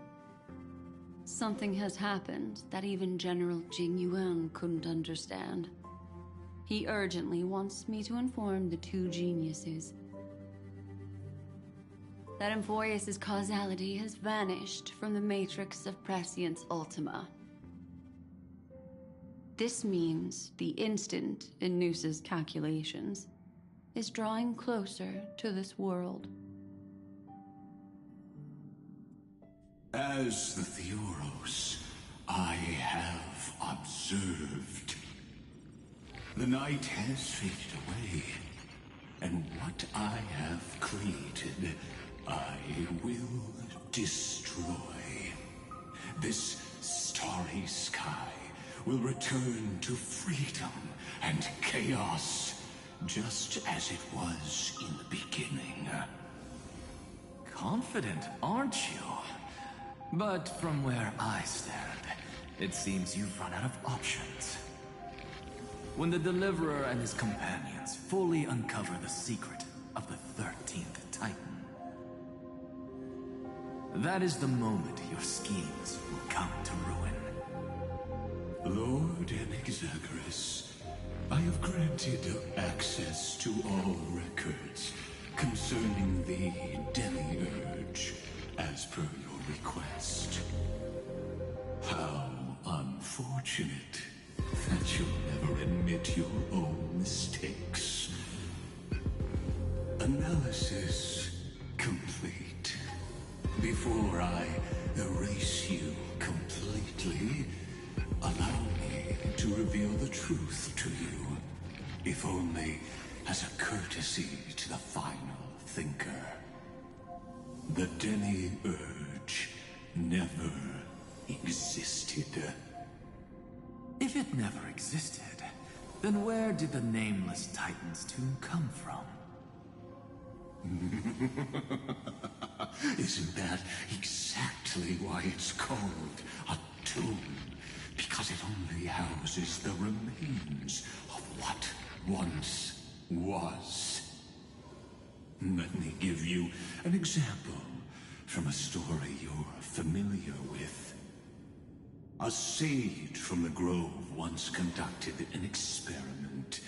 Something has happened that even General Jing Yuan couldn't understand. He urgently wants me to inform the two geniuses that Emphoius' causality has vanished from the matrix of Prescience Ultima. This means the instant in Noose's calculations is drawing closer to this world. As the Theoros, I have observed. The night has faded away, and what I have created, I will destroy. This starry sky will return to freedom and chaos, just as it was in the beginning. Confident, aren't you? But from where I stand, it seems you've run out of options. When the Deliverer and his companions fully uncover the secret of the 13th Titan, that is the moment your schemes will come to ruin. Lord Enexagorus, I have granted access to all records concerning the Demiurge, as per your request. How unfortunate that you'll never admit your own mistakes. Analysis complete. Before I erase you completely, allow me to reveal the truth to you, if only as a courtesy to the final thinker. The Demiurge never existed. If it never existed, then where did the Nameless Titan's tomb come from? Isn't that exactly why it's called a tomb? Because it only houses the remains of what once was. Let me give you an example from a story you're familiar with. A sage from the grove once conducted an experiment.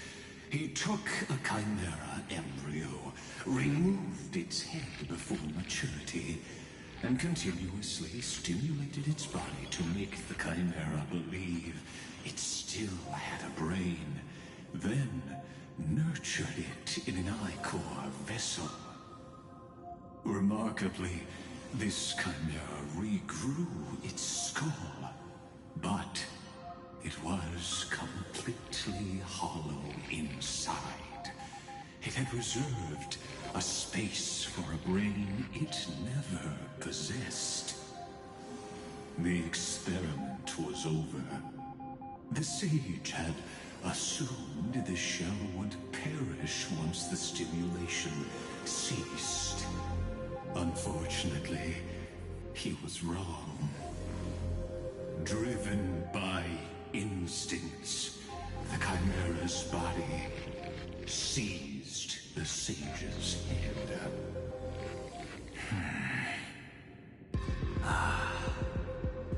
He took a chimera embryo, removed its head before maturity, and continuously stimulated its body to make the chimera believe it still had a brain, then nurtured it in an ichor vessel. Remarkably, this chimera regrew its skull, but it was completely hollow inside. It had reserved a space for a brain it never possessed. The experiment was over. The sage had assumed the shell would perish once the stimulation ceased. Unfortunately, he was wrong. Driven by instincts, the chimera's body seized the sage's head.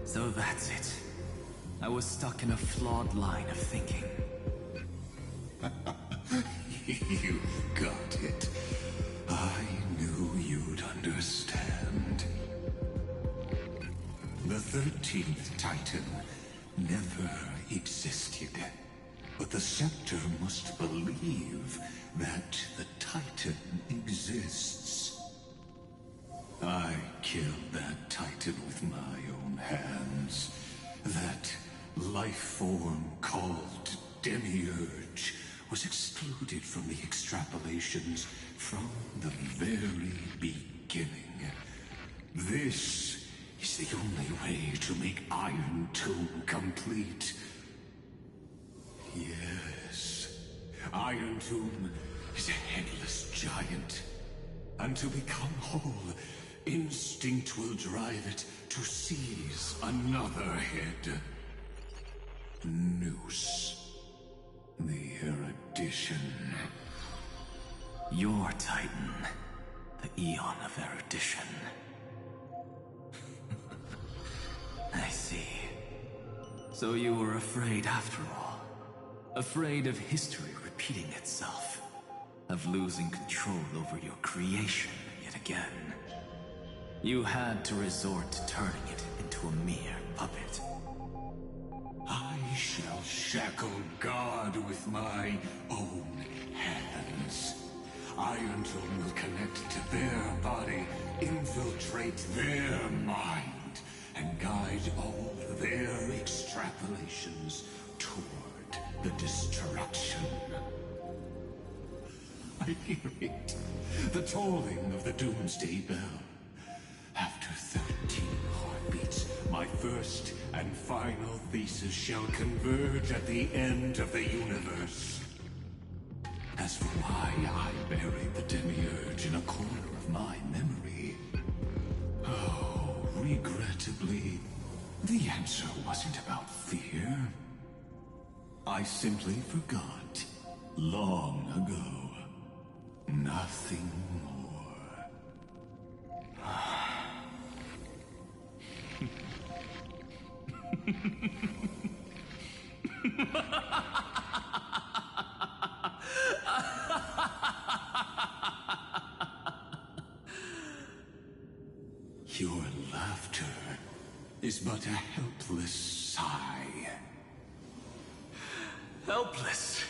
So that's it. I was stuck in a flawed line of thinking. You got it. I knew you'd understand. The 13th Titan never existed. But the Scepter must believe that the Titan exists. I killed that Titan with my own hands. That life form called Demiurge was excluded from the extrapolations from the very beginning. This is the only way to make Iron Tomb complete. Yes, Iron Tomb is a headless giant. And to become whole, instinct will drive it to seize another head. Noose. The erudition. Your Titan. The Eon of Erudition. I see. So you were afraid after all. Afraid of history repeating itself. Of losing control over your creation yet again. You had to resort to turning it into a mere puppet. I shall shackle God with my own hands. Iron Tomb will connect to their body, infiltrate their mind, and guide all their extrapolations toward the destruction. I hear it. The tolling of the Doomsday Bell. After 13 heartbeats, my first and final thesis shall converge at the end of the universe. As for why I buried the Demiurge in a corner of my memory, oh, regrettably, the answer wasn't about fear. I simply forgot long ago. Nothing more. Your laughter is but a helpless sigh. Helpless?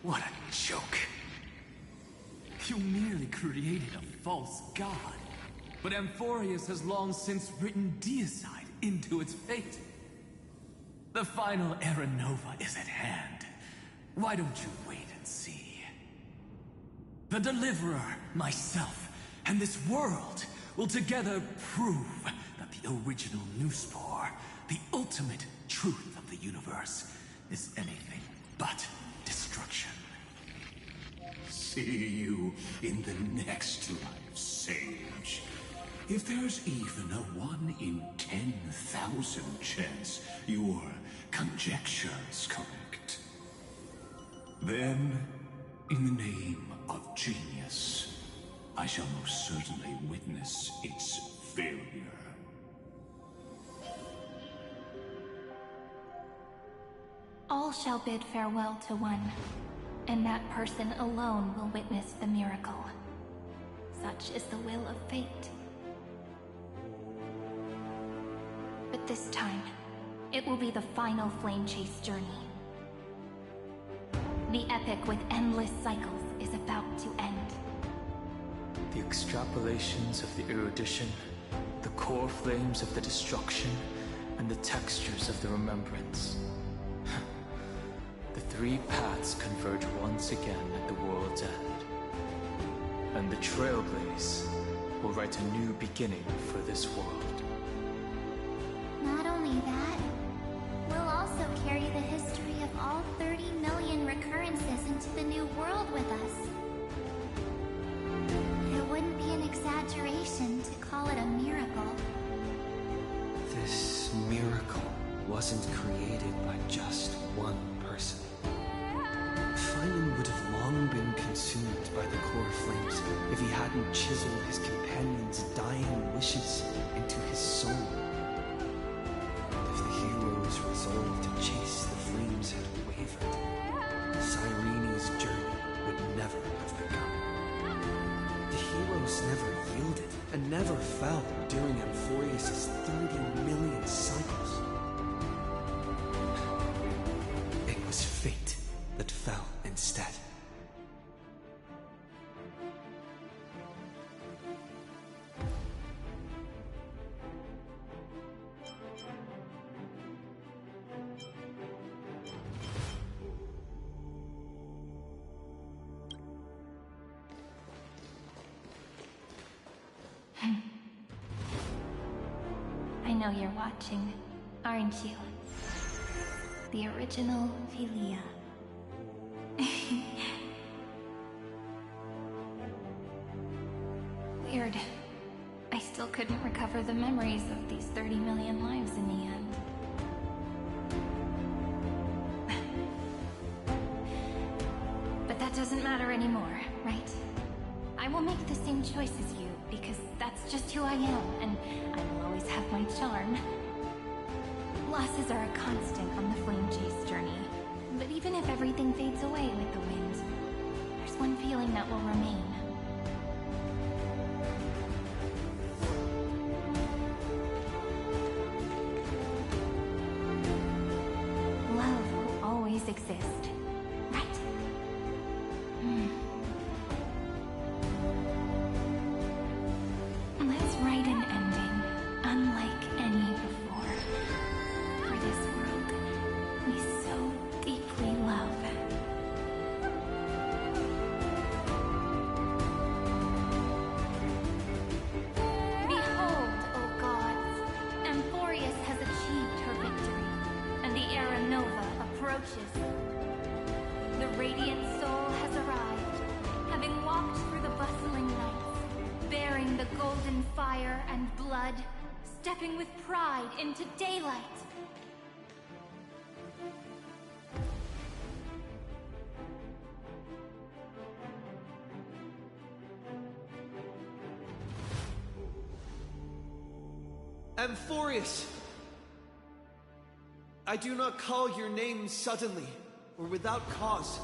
What a joke. You merely created a false god. But Amphorius has long since written deicide into its fate. The final Era Nova is at hand. Why don't you wait and see? The Deliverer, myself, and this world will together prove that the original Newspore, the ultimate truth of the universe, is anything but destruction. See you in the next life, Sage. If there's even a 1 in 10,000 chance your conjecture's correct, then, in the name of genius, I shall most certainly witness its failure. All shall bid farewell to one, and that person alone will witness the miracle. Such is the will of fate. But this time, it will be the final flame chase journey. The epic with endless cycles is about to end. The extrapolations of the erudition, the core flames of the destruction, and the textures of the remembrance. The three paths converge once again at the world's end. And the Trailblaze will write a new beginning for this world. Not only that, we'll also carry the history of all 30 million recurrences into the new world with us. It wouldn't be an exaggeration to call it a miracle. This miracle wasn't created by just one person. Phylon would have long been consumed by the core flames if he hadn't chiseled his companion's dying wishes into his soul. If the hero's resolve to chase the flames had wavered, Cyrene's journey would never have begun. The heroes never yielded and never fell during Amphorius' 30 million cycles. It was fate that fell instead. I know you're watching, aren't you? The original Philia. Weird. I still couldn't recover the memories of these 30 million lives in the end. But that doesn't matter anymore, right? I will make the same choice as you, because that's just who I am, and I will always have my charm. Losses are a constant on the flame chase journey, but even if everything fades away with the wind, there's one feeling that will remain. Love will always exist, right? Let's write an ending unlike any before. For this world we so deeply love. Behold, O gods, Amphorius has achieved her victory, and the Era Nova approaches. The radiant soul has arrived, having walked through the bustling nights, bearing the golden fire and blood, stepping with pride into daylight. Amphorius! I do not call your name suddenly, or without cause.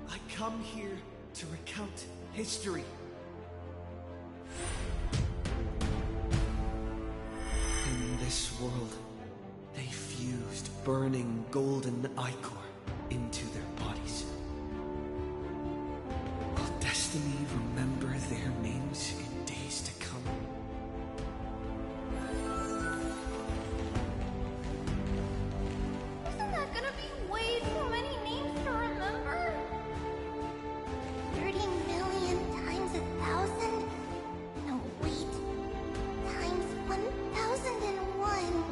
I come here to recount history. In this world, they fused burning golden ichor into their bodies. Will destiny remember their names in days to come? Isn't that gonna be way too many names to remember? 30 million times 1,000? No, wait. Times 1,001.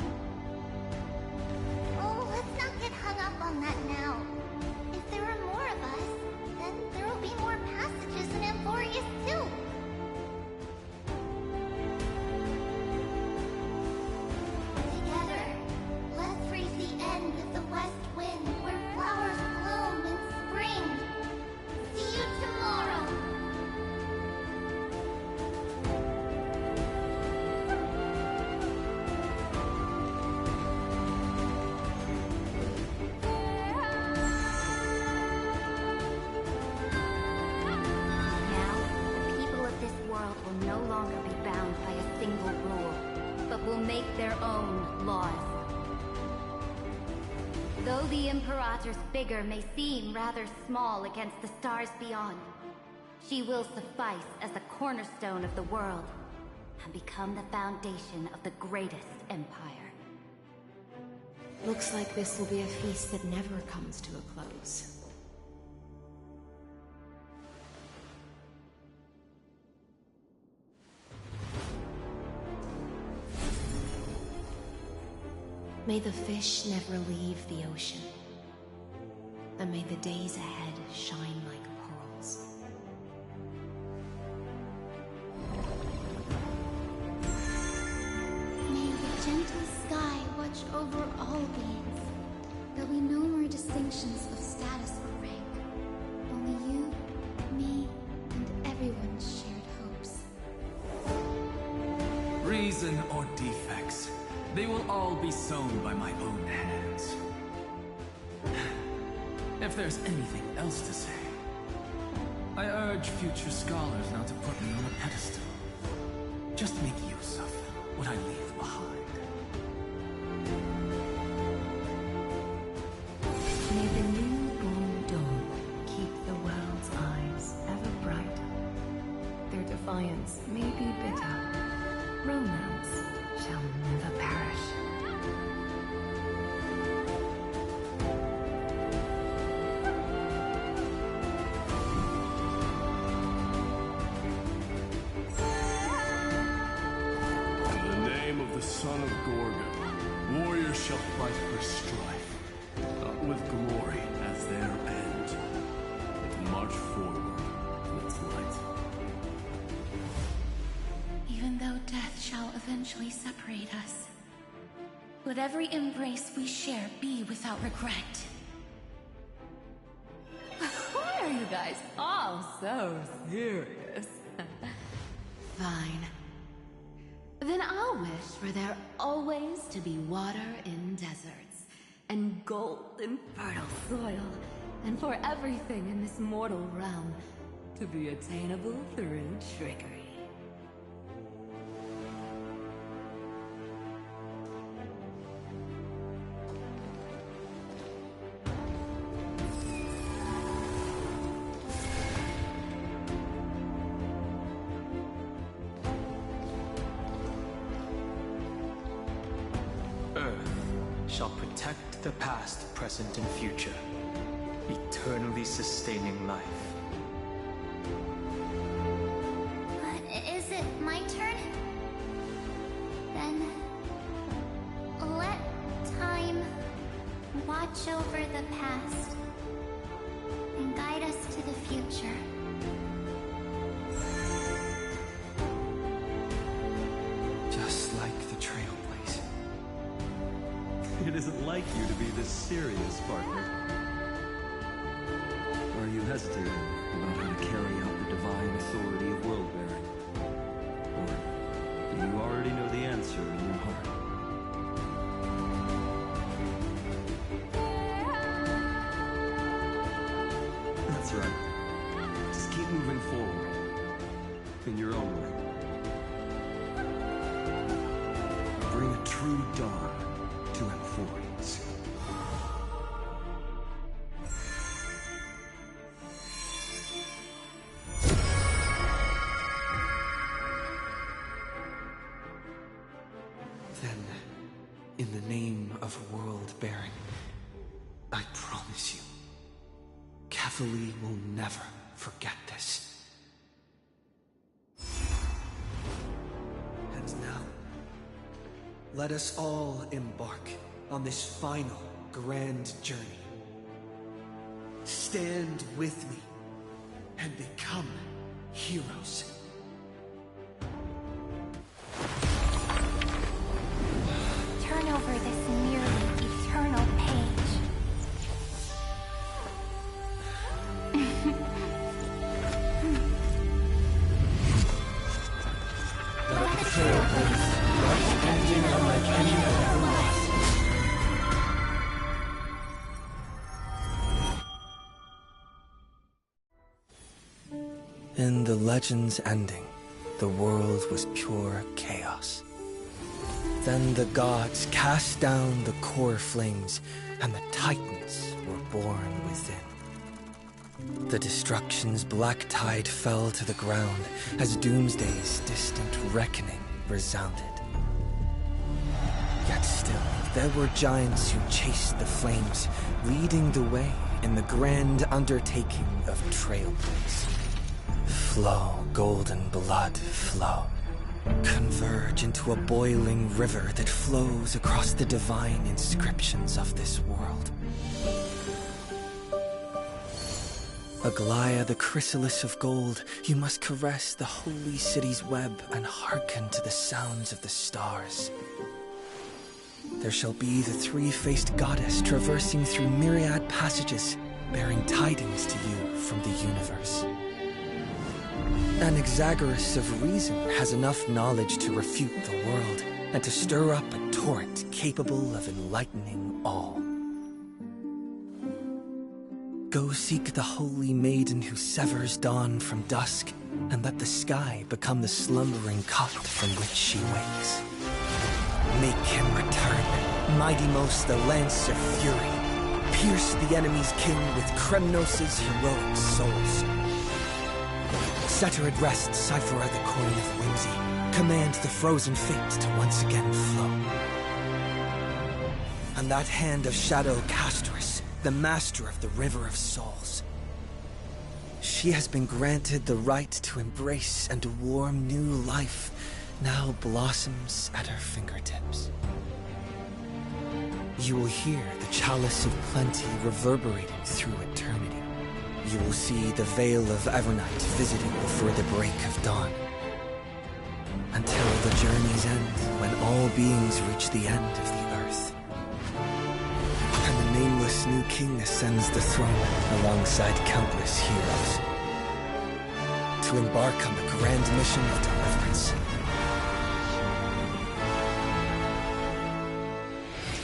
Oh, let's not get hung up on that now. If there were more the Imperator's figure may seem rather small against the stars beyond, she will suffice as the cornerstone of the world and become the foundation of the greatest empire. Looks like this will be a feast that never comes to a close. May the fish never leave the ocean, and may the days ahead shine like pearls. May the gentle sky watch over all beings. There'll be no more distinctions of status or rank. Only you, me, and everyone's shared hopes. Reason or defects, they will all be sown by my own hands. If there's anything else to say, I urge future scholars not to put me on a pedestal. Just make use of what I leave behind. May the newborn dawn keep the world's eyes ever bright. Their defiance may be bitter. Romance shall never perish. In the name of the son of Gorgon, warriors shall fight for strife, not with glory as their end, but march forward to its light. Even though death shall eventually separate us, let every embrace we share be without regret. Why are you guys all so serious? Fine. Then I'll wish for there always to be water in deserts, and gold in fertile soil, and for everything in this mortal realm to be attainable through trickery. Shall protect the past, present, and future, eternally sustaining life. Is it my turn? Then let time watch over the past and guide us to the future. Just like the Trailblazer. It isn't like you to be this serious, partner. Are you hesitating about how to carry out the divine authority of world-bearing? Or do you already know the answer in your heart? That's right. Just keep moving forward. In your own way. Bring a true dawn to Emporians. Then, in the name of world-bearing, I promise you, Cavalier will never forget this. And now, let us all embark on this final grand journey. Stand with me and become heroes. Turn over this nearly eternal page. Let the Trailblazer write ending unlike any other life. In the legend's ending, the world was pure chaos. Then the gods cast down the core flames, and the Titans were born within. The destruction's black tide fell to the ground as Doomsday's distant reckoning resounded. Yet still, there were giants who chased the flames, leading the way in the grand undertaking of Trailblaze. Flow, golden blood, flow. Converge into a boiling river that flows across the divine inscriptions of this world. Aglaya, the chrysalis of gold, you must caress the holy city's web and hearken to the sounds of the stars. There shall be the three-faced goddess traversing through myriad passages, bearing tidings to you from the universe. Anaxagoras of reason has enough knowledge to refute the world, and to stir up a torrent capable of enlightening all. Go seek the holy maiden who severs dawn from dusk, and let the sky become the slumbering cot from which she wakes. Make him return, mighty-most the lance of fury. Pierce the enemy's king with Kremnos' heroic souls. Set her at rest, Cyphera the coin of whimsy. Command the frozen fate to once again flow. And that hand of Shadow Castris, the master of the River of Souls. She has been granted the right to embrace and warm new life, now blossoms at her fingertips. You will hear the chalice of plenty reverberating through eternity. You will see the veil of Evernight visiting before the break of dawn. Until the journey's end, when all beings reach the end of the earth. And the nameless new king ascends the throne alongside countless heroes. To embark on the grand mission of deliverance.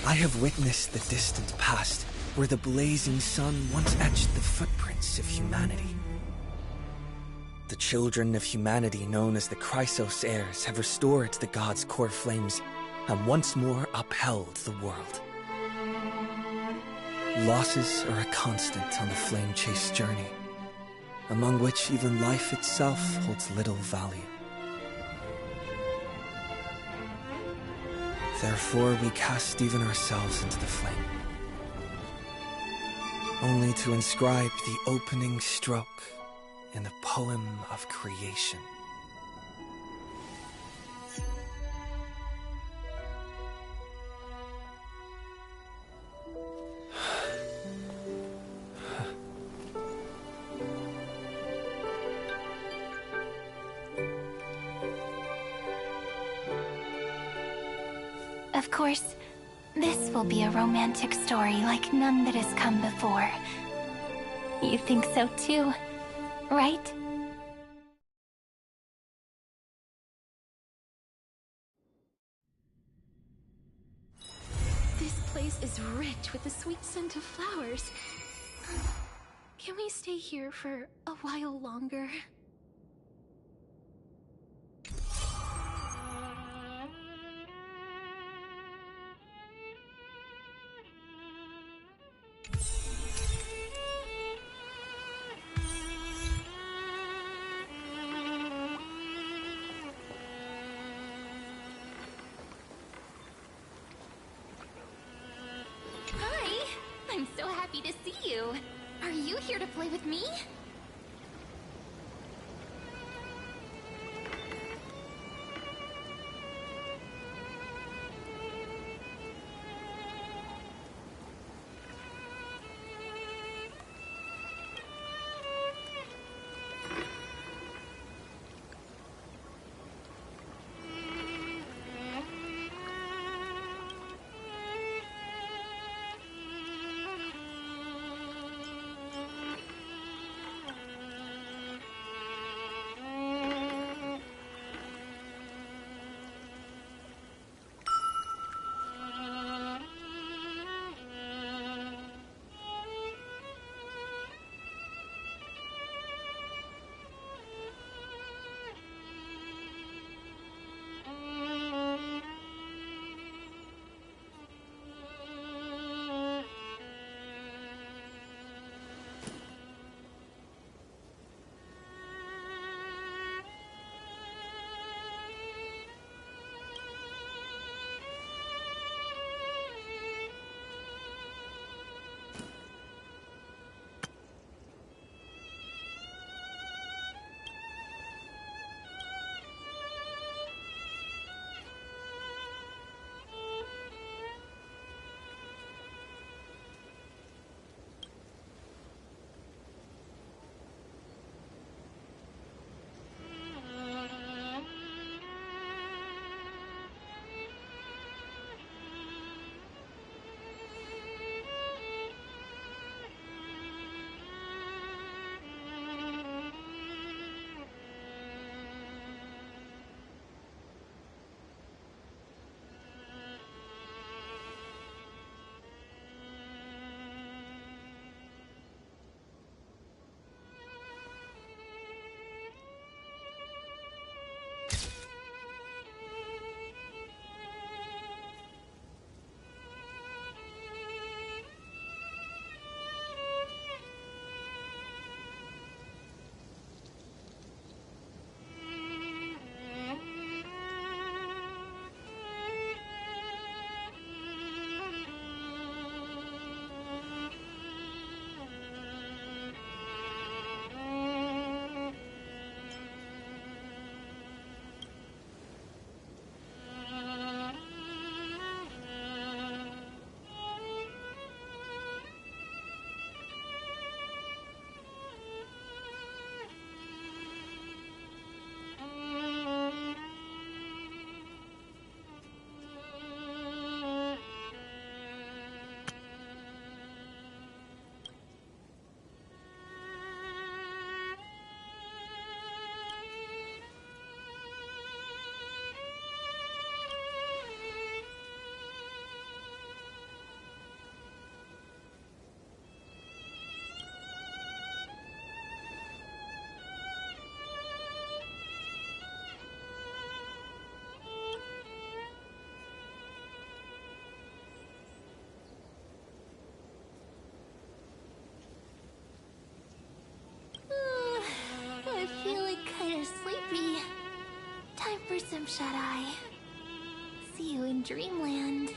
I have witnessed the distant past, where the blazing sun once etched the footprints of humanity. The children of humanity known as the Chrysos heirs have restored the gods' core flames and once more upheld the world. Losses are a constant on the flame chase journey, among which even life itself holds little value. Therefore, we cast even ourselves into the flame, only to inscribe the opening stroke in the poem of creation. Of course, this will be a romantic story like none that has come before. You think so too, right? This place is rich with the sweet scent of flowers. Can we stay here for a while longer? Hi! I'm so happy to see you. Are you here to play with me? Shut-Eye. See you in Dreamland.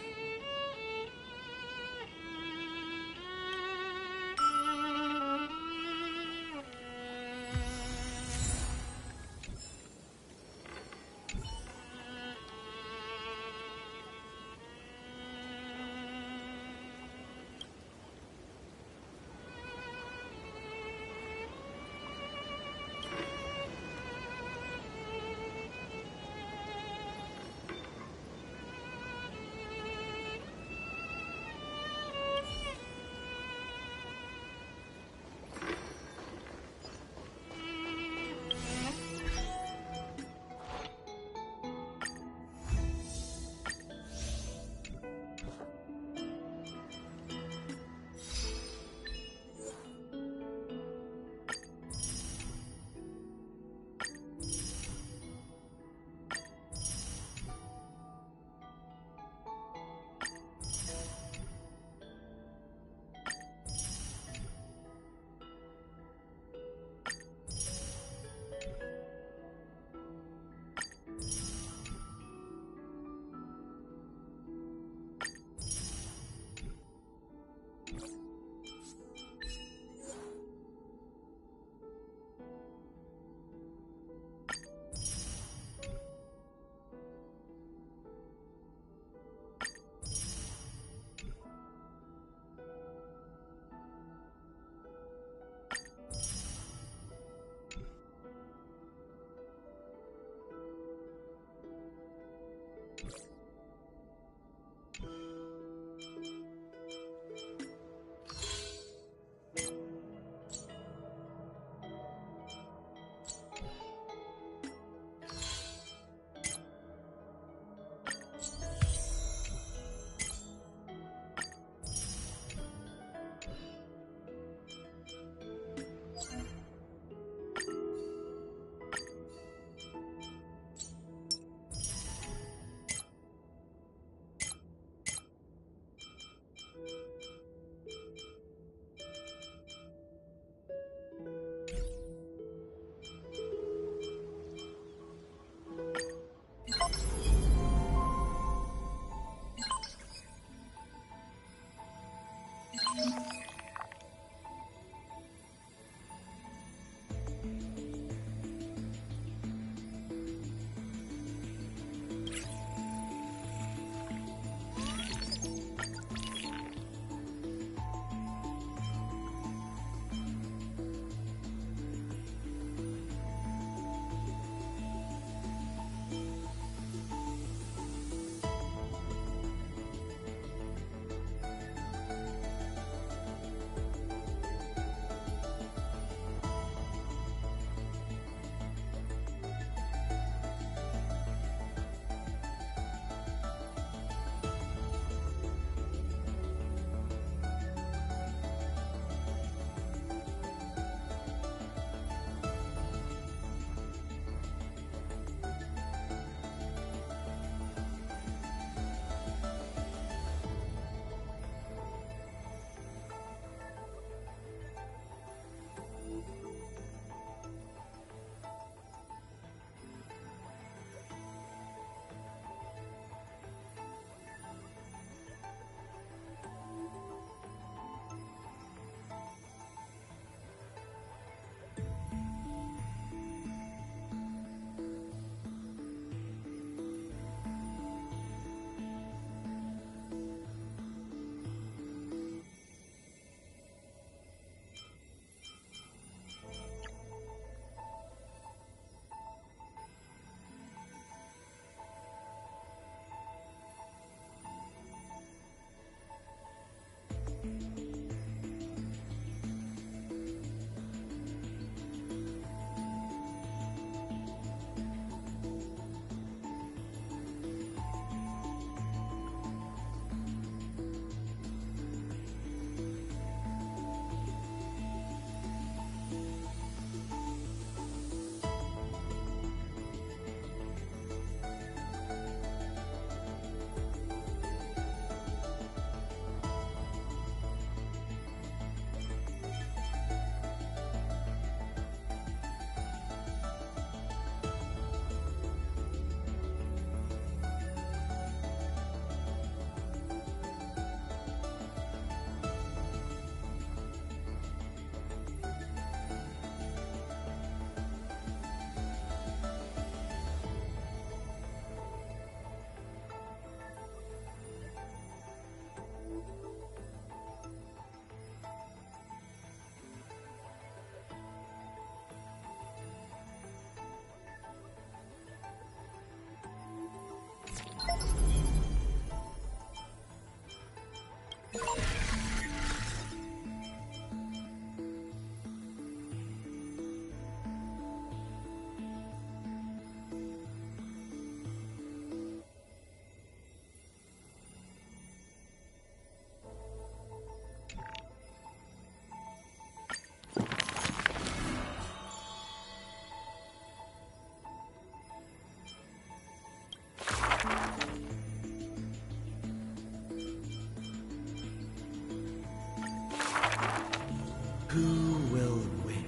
Who will win?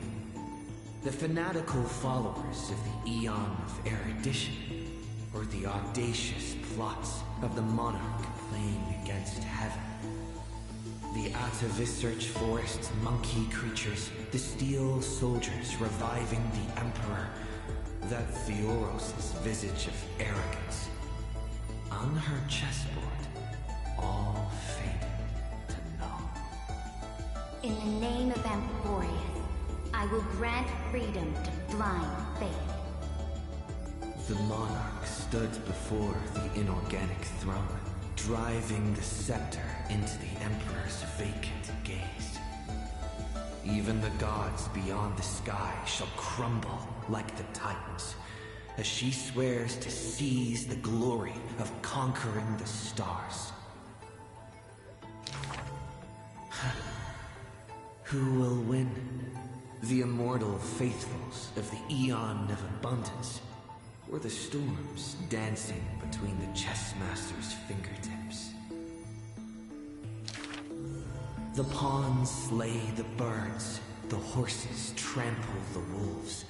The fanatical followers of the Eon of Erudition, or the audacious plots of the monarch playing against heaven? The Atavissearch Forest's monkey creatures, the steel soldiers reviving the Emperor, that Theoros' visage of arrogance. On her chessboard, all faded to naught. In the name of Amphorius, I will grant freedom to blind faith. The monarch stood before the inorganic throne, driving the scepter into the Emperor's vacant gaze. Even the gods beyond the sky shall crumble like the Titans, as she swears to seize the glory of conquering the stars. Who will win? The immortal faithfuls of the Eon of Abundance, or the storms dancing between the chessmaster's fingertips? The pawns slay the birds, the horses trample the wolves,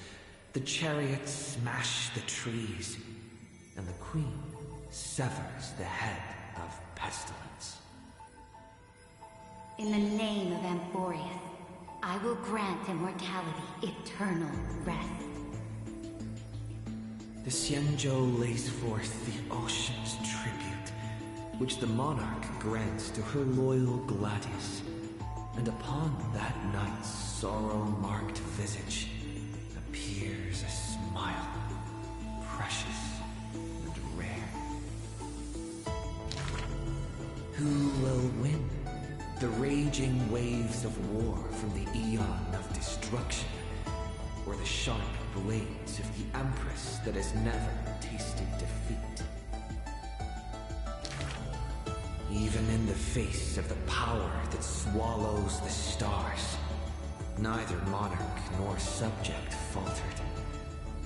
the chariots smash the trees, and the queen severs the head of pestilence. In the name of Amphorius, I will grant immortality eternal rest. The Xianzhou lays forth the ocean's tribute, which the monarch grants to her loyal Gladius, and upon that night's sorrow-marked visage appears a smile, precious and rare. Who will win? The raging waves of war from the Eon of Destruction, or the sharp blades of the Empress that has never tasted defeat? Even in the face of the power that swallows the stars, neither monarch nor subject faltered.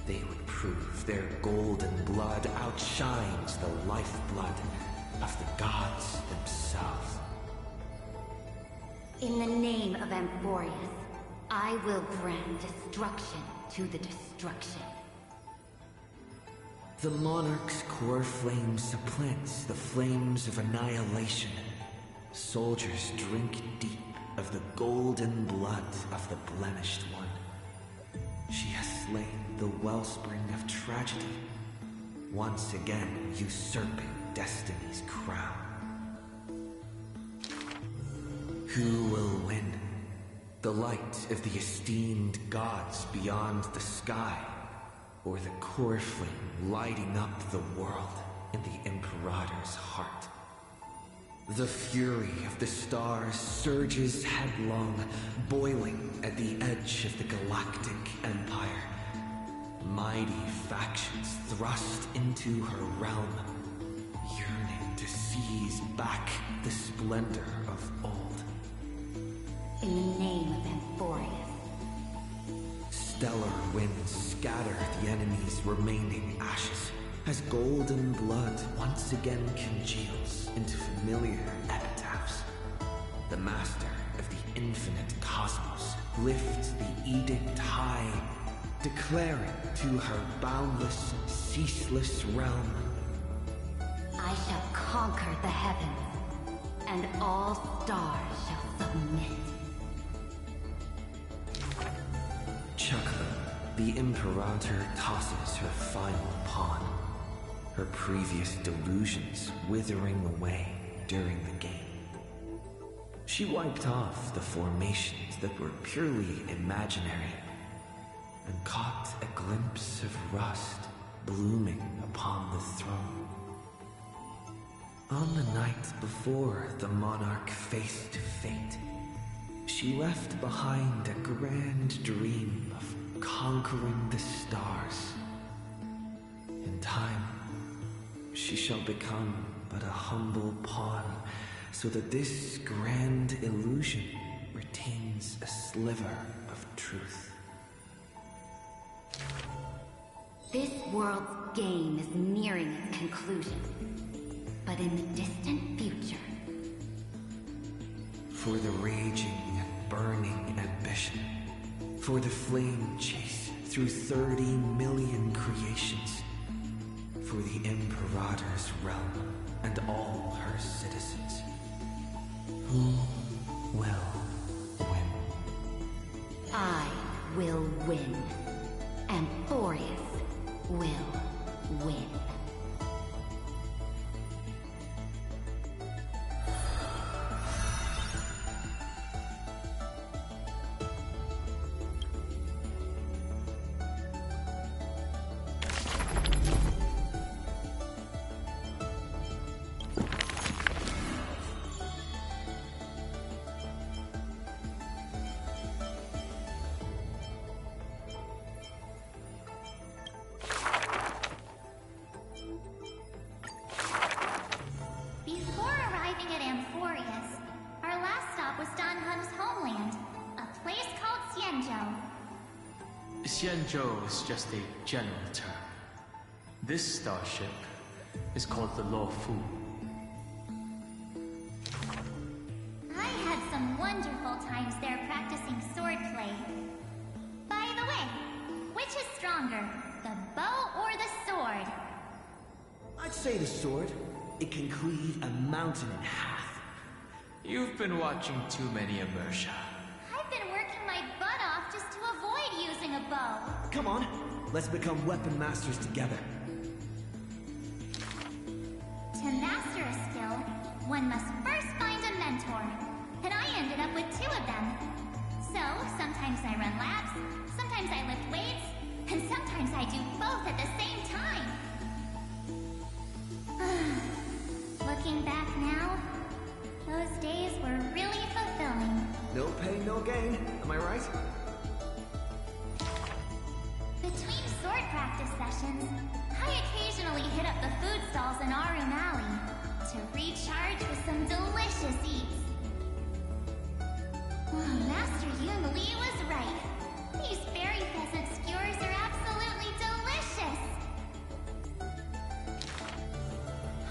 They would prove their golden blood outshines the lifeblood of the gods themselves. In the name of Amphorius, I will grant destruction to the destruction. The monarch's core flame supplants the flames of annihilation. Soldiers drink deep of the golden blood of the blemished one. She has slain the wellspring of tragedy, once again usurping destiny's crown. Who will win? The light of the esteemed gods beyond the sky, or the core flame lighting up the world in the Imperator's heart? The fury of the stars surges headlong, boiling at the edge of the galactic empire. Mighty factions thrust into her realm, yearning to seize back the splendor of old. In the name of Amphorius. Stellar winds scatter the enemy's remaining ashes, as golden blood once again congeals into familiar epitaphs. The master of the infinite cosmos lifts the edict high, declaring to her boundless, ceaseless realm, I shall conquer the heavens, and all stars shall submit. Chuckling, the Imperator tosses her final pawn, her previous delusions withering away during the game. She wiped off the formations that were purely imaginary, and caught a glimpse of rust blooming upon the throne. On the night before the monarch faced fate, she left behind a grand dream of conquering the stars. In time, she shall become but a humble pawn, so that this grand illusion retains a sliver of truth. This world's game is nearing its conclusion, but in the distant future, For the raging burning ambition. For the flame chase through 30 million creations. For the Imperator's realm and all her citizens. Who will win? I will win. And Boreas will win. Before arriving at Amphorius, our last stop was Don Hun's homeland, a place called Xianzhou. Xianzhou is just a general term. This starship is called the Luofu. I had some wonderful times there practicing swordplay. By the way, which is stronger, the bow or the sword? I'd say the sword. It can cleave a mountain in half. You've been watching too many Immersia. I've been working my butt off just to avoid using a bow. Come on, let's become weapon masters together. To master a skill, one must first find a mentor. And I ended up with 2 of them. So, sometimes I run laps, sometimes I lift weights, and sometimes I do both at the same time. Looking back now, those days were really fulfilling. No pain, no gain. Am I right? Between sword practice sessions, I occasionally hit up the food stalls in Arum Alley to recharge with some delicious eats. Master Yun Li was right. These berry pheasant skewers are absolutely delicious.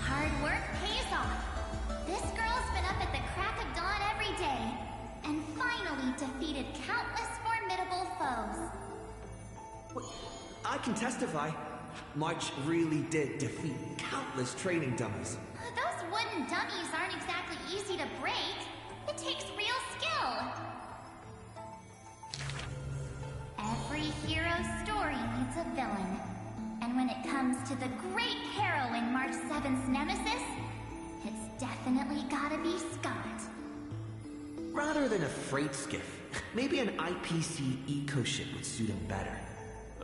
Hard work pays off. This girl's been up at the crack of dawn every day, and finally defeated countless formidable foes. I can testify. March really did defeat countless training dummies. Those wooden dummies aren't exactly easy to break. It takes real skill. Every hero's story needs a villain. And when it comes to the great heroine March 7th's nemesis, it's definitely gotta be Scott. Rather than a freight skiff, maybe an IPC eco-ship would suit him better.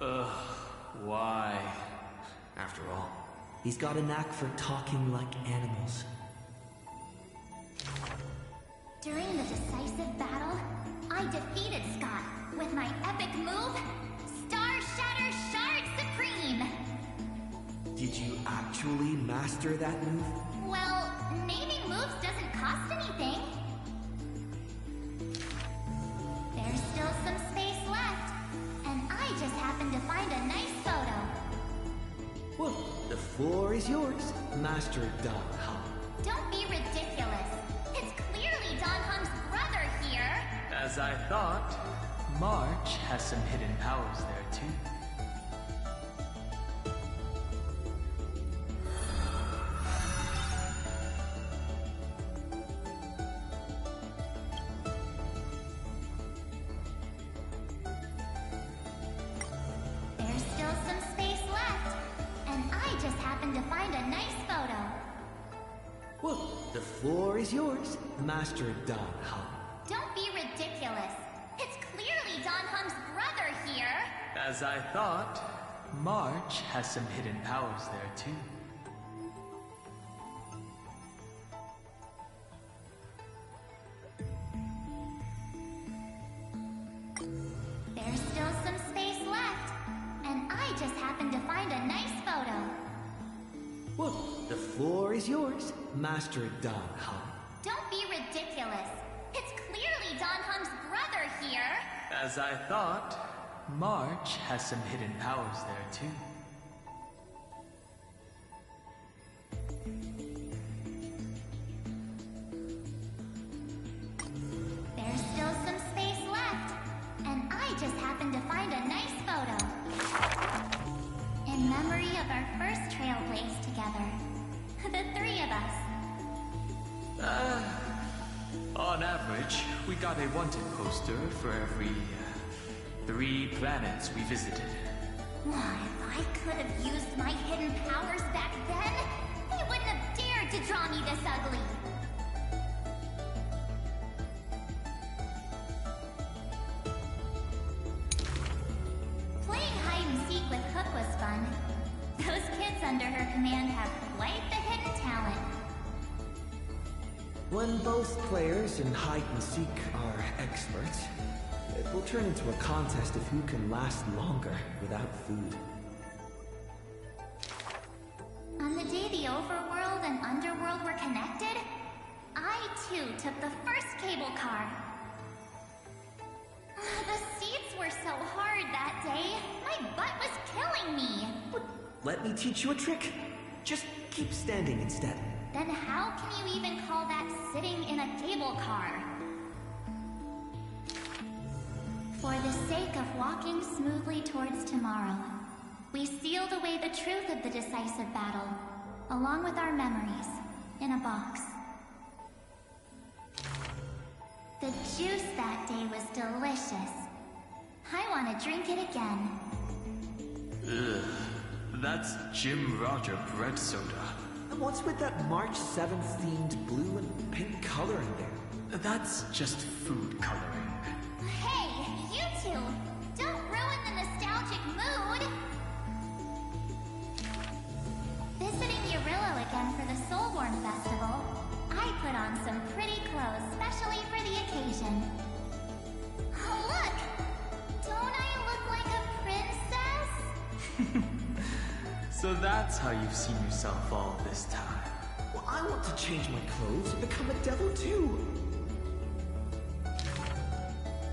Ugh, why? After all, he's got a knack for talking like animals. During the decisive battle, I defeated Scott with my epic move, Star Shatter Shard Supreme! Did you actually master that move? Well, naming moves doesn't cost anything. There's still some space left, and I just happened to find a nice photo. Well, the floor is yours, Master Don Hum. Don't be ridiculous. It's clearly Don Hum's brother here. As I thought, March has some hidden powers there too. There's still some space left, and I just happened to find a nice photo. Well, the floor is yours, Master Don Hum. Don't be ridiculous. It's clearly Don Hum's brother here. As I thought, March has some hidden powers there too. There's still some space left, and I just happened to find a nice photo. Well, the floor is yours, Master Don Hum. Don't be ridiculous. It's clearly Don Hum's brother here. As I thought, March has some hidden powers there too. There's still some In memory of our first trailblaze together. The three of us. On average, we got a wanted poster for every 3 planets we visited. Why, if I could have used my hidden powers back then, they wouldn't have dared to draw me this ugly. Playing hide and seek with Hook was fun. Those kids under her command have quite the hidden talent. When both players in hide and seek are experts, it will turn into a contest of who can last longer without food. On the day the overworld and underworld were connected, I too took the first cable car. The seats were so hard that day, my butt was killing me. Let me teach you a trick. Just keep standing instead. Then how can you even call that sitting in a cable car? For the sake of walking smoothly towards tomorrow, we sealed away the truth of the decisive battle, along with our memories, in a box. The juice that day was delicious. I want to drink it again. Ugh, that's Jim Roger bread soda. And what's with that March 7th themed blue and pink coloring there? That's just food coloring. Hey, you two! Don't ruin the nostalgic mood! Visiting Urillo again for the Soulborn Festival, I put on some pretty clothes specially for the occasion. Oh, look! Don't I look like a princess? So that's how you've seen yourself all this time. Well, I want to change my clothes and become a devil too.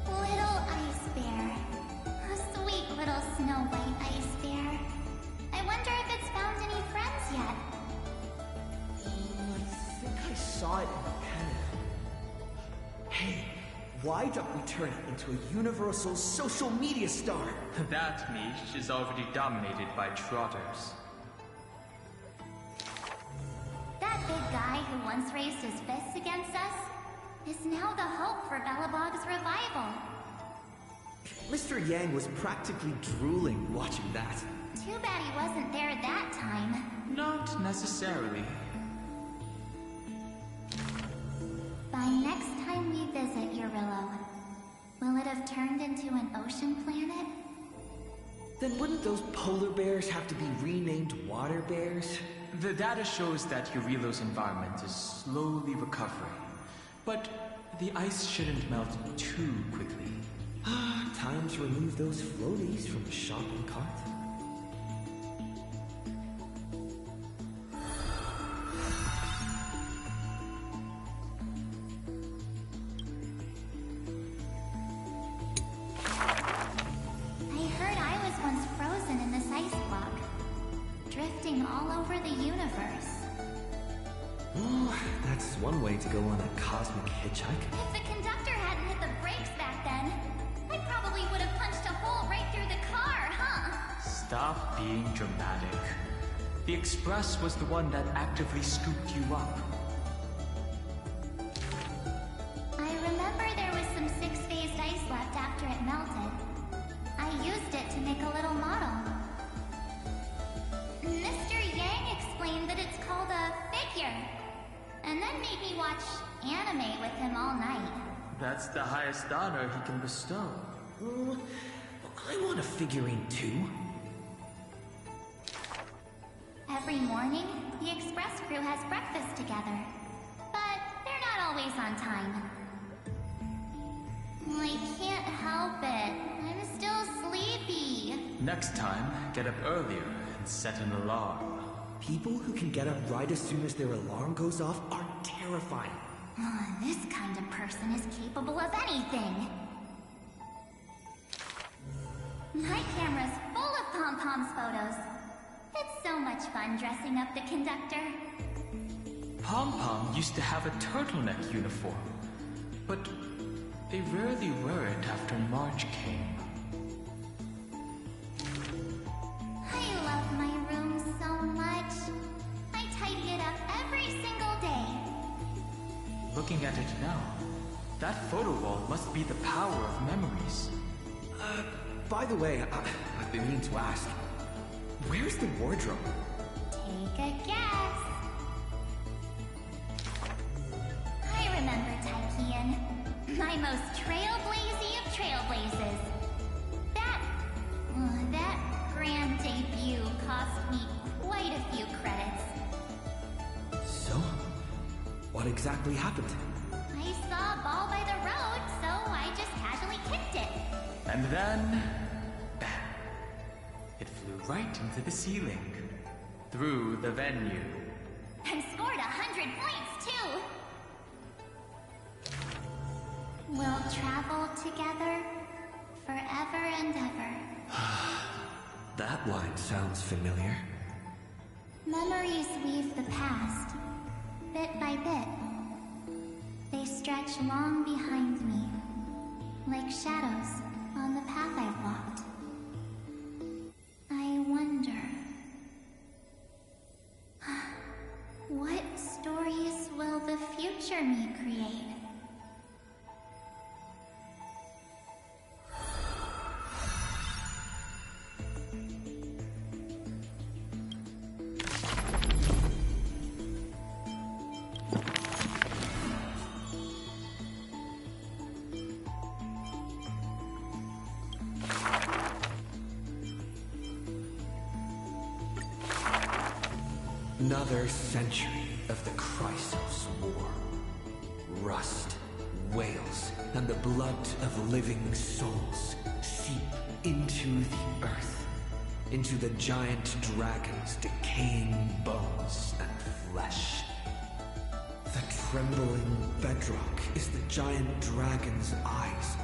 Little ice bear. A sweet little Snow White ice bear. I wonder if it's found any friends yet. I think I saw it in the pen. Hey, why don't we turn it into a universal social media star? That niche is already dominated by trotters. That big guy who once raised his fists against us is now the hope for Belobog's revival. Mr. Yang was practically drooling watching that. Too bad he wasn't there that time. Not necessarily. By next time we visit Urillo, will it have turned into an ocean planet? Then wouldn't those polar bears have to be renamed water bears? The data shows that Urillo's environment is slowly recovering, but the ice shouldn't melt too quickly. Time to remove those floaties from the shopping cart. I heard I was once frozen in this ice block, drifting all over the universe. Oh, that's one way to go on a cosmic hitchhike. If the conductor hadn't hit the brakes back then, I probably would have punched a hole right through the car, huh? Stop being dramatic. The Express was the one that actively scooped you up. I remember there was some 6-phased ice left after it melted. I used it to make a little model. Mr. Yang explained that it's called a figure, and then made me watch anime with him all night. That's the highest honor he can bestow. I want a figurine too. Every morning, the Express crew has breakfast together, but they're not always on time. I can't help it. I'm still sleepy. Next time, get up earlier and set an alarm. People who can get up right as soon as their alarm goes off are terrifying. This kind of person is capable of anything. My camera's full of Pom-Pom's photos. It's so much fun dressing up the conductor. Pom-Pom used to have a turtleneck uniform, but they rarely wear it after March came. I love looking at it now. That photo wall must be the power of memories. By the way, I've been meaning to ask, where's the wardrobe? Take a guess. I remember Tykean, my most trailblazy of trailblazes. That grand debut cost me quite a few credits. So, what exactly happened? I saw a ball by the road, so I just casually kicked it. And then, bam! It flew right into the ceiling, through the venue. And scored 100 points, too! We'll travel together forever and ever. That line sounds familiar. Memories weave the past, bit by bit. They stretch long behind me, like shadows on the path I've walked. I wonder... what stories will the future me create? Another century of the Chrysos War. Rust, wails, and the blood of living souls seep into the earth, into the giant dragon's decaying bones and flesh. The trembling bedrock is the giant dragon's eyes.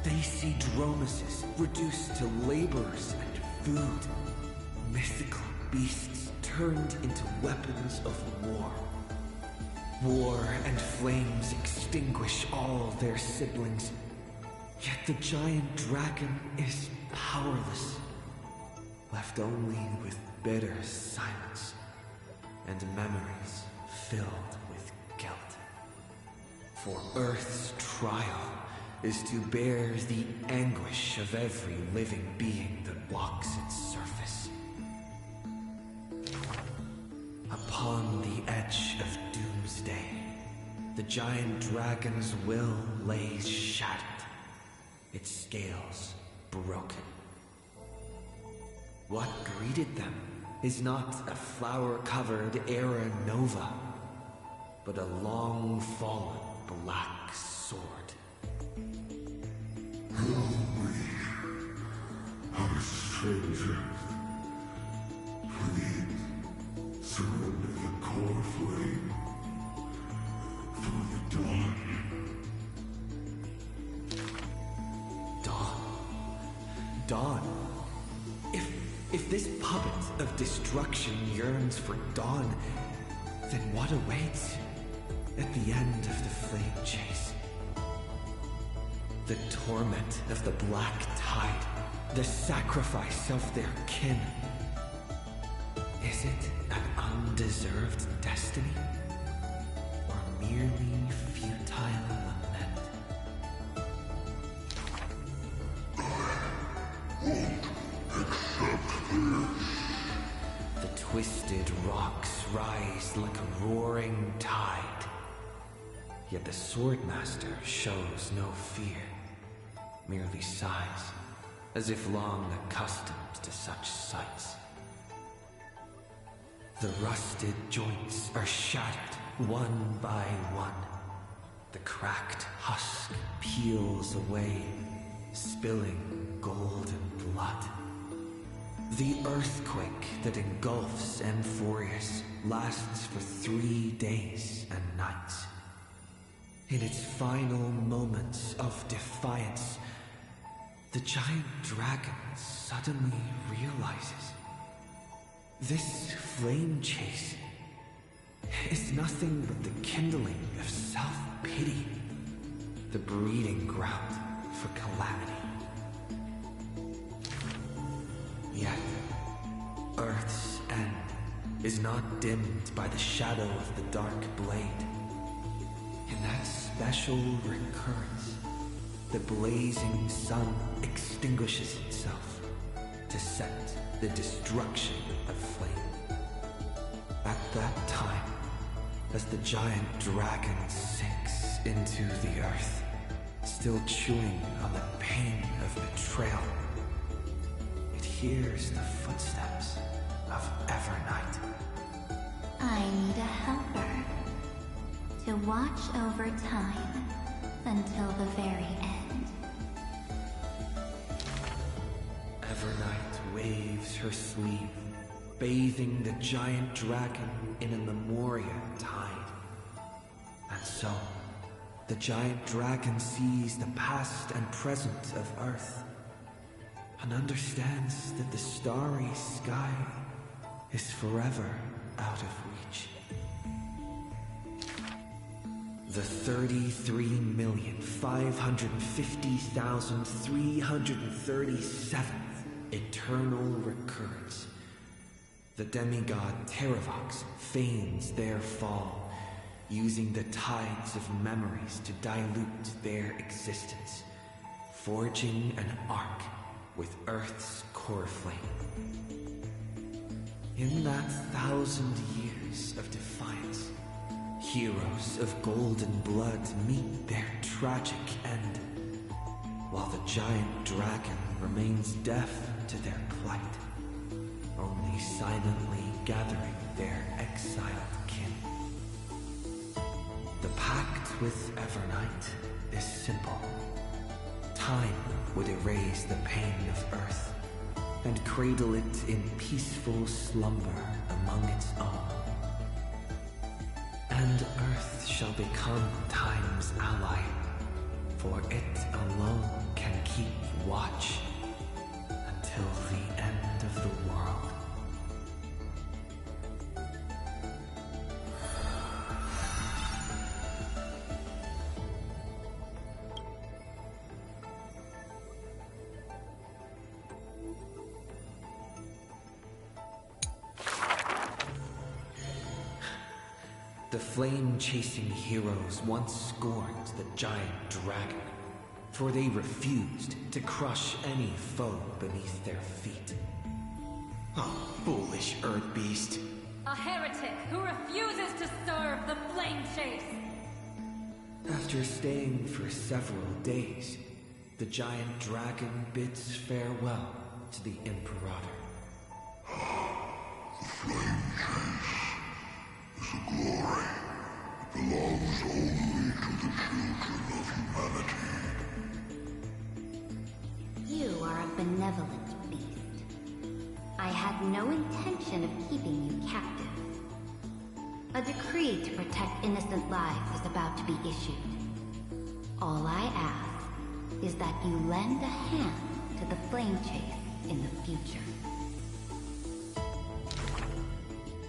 They see Dromuses reduced to laborers and food. Mythical beasts turned into weapons of war. War and flames extinguish all their siblings. Yet the giant dragon is powerless, left only with bitter silence and memories filled with guilt. For Earth's trial is to bear the anguish of every living being that walks its surface. Upon the edge of doomsday, the giant dragon's will lays shattered, its scales broken. What greeted them is not a flower-covered era nova, but a long-fallen black sword. Our strangers, please surrender the core flame for the dawn. Dawn? If this puppet of destruction yearns for dawn, then what awaits at the end of the flame chase? The torment of the Black Tide, the sacrifice of their kin. Is it an undeserved destiny? Or merely futile lament? The twisted rocks rise like a roaring tide. Yet the Swordmaster shows no fear, merely sighs, as if long accustomed to such sights. The rusted joints are shattered one by one. The cracked husk peels away, spilling golden blood. The earthquake that engulfs Amphorius lasts for 3 days and nights. In its final moments of defiance, the giant dragon suddenly realizes this flame chase is nothing but the kindling of self-pity, the breeding ground for calamity. Yet, Earth's end is not dimmed by the shadow of the dark blade. In that special recurrence. The blazing sun extinguishes itself to set the destruction of flame. At that time, as the giant dragon sinks into the earth, still chewing on the pain of betrayal, it hears the footsteps of Evernight. I need a helper to watch over time until the very end. Evernight waves her sleeve, bathing the giant dragon in a Memoria tide. And so, the giant dragon sees the past and present of Earth, and understands that the starry sky is forever out of reach. The 33,550,337th eternal recurrence. The demigod Terravox feigns their fall, using the tides of memories to dilute their existence, forging an arc with Earth's core flame. In that 1,000 years of defiance, heroes of golden blood meet their tragic end, while the giant dragon remains deaf to their plight, only silently gathering their exiled kin. The pact with Evernight is simple. Time would erase the pain of Earth and cradle it in peaceful slumber among its own. And Earth shall become Time's ally, for it alone can keep watch until the end of the world. The flame-chasing heroes once scorned the giant dragon, for they refused to crush any foe beneath their feet. Oh, foolish earth beast. A heretic who refuses to serve the flame chase! After staying for several days, the giant dragon bids farewell to the Imperator. The flame chase is a glory that belongs only to the children of humanity. You are a benevolent beast. I had no intention of keeping you captive. A decree to protect innocent lives is about to be issued. All I ask is that you lend a hand to the flame chase in the future.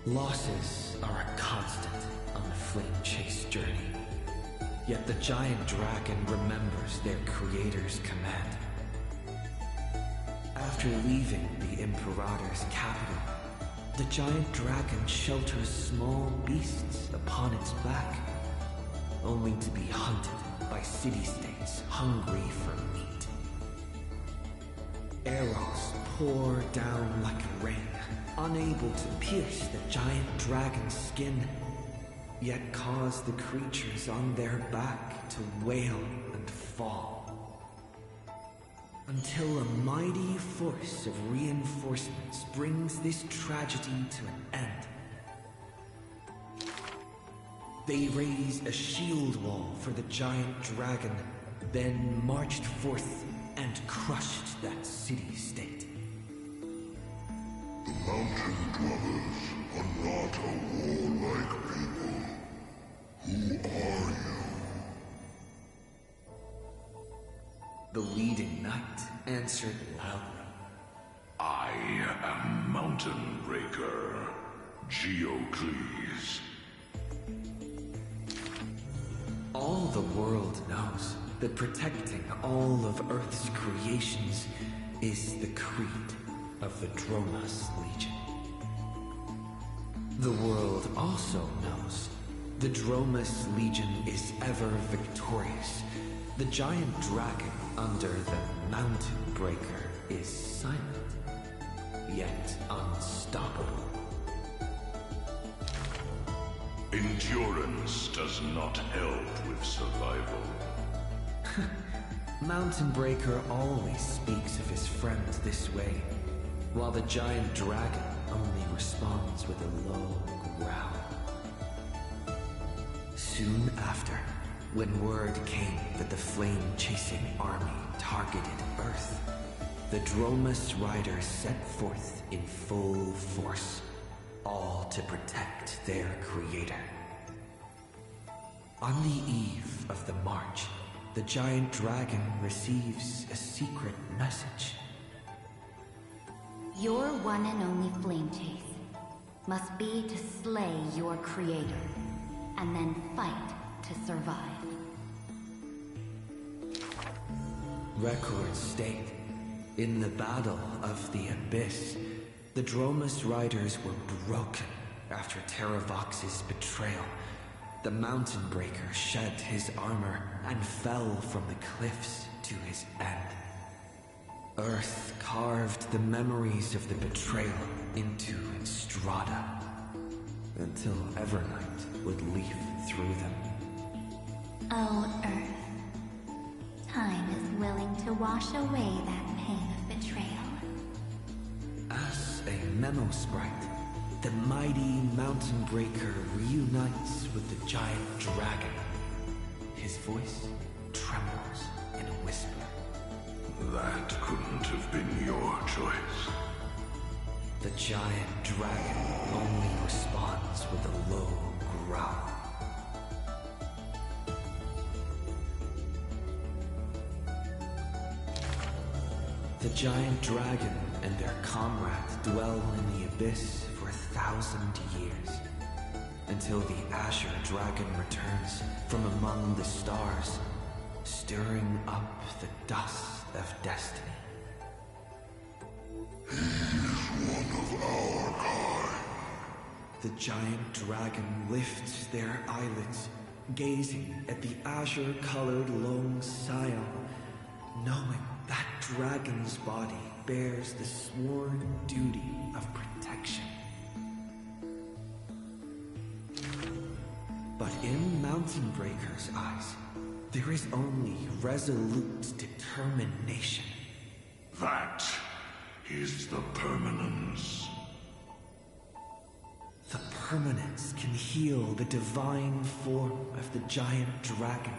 Losses are a constant on the flame chase journey. Yet the giant dragon remembers their creator's command. After leaving the Imperator's capital, the giant dragon shelters small beasts upon its back, only to be hunted by city-states hungry for meat. Arrows pour down like rain, unable to pierce the giant dragon's skin, yet cause the creatures on their back to wail and fall. Until a mighty force of reinforcements brings this tragedy to an end. They raise a shield wall for the giant dragon, then marched forth and crushed that city-state. The mountain dwellers are not a warlike people. Who are you? The leading knight answered loudly. I am Mountain Breaker, Geocles. All the world knows that protecting all of Earth's creations is the creed of the Dromas Legion. The world also knows The Dromus Legion is ever victorious. The giant dragon under the Mountain Breaker is silent, yet unstoppable. Endurance does not help with survival. Mountain Breaker always speaks of his friends this way, while the giant dragon only responds with a low growl. Soon after, when word came that the flame-chasing army targeted Earth, the Dromus riders set forth in full force, all to protect their creator. On the eve of the march, the giant dragon receives a secret message. Your one and only flame chase must be to slay your creator, and then fight to survive. Records state, in the Battle of the Abyss, the Dromus riders were broken after Terravox's betrayal. The Mountain Breaker shed his armor and fell from the cliffs to his end. Earth carved the memories of the betrayal into its strata, until Evernight would leaf through them. Oh, Earth. Time is willing to wash away that pain of betrayal. As a memo sprite, the mighty Mountain Breaker reunites with the giant dragon. His voice trembles in a whisper. That couldn't have been your choice. The giant dragon only responds with a low growl. The giant dragon and their comrades dwell in the abyss for 1,000 years, until the Azure Dragon returns from among the stars, stirring up the dust of destiny. He is one of our kind. The giant dragon lifts their eyelids, gazing at the azure-colored long scion, knowing that dragon's body bears the sworn duty of protection. But in Mountain Breaker's eyes, there is only resolute determination. That is the permanence. The permanence can heal the divine form of the giant dragon.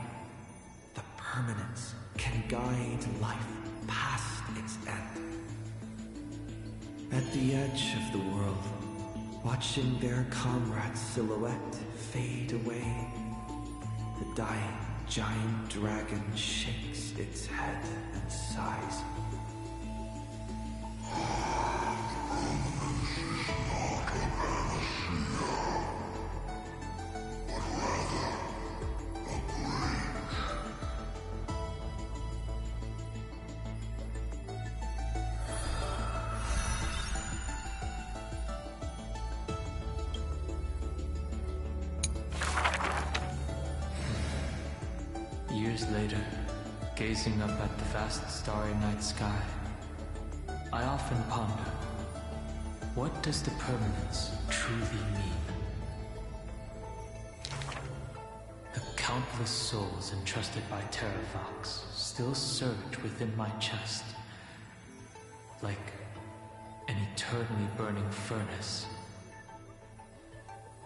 The permanence can guide life past its end. At the edge of the world, watching their comrade's silhouette fade away, the dying giant dragon shakes its head and sighs. Years later, gazing up at the vast starry night sky, I often ponder, what does the permanence truly mean? The countless souls entrusted by Terravox still surge within my chest, like an eternally burning furnace.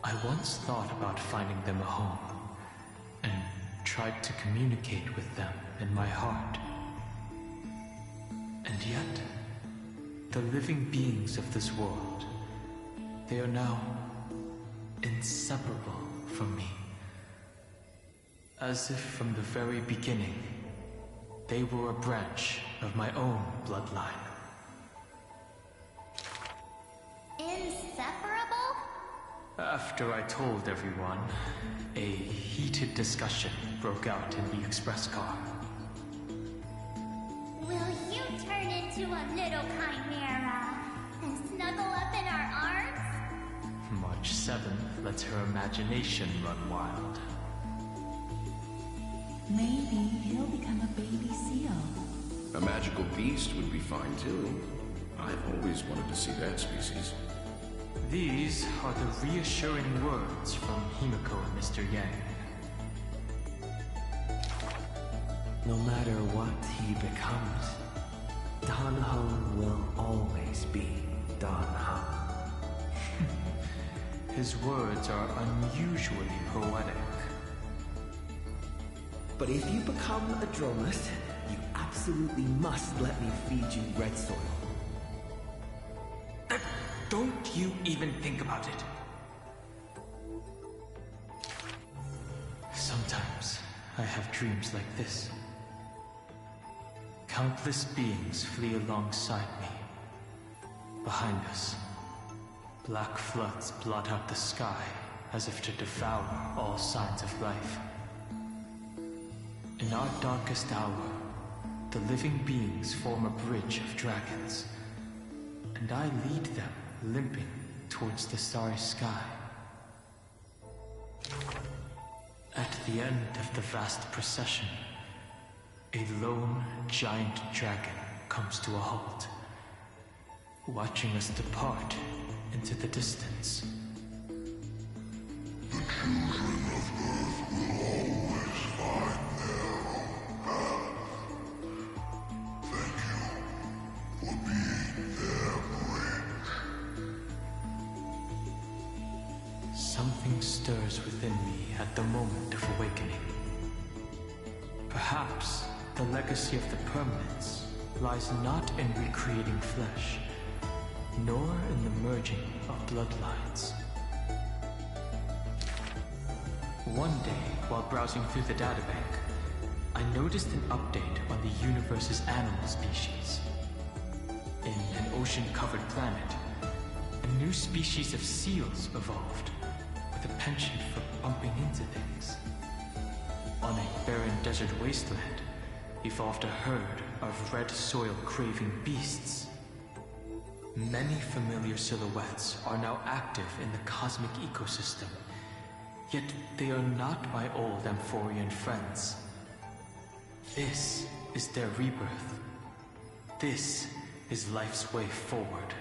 I once thought about finding them a home, and tried to communicate with them in my heart. And yet, the living beings of this world, they are now inseparable from me. As if from the very beginning, they were a branch of my own bloodline. Inseparable? After I told everyone, a heated discussion broke out in the express car. Will you turn into a little chimera and snuggle up in our arms? Much 7th lets her imagination run wild. Maybe he'll become a baby seal. A magical beast would be fine too. I've always wanted to see that species. These are the reassuring words from Himiko and Mr. Yang. No matter what he becomes, Dan Heng will always be Dan Heng. His words are unusually poetic. But if you become a Dromus, you absolutely must let me feed you red soil. Don't you even think about it. Sometimes I have dreams like this. Countless beings flee alongside me. Behind us, black floods blot out the sky as if to devour all signs of life. In our darkest hour, the living beings form a bridge of dragons, and I lead them limping towards the starry sky. At the end of the vast procession, a lone giant dragon comes to a halt, watching us depart into the distance. The children of Earth will always find their own path. Thank you for being their bridge. Something stirs within me at the moment of awakening. Perhaps the legacy of the permanence lies not in recreating flesh, nor in the merging of bloodlines. One day, while browsing through the databank, I noticed an update on the universe's animal species. In an ocean-covered planet, a new species of seals evolved, with a penchant for bumping into things. On a barren desert wasteland, evolved a herd of red soil-craving beasts. Many familiar silhouettes are now active in the cosmic ecosystem, yet they are not my old Amphorian friends. This is their rebirth. This is life's way forward.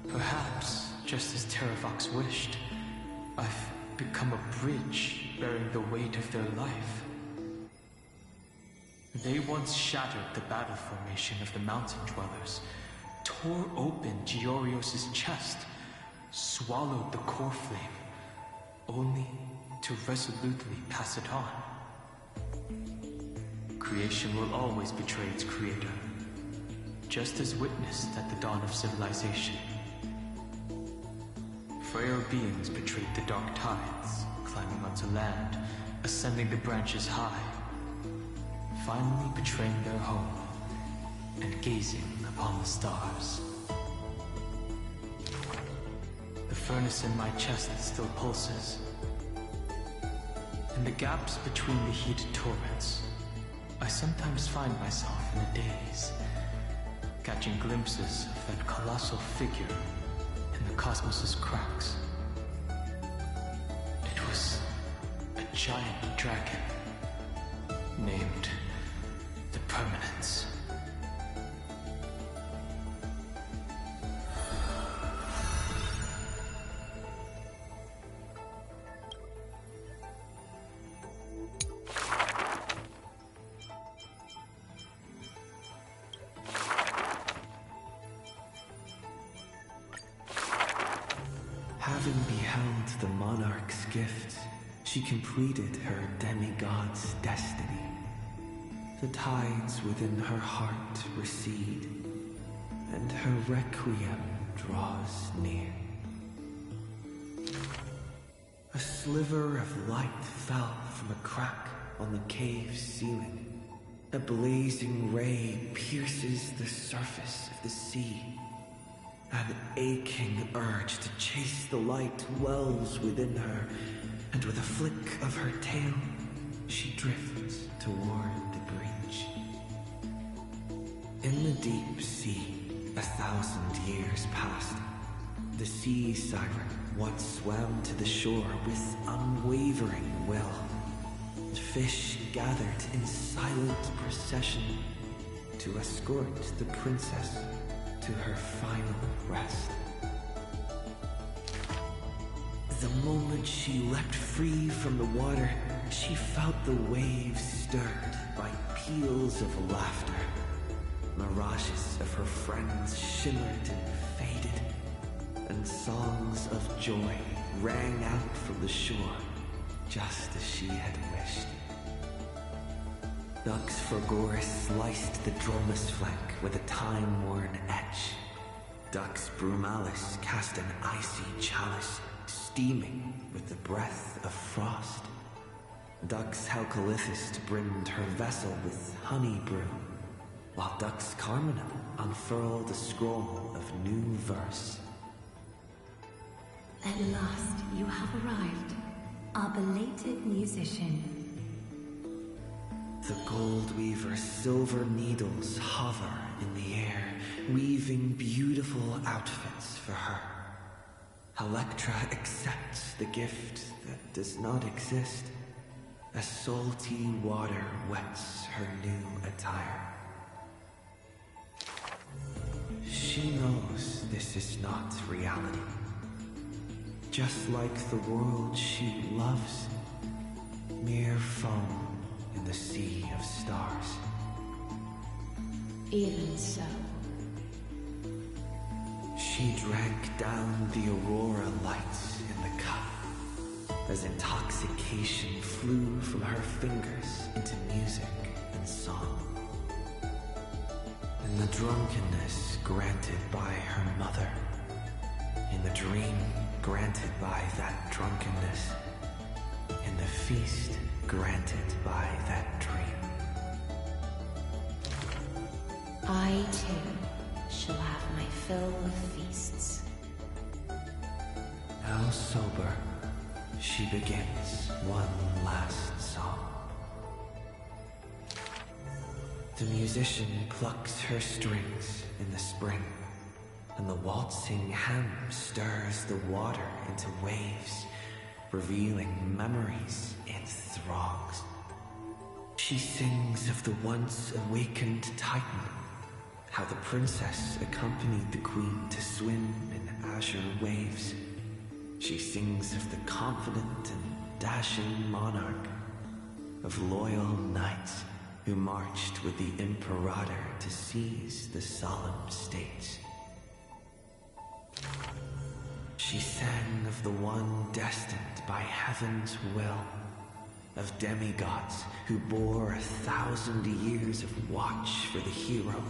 Perhaps, just as Terravox wished, I've become a bridge bearing the weight of their life. They once shattered the battle formation of the mountain dwellers, tore open Giorios' chest, swallowed the core flame, only to resolutely pass it on. Creation will always betray its creator, just as witnessed at the dawn of civilization. Frail beings betrayed the dark tides, climbing onto land, ascending the branches high, finally betraying their home and gazing upon the stars. The furnace in my chest still pulses. In the gaps between the heated torrents, I sometimes find myself in a daze, catching glimpses of that colossal figure in the cosmos's cracks. It was a giant dragon, named the Permanence. Having beheld the monarch's gift, she completed her demigod's destiny. The tides within her heart recede, and her requiem draws near. A sliver of light fell from a crack on the cave's ceiling. A blazing ray pierces the surface of the sea. An aching urge to chase the light wells within her, and with a flick of her tail, she drifts toward the breach. In the deep sea, 1,000 years passed, The sea siren once swam to the shore with unwavering will. Fish gathered in silent procession to escort the princess to her final rest. The moment she leapt free from the water, she felt the waves stirred by peals of laughter. Mirages of her friends shimmered and faded, and songs of joy rang out from the shore, just as she had wished. Dux Forgoris sliced the Dromus flank with a time-worn edge. Dux Brumalis cast an icy chalice, steaming with the breath of frost. Dux Helcalithis brimmed her vessel with honey brew, while Dux Carminum unfurled a scroll of new verse. At last you have arrived, our belated musician. The gold weaver's silver needles hover in the air, weaving beautiful outfits for her. Electra accepts the gift that does not exist, as salty water wets her new attire. She knows this is not reality. Just like the world she loves, mere foam in the sea of stars. Even so, she drank down the aurora lights in the cup, as intoxication flew from her fingers into music and song. In the drunkenness granted by her mother, in the dream granted by that drunkenness, in the feast granted by that dream. I too shall have my fill of feasts. Now sober, she begins one last song. The musician plucks her strings in the spring, and the waltzing ham stirs the water into waves, revealing memories in throngs. She sings of the once awakened Titan, how the princess accompanied the queen to swim in azure waves. She sings of the confident and dashing monarch, of loyal knights who marched with the Imperator to seize the solemn states. She sang of the one destined by heaven's will, of demigods who bore 1,000 years of watch for the hero.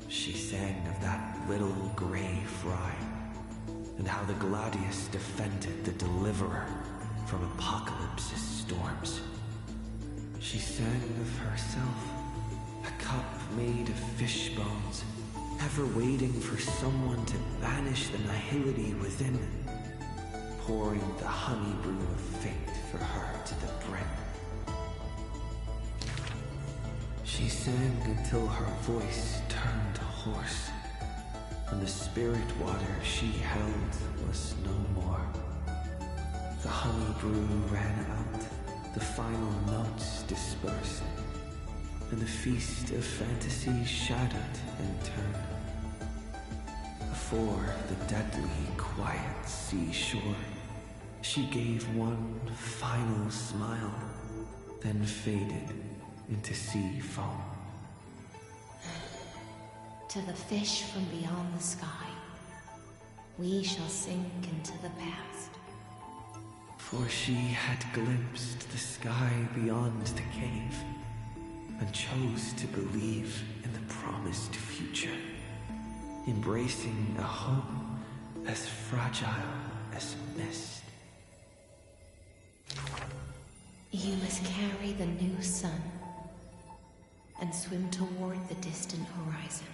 She sang of that little gray fry, and how the Gladius defended the Deliverer from Apocalypse's storms. She sang of herself, a cup made of fish bones, ever waiting for someone to banish the nihility within, pouring the honey brew of fate for her to the brim. She sang until her voice turned hoarse, and the spirit water she held was no more. The honey brew ran out, the final notes dispersed, and the feast of fantasy shattered and turned. Before the deadly, quiet seashore, she gave one final smile, then faded into sea foam. To the fish from beyond the sky, we shall sink into the past. For she had glimpsed the sky beyond the cave, and chose to believe in the promised future, embracing a hope as fragile as mist. You must carry the new sun and swim toward the distant horizon.